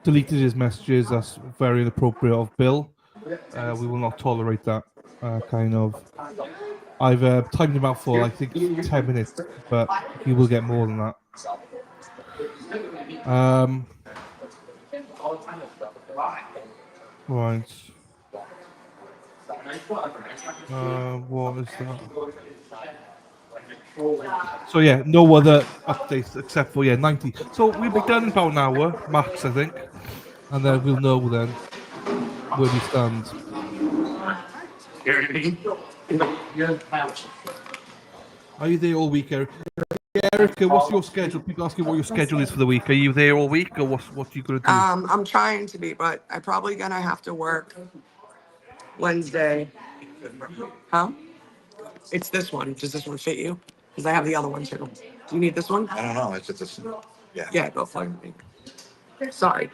deleted his messages. That's very inappropriate of Bill. We will not tolerate that kind of. I've timed him out for I think 10 minutes, but he will get more than that. Right. What is that? So yeah, no other updates except for 90. So we'll be done in about an hour max, I think, and then we'll know then where we stand. Are you there all week, Eric? Erica, what's your schedule? People ask you what your schedule is for the week. Are you there all week, or what are you gonna do? I'm trying to be, but I'm probably gonna have to work Wednesday. Huh? It's this one. Does this one fit you? Because I have the other one too. Do you need this one? I don't know, it's just, yeah. Yeah, go for it. Sorry.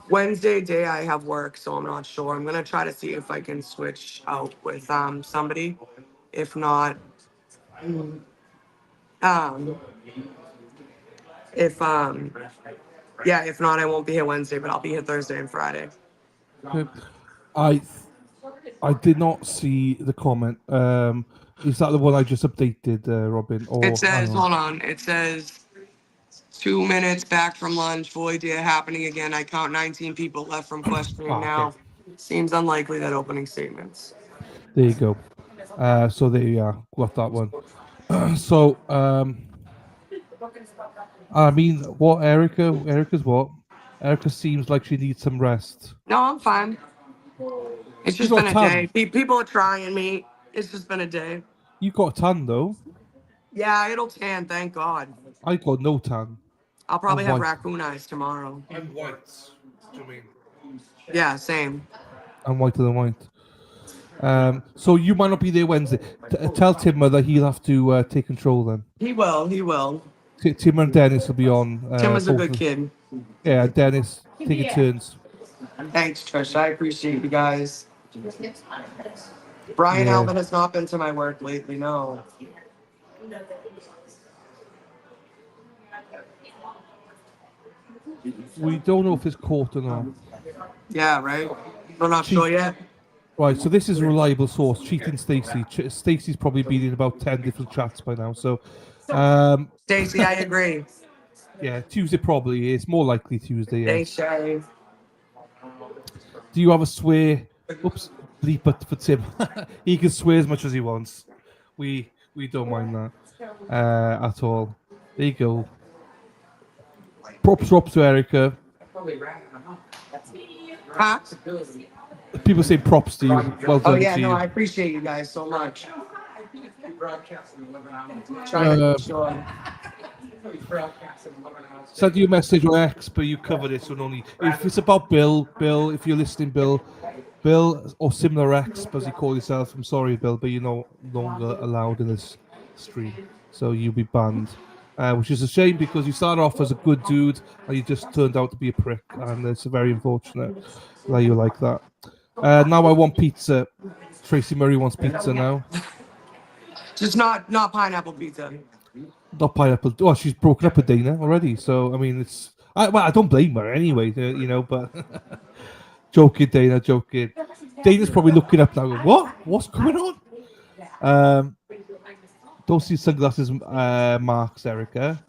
Wednesday day I have work, so I'm not sure. I'm gonna try to see if I can switch out with somebody. If not, if yeah, if not, I won't be here Wednesday, but I'll be here Thursday and Friday. Okay. I did not see the comment. Is that the one I just updated, Robin? Or It says, hold on. It says 2 minutes back from lunch. Void year happening again. I count 19 people left from questioning now. Okay. Seems unlikely that opening statements. There you go. So there you are. Got that one. So I mean, what Erica? Erica's what? Erica seems like she needs some rest. No, I'm fine. It's You just got been a tan. day. People are trying me. It's just been a day. You got a tan though. Yeah, it'll tan, thank God. I got no tan. I'll probably I'm have white. raccoon eyes tomorrow. I'm white. Do you mean? Yeah, same. I'm whiter than white. So you might not be there Wednesday. Tell Timmer that he'll have to take control then. He will, he will. Timmer and Dennis will be on. Tim is a Both good of- kid. Yeah, Dennis taking turns. Thanks, Trish. I appreciate you guys. Brian Yeah. Alvin has not been to my work lately, no. We don't know if it's caught or not. Yeah, right? We're not sure yet. Right, so this is a reliable source. Cheating Stacey. Stacey's probably been in about 10 different chats by now. So, Stacey, I agree. Yeah, Tuesday probably is more likely Tuesday. Thanks, Yes. Sherry. Do you have a swear? Oops, bleep it for Tim. He can swear as much as he wants. We don't mind that at all. There you go. Props to Erica. Huh? People say props to you. Well Oh done yeah, to no, you. I appreciate you guys so much. Trying to Uh, make sure. Send you a message on X, but you covered it, so no need. If it's about Bill, if you're listening, Bill, or similar X, as you call yourself, I'm sorry, Bill, but you're no longer allowed in this stream, so you'll be banned. Which is a shame because you started off as a good dude and you just turned out to be a prick, and it's very unfortunate that you're like that. Now I want pizza. Tracy Murray wants pizza now. Just not pineapple pizza. Not pineapple. Oh, she's broken up with Dana already. So I mean, I don't blame her anyway. But joking, Dana, joking. Dana's probably looking up now. Going, what? What's going on? Don't see sunglasses. Marks, Erica.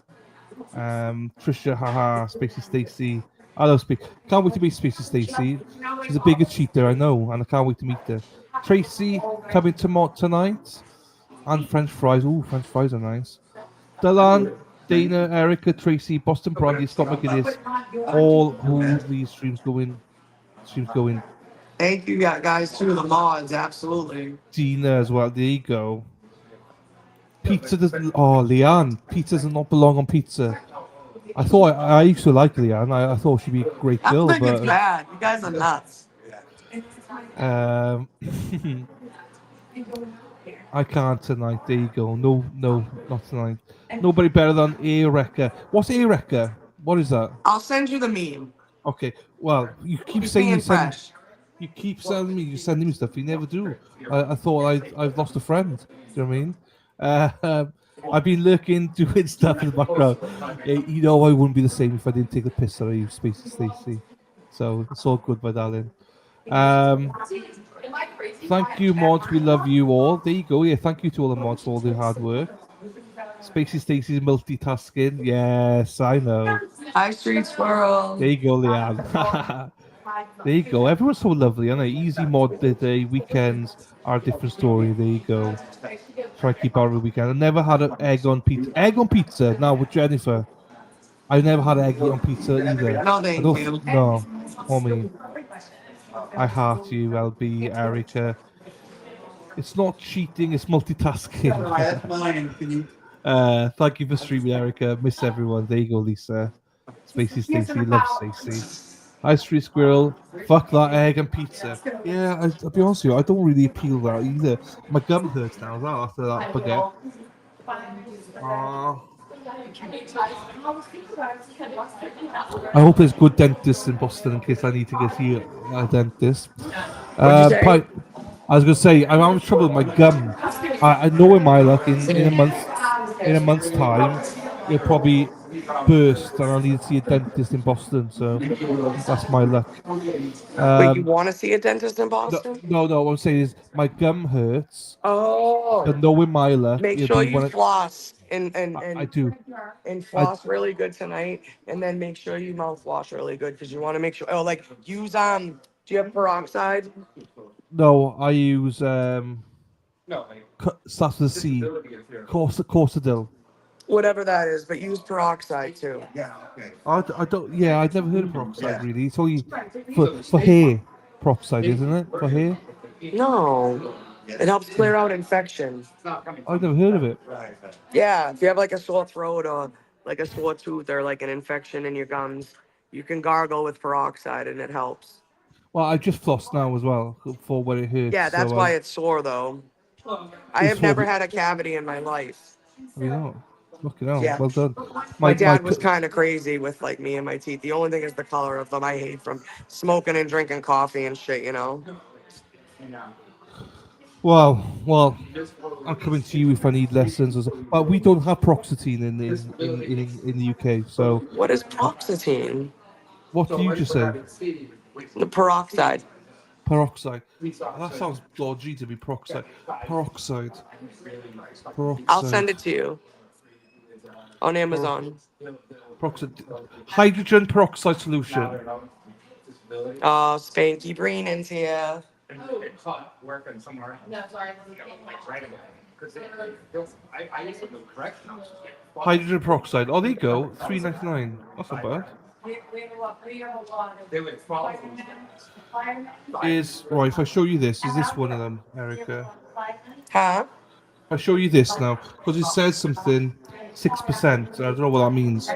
Trisha, haha. Spacey Stacy. I love Spacey. Can't wait to meet Spacey Stacy. She's a bigger cheater, I know, and I can't wait to meet her. Tracy coming tonight, and French fries. Ooh, French fries are nice. Dylan, Dana, Erica, Tracy, Boston Brandy, Scott McGinnis, all who these streams go in. Thank you guys too, the mods, absolutely. Dina as well. There you go. Pizza doesn't. Oh, Leanne. Pizza does not belong on pizza. I used to like Leanne. I thought she'd be a great I don't girl, think it's but bad. You guys are nuts. I can't tonight. There you go. No, not tonight. Nobody better than Eureka. What's Eureka? What is that? I'll send you the meme. Okay. Well, you keep He's saying being fresh. you keep sending me. You sending me stuff. You never do. I thought I've lost a friend. Do you know what I mean? I've been lurking, doing stuff in the background. I wouldn't be the same if I didn't take the piss out of you, Spacey Stacy. So it's all good, my darling. Thank you, mods. We love you all. There you go. Yeah, thank you to all the mods for all their hard work. Spacey Stacy's multitasking. Yes, I know. High Street Squirrel. There you go, Leanne. There you go. Everyone's so lovely. I know. Easy mod day weekends are a different story. There you go. Try to keep out every weekend. I never had an egg on pizza. Egg on pizza. Now with Jennifer. I never had egg on pizza either. No, thank you. No, homie. I heart you, LB, Erica. It's not cheating, it's multitasking. Thank you for streaming, Erica. Miss everyone. There you go, Lisa. Spacey Stacy, love Stacy. High Street Squirrel, fuck that egg and pizza. Yeah, I'll be honest with you, I don't really appeal that either. My gum hurts now as well after that baguette. I hope there's good dentists in Boston in case I need to get here a dentist. What'd you say? I was gonna say I'm having trouble with my gum. I know in my luck in a month's time it'll probably burst and I'll need to see a dentist in Boston. So that's my luck. Wait, you want to see a dentist in Boston? No. What I'm saying is my gum hurts. Oh. But knowing my luck, Make it'll sure be you when floss and I do. And floss really good tonight, and then make sure you mouthwash really good because you want to make sure. Oh, like use Do you have peroxide? No, I use starts with a C. Corsadil. Whatever that is, but use peroxide too. I don't. Yeah, I've never heard of peroxide really. It's only for hair. Peroxide, isn't it? For hair. No, it helps clear out infections. I've never heard of it. Yeah, if you have like a sore throat or like a sore tooth or like an infection in your gums, you can gargle with peroxide and it helps. Well, I just flossed now as well for when it hurts. Yeah, that's so why it's sore though. I have never had a cavity in my life. You know, fucking hell. Yeah. Well done. My dad was kind of crazy with like me and my teeth. The only thing is the color of them. I hate from smoking and drinking coffee and shit, you know. Well, I'm coming to you if I need lessons. But we don't have paroxetine in the UK. So what is paroxetine? What did you just say? The peroxide. Peroxide. That sounds dodgy to be peroxide. Peroxide. I'll send it to you on Amazon. Peroxide. Hydrogen peroxide solution. Oh, Spanky Breenan's here. Working somewhere. No, sorry. I used to do correct. Hydrogen peroxide. Oh, there you go. $3.99. That's not bad. Is right. If I show you this, is this one of them, Erica? Huh? I show you this now because it says something 6%. I don't know what that means.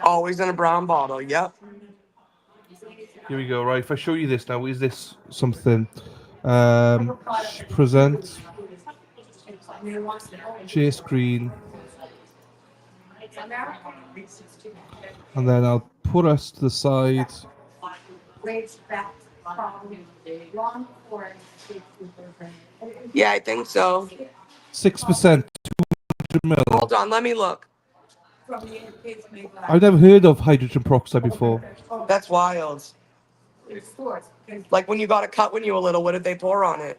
Always in a brown bottle. Yep. Here we go. Right. If I show you this now, is this something? Present. Share screen. And then I'll put us to the side. Yeah, I think so. 6%. 200 mil. Hold on, let me look. I've never heard of hydrogen peroxide before. That's wild. Like when you got a cut when you were little, what did they pour on it?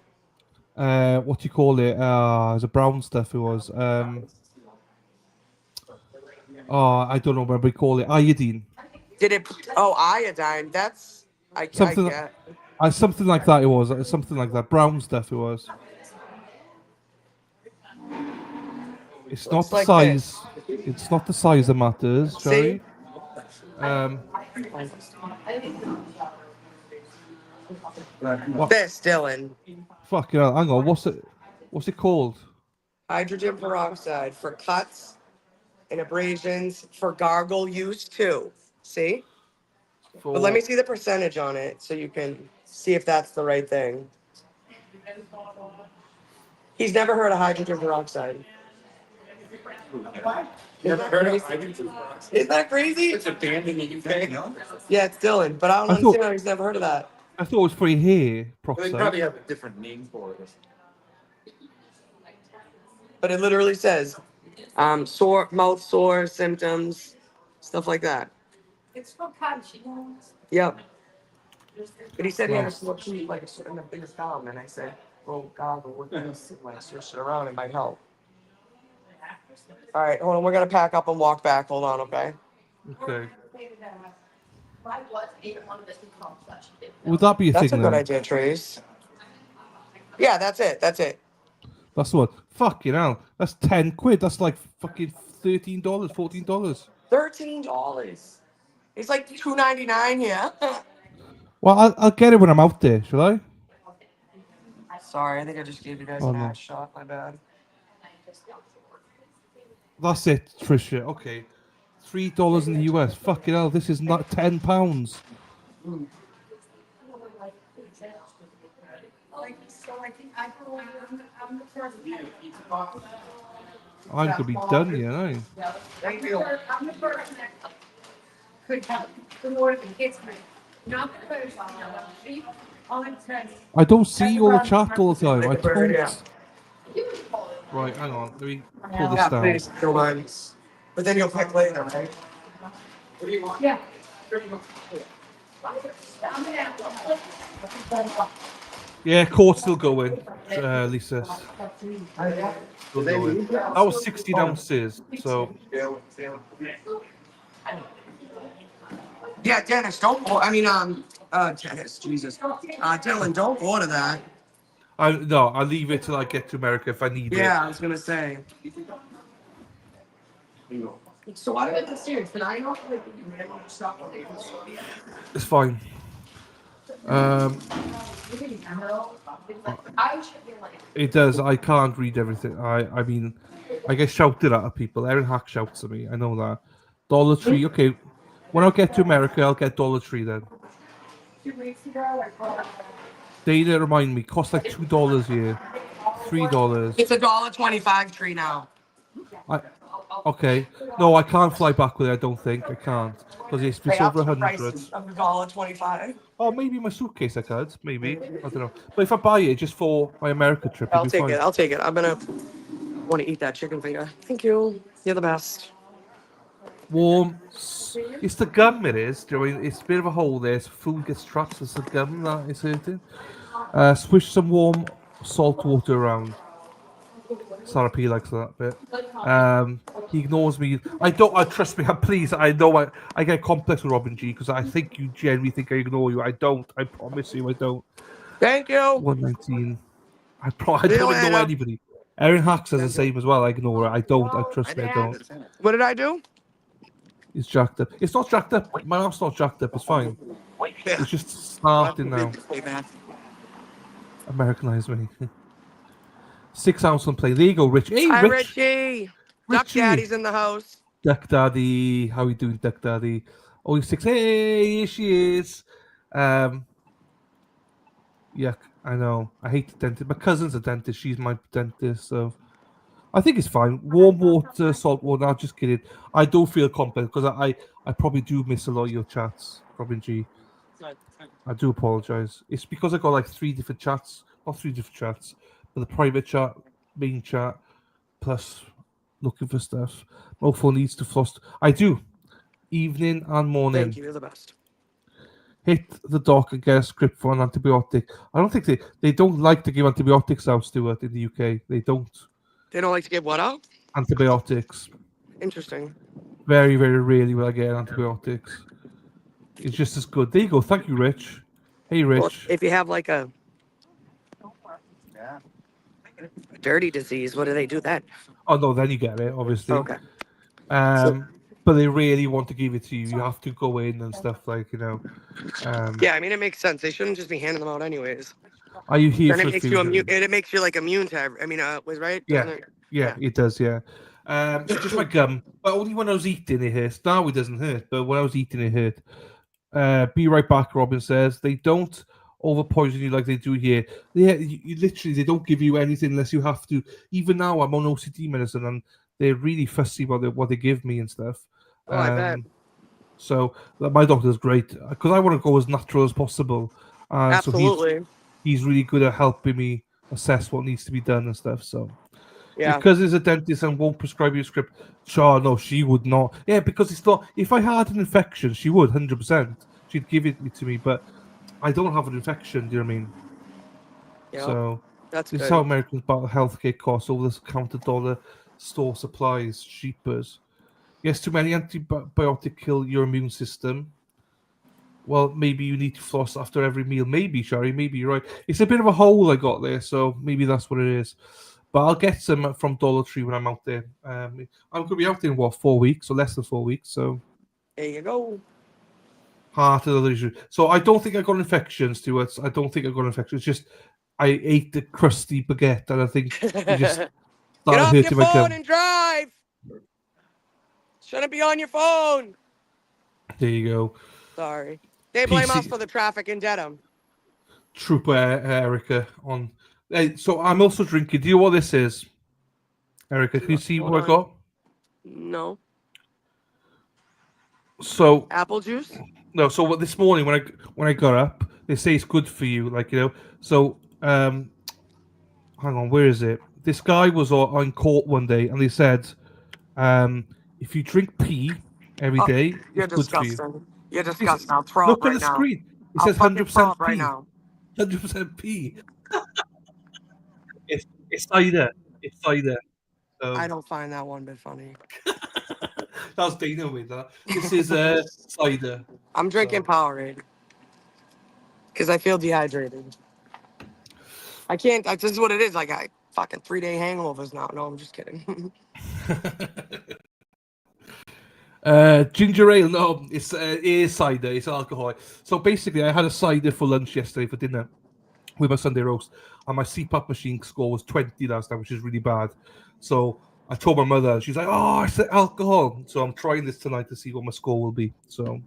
What do you call it? It was a brown stuff. It was. I don't know what we call it. Iodine. Did it? Oh, iodine. That's I Something. get. Something like that. It was something like that. Brown stuff. It was. It's not Looks the like size. this. It's not the size that matters, See? sorry. What? This, Dylan. Fucking hell, hang on. What's it called? Hydrogen peroxide for cuts and abrasions for gargle use too. See? But let me see the percentage on it so you can see if that's the right thing. He's never heard of hydrogen peroxide. Never heard of hydrogen peroxide? Isn't that crazy? It's a band in the UK, no? Yeah, it's Dylan, but I don't I thought- understand how he's never heard of that. I thought it was for your hair, They peroxide. probably have a different name for it. But it literally says sore, mouth sore, symptoms, stuff like that. It's for cuts. Yep. But he said he had a Nice. sore cheek, like in the biggest column, and I said, "Oh God, but what this?" And I switched it around, it might help. All right, hold on. We're gonna pack up and walk back. Hold on, okay? Okay. Why was either one of this called such a big Would that be a That's thing a good then? idea, Trace. Yeah, that's it. That's it. That's what. Fucking hell. That's 10 quid. That's like fucking $13, $14. $13. It's like $2.99 here. Well, I'll get it when I'm out there, shall I? Sorry, I think I just gave you guys Oh, an no. ad shot. My bad. That's it, Trisha. Okay. $3 in the US. Fucking hell, this is not £10. I'm gonna be done here, ain't I? Thank you. I'm the person that could help the more the kids, not the person. She on test. I don't see all the chat all the time. I don't. Yeah. Right, hang on. Let me pull Yeah, this down. please, don't mind. But then you'll pick later, right? What do you want? Yeah. Yeah, court's still going, Lisa. Still going. That was 16 ounces, so. Yeah, Dennis, don't. Dennis, Jesus. Dylan, don't order that. No, I'll leave it till I get to America if I need it. Yeah, I was gonna say. So why did I get serious? Can I not like stop? It's fine. It does. I can't read everything. I mean, I get shouted at people. Erin Hack shouts at me. I know that. Dollar Tree. Okay. When I get to America, I'll get Dollar Tree then. 2 weeks ago, I called. Data remind me. Costs like $2 here. $3. It's $1.25 tree now. Okay. No, I can't fly back with it. I don't think I can't because it's Pay up over the 100. prices of $1.25. Oh, maybe my suitcase I could. Maybe I don't know. But if I buy it just for my America trip, I'll it'll be take fine. it. I'll take it. I'm gonna want to eat that chicken finger. Thank you. You're the best. Warm. It's the gum. It is. Do you know what I mean? It's a bit of a hole there. So food gets trapped. It's the gum that is hurting. Swish some warm salt water around. Sarah P likes that bit. He ignores me. I don't. Trust me. Please. I know. I get complex with Robin G because I think you genuinely think I ignore you. I don't. I promise you. I don't. Thank you. 119. I See you don't ignore later. anybody. Erin Hack says the same as well. I ignore her. I don't. Trust me. I don't. What did I do? It's jacked up. It's not jacked up. My mouth's not jacked up. It's fine. It's just starting now. Americanize me. 6 ounce on play. There you go, Rich. Hey, Hi, Rich. Richie. Duck Richie. Daddy's in the house. Duck Daddy. How you doing, Duck Daddy? Oh, he's 6. Hey, here she is. Yuck. I know. I hate the dentist. My cousin's a dentist. She's my dentist, so I think it's fine. Warm water, salt water. No, just kidding. I don't feel competent because I probably do miss a lot of your chats, Robin G. I do apologize. It's because I got like 3 different chats, not 3 different chats, but the private chat, main chat, plus looking for stuff. My phone needs to floss. I do. Evening and morning. Thank you. You're the best. Hit the doc and get a script for an antibiotic. I don't think they don't like to give antibiotics out, Stuart, in the UK. They don't. They don't like to give what out? Antibiotics. Interesting. Very, very rarely will I get antibiotics. It's just as good. There you go. Thank you, Rich. Hey, Rich. Well, if you have like a dirty disease, what do they do then? Oh no, then you get it, obviously. Okay. But they really want to give it to you. You have to go in and stuff like, you know. Yeah, I mean it makes sense. They shouldn't just be handing them out anyways. Are you here Then for it a makes few you immune. days? It makes you like immune to. I mean, was right? Yeah. Doesn't it? Yeah, it does, yeah. Just my gum. But only when I was eating it hurts. Now it doesn't hurt, but when I was eating it hurt. Be right back, Robin says. They don't over poison you like they do here. You literally, they don't give you anything unless you have to. Even now, I'm on OCD medicine and they're really fussy about what they give me and stuff. Oh, I bet. So my doctor's great because I want to go as natural as possible. Absolutely. So he's really good at helping me assess what needs to be done and stuff. So Yeah. because he's a dentist and won't prescribe you a script, sure, no, she would not. Yeah, because it's not. If I had an infection, she would 100%. She'd give it to me, but I don't have an infection. Do you know what I mean? Yeah. So That's this is good. how Americans buy healthcare costs. Over this counter dollar store supplies, cheapers. Yes, too many antibiotics kill your immune system. Well, maybe you need to floss after every meal. Maybe, Shari, maybe you're right. It's a bit of a hole I got there, so maybe that's what it is. But I'll get some from Dollar Tree when I'm out there. I'm going to be out there in 4 weeks, or less than 4 weeks. So there you go. Heart and other issues. So I don't think I got infections, Stuart. I don't think I got infections. It's just I ate the crusty baguette, and I think it just Get started off your hurting my phone gum. and drive. Shouldn't be on your phone. There you go. Sorry. They blame us PC for the traffic in Dedham. Trooper Erica on. Hey, so I'm also drinking. Do you know what this is, Erica? Can you see Hold what I on. got? No. So Apple juice? no. So what this morning when I got up, they say it's good for you, like you know. So hang on, where is it? This guy was on court one day, and they said, if you drink pee every day, You're it's good for you. disgusting. You're disgusting. I'll throw up Look at right the now. screen. It I'll says fucking throw 100% up right pee. now. 100% pee. It's cider. It's cider. So I don't find that one bit funny. that was Dana with that. This is cider. I'm drinking Powerade because I feel dehydrated. I can't. This is what it is. Like I fucking 3-day hangovers now. No, I'm just kidding. Ginger ale, no, it is cider. It's alcohol. So basically, I had a cider for lunch yesterday for dinner with my Sunday roast, and my CPAP machine score was 20 last night, which is really bad. So I told my mother, and she's like, "Oh, it's alcohol." So I'm trying this tonight to see what my score will be. So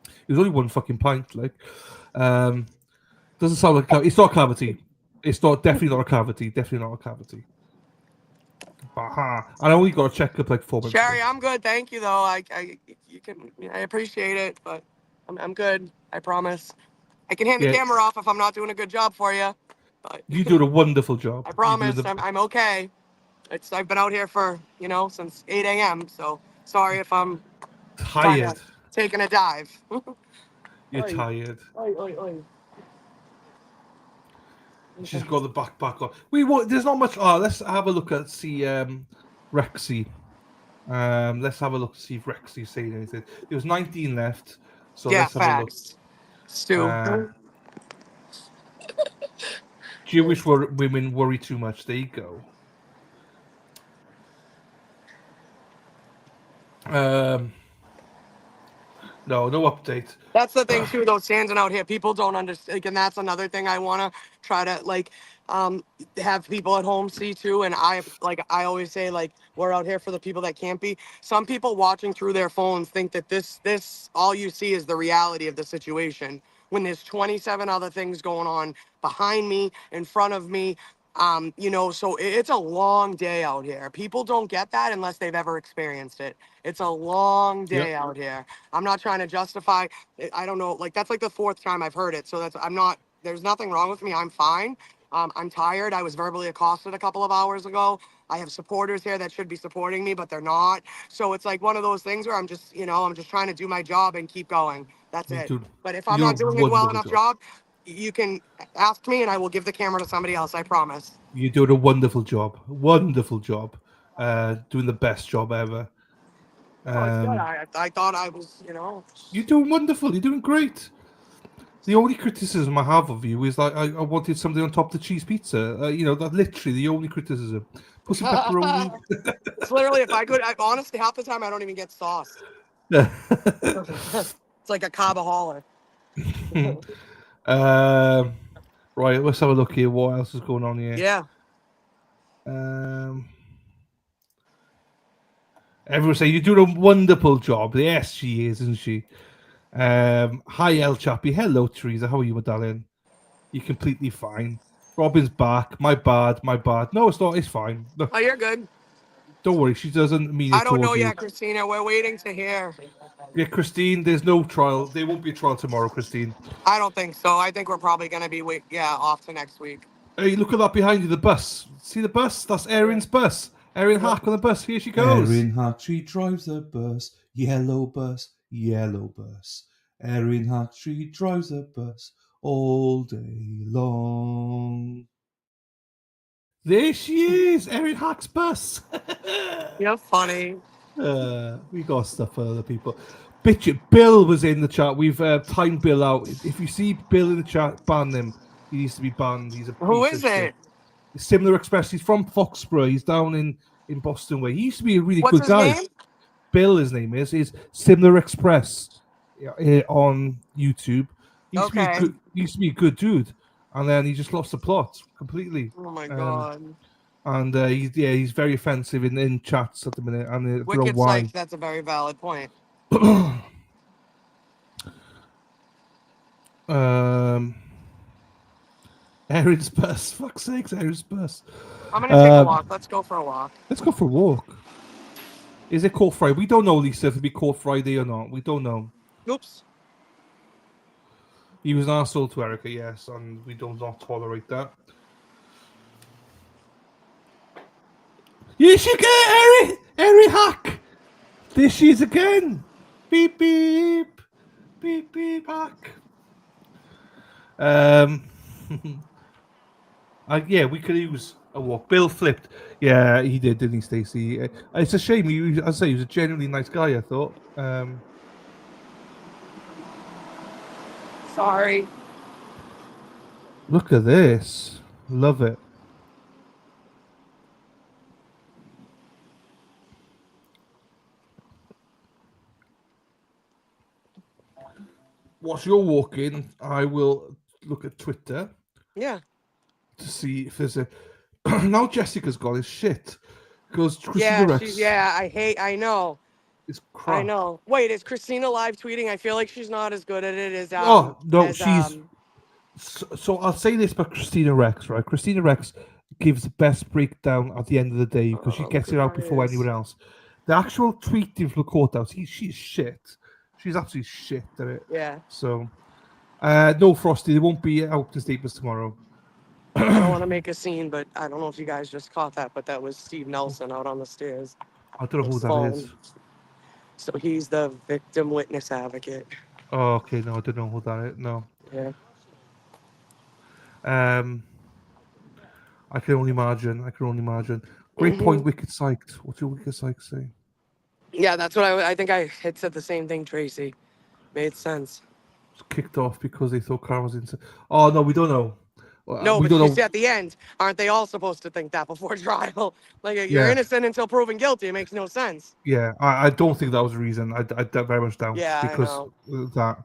it was only one fucking pint. Like, doesn't sound like it's not a cavity. It's not definitely not a cavity. Definitely not a cavity. Baha. I only got a checkup like 4 months ago. Sherry, I'm good. Thank you though. I appreciate it, but I'm good. I promise. I can hand the Yeah. camera off if I'm not doing a good job for you. But You do a wonderful job. I promise I'm okay. I've been out here for since 8 a.m. So sorry if I'm Tired. taking a dive. You're Oi. tired. Oi, oi, oi. She's got the backpack on. There's not much. Oh, let's have a look at Rexy. Let's have a look to see if Rexy's saying anything. There was 19 left, so Yeah, let's have a look. facts. Stu. Jewish women worry too much. There you go. No update. That's the thing too, though, standing out here, people don't understand, and that's another thing I want to try to um, have people at home see too. And I always say, like, we're out here for the people that can't be. Some people watching through their phones think that this all you see is the reality of the situation, when there's 27 other things going on behind me, in front of me. So it's a long day out here. People don't get that unless they've ever experienced it. It's a long day out here. I'm not trying to justify. I don't know. Like, that's like the fourth time I've heard it. So there's nothing wrong with me. I'm fine. I'm tired. I was verbally accosted a couple of hours ago. I have supporters here that should be supporting me, but they're not. So it's like one of those things where I'm just trying to do my job and keep going. That's it. But if You I'm do a not doing a well wonderful enough job. job, you can ask me and I will give the camera to somebody else. I promise. You're doing a wonderful job. Wonderful job. Doing the best job ever. Oh, it's good. I thought I was, You're doing wonderful. You're doing great. The only criticism I have of you is like I wanted something on top of the cheese pizza. That's literally the only criticism. Put some pepperoni. It's literally, if I could, honestly, half the time I don't even get sauce. It's like a carbaholic. Right, let's have a look here. What else is going on here? Yeah. Everyone say you're doing a wonderful job. Yes, she is, isn't she? Hi, El Chappy. Hello, Teresa. How are you, my darling? You're completely fine. Robin's back. My bad. My bad. No, it's not. It's fine. No, Oh, you're good. don't worry. She doesn't mean I it don't know towards you. yet, Christina. We're waiting to hear. Yeah, Christine, there's no trial. There won't be a trial tomorrow, Christine. I don't think so. I think we're probably going to be, off to next week. Hey, look at that behind you, the bus. See the bus? That's Erin's bus. Erin Hack on the bus. Here she goes. Erin Hack, she drives a bus. Yellow bus, yellow bus. Erin Hack, she drives a bus all day long. There she is, Erin Hack's bus. You're funny. We got stuff for other people. Bitch, Bill was in the chat. We've timed Bill out. If you see Bill in the chat, ban him. He needs to be banned. He's a Who piece is of it? shit. Similar Express. He's from Foxborough. He's down in Boston way. He used to be a really What's good his guy. name? Bill, his name is Similar Express on YouTube. He used to be a good dude, and then he just lost the plot completely. Oh my god. And he's very offensive in chats at the minute, and I don't know Wicked why. Psych, that's a very valid point. Erin's bus. Fuck's sakes, Erin's bus. I'm going to take a walk. Let's go for a walk. Let's go for a walk. Is it Court Friday? We don't know, Lisa, if it'll be Court Friday or not. We don't know. Oops. He was an arsehole to Erica, yes, and we do not tolerate that. You should get Erin! Erin Hack! There she is again! Beep, beep! Beep, beep, Hack. Yeah, we could use a walk. Bill flipped. Yeah, he did, didn't he, Stacey? It's a shame. I'd say he was a genuinely nice guy, I thought. Sorry. Look at this. Love it. Whilst you're walking, I will look at Twitter. Yeah. To see if there's a. Now Jessica's gone is shit. Because Christina Rex. I know. It's crap. I know. Wait, is Christina live tweeting? I feel like she's not as good at it as. Oh, no, she's. So I'll say this about Christina Rex, right? Christina Rex gives the best breakdown at the end of the day because she gets it out before anyone else. The actual tweeting from the courthouse, she's shit. She's absolutely shit at it. Yeah. So, no, Frosty, there won't be out to statements tomorrow. I don't want to make a scene, but I don't know if you guys just caught that, but that was Steve Nelson out on the stairs. I don't know who that is. So he's the victim witness advocate. Oh, okay. No, I don't know who that is. No. Yeah. I can only imagine. Great point, Wicked Psyched. What's your Wicked Psyched say? Yeah, that's what I think I had said the same thing, Tracy. Made sense. It's kicked off because they thought Karen was into. Oh, no, we don't know. No, we but don't you know. see, at the end, aren't they all supposed to think that before trial? Like, you're Yeah, innocent until proven guilty. It makes no sense. yeah. I don't think that was the reason. I very much doubt Yeah, I because know. of that.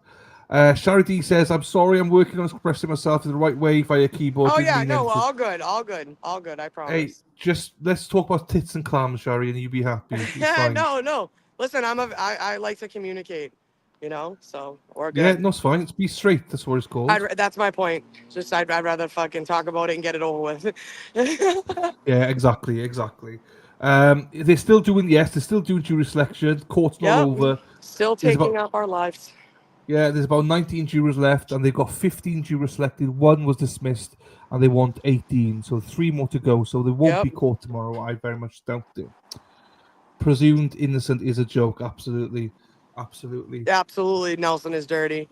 Charity says, "I'm sorry. I'm working on expressing myself in the right way via keyboard. Oh, Didn't yeah, mean no, anything." all good, all good, all good, I Hey, promise. just let's talk about tits and clams, Shari, and you be happy. It's fine. No. Listen, I like to communicate, so we're Yeah, good. no, it's fine. It's be straight. That's what it's called. That's my point. Just I'd rather fucking talk about it and get it over with. Yeah, exactly. They're still doing jury selection. Court's not Yep. over. Still There's taking up our lives. there's about 19 jurors left, and they've got 15 jurors selected. One was dismissed, and they want 18, so 3 more to go. So they won't be caught tomorrow. I very much doubt it. Presumed innocent is a joke. Absolutely. Absolutely, Nelson is dirty.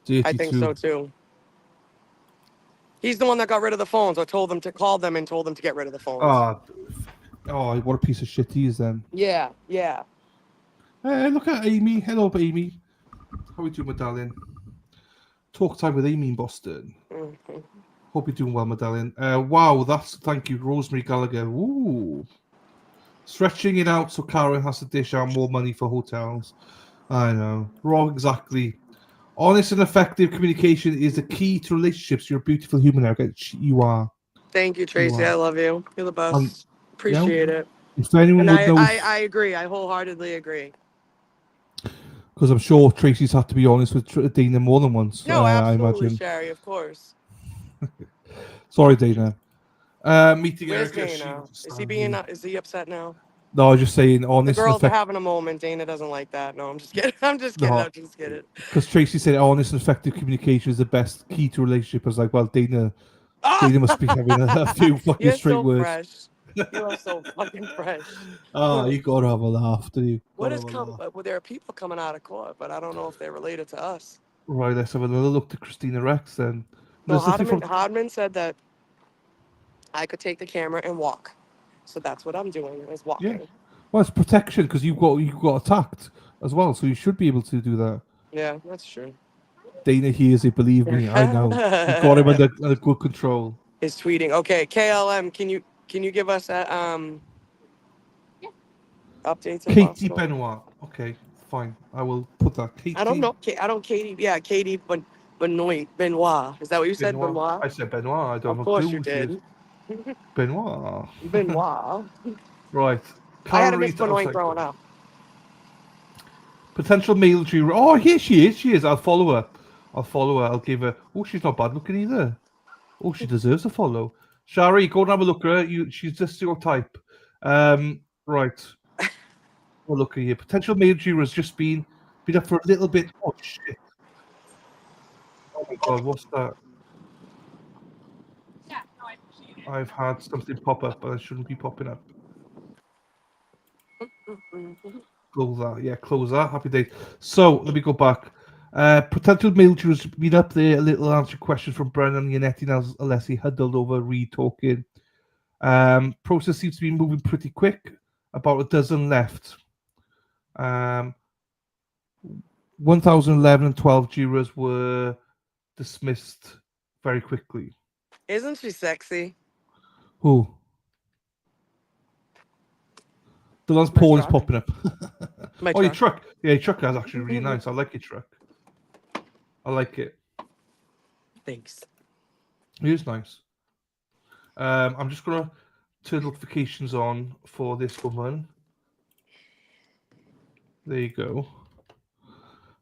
I think 32. so too. He's the one that got rid of the phones, or called them and told them to get rid of the phones. What a piece of shit he is then. Yeah. Hey, look at Amy. Hello, Amy. How are you doing, my darling? Talk time with Amy in Boston. Mhm. Hope you're doing well, my darling. Wow, thank you, Rosemary Gallagher. Ooh. Stretching it out so Karen has to dish out more money for hotels. I know. Wrong, exactly. Honest and effective communication is the key to relationships. You're a beautiful human, Erica. You are. Thank you, Tracy. I love you. You're the best. You know, Appreciate it. if anyone And would know, I agree. I wholeheartedly agree. because I'm sure Tracy's had to be honest with Dana more than once. No, I absolutely, imagine. Sherry, of course. Sorry, Dana. Meeting Where's Erica. Dana? Is he upset now? No, I was just saying, The honest and girls are effective. having a moment. Dana doesn't like that. No, I'm just kidding. I'm just kidding. Because Tracy said honest and effective communication is the best key to a relationship. I was like, well, Dana must be having a few fucking You're straight so words. fresh. You are so fucking fresh. You gotta have a laugh, do you? What is coming? Well, there are people coming out of court, but I don't know if they're related to us. Right, let's have another look to Christina Rex then. No, There's nothing from. Hardman said that I could take the camera and walk. So that's what I'm doing, is walking. Yeah. Well, it's protection because you got attacked as well, so you should be able to do that. Yeah, that's true. Dana hears it, believe me. I know. You've got him under good control. Is tweeting. Okay, KLM, can you give us a updates? Katie Benoit. Okay, fine. I will put that. Katie. I don't know. Katie. Yeah, Katie Benoit. Is that what you said? Benoit. I said Benoit. I don't know. Of course you did. Benoit. Benoit. Right. I had a Miss Benoit growing up. Potential male juror. Oh, here she is. She is. I'll follow her. I'll give her. Oh, she's not bad looking either. Oh, she deserves a follow. Shari, go and have a look at her. She's just your type. Right. Well, look at you. Potential male juror has just been up for a little bit. Oh shit. Oh my god, what's that? I've had something pop up, but it shouldn't be popping up. Close that. Yeah, close that. Happy days. So let me go back. Potential male jurors been up there. A little answer question from Brennan Yannetti and Alessi huddled over, re-talking. Process seems to be moving pretty quick. About a dozen left. 1011 and 12 jurors were dismissed very quickly. Isn't she sexy? Who? The last paw is popping up. Your truck. Yeah, your truck is actually really nice. I like your truck. I like it. Thanks. It is nice. I'm just going to turn notifications on for this woman. There you go.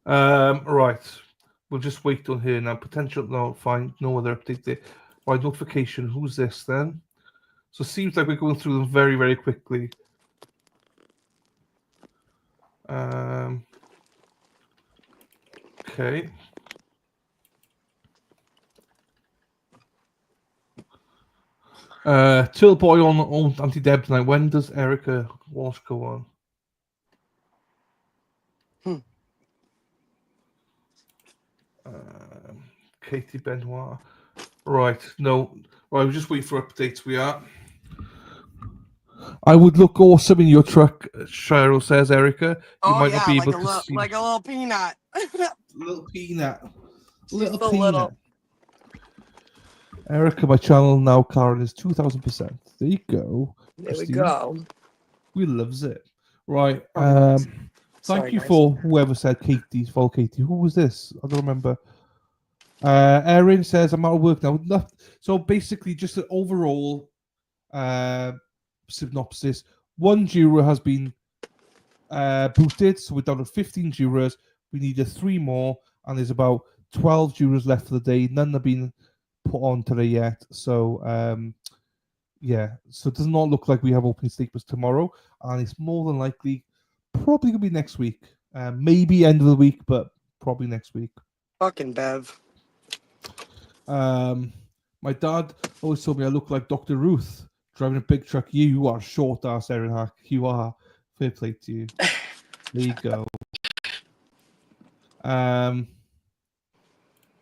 Right. We'll just wait on here now. Potential. No, fine. No other update there. Right, notification. Who's this then? So it seems like we're going through them very, very quickly. Okay. Till Boy on Anti-Deb tonight. When does Erica Walsh go on? Katie Benoit. Right. No. Right. We'll just wait for updates. We are. I would look awesome in your truck, Cheryl says, Erica. You might not be able to see. Like a little peanut. Little peanut. Little peanut. Erica, my channel now, Karen, is 2,000%. There you go. There we Christine. go. We loves it. Right. Sorry, Thank you guys. for whoever said Katie. Follow Katie. Who was this? I don't remember. Erin says I'm out of work now. So basically, just an overall synopsis. One juror has been booted, so we're down to 15 jurors. We needed 3 more, and there's about 12 jurors left for the day. None have been put on today yet. So yeah, so it does not look like we have opening statements tomorrow, and it's more than likely probably gonna be next week. Maybe end of the week, but probably next week. Fucking Bev. My dad always told me I look like Dr. Ruth driving a big truck. You are short ass Erin Hack. You are. Fair play to you. There you go.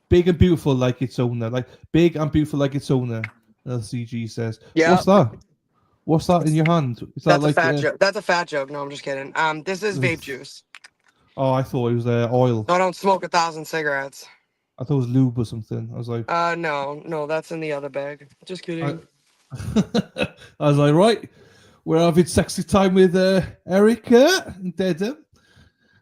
Big and beautiful like its owner. Like big and beautiful like its owner. LCG says. Yeah. What's that? What's that in your hand? Is that That's like a fat joke. That's a fat joke. No, I'm just kidding. This is vape juice. Oh, I thought it was oil. No, I don't smoke 1,000 cigarettes. I thought it was lube or something. I was like, no, that's in the other bag. Just kidding. I was like, right, we're having sexy time with Erica and Dedham.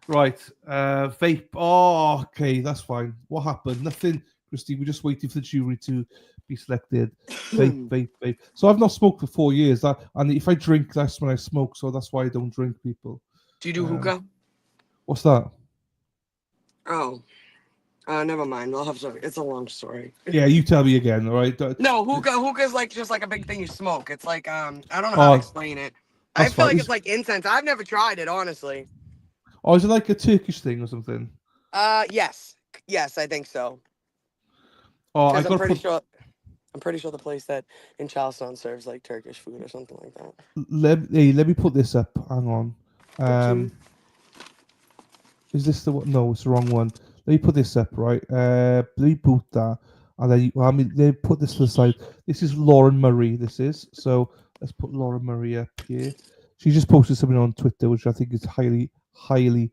Right, vape. Oh, okay, that's fine. What happened? Nothing, Christy. We're just waiting for the jury to be selected. Vape. So I've not smoked for 4 years. And if I drink, that's when I smoke. So that's why I don't drink, people. Do you do hookah? What's that? Oh, never mind. I'll have to. It's a long story. Yeah, you tell me again, all right? No, hookah is like just like a big thing you smoke. It's like I don't know how to explain it. I feel like it's like incense. I've never tried it, honestly. Oh, is it like a Turkish thing or something? Yes, I think so. Oh, I'm pretty sure the place that in Charlestown serves like Turkish food or something like that. Let me put this up. Hang on. Is this the one? No, it's the wrong one. Let me put this up, right? Let me boot that. And then, they put this to the side. This is Lauren Murray, this is. So let's put Lauren Murray up here. She just posted something on Twitter, which I think is highly, highly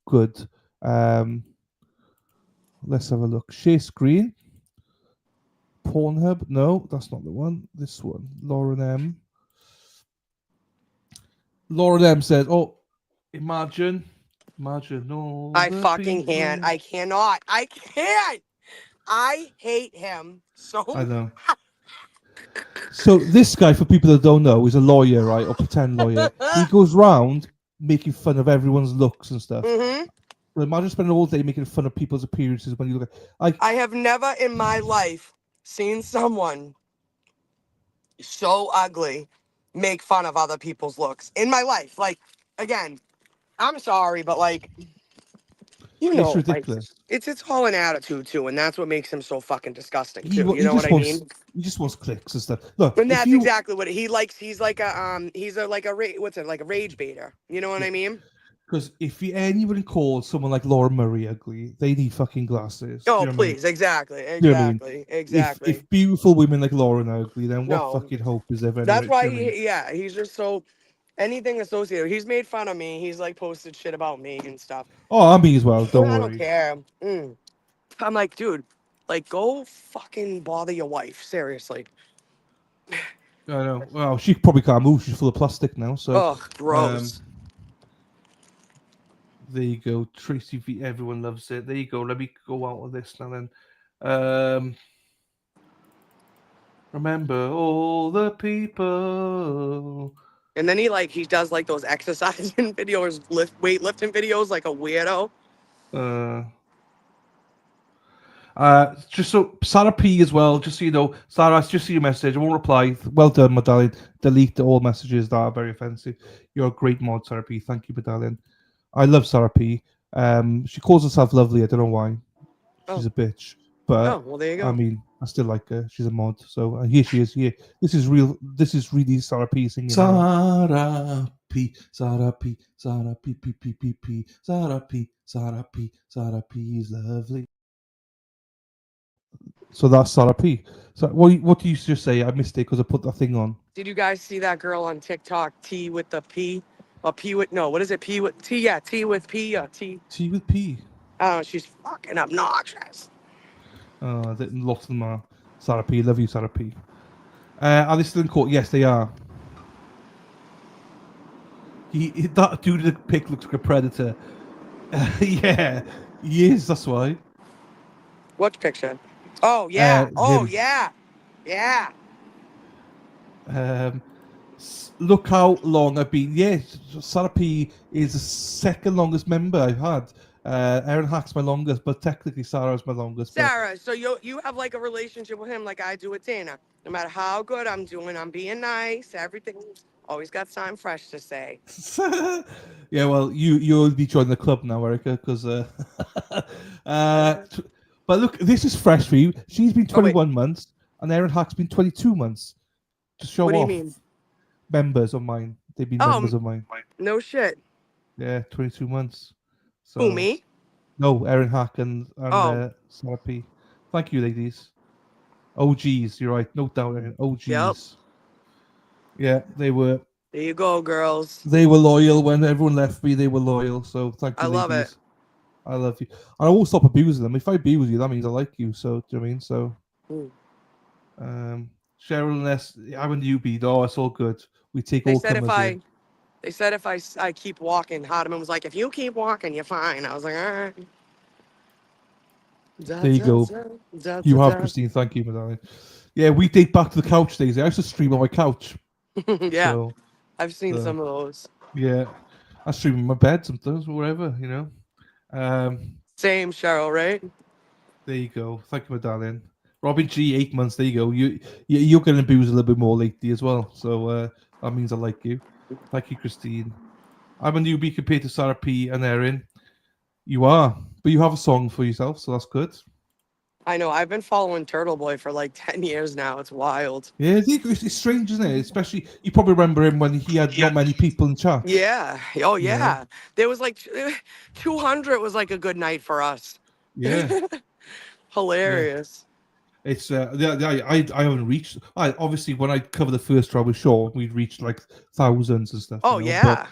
good. Let's have a look. Share screen. Pornhub. No, that's not the one. This one. Lauren M. Lauren M says, oh, imagine all I the fucking people. can't. I cannot. I can't. I hate him so. I know. So this guy, for people that don't know, is a lawyer, right, or pretend lawyer. He goes round making fun of everyone's looks and stuff. Mm-hmm. Well, imagine spending all day making fun of people's appearances when you look at. I have never in my life seen someone so ugly make fun of other people's looks in my life. Like, again, I'm sorry, but like, it's ridiculous. Like, it's all an attitude too, and that's what makes him so fucking disgusting too. You know what I mean? mean? He just wants clicks and stuff. Look, and that's exactly what he likes. He's like a like a rage baiter. You know what I mean? Because if anyone calls someone like Laura Murray ugly, they need fucking glasses. Oh, you know please, exactly. You know what I mean? If beautiful women like Lauren are ugly, then what fucking hope is there? That's why, he's just so anything associated. He's made fun of me. He's like posted shit about me and stuff. Oh, me as well. Don't worry. I don't care. I'm like, dude, like, go fucking bother your wife. Seriously. I know. Well, she probably can't move. She's full of plastic now. So. Ugh, gross. There you go, Tracy V. Everyone loves it. There you go. Let me go out of this now. Then, remember all the people. And then he does like those exercising videos, weightlifting videos, like a weirdo. Just so Sarah P as well. Just so you know, Sarah, I just see your message. I won't reply. Well done, my darling. Delete all messages that are very offensive. You're a great mod, Sarah P. Thank you, my darling. I love Sarah P. She calls herself lovely. I don't know why. She's a bitch. But well, there you go. I mean, I still like her. She's a mod. So here she is. Here. This is real. This is really Sarah P singing. Sarah P. Sarah P. Sarah P. P. P. P. P. Sarah P. Sarah P. Sarah P is lovely. So that's Sarah P. So what do you just say? I missed it because I put that thing on. Did you guys see that girl on TikTok? T with the P. Or P with no, what is it? P with T, yeah, T with P, T. T with P. Oh, she's fucking obnoxious. Lots of them are. Sarah P. Love you, Sarah P. Are they still in court? Yes, they are. That dude in the pic looks like a predator. Yeah, he is. That's why. What picture? Oh yeah. Oh Him. yeah. Yeah. Look how long I've been. Yes, Sarah P is the second longest member I've had. Aaron Hack's my longest, but technically Sarah's my longest. But Sarah, so you have like a relationship with him like I do with Dana. No matter how good I'm doing, I'm being nice, everything. Always got something fresh to say. yeah, well, you'll be joining the club now, Erica, because. But look, this is fresh for you. She's been 21 months, and Aaron Hack's been 22 months. To show What do you off. mean? Members of mine. They've been members of mine. No shit. Yeah, 22 months. So, Who, me? No, Aaron Hack and Sarah P. Thank you, ladies. OGs, you're right. Note down, Aaron. OGs. Yep. Yeah, they were. There you go, girls. They were loyal when everyone left me. They were loyal. So thank you, I love ladies. it. I love you. I won't stop abusing them. If I abuse you, that means I like you. So do you know what I mean? So, Cheryl and S, I'm a newbie. No, it's all good. We take all comers in. They said if I keep walking, Hardeman was like, if you keep walking, you're fine. I was like, all right. There you go. You have, Christine. Thank you, my darling. Yeah, we date back to the couch days. I used to stream on my couch. Yeah, So, I've seen some of those. Yeah, I stream in my bed sometimes, whatever, you know. Same, Cheryl, right? There you go. Thank you, my darling. Robin G, 8 months. There you go. You're getting abused a little bit more lately as well. So that means I like you. Thank you, Christine. I'm a newbie compared to Sarah P and Erin. You are, but you have a song for yourself, so that's good. I know. I've been following Turtle Boy for like 10 years now. It's wild. Yeah, it's strange, isn't it? Especially, you probably remember him when he had not many people in chat. Yeah. Oh, yeah. Yeah. There was like 200 was like a good night for us. Yeah. Hilarious. Yeah. It's I haven't reached. Obviously when I covered the first trial with Sean, we'd reached like thousands and stuff. Oh, you know? yeah.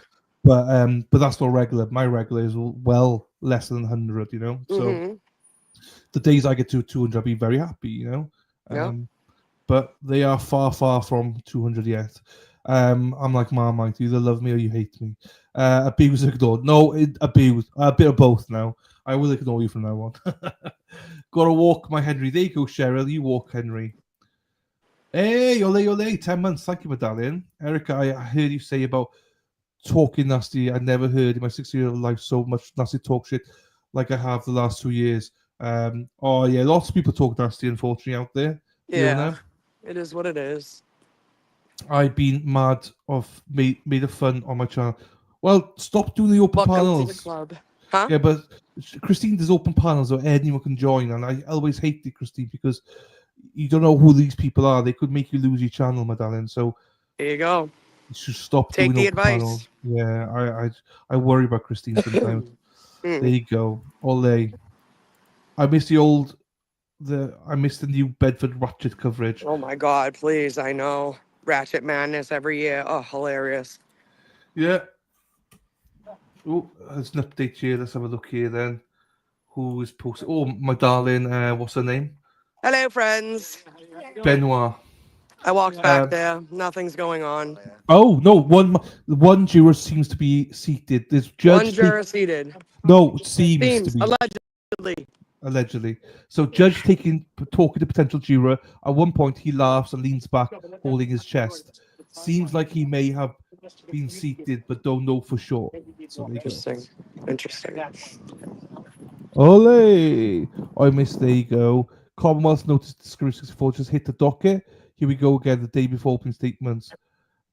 But that's not regular. My regular is well less than 100. You know, so the days I get to 200, I'll be very happy. You know, Yeah. But they are far from 200 yet. I'm like Marmite. You either love me or you hate me. Abuse, ignored. No, abuse. A bit of both now. I will ignore you from now on. Gotta walk, my Henry. There you go, Cheryl. You walk, Henry. Hey, ole, 10 months. Thank you, my darling. Erica, I heard you say about talking nasty. I never heard in my 6-year-old life so much nasty talk shit like I have the last 2 years. Oh, yeah, lots of people talk nasty, unfortunately, out there. Yeah. It is what it is. I've been mad of made of fun on my channel. Well, stop doing the open panels. To the club. Huh? Yeah, but Christine does open panels so anyone can join, and I always hate it, Christine, because you don't know who these people are. They could make you lose your channel, my darling. So there you go. You should stop Take doing the open advice. panels. Yeah, I worry about Christine sometimes. There you go. Ole. I miss I miss the new Bedford Ratchet coverage. Oh my God, please. I know. Ratchet Madness every year. Oh, hilarious. Yeah. Oh, there's an update here. Let's have a look here then. Who is posting? Oh, my darling. What's her name? Hello, friends. Benoit. I walked back there. Nothing's going on. Oh no! One juror seems to be seated. There's judge. One juror seated. No, it seems to be. Allegedly. Allegedly. So judge talking to potential juror. At one point, he laughs and leans back, holding his chest. Seems like he may have been seated, but don't know for sure. So there you go. Interesting. Ole! I missed. There you go. Commonwealth notice Discovery 64 just hit the docket. Here we go again. The day before opening statements.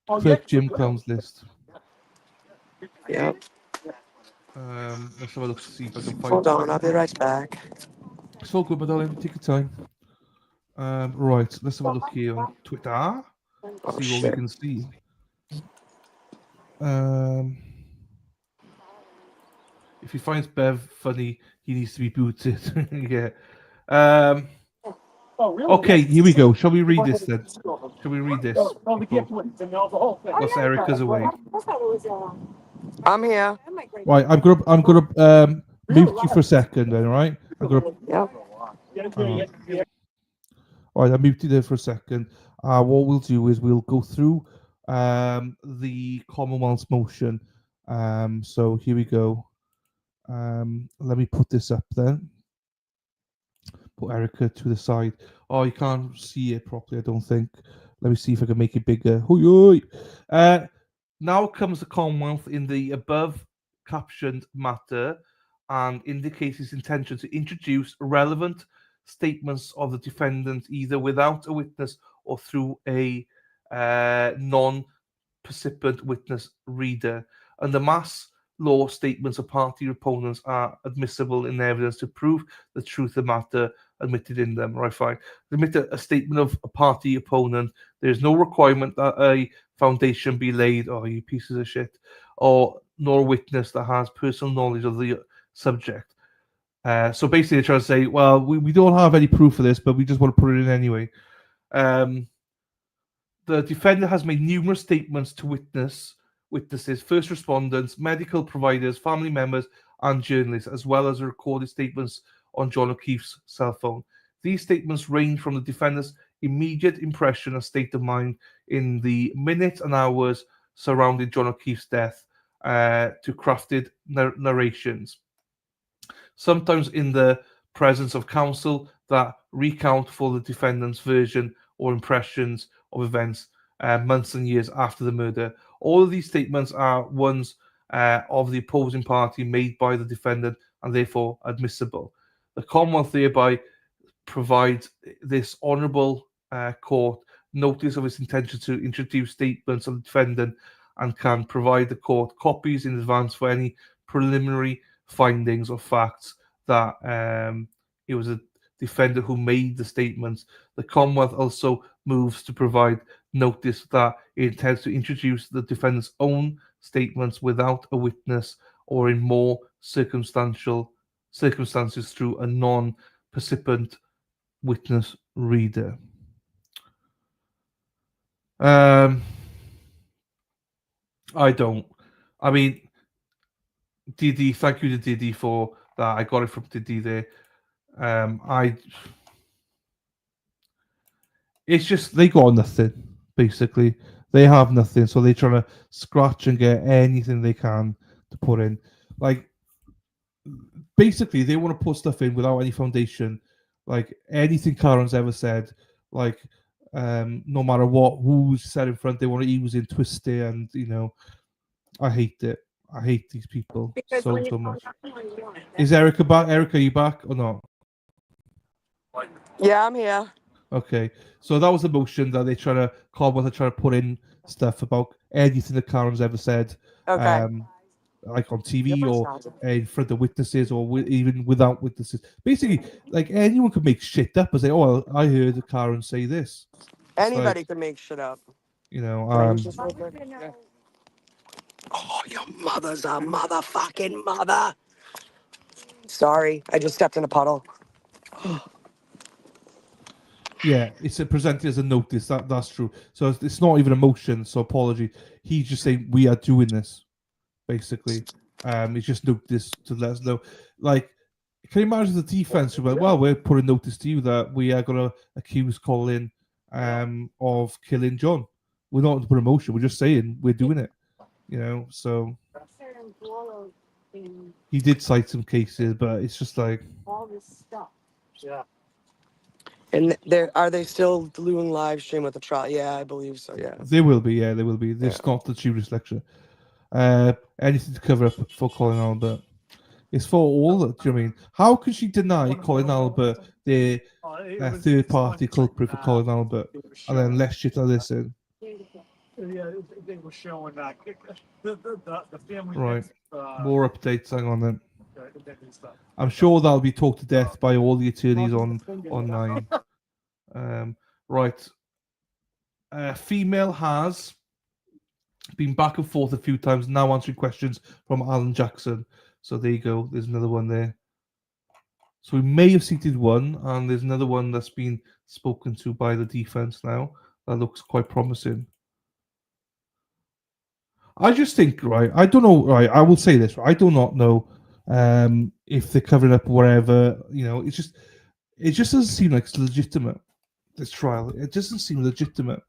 Clerk Jim Clown's list. Yep. Let's have a look to see if I can find. Hold on, I'll be right back. It's all good, my darling. Take your time. Right, let's have a look here on Twitter. See what we can see. If he finds Bev funny, he needs to be booted. Yeah. Okay, here we go. Shall we read this then? Shall we read this? That's Erica's away. I'm here. Right, I'm gonna mute you for a second then, right? I'm gonna. Yeah. Right, I muted it for a second. What we'll do is we'll go through the Commonwealth's motion. So here we go. Let me put this up then. Put Erica to the side. Oh, you can't see it properly, I don't think. Let me see if I can make it bigger. Hoi, hoi. Now comes the Commonwealth in the above captioned matter and indicates its intention to introduce relevant statements of the defendant either without a witness or through a non-participant witness reader. Under mass law, statements of party opponents are admissible in evidence to prove the truth of the matter admitted in them. Right, fine. Admit a statement of a party opponent. There is no requirement that a foundation be laid, oh, you pieces of shit, or nor a witness that has personal knowledge of the subject. So basically, they're trying to say, well, we don't have any proof of this, but we just want to put it in anyway. The defendant has made numerous statements to witnesses, first responders, medical providers, family members, and journalists, as well as recorded statements on John O'Keefe's cell phone. These statements range from the defendant's immediate impression and state of mind in the minutes and hours surrounding John O'Keefe's death to crafted narrations, sometimes in the presence of counsel that recount for the defendant's version or impressions of events months and years after the murder. All of these statements are ones of the opposing party made by the defendant and therefore admissible. The Commonwealth thereby provides this honourable court notice of its intention to introduce statements of the defendant and can provide the court copies in advance for any preliminary findings or facts that it was a defendant who made the statements. The Commonwealth also moves to provide notice that it intends to introduce the defendant's own statements without a witness or in more circumstances through a non-participant witness reader. I don't. I mean, Didi, thank you to Didi for that. I got it from Didi there. It's just they got nothing, basically. They have nothing, so they're trying to scratch and get anything they can to put in. Like, basically, they want to put stuff in without any foundation. Like, anything Karen's ever said, like, no matter what, who's said in front, they want to use in twisty, and, you know, I hate it. I hate these people so much. Is Erica back? Erica, are you back or not? Yeah, I'm here. Okay, so that was the motion that they try to Commonwealth are trying to put in stuff about anything that Karen's ever said, Okay. like on TV or in front of witnesses or even without witnesses. Basically, like anyone could make shit up and say, "Oh, I heard Karen say this." Anybody can make shit up. You know. Oh, your mother's a motherfucking mother. Sorry, I just stepped in a puddle. Yeah, it's presented as a notice. That's true. So it's not even a motion. So apology. He's just saying we are doing this. Basically, it's just notice to let us know. Like, can you imagine the defense? Well, we're putting notice to you that we are going to accuse Colin of killing John. We're not going to put a motion. We're just saying we're doing it. You know, so he did cite some cases, but it's just like all this stuff. Yeah. And are they still doing live stream with the trial? Yeah, I believe so. Yeah. They will be. Yeah, they will be. This not the Judas lecture. Anything to cover up for Colin Albert. It's for all. Do you know what I mean? How can she deny Colin Albert the third party culprit for Colin Albert and then let shit like this in? Yeah, they were showing the family. Right. More updates. Hang on then. I'm sure that'll be talked to death by all the attorneys online. Right. Female has been back and forth a few times, now answering questions from Alan Jackson. So there you go. There's another one there. So we may have seated one, and there's another one that's been spoken to by the defense now. That looks quite promising. I just think, right, I don't know, right, I will say this, right, I do not know if they're covering up whatever, you know, it just doesn't seem like it's legitimate this trial. It doesn't seem legitimate.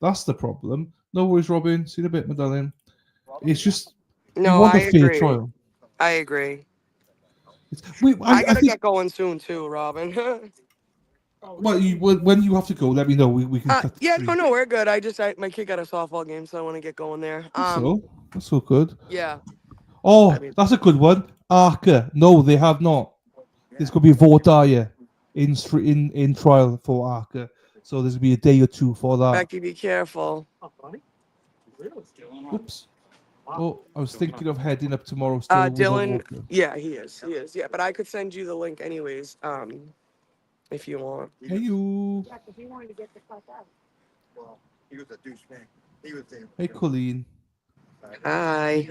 That's the problem. No worries, Robin. See you in a bit, my darling. It's just we No, want I a fair agree. trial. I agree. I I gotta think. get going soon too, Robin. Well, when you have to go, let me know. We can cut the Yeah, stream. no, we're good. My kid got a softball game, so I want to get going there. That's so good. Yeah. I Oh, mean, that's a good one. Arca. No, they have not. There's going to be a vote, are you? In trial for Arca. So there's going to be a day or two for that. Becky, be careful. Oops. Oh, I was thinking of heading up tomorrow still with a Dylan. walker. Yeah, he is. He is. Yeah, but I could send you the link anyways. If you want. Hey, you. Hey, Colleen. Hi.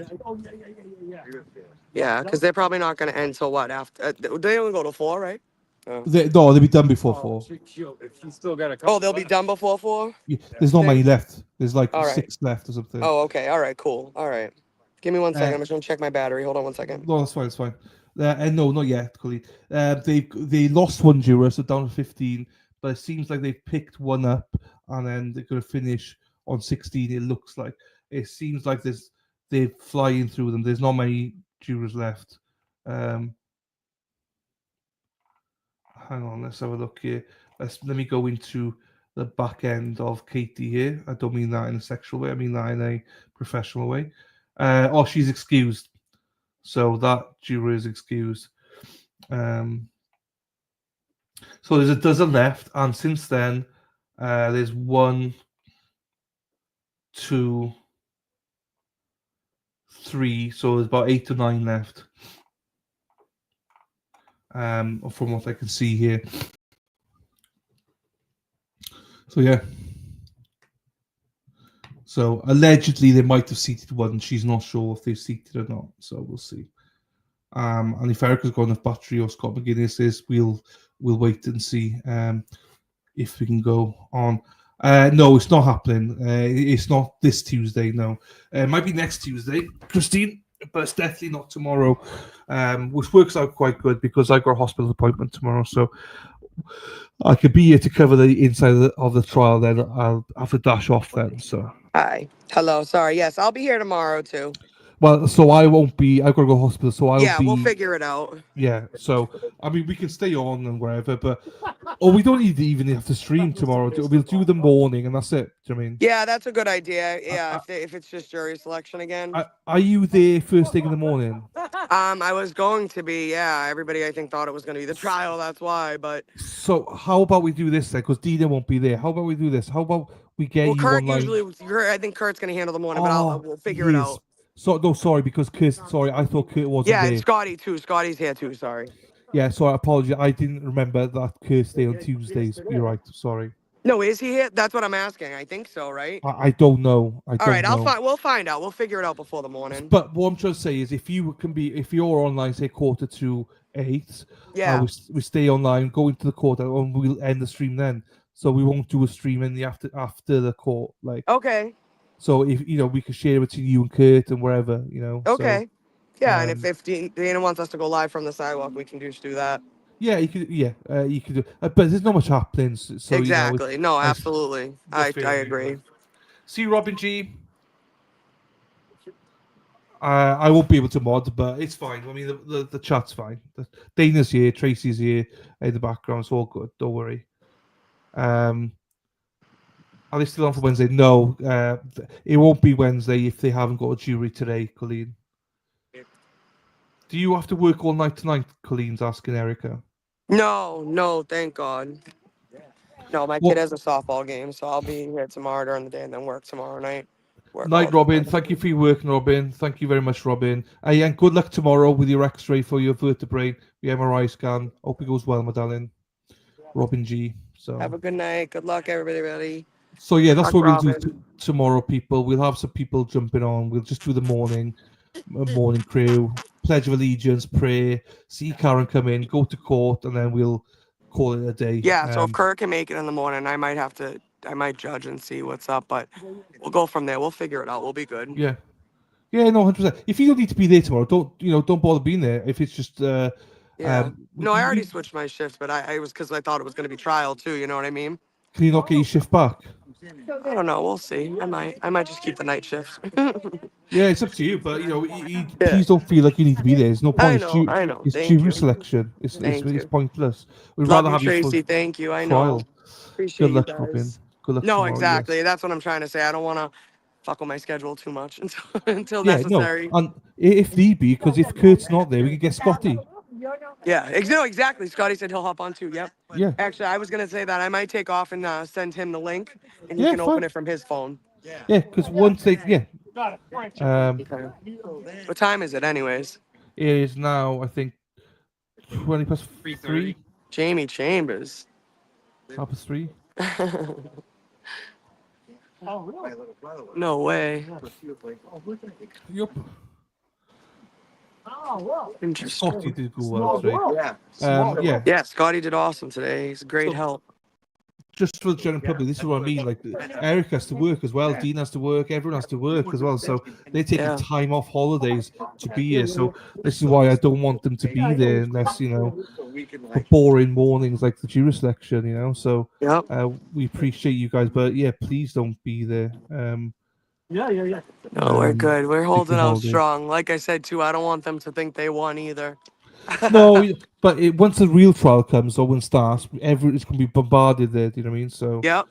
Yeah, because they're probably not going to end till what after? They only go to 4, right? No, they'll be done before 4. Oh, they'll be done before 4. Yeah, there's not many left. There's like All right. 6 left or something. Oh, okay. All right. Cool. All right. Give me 1 second. I'm just gonna check my battery. Hold on 1 second. No, that's fine. It's fine. And no, not yet, Colleen. They lost one juror, so down to 15. But it seems like they've picked one up, and then they're going to finish on 16. It looks like it seems like they're flying through them. There's not many jurors left. Hang on, let's have a look here. Let me go into the back end of Katie here. I don't mean that in a sexual way. I mean that in a professional way. She's excused. So that juror is excused. So there's a dozen left, and since then, there's 1, 2, 3. So there's about 8 to 9 left. From what I can see here. So yeah. So allegedly they might have seated one. She's not sure if they've seated or not. So we'll see. And if Erica's got enough battery or Scott McGuinness is, we'll wait and see if we can go on. No, it's not happening. It's not this Tuesday. No, it might be next Tuesday, Christine, but it's definitely not tomorrow. Which works out quite good because I got a hospital appointment tomorrow, so I could be here to cover the inside of the trial. Then I'll have to dash off then. So. Hi. Hello. Sorry. Yes, I'll be here tomorrow too. Well, so I won't be. I've got to go to hospital, so I'll Yeah, be. we'll figure it out. Yeah. So I mean, we can stay on and wherever, but we don't even have to stream tomorrow. We'll do the morning, and that's it. Do you know what I mean? Yeah, that's a good idea. Yeah, if it's just jury selection again. Are you there first thing in the morning? I was going to be. Yeah, everybody I think thought it was going to be the trial. That's why. But So how about we do this then? Because Dina won't be there. How about we do this? How about we get you Kurt online? I think Kurt's going to handle the morning, but we'll figure it out. So no, sorry, because Kurt. Sorry, I thought Kurt wasn't Yeah, there. and Scotty too. Scotty's here too. Sorry. Yeah, sorry, I apologize. I didn't remember that Kurt's day on Tuesdays. You're right. Sorry. No, is he here? That's what I'm asking. I think so, right? I don't know. All right, we'll find out. We'll figure it out before the morning. But what I'm trying to say is, if you're online, say 7:45, yeah, we stay online, go into the court, and we'll end the stream then. So we won't do a stream in the after the court, like. Okay. So if we could share it between you and Kurt and wherever, Okay. So, yeah, and if Dana wants us to go live from the sidewalk, we can just do that. Yeah, you could. Yeah, you could do. But there's not much happening. So exactly. No, absolutely. I agree. See, Robin G. I won't be able to mod, but it's fine. I mean, the chat's fine. Dana's here, Tracy's here in the background. It's all good. Don't worry. Are they still on for Wednesday? No, it won't be Wednesday if they haven't got a jury today, Colleen. Do you have to work all night tonight? Colleen's asking Erica. No, thank God. No, my kid has a softball game, so I'll be here tomorrow during the day and then work tomorrow night. Night, Robin. Thank you for your work, Robin. Thank you very much, Robin. And good luck tomorrow with your X-ray for your vertebrae, your MRI scan. Hope it goes well, my darling. Robin G. So have a good night. Good luck, everybody. So yeah, that's what we'll do tomorrow, people. We'll have some people jumping on. We'll just do the morning crew, Pledge of Allegiance, pray, see Karen come in, go to court, and then we'll call it a day. Yeah, so if Kurt can make it in the morning, I might judge and see what's up, but we'll go from there. We'll figure it out. We'll be good. Yeah, no, 100%. If you don't need to be there tomorrow, don't bother being there. If it's just no, I already switched my shift, but I was because I thought it was going to be trial too. You know what I mean? Can you not get your shift back? I don't know. We'll see. I might just keep the night shift. Yeah, it's up to you. But please don't feel like you need to be there. There's no point. I know. It's Thank jury you. selection. It's Thank you. pointless. We'd Love rather you, have you for Tracy. Thank you. I know. trial. Appreciate Good you luck, Robin. guys. Good luck No, tomorrow. exactly. Yes. That's what I'm trying to say. I don't want to fuck with my schedule too much until Yeah, no, necessary. and if need be, because if Kurt's not there, we can get Scotty. Yeah, no, exactly. Scotty said he'll hop on too. Yep. Yeah. Actually, I was gonna say that I might take off and send him the link, and he Yeah, can open fine. it from his phone. Yeah, because once they Okay. What time is it, anyways? it is now I think 3:03. Jamie Chambers. 3:30. No way. Yep. Interesting. Scotty did go well today. Yeah. Yeah, Scotty did awesome today. He's a great help. Just for the general public, this is what I mean. Like Eric has to work as well, Dean has to work, everyone has to work as well. So they're taking time off holidays to be here. So this is why I don't want them to be there unless for boring mornings like the jury selection. So we appreciate you guys, but yeah, please don't be there. No, we're good. We're holding out holidays. strong. Like I said too, I don't want them to think they won either. No, but once the real trial comes or when it starts, it's going to be bombarded there. Do you know what I mean? So yep.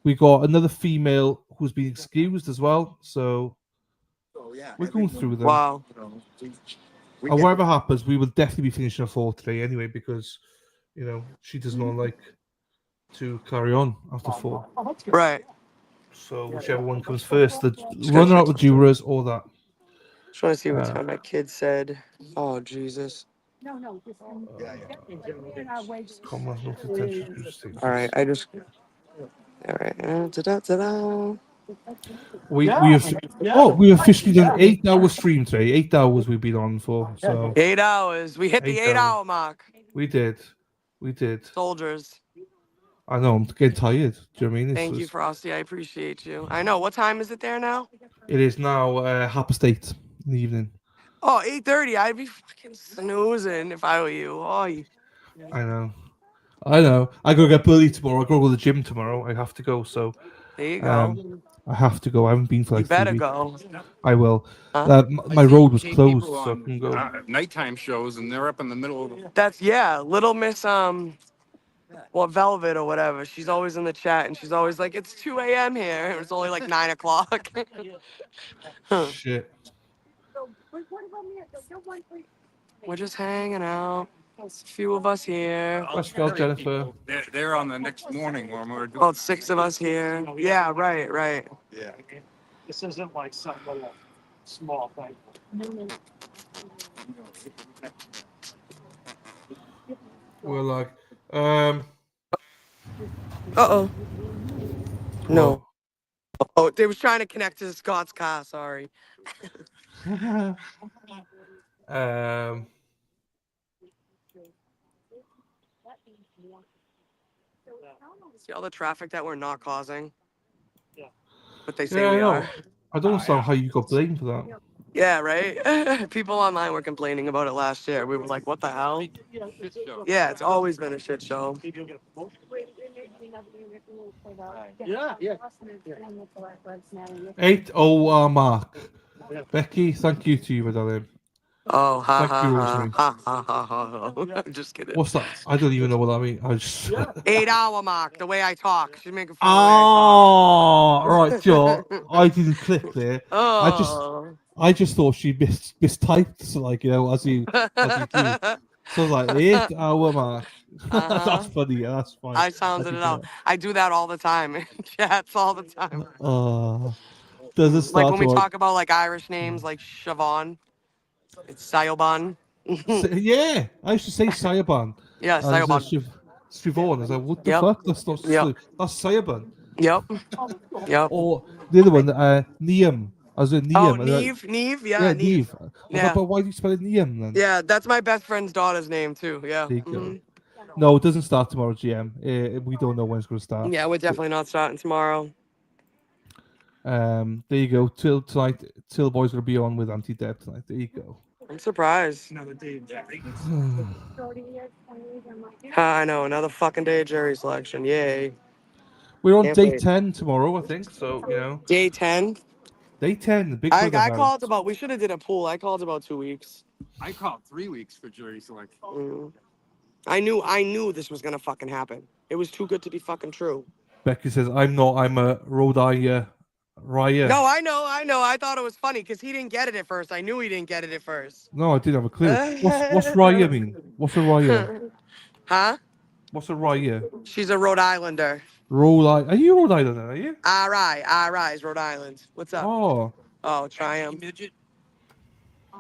We got another female who's been excused as well. So we're going through them. Wow. And whatever happens, we will definitely be finishing her 4 today anyway because she does not like to carry on after 4. Right. So whichever one comes first, the runner out with jurors or that. Just want to see what time my kid said. Oh Jesus. Commas, not attention. All right, I just. All right. We officially done 8 hour stream today. 8 hours we've been on for. So 8 hours. We hit the 8-hour mark. We did. Soldiers. I know. I'm getting tired. Do you know what I mean? Thank you, Frosty. I appreciate you. I know. What time is it there now? It is now 8:30 in the evening. Oh, 8:30. I'd be fucking snoozing if I were you. Oh, I know. I gotta get bullied tomorrow. I gotta go to the gym tomorrow. I have to go. So there you go. I have to go. I haven't been for like 3 better weeks. go. I will. Huh? My road was closed, so I can go. Nighttime shows, and they're up in the middle of. That's Little Miss Velvet or whatever. She's always in the chat, and she's always like, "It's 2 a.m. here." It's only like 9 o'clock. Shit. We're just hanging out. There's a few of us here. Let's go, Jennifer. They're on the next morning when we're doing. About 6 of us here. Yeah, right. Yeah. This isn't like some little small thing. We're like, Uh-oh. No. Oh, they was trying to connect to Scott's car. Sorry. See all the traffic that we're not causing? Yeah. But they say we are. I don't understand how you got blamed for that. Yeah, right? People online were complaining about it last year. We were like, what the hell? Yeah, it's always been a shit show. Yeah. 8-0 mark. Becky, thank you to you, my darling. Oh, ha Thank ha you, ha Rosemary. ha ha ha ha. I'm just kidding. What's that? I don't even know what that means. I just 8-hour mark, the way I talk. She's making fun Oh, right, Joe. I didn't click there. Oh. I just thought she mistyped, so like as you do. So like 8-hour mark. That's funny. Yeah, that's fine. I sounded it out. I do that all the time in chats all the time. Does it start Like when we to talk about like Irish names like Siobhan, it's Siobhan. Yeah, I used to say Siobhan. Yeah, Siobhan. Siobhan. I was like, what the fuck? That's not that's Siobhan. Yep. Or the other one, Niam. I was Niam. Oh, Neve, yeah, Neve. Yeah. But why do you spell it Niam then? Yeah, that's my best friend's daughter's name too. Yeah. There you go. No, it doesn't start tomorrow, GM. We don't know when it's going to start. Yeah, we're definitely not starting tomorrow. There you go. Till tonight, Till Boy's going to be on with Anti-Deb tonight. There you go. I'm surprised. Another day of Jerry. I know, another fucking day of jury selection. Yay. We're on Can't day wait. 10 tomorrow, I think. So, you know. Day 10? Day 10, the Big Brother I house. called about, we should have did a pool. I called about 2 weeks. I called 3 weeks for jury selection. I knew this was gonna fucking happen. It was too good to be fucking true. Becky says, I'm a Rhode Island Raya. No, I know. I thought it was funny because he didn't get it at first. I knew he didn't get it at first. No, I didn't have a clue. What's Raya mean? What's a Raya? Huh? What's a Raya? She's a Rhode Islander. Rhode Island. Are you Rhode Island, are you? I rise, Rhode Island. What's up? Oh, Triumph.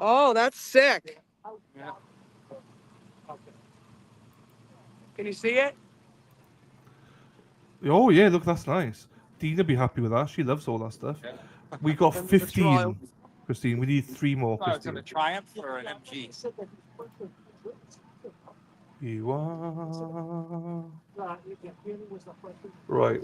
Oh, that's sick. Can you see it? oh yeah, look, that's nice. Dina be happy with that. She loves all that stuff. We got 15, Christine. We need 3 more, Oh, it's Christine. a Triumph or an MG? You are... Right.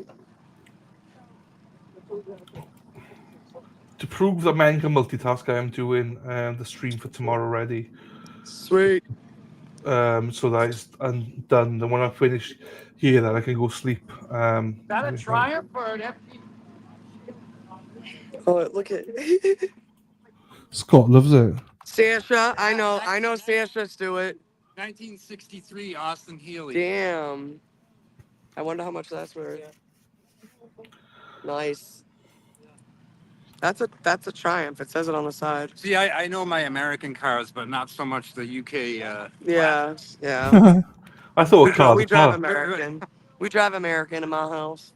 To prove that men can multitask, I am doing the stream for tomorrow already. Sweet. So that it's done. And when I finish here, then I can go sleep. Is that a Triumph or an MG? Oh, look at Scott loves it. Sasha. I know Sasha Stewart. 1963 Austin Healey. Damn. I wonder how much that's worth. Nice. That's a Triumph. It says it on the side. See, I know my American cars, but not so much the UK. Yeah. I thought a car was We a drive car. American. We drive American in my house.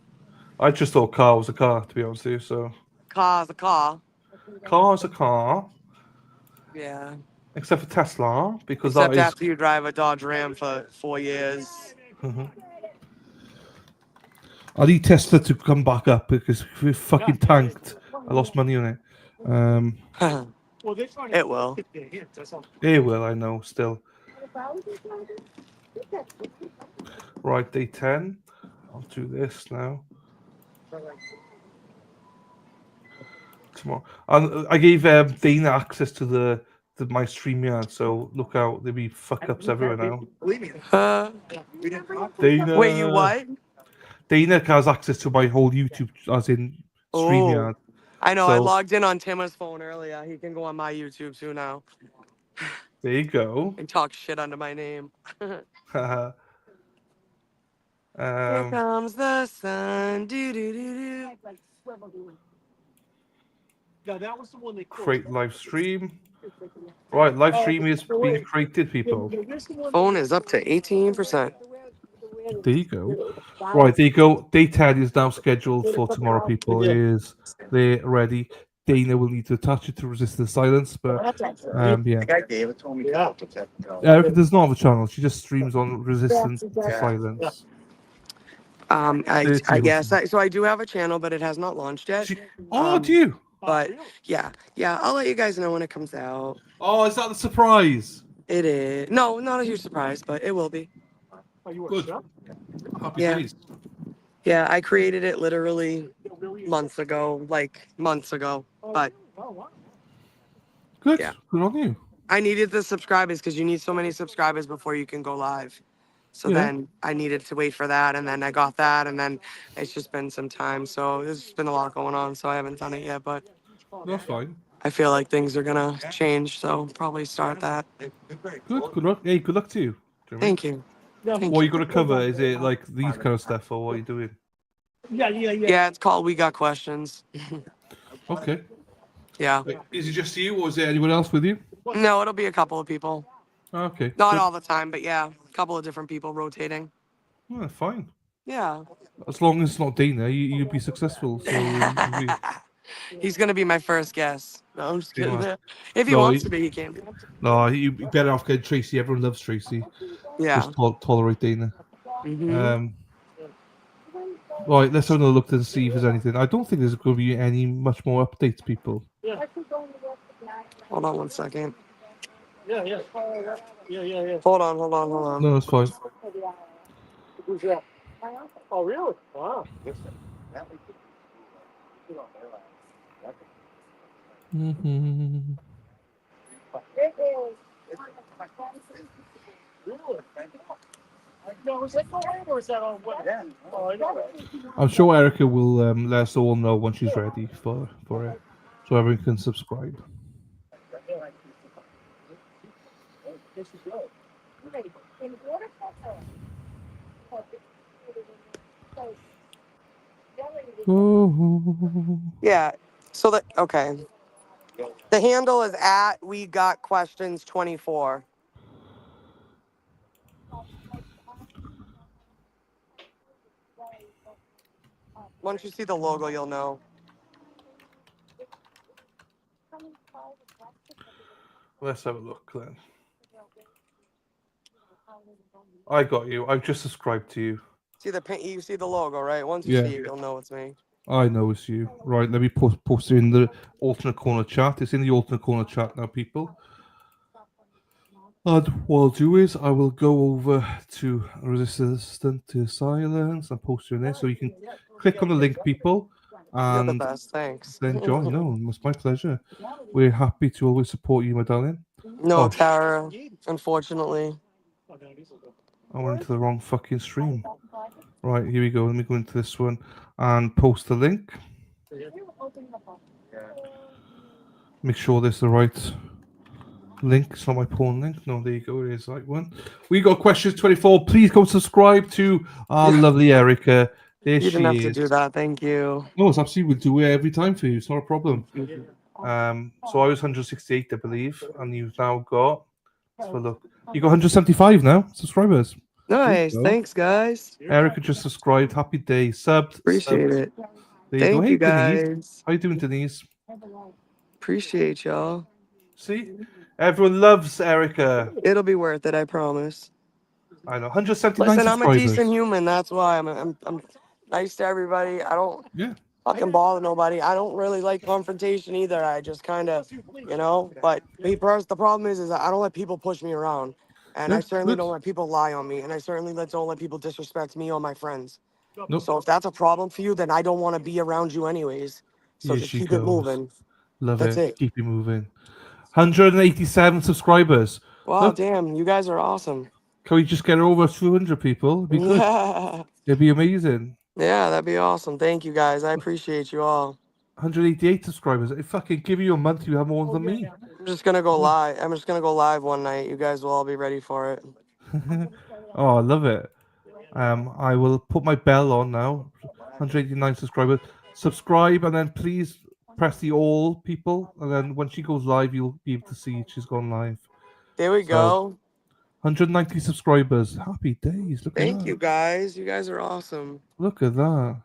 I just thought car was a car, to be honest with you. So Car's a car. Car's a car. Yeah. Except for Tesla, because Except that is. after you drive a Dodge Ram for 4 years. I need Tesla to come back up because we fucking tanked. I lost money on it. It will. It will, I know, still. Right, day 10. I'll do this now. Tomorrow. And I gave Dana access to my StreamYard, so look out, there'll be fuck-ups everywhere now. Dana. Wait, you what? Dana has access to my whole YouTube, as in StreamYard. I know, So, I logged in on Timmer's phone earlier. He can go on my YouTube too now. There you go. And talk shit under my name. Here Here comes the sun. Do do do do. Create live stream. Right, live stream is being created, people. Phone is up to 18%. There you go. Right, there you go. Day 10 is now scheduled for tomorrow, people. Is they're ready. Dana will need to attach it to resistant silence, but yeah. Erica does not have a channel. She just streams on resistant to silence. I guess. So I do have a channel, but it has not launched yet. Do you? But yeah, I'll let you guys know when it comes out. Oh, is that the surprise? It is. No, not a huge surprise, but it will be. Good. Happy days. Yeah, I created it literally months ago. But good. Yeah. Good on you. I needed the subscribers because you need so many subscribers before you can go live. So then I needed to wait for that, and then I got that, and then it's just been some time. So there's been a lot going on, so I haven't done it yet. But That's fine. I feel like things are gonna change, so probably start that. Good. Good luck. Hey, good luck to you. Thank you. What are you going to cover? Is it like these kind of stuff, or what are you doing? Yeah, it's called We Got Questions. Okay. Yeah. Is it just you, or is there anyone else with you? No, it'll be a couple of people. Okay. Not good. all the time, but yeah, a couple of different people rotating. Yeah, fine. Yeah. As long as it's not Dana, you'll be successful. So you'll be... He's gonna be my first guest. No, I'm just kidding. Yeah. If he No, wants to be, he can be. No, you better off getting Tracy. Everyone loves Tracy. Yeah. Just tolerate Dana. Mhm. Right, let's have another look to see if there's anything. I don't think there's going to be any much more updates, people. Hold on one second. Yeah. Hold on. No, that's fine. Who's that? Oh, really? Wow. I'm sure Erica will let us all know when she's ready for it, so everyone can subscribe. Oh. Yeah. So that okay. The handle is at we got questions 24. Once you see the logo, you'll know. Let's have a look then. I got you. I've just subscribed to you. See the you see the logo, right? Once you Yeah. see it, you'll know it's me. I know it's you. Right, let me post it in the alternate corner chat. It's in the alternate corner chat now, people. And what I'll do is I will go over to Resistant to Silence and post it in there, so you can click on the link, people, You're the and best. Thanks. then join. No, it's my pleasure. We're happy to always support you, my darling. No, Oh, Tara. Unfortunately. I went into the wrong fucking stream. Right, here we go. Let me go into this one and post the link. Make sure there's the right link. It's not my porn link. No, there you go. It is the right one. We got questions 24. Please go subscribe to our lovely Erica. There You didn't have she to is. do that. Thank you. No, it's absolutely. We'll do it every time for you. It's not a problem. So I was 168, I believe, and you've now got. Let's have a look. You got 175 now subscribers. Nice. Thanks, guys. Erica just subscribed. Happy day. Subbed. Appreciate it. There you go. Thank Hey, you, Denise. guys. How you doing, Denise? Appreciate y'all. See, everyone loves Erica. It'll be worth it, I promise. I know. 179 Listen, I'm a subscribers. decent human. That's why I'm nice to everybody. I don't Yeah. fucking bother nobody. I don't really like confrontation either. I just kind of, But me first, the problem is I don't let people push me around, and I Yeah, certainly good. don't let people lie on me, and I certainly don't let people disrespect me or my friends. Nope. So if that's a problem for you, then I don't want to be around you anyways. So Here just she keep it goes. moving. Love That's it. it. Keep it moving. 187 subscribers. Wow, Look, damn, you guys are awesome. can we just get over 200 people? It'd be good. Yeah. It'd be amazing. Yeah, that'd be awesome. Thank you guys. I appreciate you all. 188 subscribers. If I could give you a month, you have more than me. I'm just gonna go live. I'm just gonna go live one night. You guys will all be ready for it. Oh, I love it. I will put my bell on now. 189 subscribers. Subscribe and then please press the all, people, and then when she goes live, you'll be able to see she's gone live. There we go. 190 subscribers. Happy days. Look at Thank that. you guys. You guys are awesome. Look at that.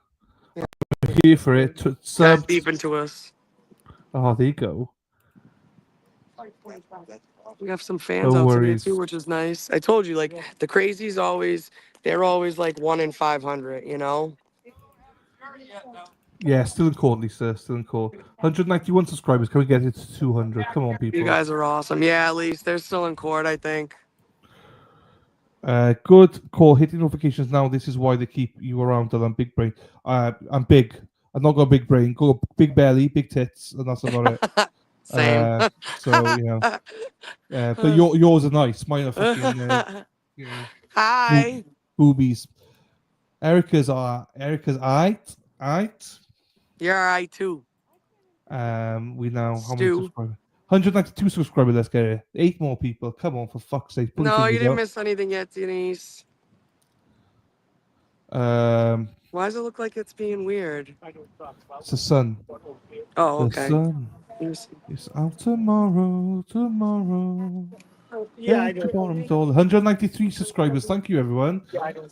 I'm here for it. Guys Subs. deep into us. Oh, there you go. We have some fans No out today worries. too, which is nice. I told you, like the crazies they're always like 1 in 500. Yeah, still in court, Lisa. Still in court. 191 subscribers. Can we get it to 200? Come on, people. You guys are awesome. Yeah, at least they're still in court, I think. Good call. Hit the notifications now. This is why they keep you around. And I'm big brain. I'm big. I've not got a big brain. Got a big belly, big tits, and that's about it. Same. But yours are nice. Mine are fucking, Hi. boobies. Erica's aight. You're all right too. We now how many Stu. subscribers? 192 subscribers. Let's get it. 8 more people. Come on, for fuck's sake. Put your No, you fingers didn't up. miss anything yet, Denise. Why does it look like it's being weird? It's the sun. Oh, The okay. sun is out tomorrow. Yeah, At the bottom door. 193 subscribers. Thank you, everyone.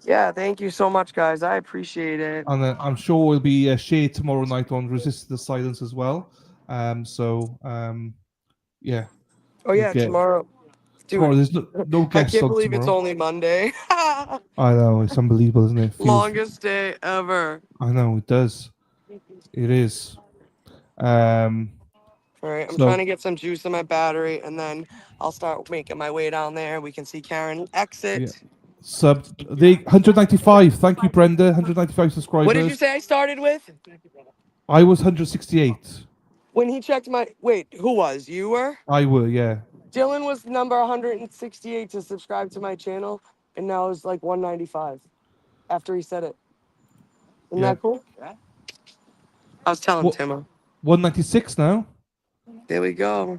Yeah, thank you so much, guys. I appreciate it. And I'm sure it'll be shared tomorrow night on Resist the Silence as well. Yeah. Oh yeah, tomorrow. Dude, Tomorrow, there's no I guests can't on believe it's tomorrow. only Monday. I know, it's unbelievable, isn't it? Longest day ever. I know, it does. It is. All right, I'm So- trying to get some juice in my battery, and then I'll start making my way down there. We can see Karen exit. Yeah. 195. Thank you, Brenda. 195 subscribers. What did you say I started with? I was 168. When he checked my... Wait, who was? You were? I were, yeah. Dylan was number 168 to subscribe to my channel, and now it's like 195 after he said it. Isn't that cool? I was telling Timmo. 196 now. There we go.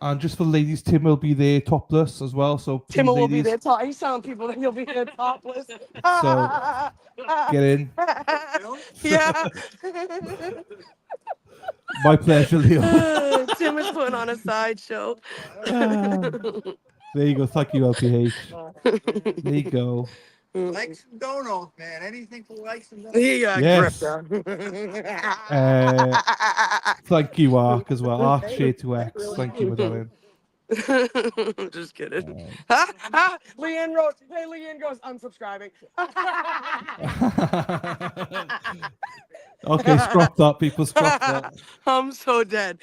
And just for the ladies, Tim will be there topless as well. So please, Timmo will be ladies, there. He's telling people that he'll be there topless. so get in. Yeah. My pleasure, Leo. Tim is putting on a sideshow. There you go. Thank you, LPH. There you go. Likes and donos, man. Anything for likes and donos. He got Yes. gripped. Thank you, Ark, as well. Ark share to X. Thank you, my darling. Just kidding. Leanne wrote, hey, Leanne goes, unsubscribing. Okay, scrap that, people. Scrap that. I'm so dead.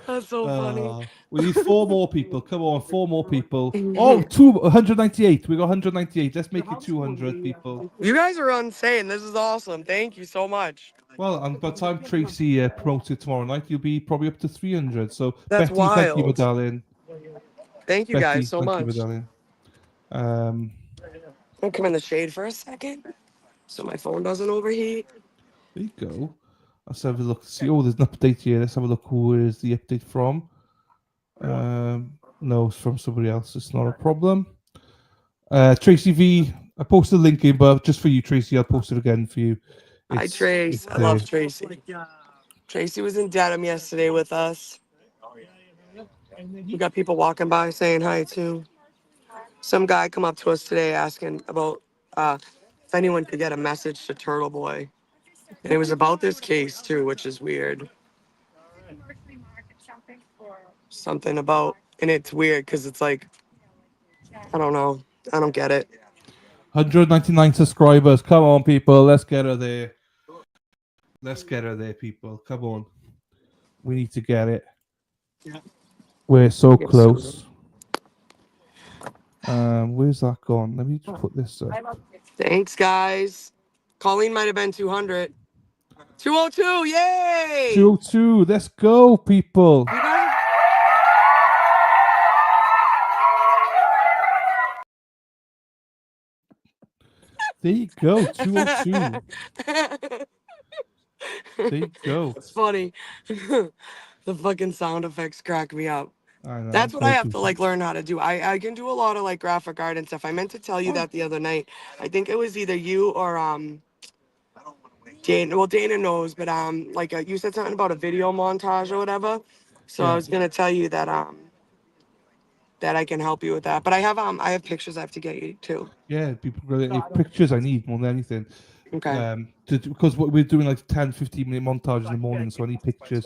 That's so funny. We need 4 more people. Come on, 4 more people. Oh, 198. We got 198. Let's make it 200 people. You guys are insane. This is awesome. Thank you so much. Well, and by the time Tracy promotes it tomorrow night, you'll be probably up to 300. So, That's Betty, thank you, my wild. darling. Thank you Betty, guys so thank you, my much. darling. I'll come in the shade for a second so my phone doesn't overheat. There you go. Let's have a look. See, oh, there's an update here. Let's have a look. Who is the update from? No, it's from somebody else. It's not a problem. Tracy V. I posted a link in, but just for you, Tracy, I'll post it again for you. Hi, Trace. I love Tracy. Tracy was in Dedham yesterday with us. We got people walking by saying hi, too. Some guy come up to us today asking about if anyone could get a message to Turtle Boy. And it was about this case, too, which is weird. Something about, and it's weird because it's like, I don't know. I don't get it. 199 subscribers. Come on, people. Let's get her there. Let's get her there, people. Come on. We need to get it. We're so close. Where's that gone? Let me just put this up. Thanks, guys. Colleen might have been 200. 202, yay! 202. Let's go, people. There you go, 202. There you go. It's funny. The fucking sound effects crack me up. I know. That's what I have to like learn how to do. I can do a lot of like graphic art and stuff. I meant to tell you that the other night. I think it was either you or Dana. Well, Dana knows, but like you said something about a video montage or whatever. So I was gonna tell you that that I can help you with that. But I have pictures I have to get you too. Yeah, pictures I need more than anything. Okay. Because we're doing like 10, 15-minute montage in the morning, so I need pictures.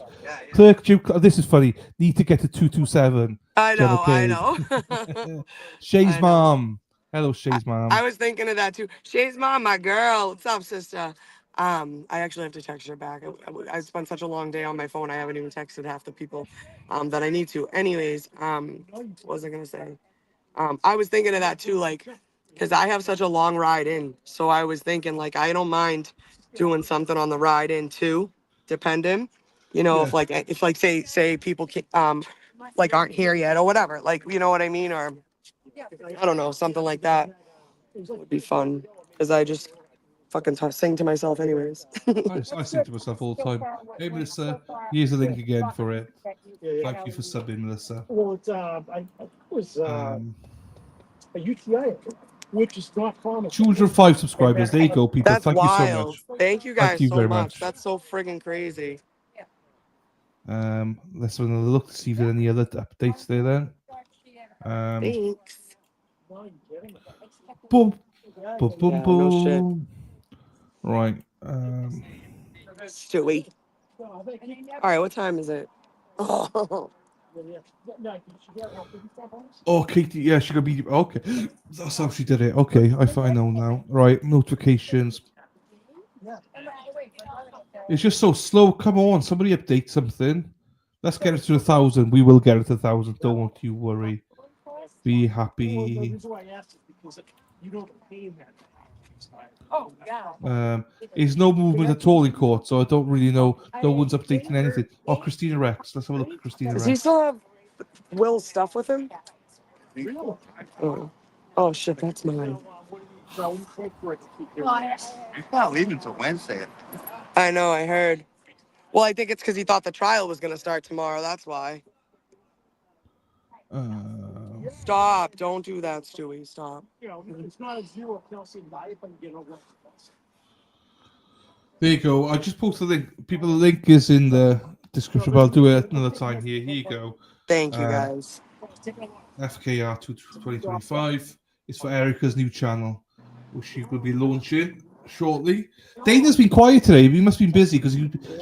Clerk, this is funny. Need to get to 227. I know. Shay's mom. Hello, Shay's mom. I was thinking of that too. Shay's mom, my girl. What's up, sister? I actually have to text her back. I spent such a long day on my phone. I haven't even texted half the people that I need to. Anyways, what was I gonna say? I was thinking of that too, like, because I have such a long ride in. So I was thinking, like, I don't mind doing something on the ride in too, depending. You know, if say people like aren't here yet or whatever, like, you know what I mean, or I don't know, something like that would be fun because I just fucking sing to myself anyways. I sing to myself all the time. Hey, Melissa, here's a link again for it. Thank you for subbing, Melissa. Well, it was a UTI, which is not common. 205 subscribers. There you go, people. That's Thank wild. you so much. Thank you guys Thank you so very much. That's so friggin' crazy. Let's have another look to see if there's any other updates there then. Thanks. Boom. Boom, boom, Yeah, boom. Right. Stewie. All right, what time is it? Oh. Oh, Katie, yeah, she could be okay. That's how she did it. Okay, I know now. Right, notifications. It's just so slow. Come on, somebody update something. Let's get it to 1,000. We will get it to 1,000. Don't you worry. Be happy. Well, the reason why I asked is because you don't pay that. Oh, yeah. There's no movement at all in court, so I don't really know. No one's updating anything. Oh, Christina Rex. Let's have a look at Christina Does Rex. he still have Will's stuff with him? Oh shit, that's mine. He's not leaving till Wednesday. I know, I heard. Well, I think it's because he thought the trial was gonna start tomorrow. That's why. Stop! Don't do that, Stewie. Stop. It's not a zero Kelsey life and get over. There you go. I just posted the link. People, the link is in the description, but I'll do it another time here. Here you go. Thank you, guys. FKR 2025 is for Erica's new channel, which she will be launching shortly. Dana's been quiet today. He must be busy because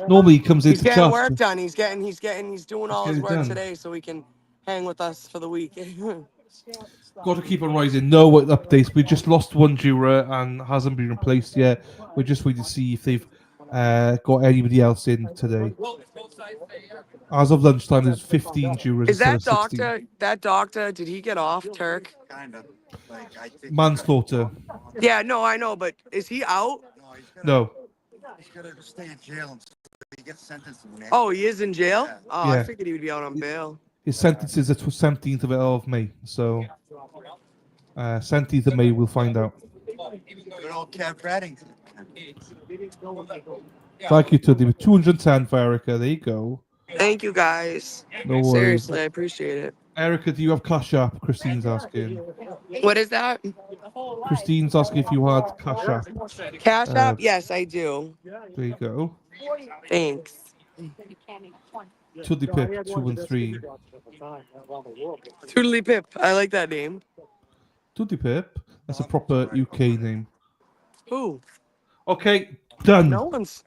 normally he comes in He's to getting chat. work done. He's doing all his getting work done. today so he can hang with us for the week. Got to keep on rising. No updates. We just lost one juror and hasn't been replaced yet. We're just waiting to see if they've got anybody else in today. As of lunchtime, there's 15 jurors Is instead that of 16. doctor? That doctor? Did he get off, Turk? Kind of. Like, I think Manslaughter. Yeah, no, I know, but is he out? No. he's gonna stay in jail until he gets sentenced. Oh, he is in jail? Yeah. Oh, I Yeah. figured he would be out on bail. His sentence is the 17th of May. So 17th of May, we'll find out. Good old Kev Reddington. Thank you, Tuddy. With 210 for Erica. There you go. Thank you, guys. No worries. Seriously, I appreciate it. Erica, do you have Cash App? Christine's asking. What is that? Christine's asking if you had Cash App. Cash App? Yes, I do. There you go. Thanks. Tuddy Pip 213. Toodly Pip. I like that name. Tuddy Pip. That's a proper UK name. Who? Okay, done. No one's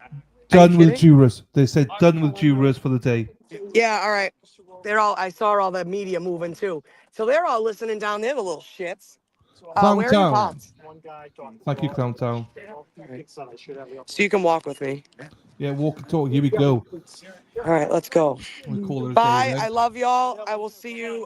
done with jurors. They said done with jurors for the day. Yeah, all right. I saw all the media moving too. So they're all listening down there, the little shits. Clown Where are you Town. popped? Thank you, Clown Town. So you can walk with me. Yeah, walk and talk. Here we go. All right, let's go. We call it a Bye. day then. I love y'all. I will see you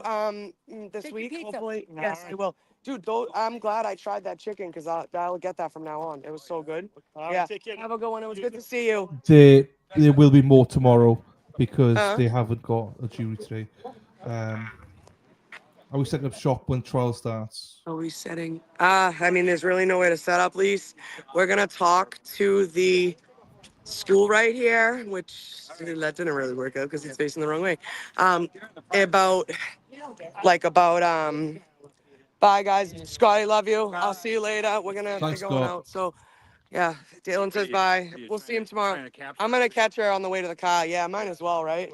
this week, hopefully. Yes, I will. Dude, I'm glad I tried that chicken because I'll get that from now on. It was so good. Yeah. Have a good one. It was good to see you. There will be more tomorrow because Uh-huh. they haven't got a jury today. Are we setting up shop when trial starts? Are we setting? I mean, there's really no way to set up, Lise. We're gonna talk to the school right here, which that didn't really work out because it's facing the wrong way. About bye guys. Scotty, love you. I'll see you later. We're gonna Thanks, be going Scott. out. So yeah, Dalen says bye. We'll see him tomorrow. I'm gonna catch her on the way to the car. Yeah, mine as well, right?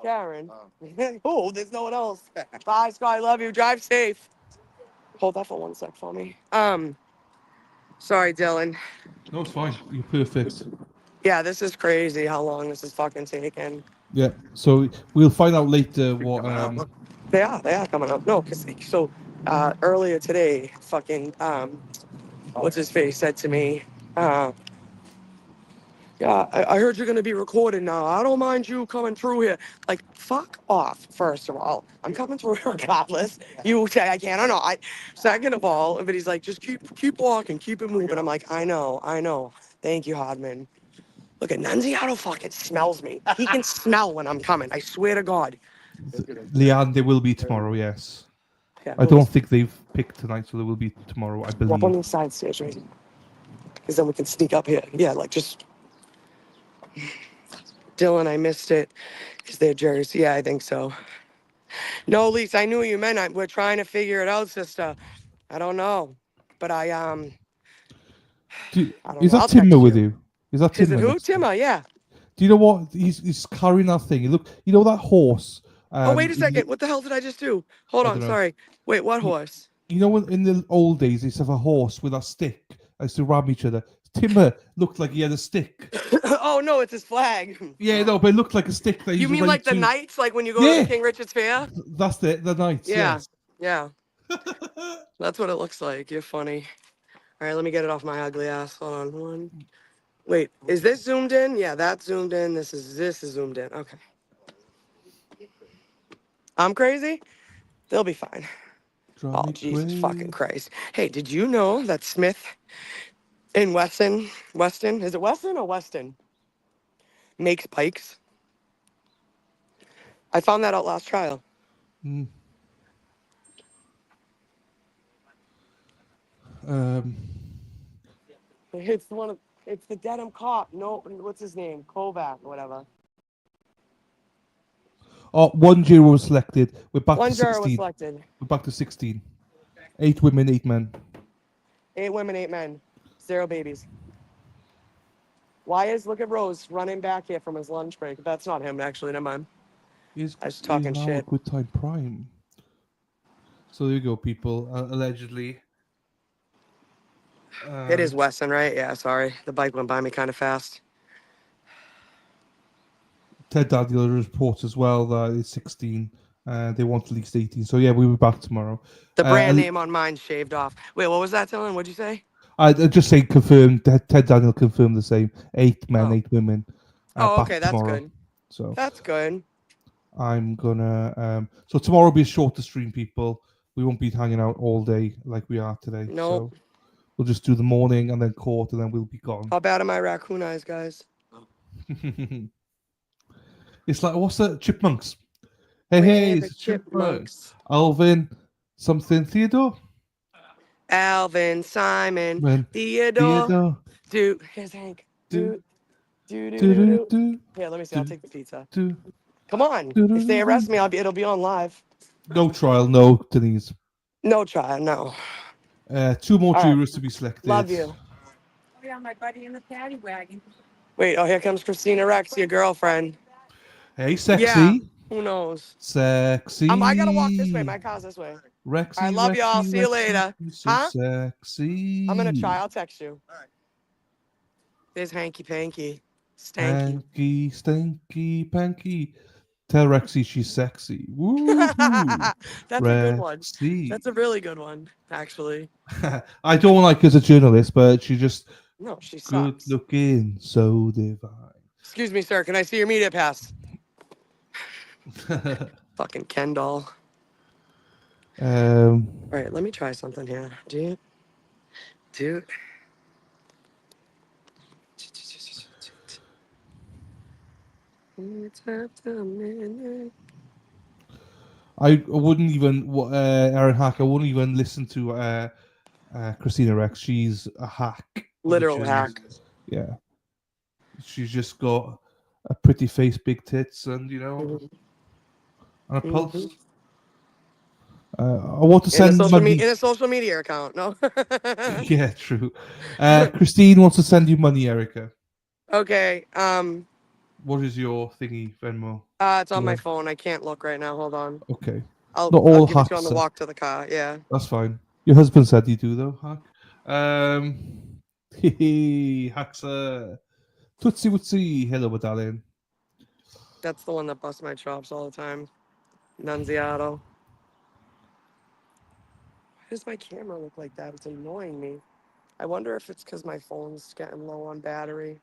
Karen. Oh, there's no one else. Bye, Scotty. Love you. Drive safe. Hold that for 1 sec for me. Sorry, Dylan. No, it's fine. You're perfect. Yeah, this is crazy how long this is fucking taking. Yeah. So we'll find out later what. They are coming up. No, because earlier today, fucking what's his face said to me, yeah, I heard you're gonna be recorded now. I don't mind you coming through here. Like, fuck off. First of all, I'm coming through regardless. You say I can't or not. Second of all, but he's like, just keep walking, keep it moving. I'm like, I know. Thank you, Hodman. Look at Nunziato fucking smells me. He can smell when I'm coming. I swear to God. Leanne, there will be tomorrow. Yes. Yeah, I don't think they've picked tonight, so there will be tomorrow. I Go up on believe. the side stairs, right? Because then we can sneak up here. Yeah, like just. Dylan, I missed it. Is there jersey? Yeah, I think so. No, Lisa, I knew what you meant. We're trying to figure it out, sister. I don't know, but I don't Is know. that I'll Timber text with you. you? Is that Is Timber? it who? next to you? Timmer, yeah. Do you know what? He's carrying that thing. Look, you know that horse. Oh, wait a second. What the hell did I just do? Hold I on, don't know. sorry. Wait, what horse? You know, when in the old days, they used to have a horse with a stick. I used to ram each other. Timber looked like he had a stick. Oh, no, it's his flag. Yeah, no, but it looked like a stick. That he You was mean ready like the to- Knights, like when you go to Yeah. the King Richard's Fair? That's the Knights. Yeah, Yes. yeah. That's what it looks like. You're funny. All right, let me get it off my ugly ass. Hold on. One. Wait, is this zoomed in? Yeah, that's zoomed in. This is zoomed in. Okay. I'm crazy? They'll be fine. Oh, Jesus fucking Christ. Hey, did you know that Smith in Weston, is it Weston or Weston? Makes pikes? I found that out last trial. Mm. Um, It's one of it's the Dedham cop. No, what's his name? Kovac or whatever. one juror was selected. We're back to One juror was 16. selected. We're back to 16. 8 women, 8 men. 8 women, 8 men. 0 babies. Why is look at Rose running back here from his lunch break? That's not him actually. Never mind. Is I was talking now a shit. good time prime? So there you go, people. Allegedly. It is Weston, right? Yeah. Sorry, the bike went by me kind of fast. Ted Daniel reports as well that it's 16. They want at least 18. So yeah, we'll be back tomorrow. The brand name on mine shaved off. Wait, what was that, Dylan? What'd you say? I just say confirmed. Ted Daniel confirmed the same. 8 men, Oh. 8 women. Oh, Back okay, that's tomorrow. good. So That's good. I'm gonna. So tomorrow will be a shorter stream, people. We won't be hanging out all day like we are today. Nope. So we'll just do the morning and then court, and then we'll be gone. How bad are my raccoon eyes, guys? It's like, what's that? Chipmunks. Hey, We're it's the a chipmunk. chipmunks. Alvin, something Theodore. Alvin, Simon, Man, Theodore. Theodore. Dude, here's Hank. Do, Dude, do, do, do, do, do, do. do, Here, let me see. I'll take the pizza. do, Come on. do, If they do, arrest do. me, it'll be on live. No trial, no Denise. No trial, no. 2 more All right. jurors to be selected. Love you. Oh yeah, my buddy in the paddy wagon. Wait, oh, here comes Christina Rex, your girlfriend. Hey, sexy. Yeah, who knows? Sexy. I gotta walk this way. My car's this way. Rexy, I love y'all. Rexy, See you Rexy, later. you're so Huh? sexy. I'm gonna try. I'll text you. All right. There's Hanky Panky. Stanky. Hanky, stanky, panky. Tell Rexy she's sexy. Woohoo. That's a good one. Rexy. That's a really good one, actually. I don't like her as a journalist, but she's just No, she good sucks. looking, so divine. Excuse me, sir. Can I see your media pass? Fucking Ken doll. All right, let me try something here. Dude. I wouldn't even, Aaron Hack, I wouldn't even listen to Christina Rex. She's a hack. of a Literal hack. journalist. Yeah. She's just got a pretty face, big tits, and, and a pulse. I want to send money. In a social media account, no? Yeah, true. Christine wants to send you money, Erica. Okay. What is your thingy, Venmo? It's on my phone. I can't look right now. Hold on. Okay. I'll Not all give it to you on hacks the are- walk to the car. Yeah. That's fine. Your husband said you do, though, hack. Hacksa. Tootsie Wootsie. Hello, darling. That's the one that busts my chops all the time. Nunziato. Why does my camera look like that? It's annoying me. I wonder if it's because my phone's getting low on battery.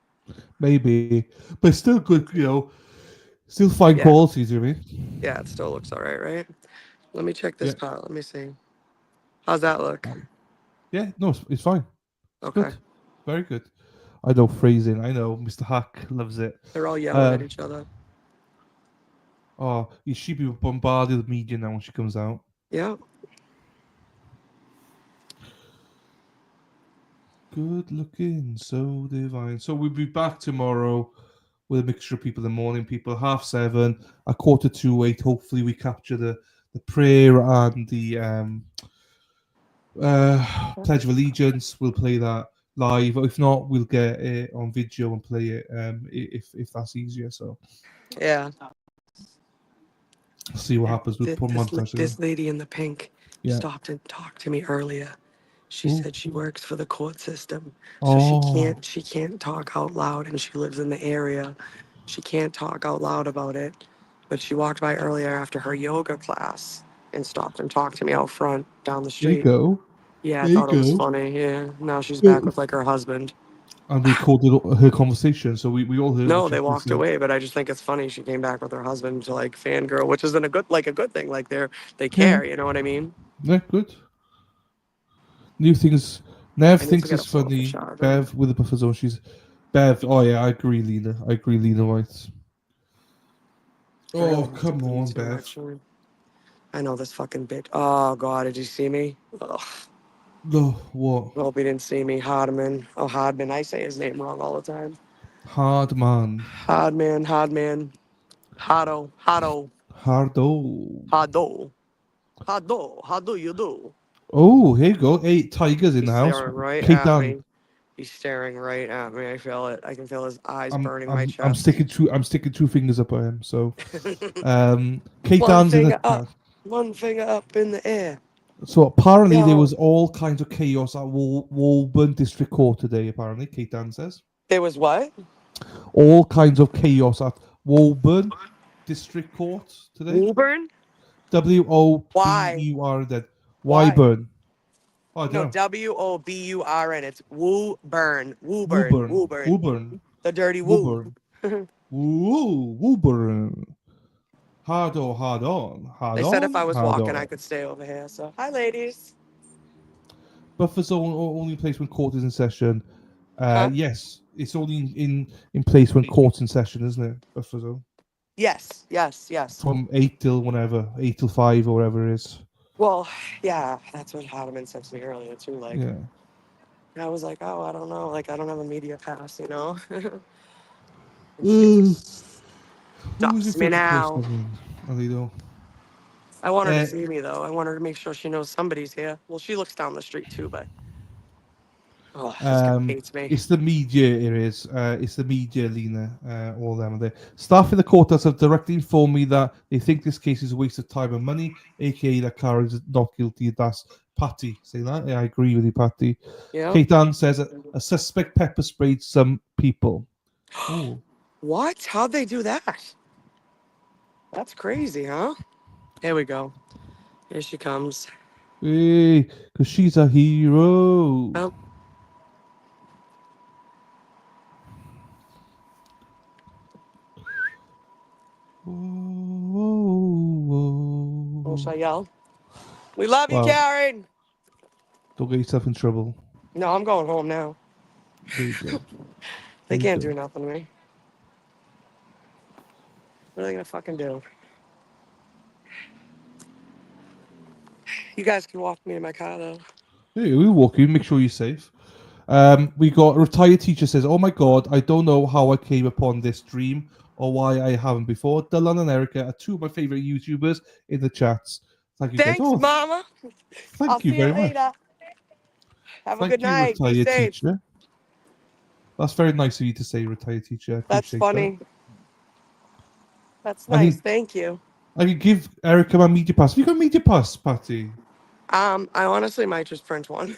Maybe. But it's still good, Still fine quality, do you mean? Yeah, it still looks all right, right? Let me check this part. Let me see. How's that look? Yeah, no, it's fine. It's Okay. good. Very good. I know phrasing. I know Mr. Hack loves it. They're all yelling at each other. Oh, she be bombarded with media now when she comes out. Yeah. Good looking, so divine. So we'll be back tomorrow with a mixture of people in the morning, people 7:30, 7:45. Hopefully we capture the prayer and the Pledge of Allegiance. We'll play that live. If not, we'll get it on video and play it if that's easier. So Yeah. see what happens with montage. This lady in the pink stopped and talked to me earlier. She said she works for the court system, so she can't talk out loud, and she lives in the area. She can't talk out loud about it, but she walked by earlier after her yoga class and stopped and talked to me out front down the There you street. go. Yeah, I There you thought it was go. funny. Yeah, now she's back with like her husband. And we recorded her conversation, so we all heard. No, what they she walked said. away, but I just think it's funny. She came back with her husband to like fangirl, which isn't a good thing. Like they Yeah. care, you know what I mean? Yeah, good. New things. Nev I need to thinks get it's a phone funny. charger. Bev with the buffer zone. She's Bev. Oh yeah, I agree, Lena. White. I really Oh need to come pee on, too, Bev. actually. I know this fucking bitch. Oh, God, did you see me? Ugh. No, what? I hope he didn't see me. Hardman. Oh, Hardman. I say his name wrong all the time. Hardman. Hardman. Hardo. Hardo. How do you do? Oh, here you go. 8 tigers in He's the house. staring right Kate at Dan. me. He's staring right at me. I feel it. I can feel his eyes I'm burning my I'm I'm chest. sticking 2 fingers up at him. So, Kate One Dan's in finger the up. One finger up in the air. So apparently there Yo. was all kinds of chaos at Woburn District Court today. Apparently, Kate Dan says There was what? all kinds of chaos at Woburn District Court today. Woburn? WOBURN. Why? Wyburn. Oh, I No, don't know. WOBURN. It's Woburn. Woburn. Woburn. Woburn. The dirty woo. Woburn. Woburn. Hard on, hard on, hard They said if I on, was hard walking, I on. could stay over here. So, hi, ladies. Buffer zone only in place when court is in session. Huh? Yes, it's only in place when court's in session, isn't it? Buffer zone. Yes, yes, yes. From 8 till whenever, 8 till 5 or whatever it is. Well, yeah, that's what Hardeman said to me earlier, too. Like, Yeah. I was like, oh, I don't know. Like, I don't have a media pass, you know? And she Who's stops your me favorite now. person? I don't know. I want her to see me, though. I want her to make sure she knows somebody's here. Well, she looks down the street, too, but... Oh, this guy hates me. It's the media, it is. It's the media, Lena. All them are there. Staff in the courthouse have directly informed me that they think this case is a waste of time and money, aka that Cara is not guilty. That's Patty saying that. Yeah, I agree with you, Patty. Yeah. Kate Ann says a suspect pepper sprayed some people. Oh. What? How'd they do that? That's crazy, huh? Here we go. Here she comes. Hey, because she's a hero. Oh. What should I yell? We love you, Wow. Karen. Don't get yourself in trouble. No, I'm going home now. There you go. They can't do nothing to me. What are they gonna fucking do? You guys can walk me in my car though. Hey, we'll walk you. Make sure you're safe. We got a retired teacher says, "Oh my God, I don't know how I came upon this dream or why I haven't before." Dylan and Erica are 2 of my favorite YouTubers in the chats. Thank you Thanks, guys. Oh, Mama. thank you See you very much. later. Have a Thank good you, night. Be retired safe. teacher. That's very nice of you to say, retired teacher. I That's appreciate funny. that. That's I nice. can- Thank you. I could give Erica my media pass. Have you got a media pass, Patty? I honestly might just print one.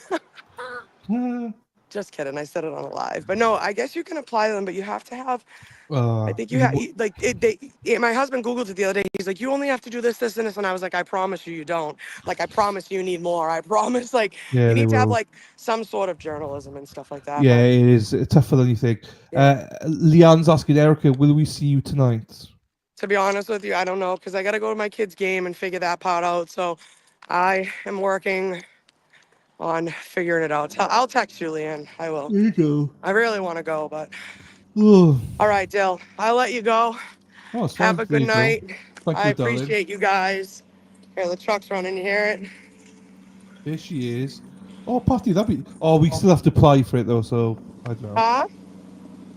Uh, Just kidding. I said it on a live, but no. I guess you can apply them, but you have to have. I think you you have like it. My husband Googled it the other day. He's like, you only have to do this, this, and this, and I was like, I promise you, you don't. Like, I promise you need more. I promise. Like, Yeah, you they need to have will. like some sort of journalism and stuff like that. Yeah, But it is tougher than you think. Leanne's asking Erica, will we see you tonight? to be honest with you, I don't know because I got to go to my kid's game and figure that part out. So I am working on figuring it out. I'll text you, Leanne. I will. There you go. I really want to go, but Oh, all right, Dill. I'll let you go. it's fine. Have a There good you go. night. Thank I you, darling. appreciate you guys. Here, the truck's running. You hear it? There she is. Oh, Patty, that'd be. Oh, we still have to apply for it though, so I don't know. Huh?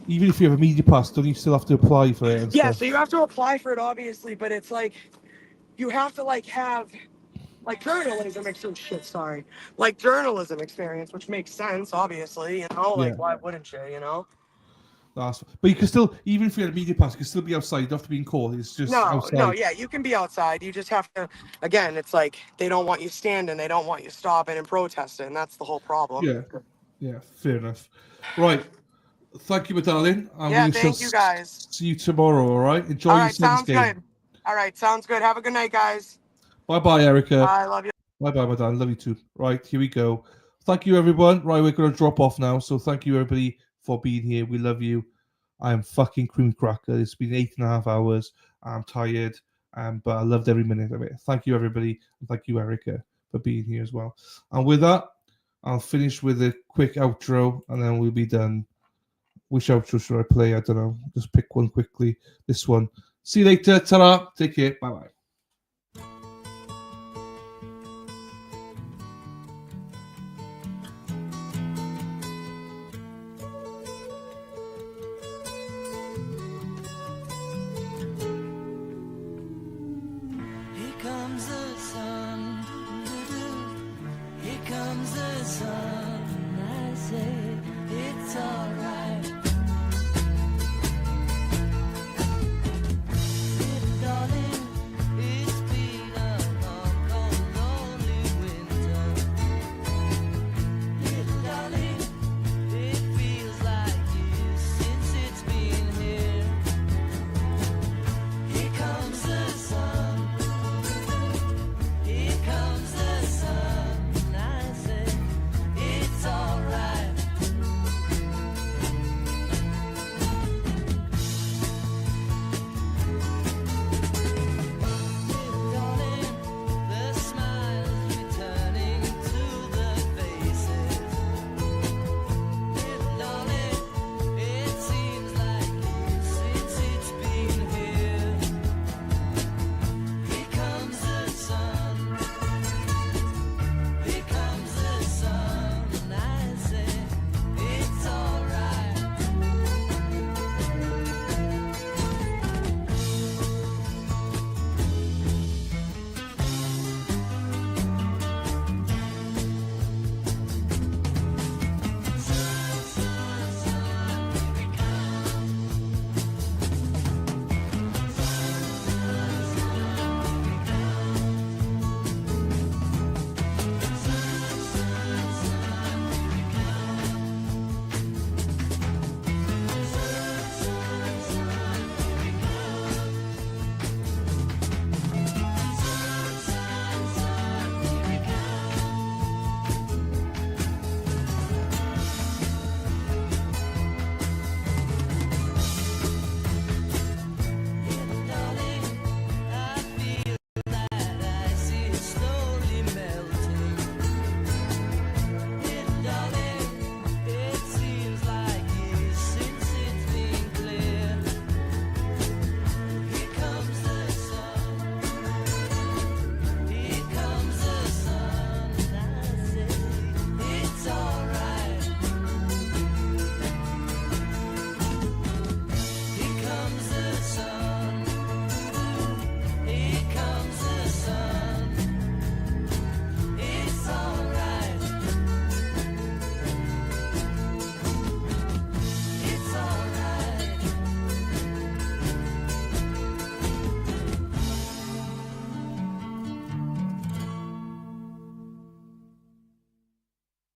Even if you have a media pass, don't you still have to apply for it and Yeah, stuff? so you have to apply for it, obviously, but it's like you have to like have like journalism sorry. Like journalism experience, which makes sense, obviously, you know, like Yeah. why wouldn't you, you know? But you can still, even if you had a media pass, you can still be outside. You don't have to be in court. It's just outside. No, yeah, you can be outside. You just have to, again, it's like they don't want you standing, they don't want you stopping and protesting. That's the whole problem. Yeah, fair enough. Right. Thank you, my darling. And Yeah, we shall thank you guys. see you tomorrow, all right? Enjoy All your right, son's sounds game. good. All right, sounds good. Have a good night, guys. Bye-bye, Erica. Bye, love you. Bye-bye, my darling. Love you too. Right, here we go. Thank you, everyone. Right, we're going to drop off now. So thank you, everybody, for being here. We love you. I am fucking cream cracker. It's been 8.5 hours. I'm tired, but I loved every minute of it. Thank you, everybody. And thank you, Erica, for being here as well. And with that, I'll finish with a quick outro, and then we'll be done. Which outro should I play? I don't know. Just pick one quickly. This one. See you later. Ta-ra. Take care. Bye-bye.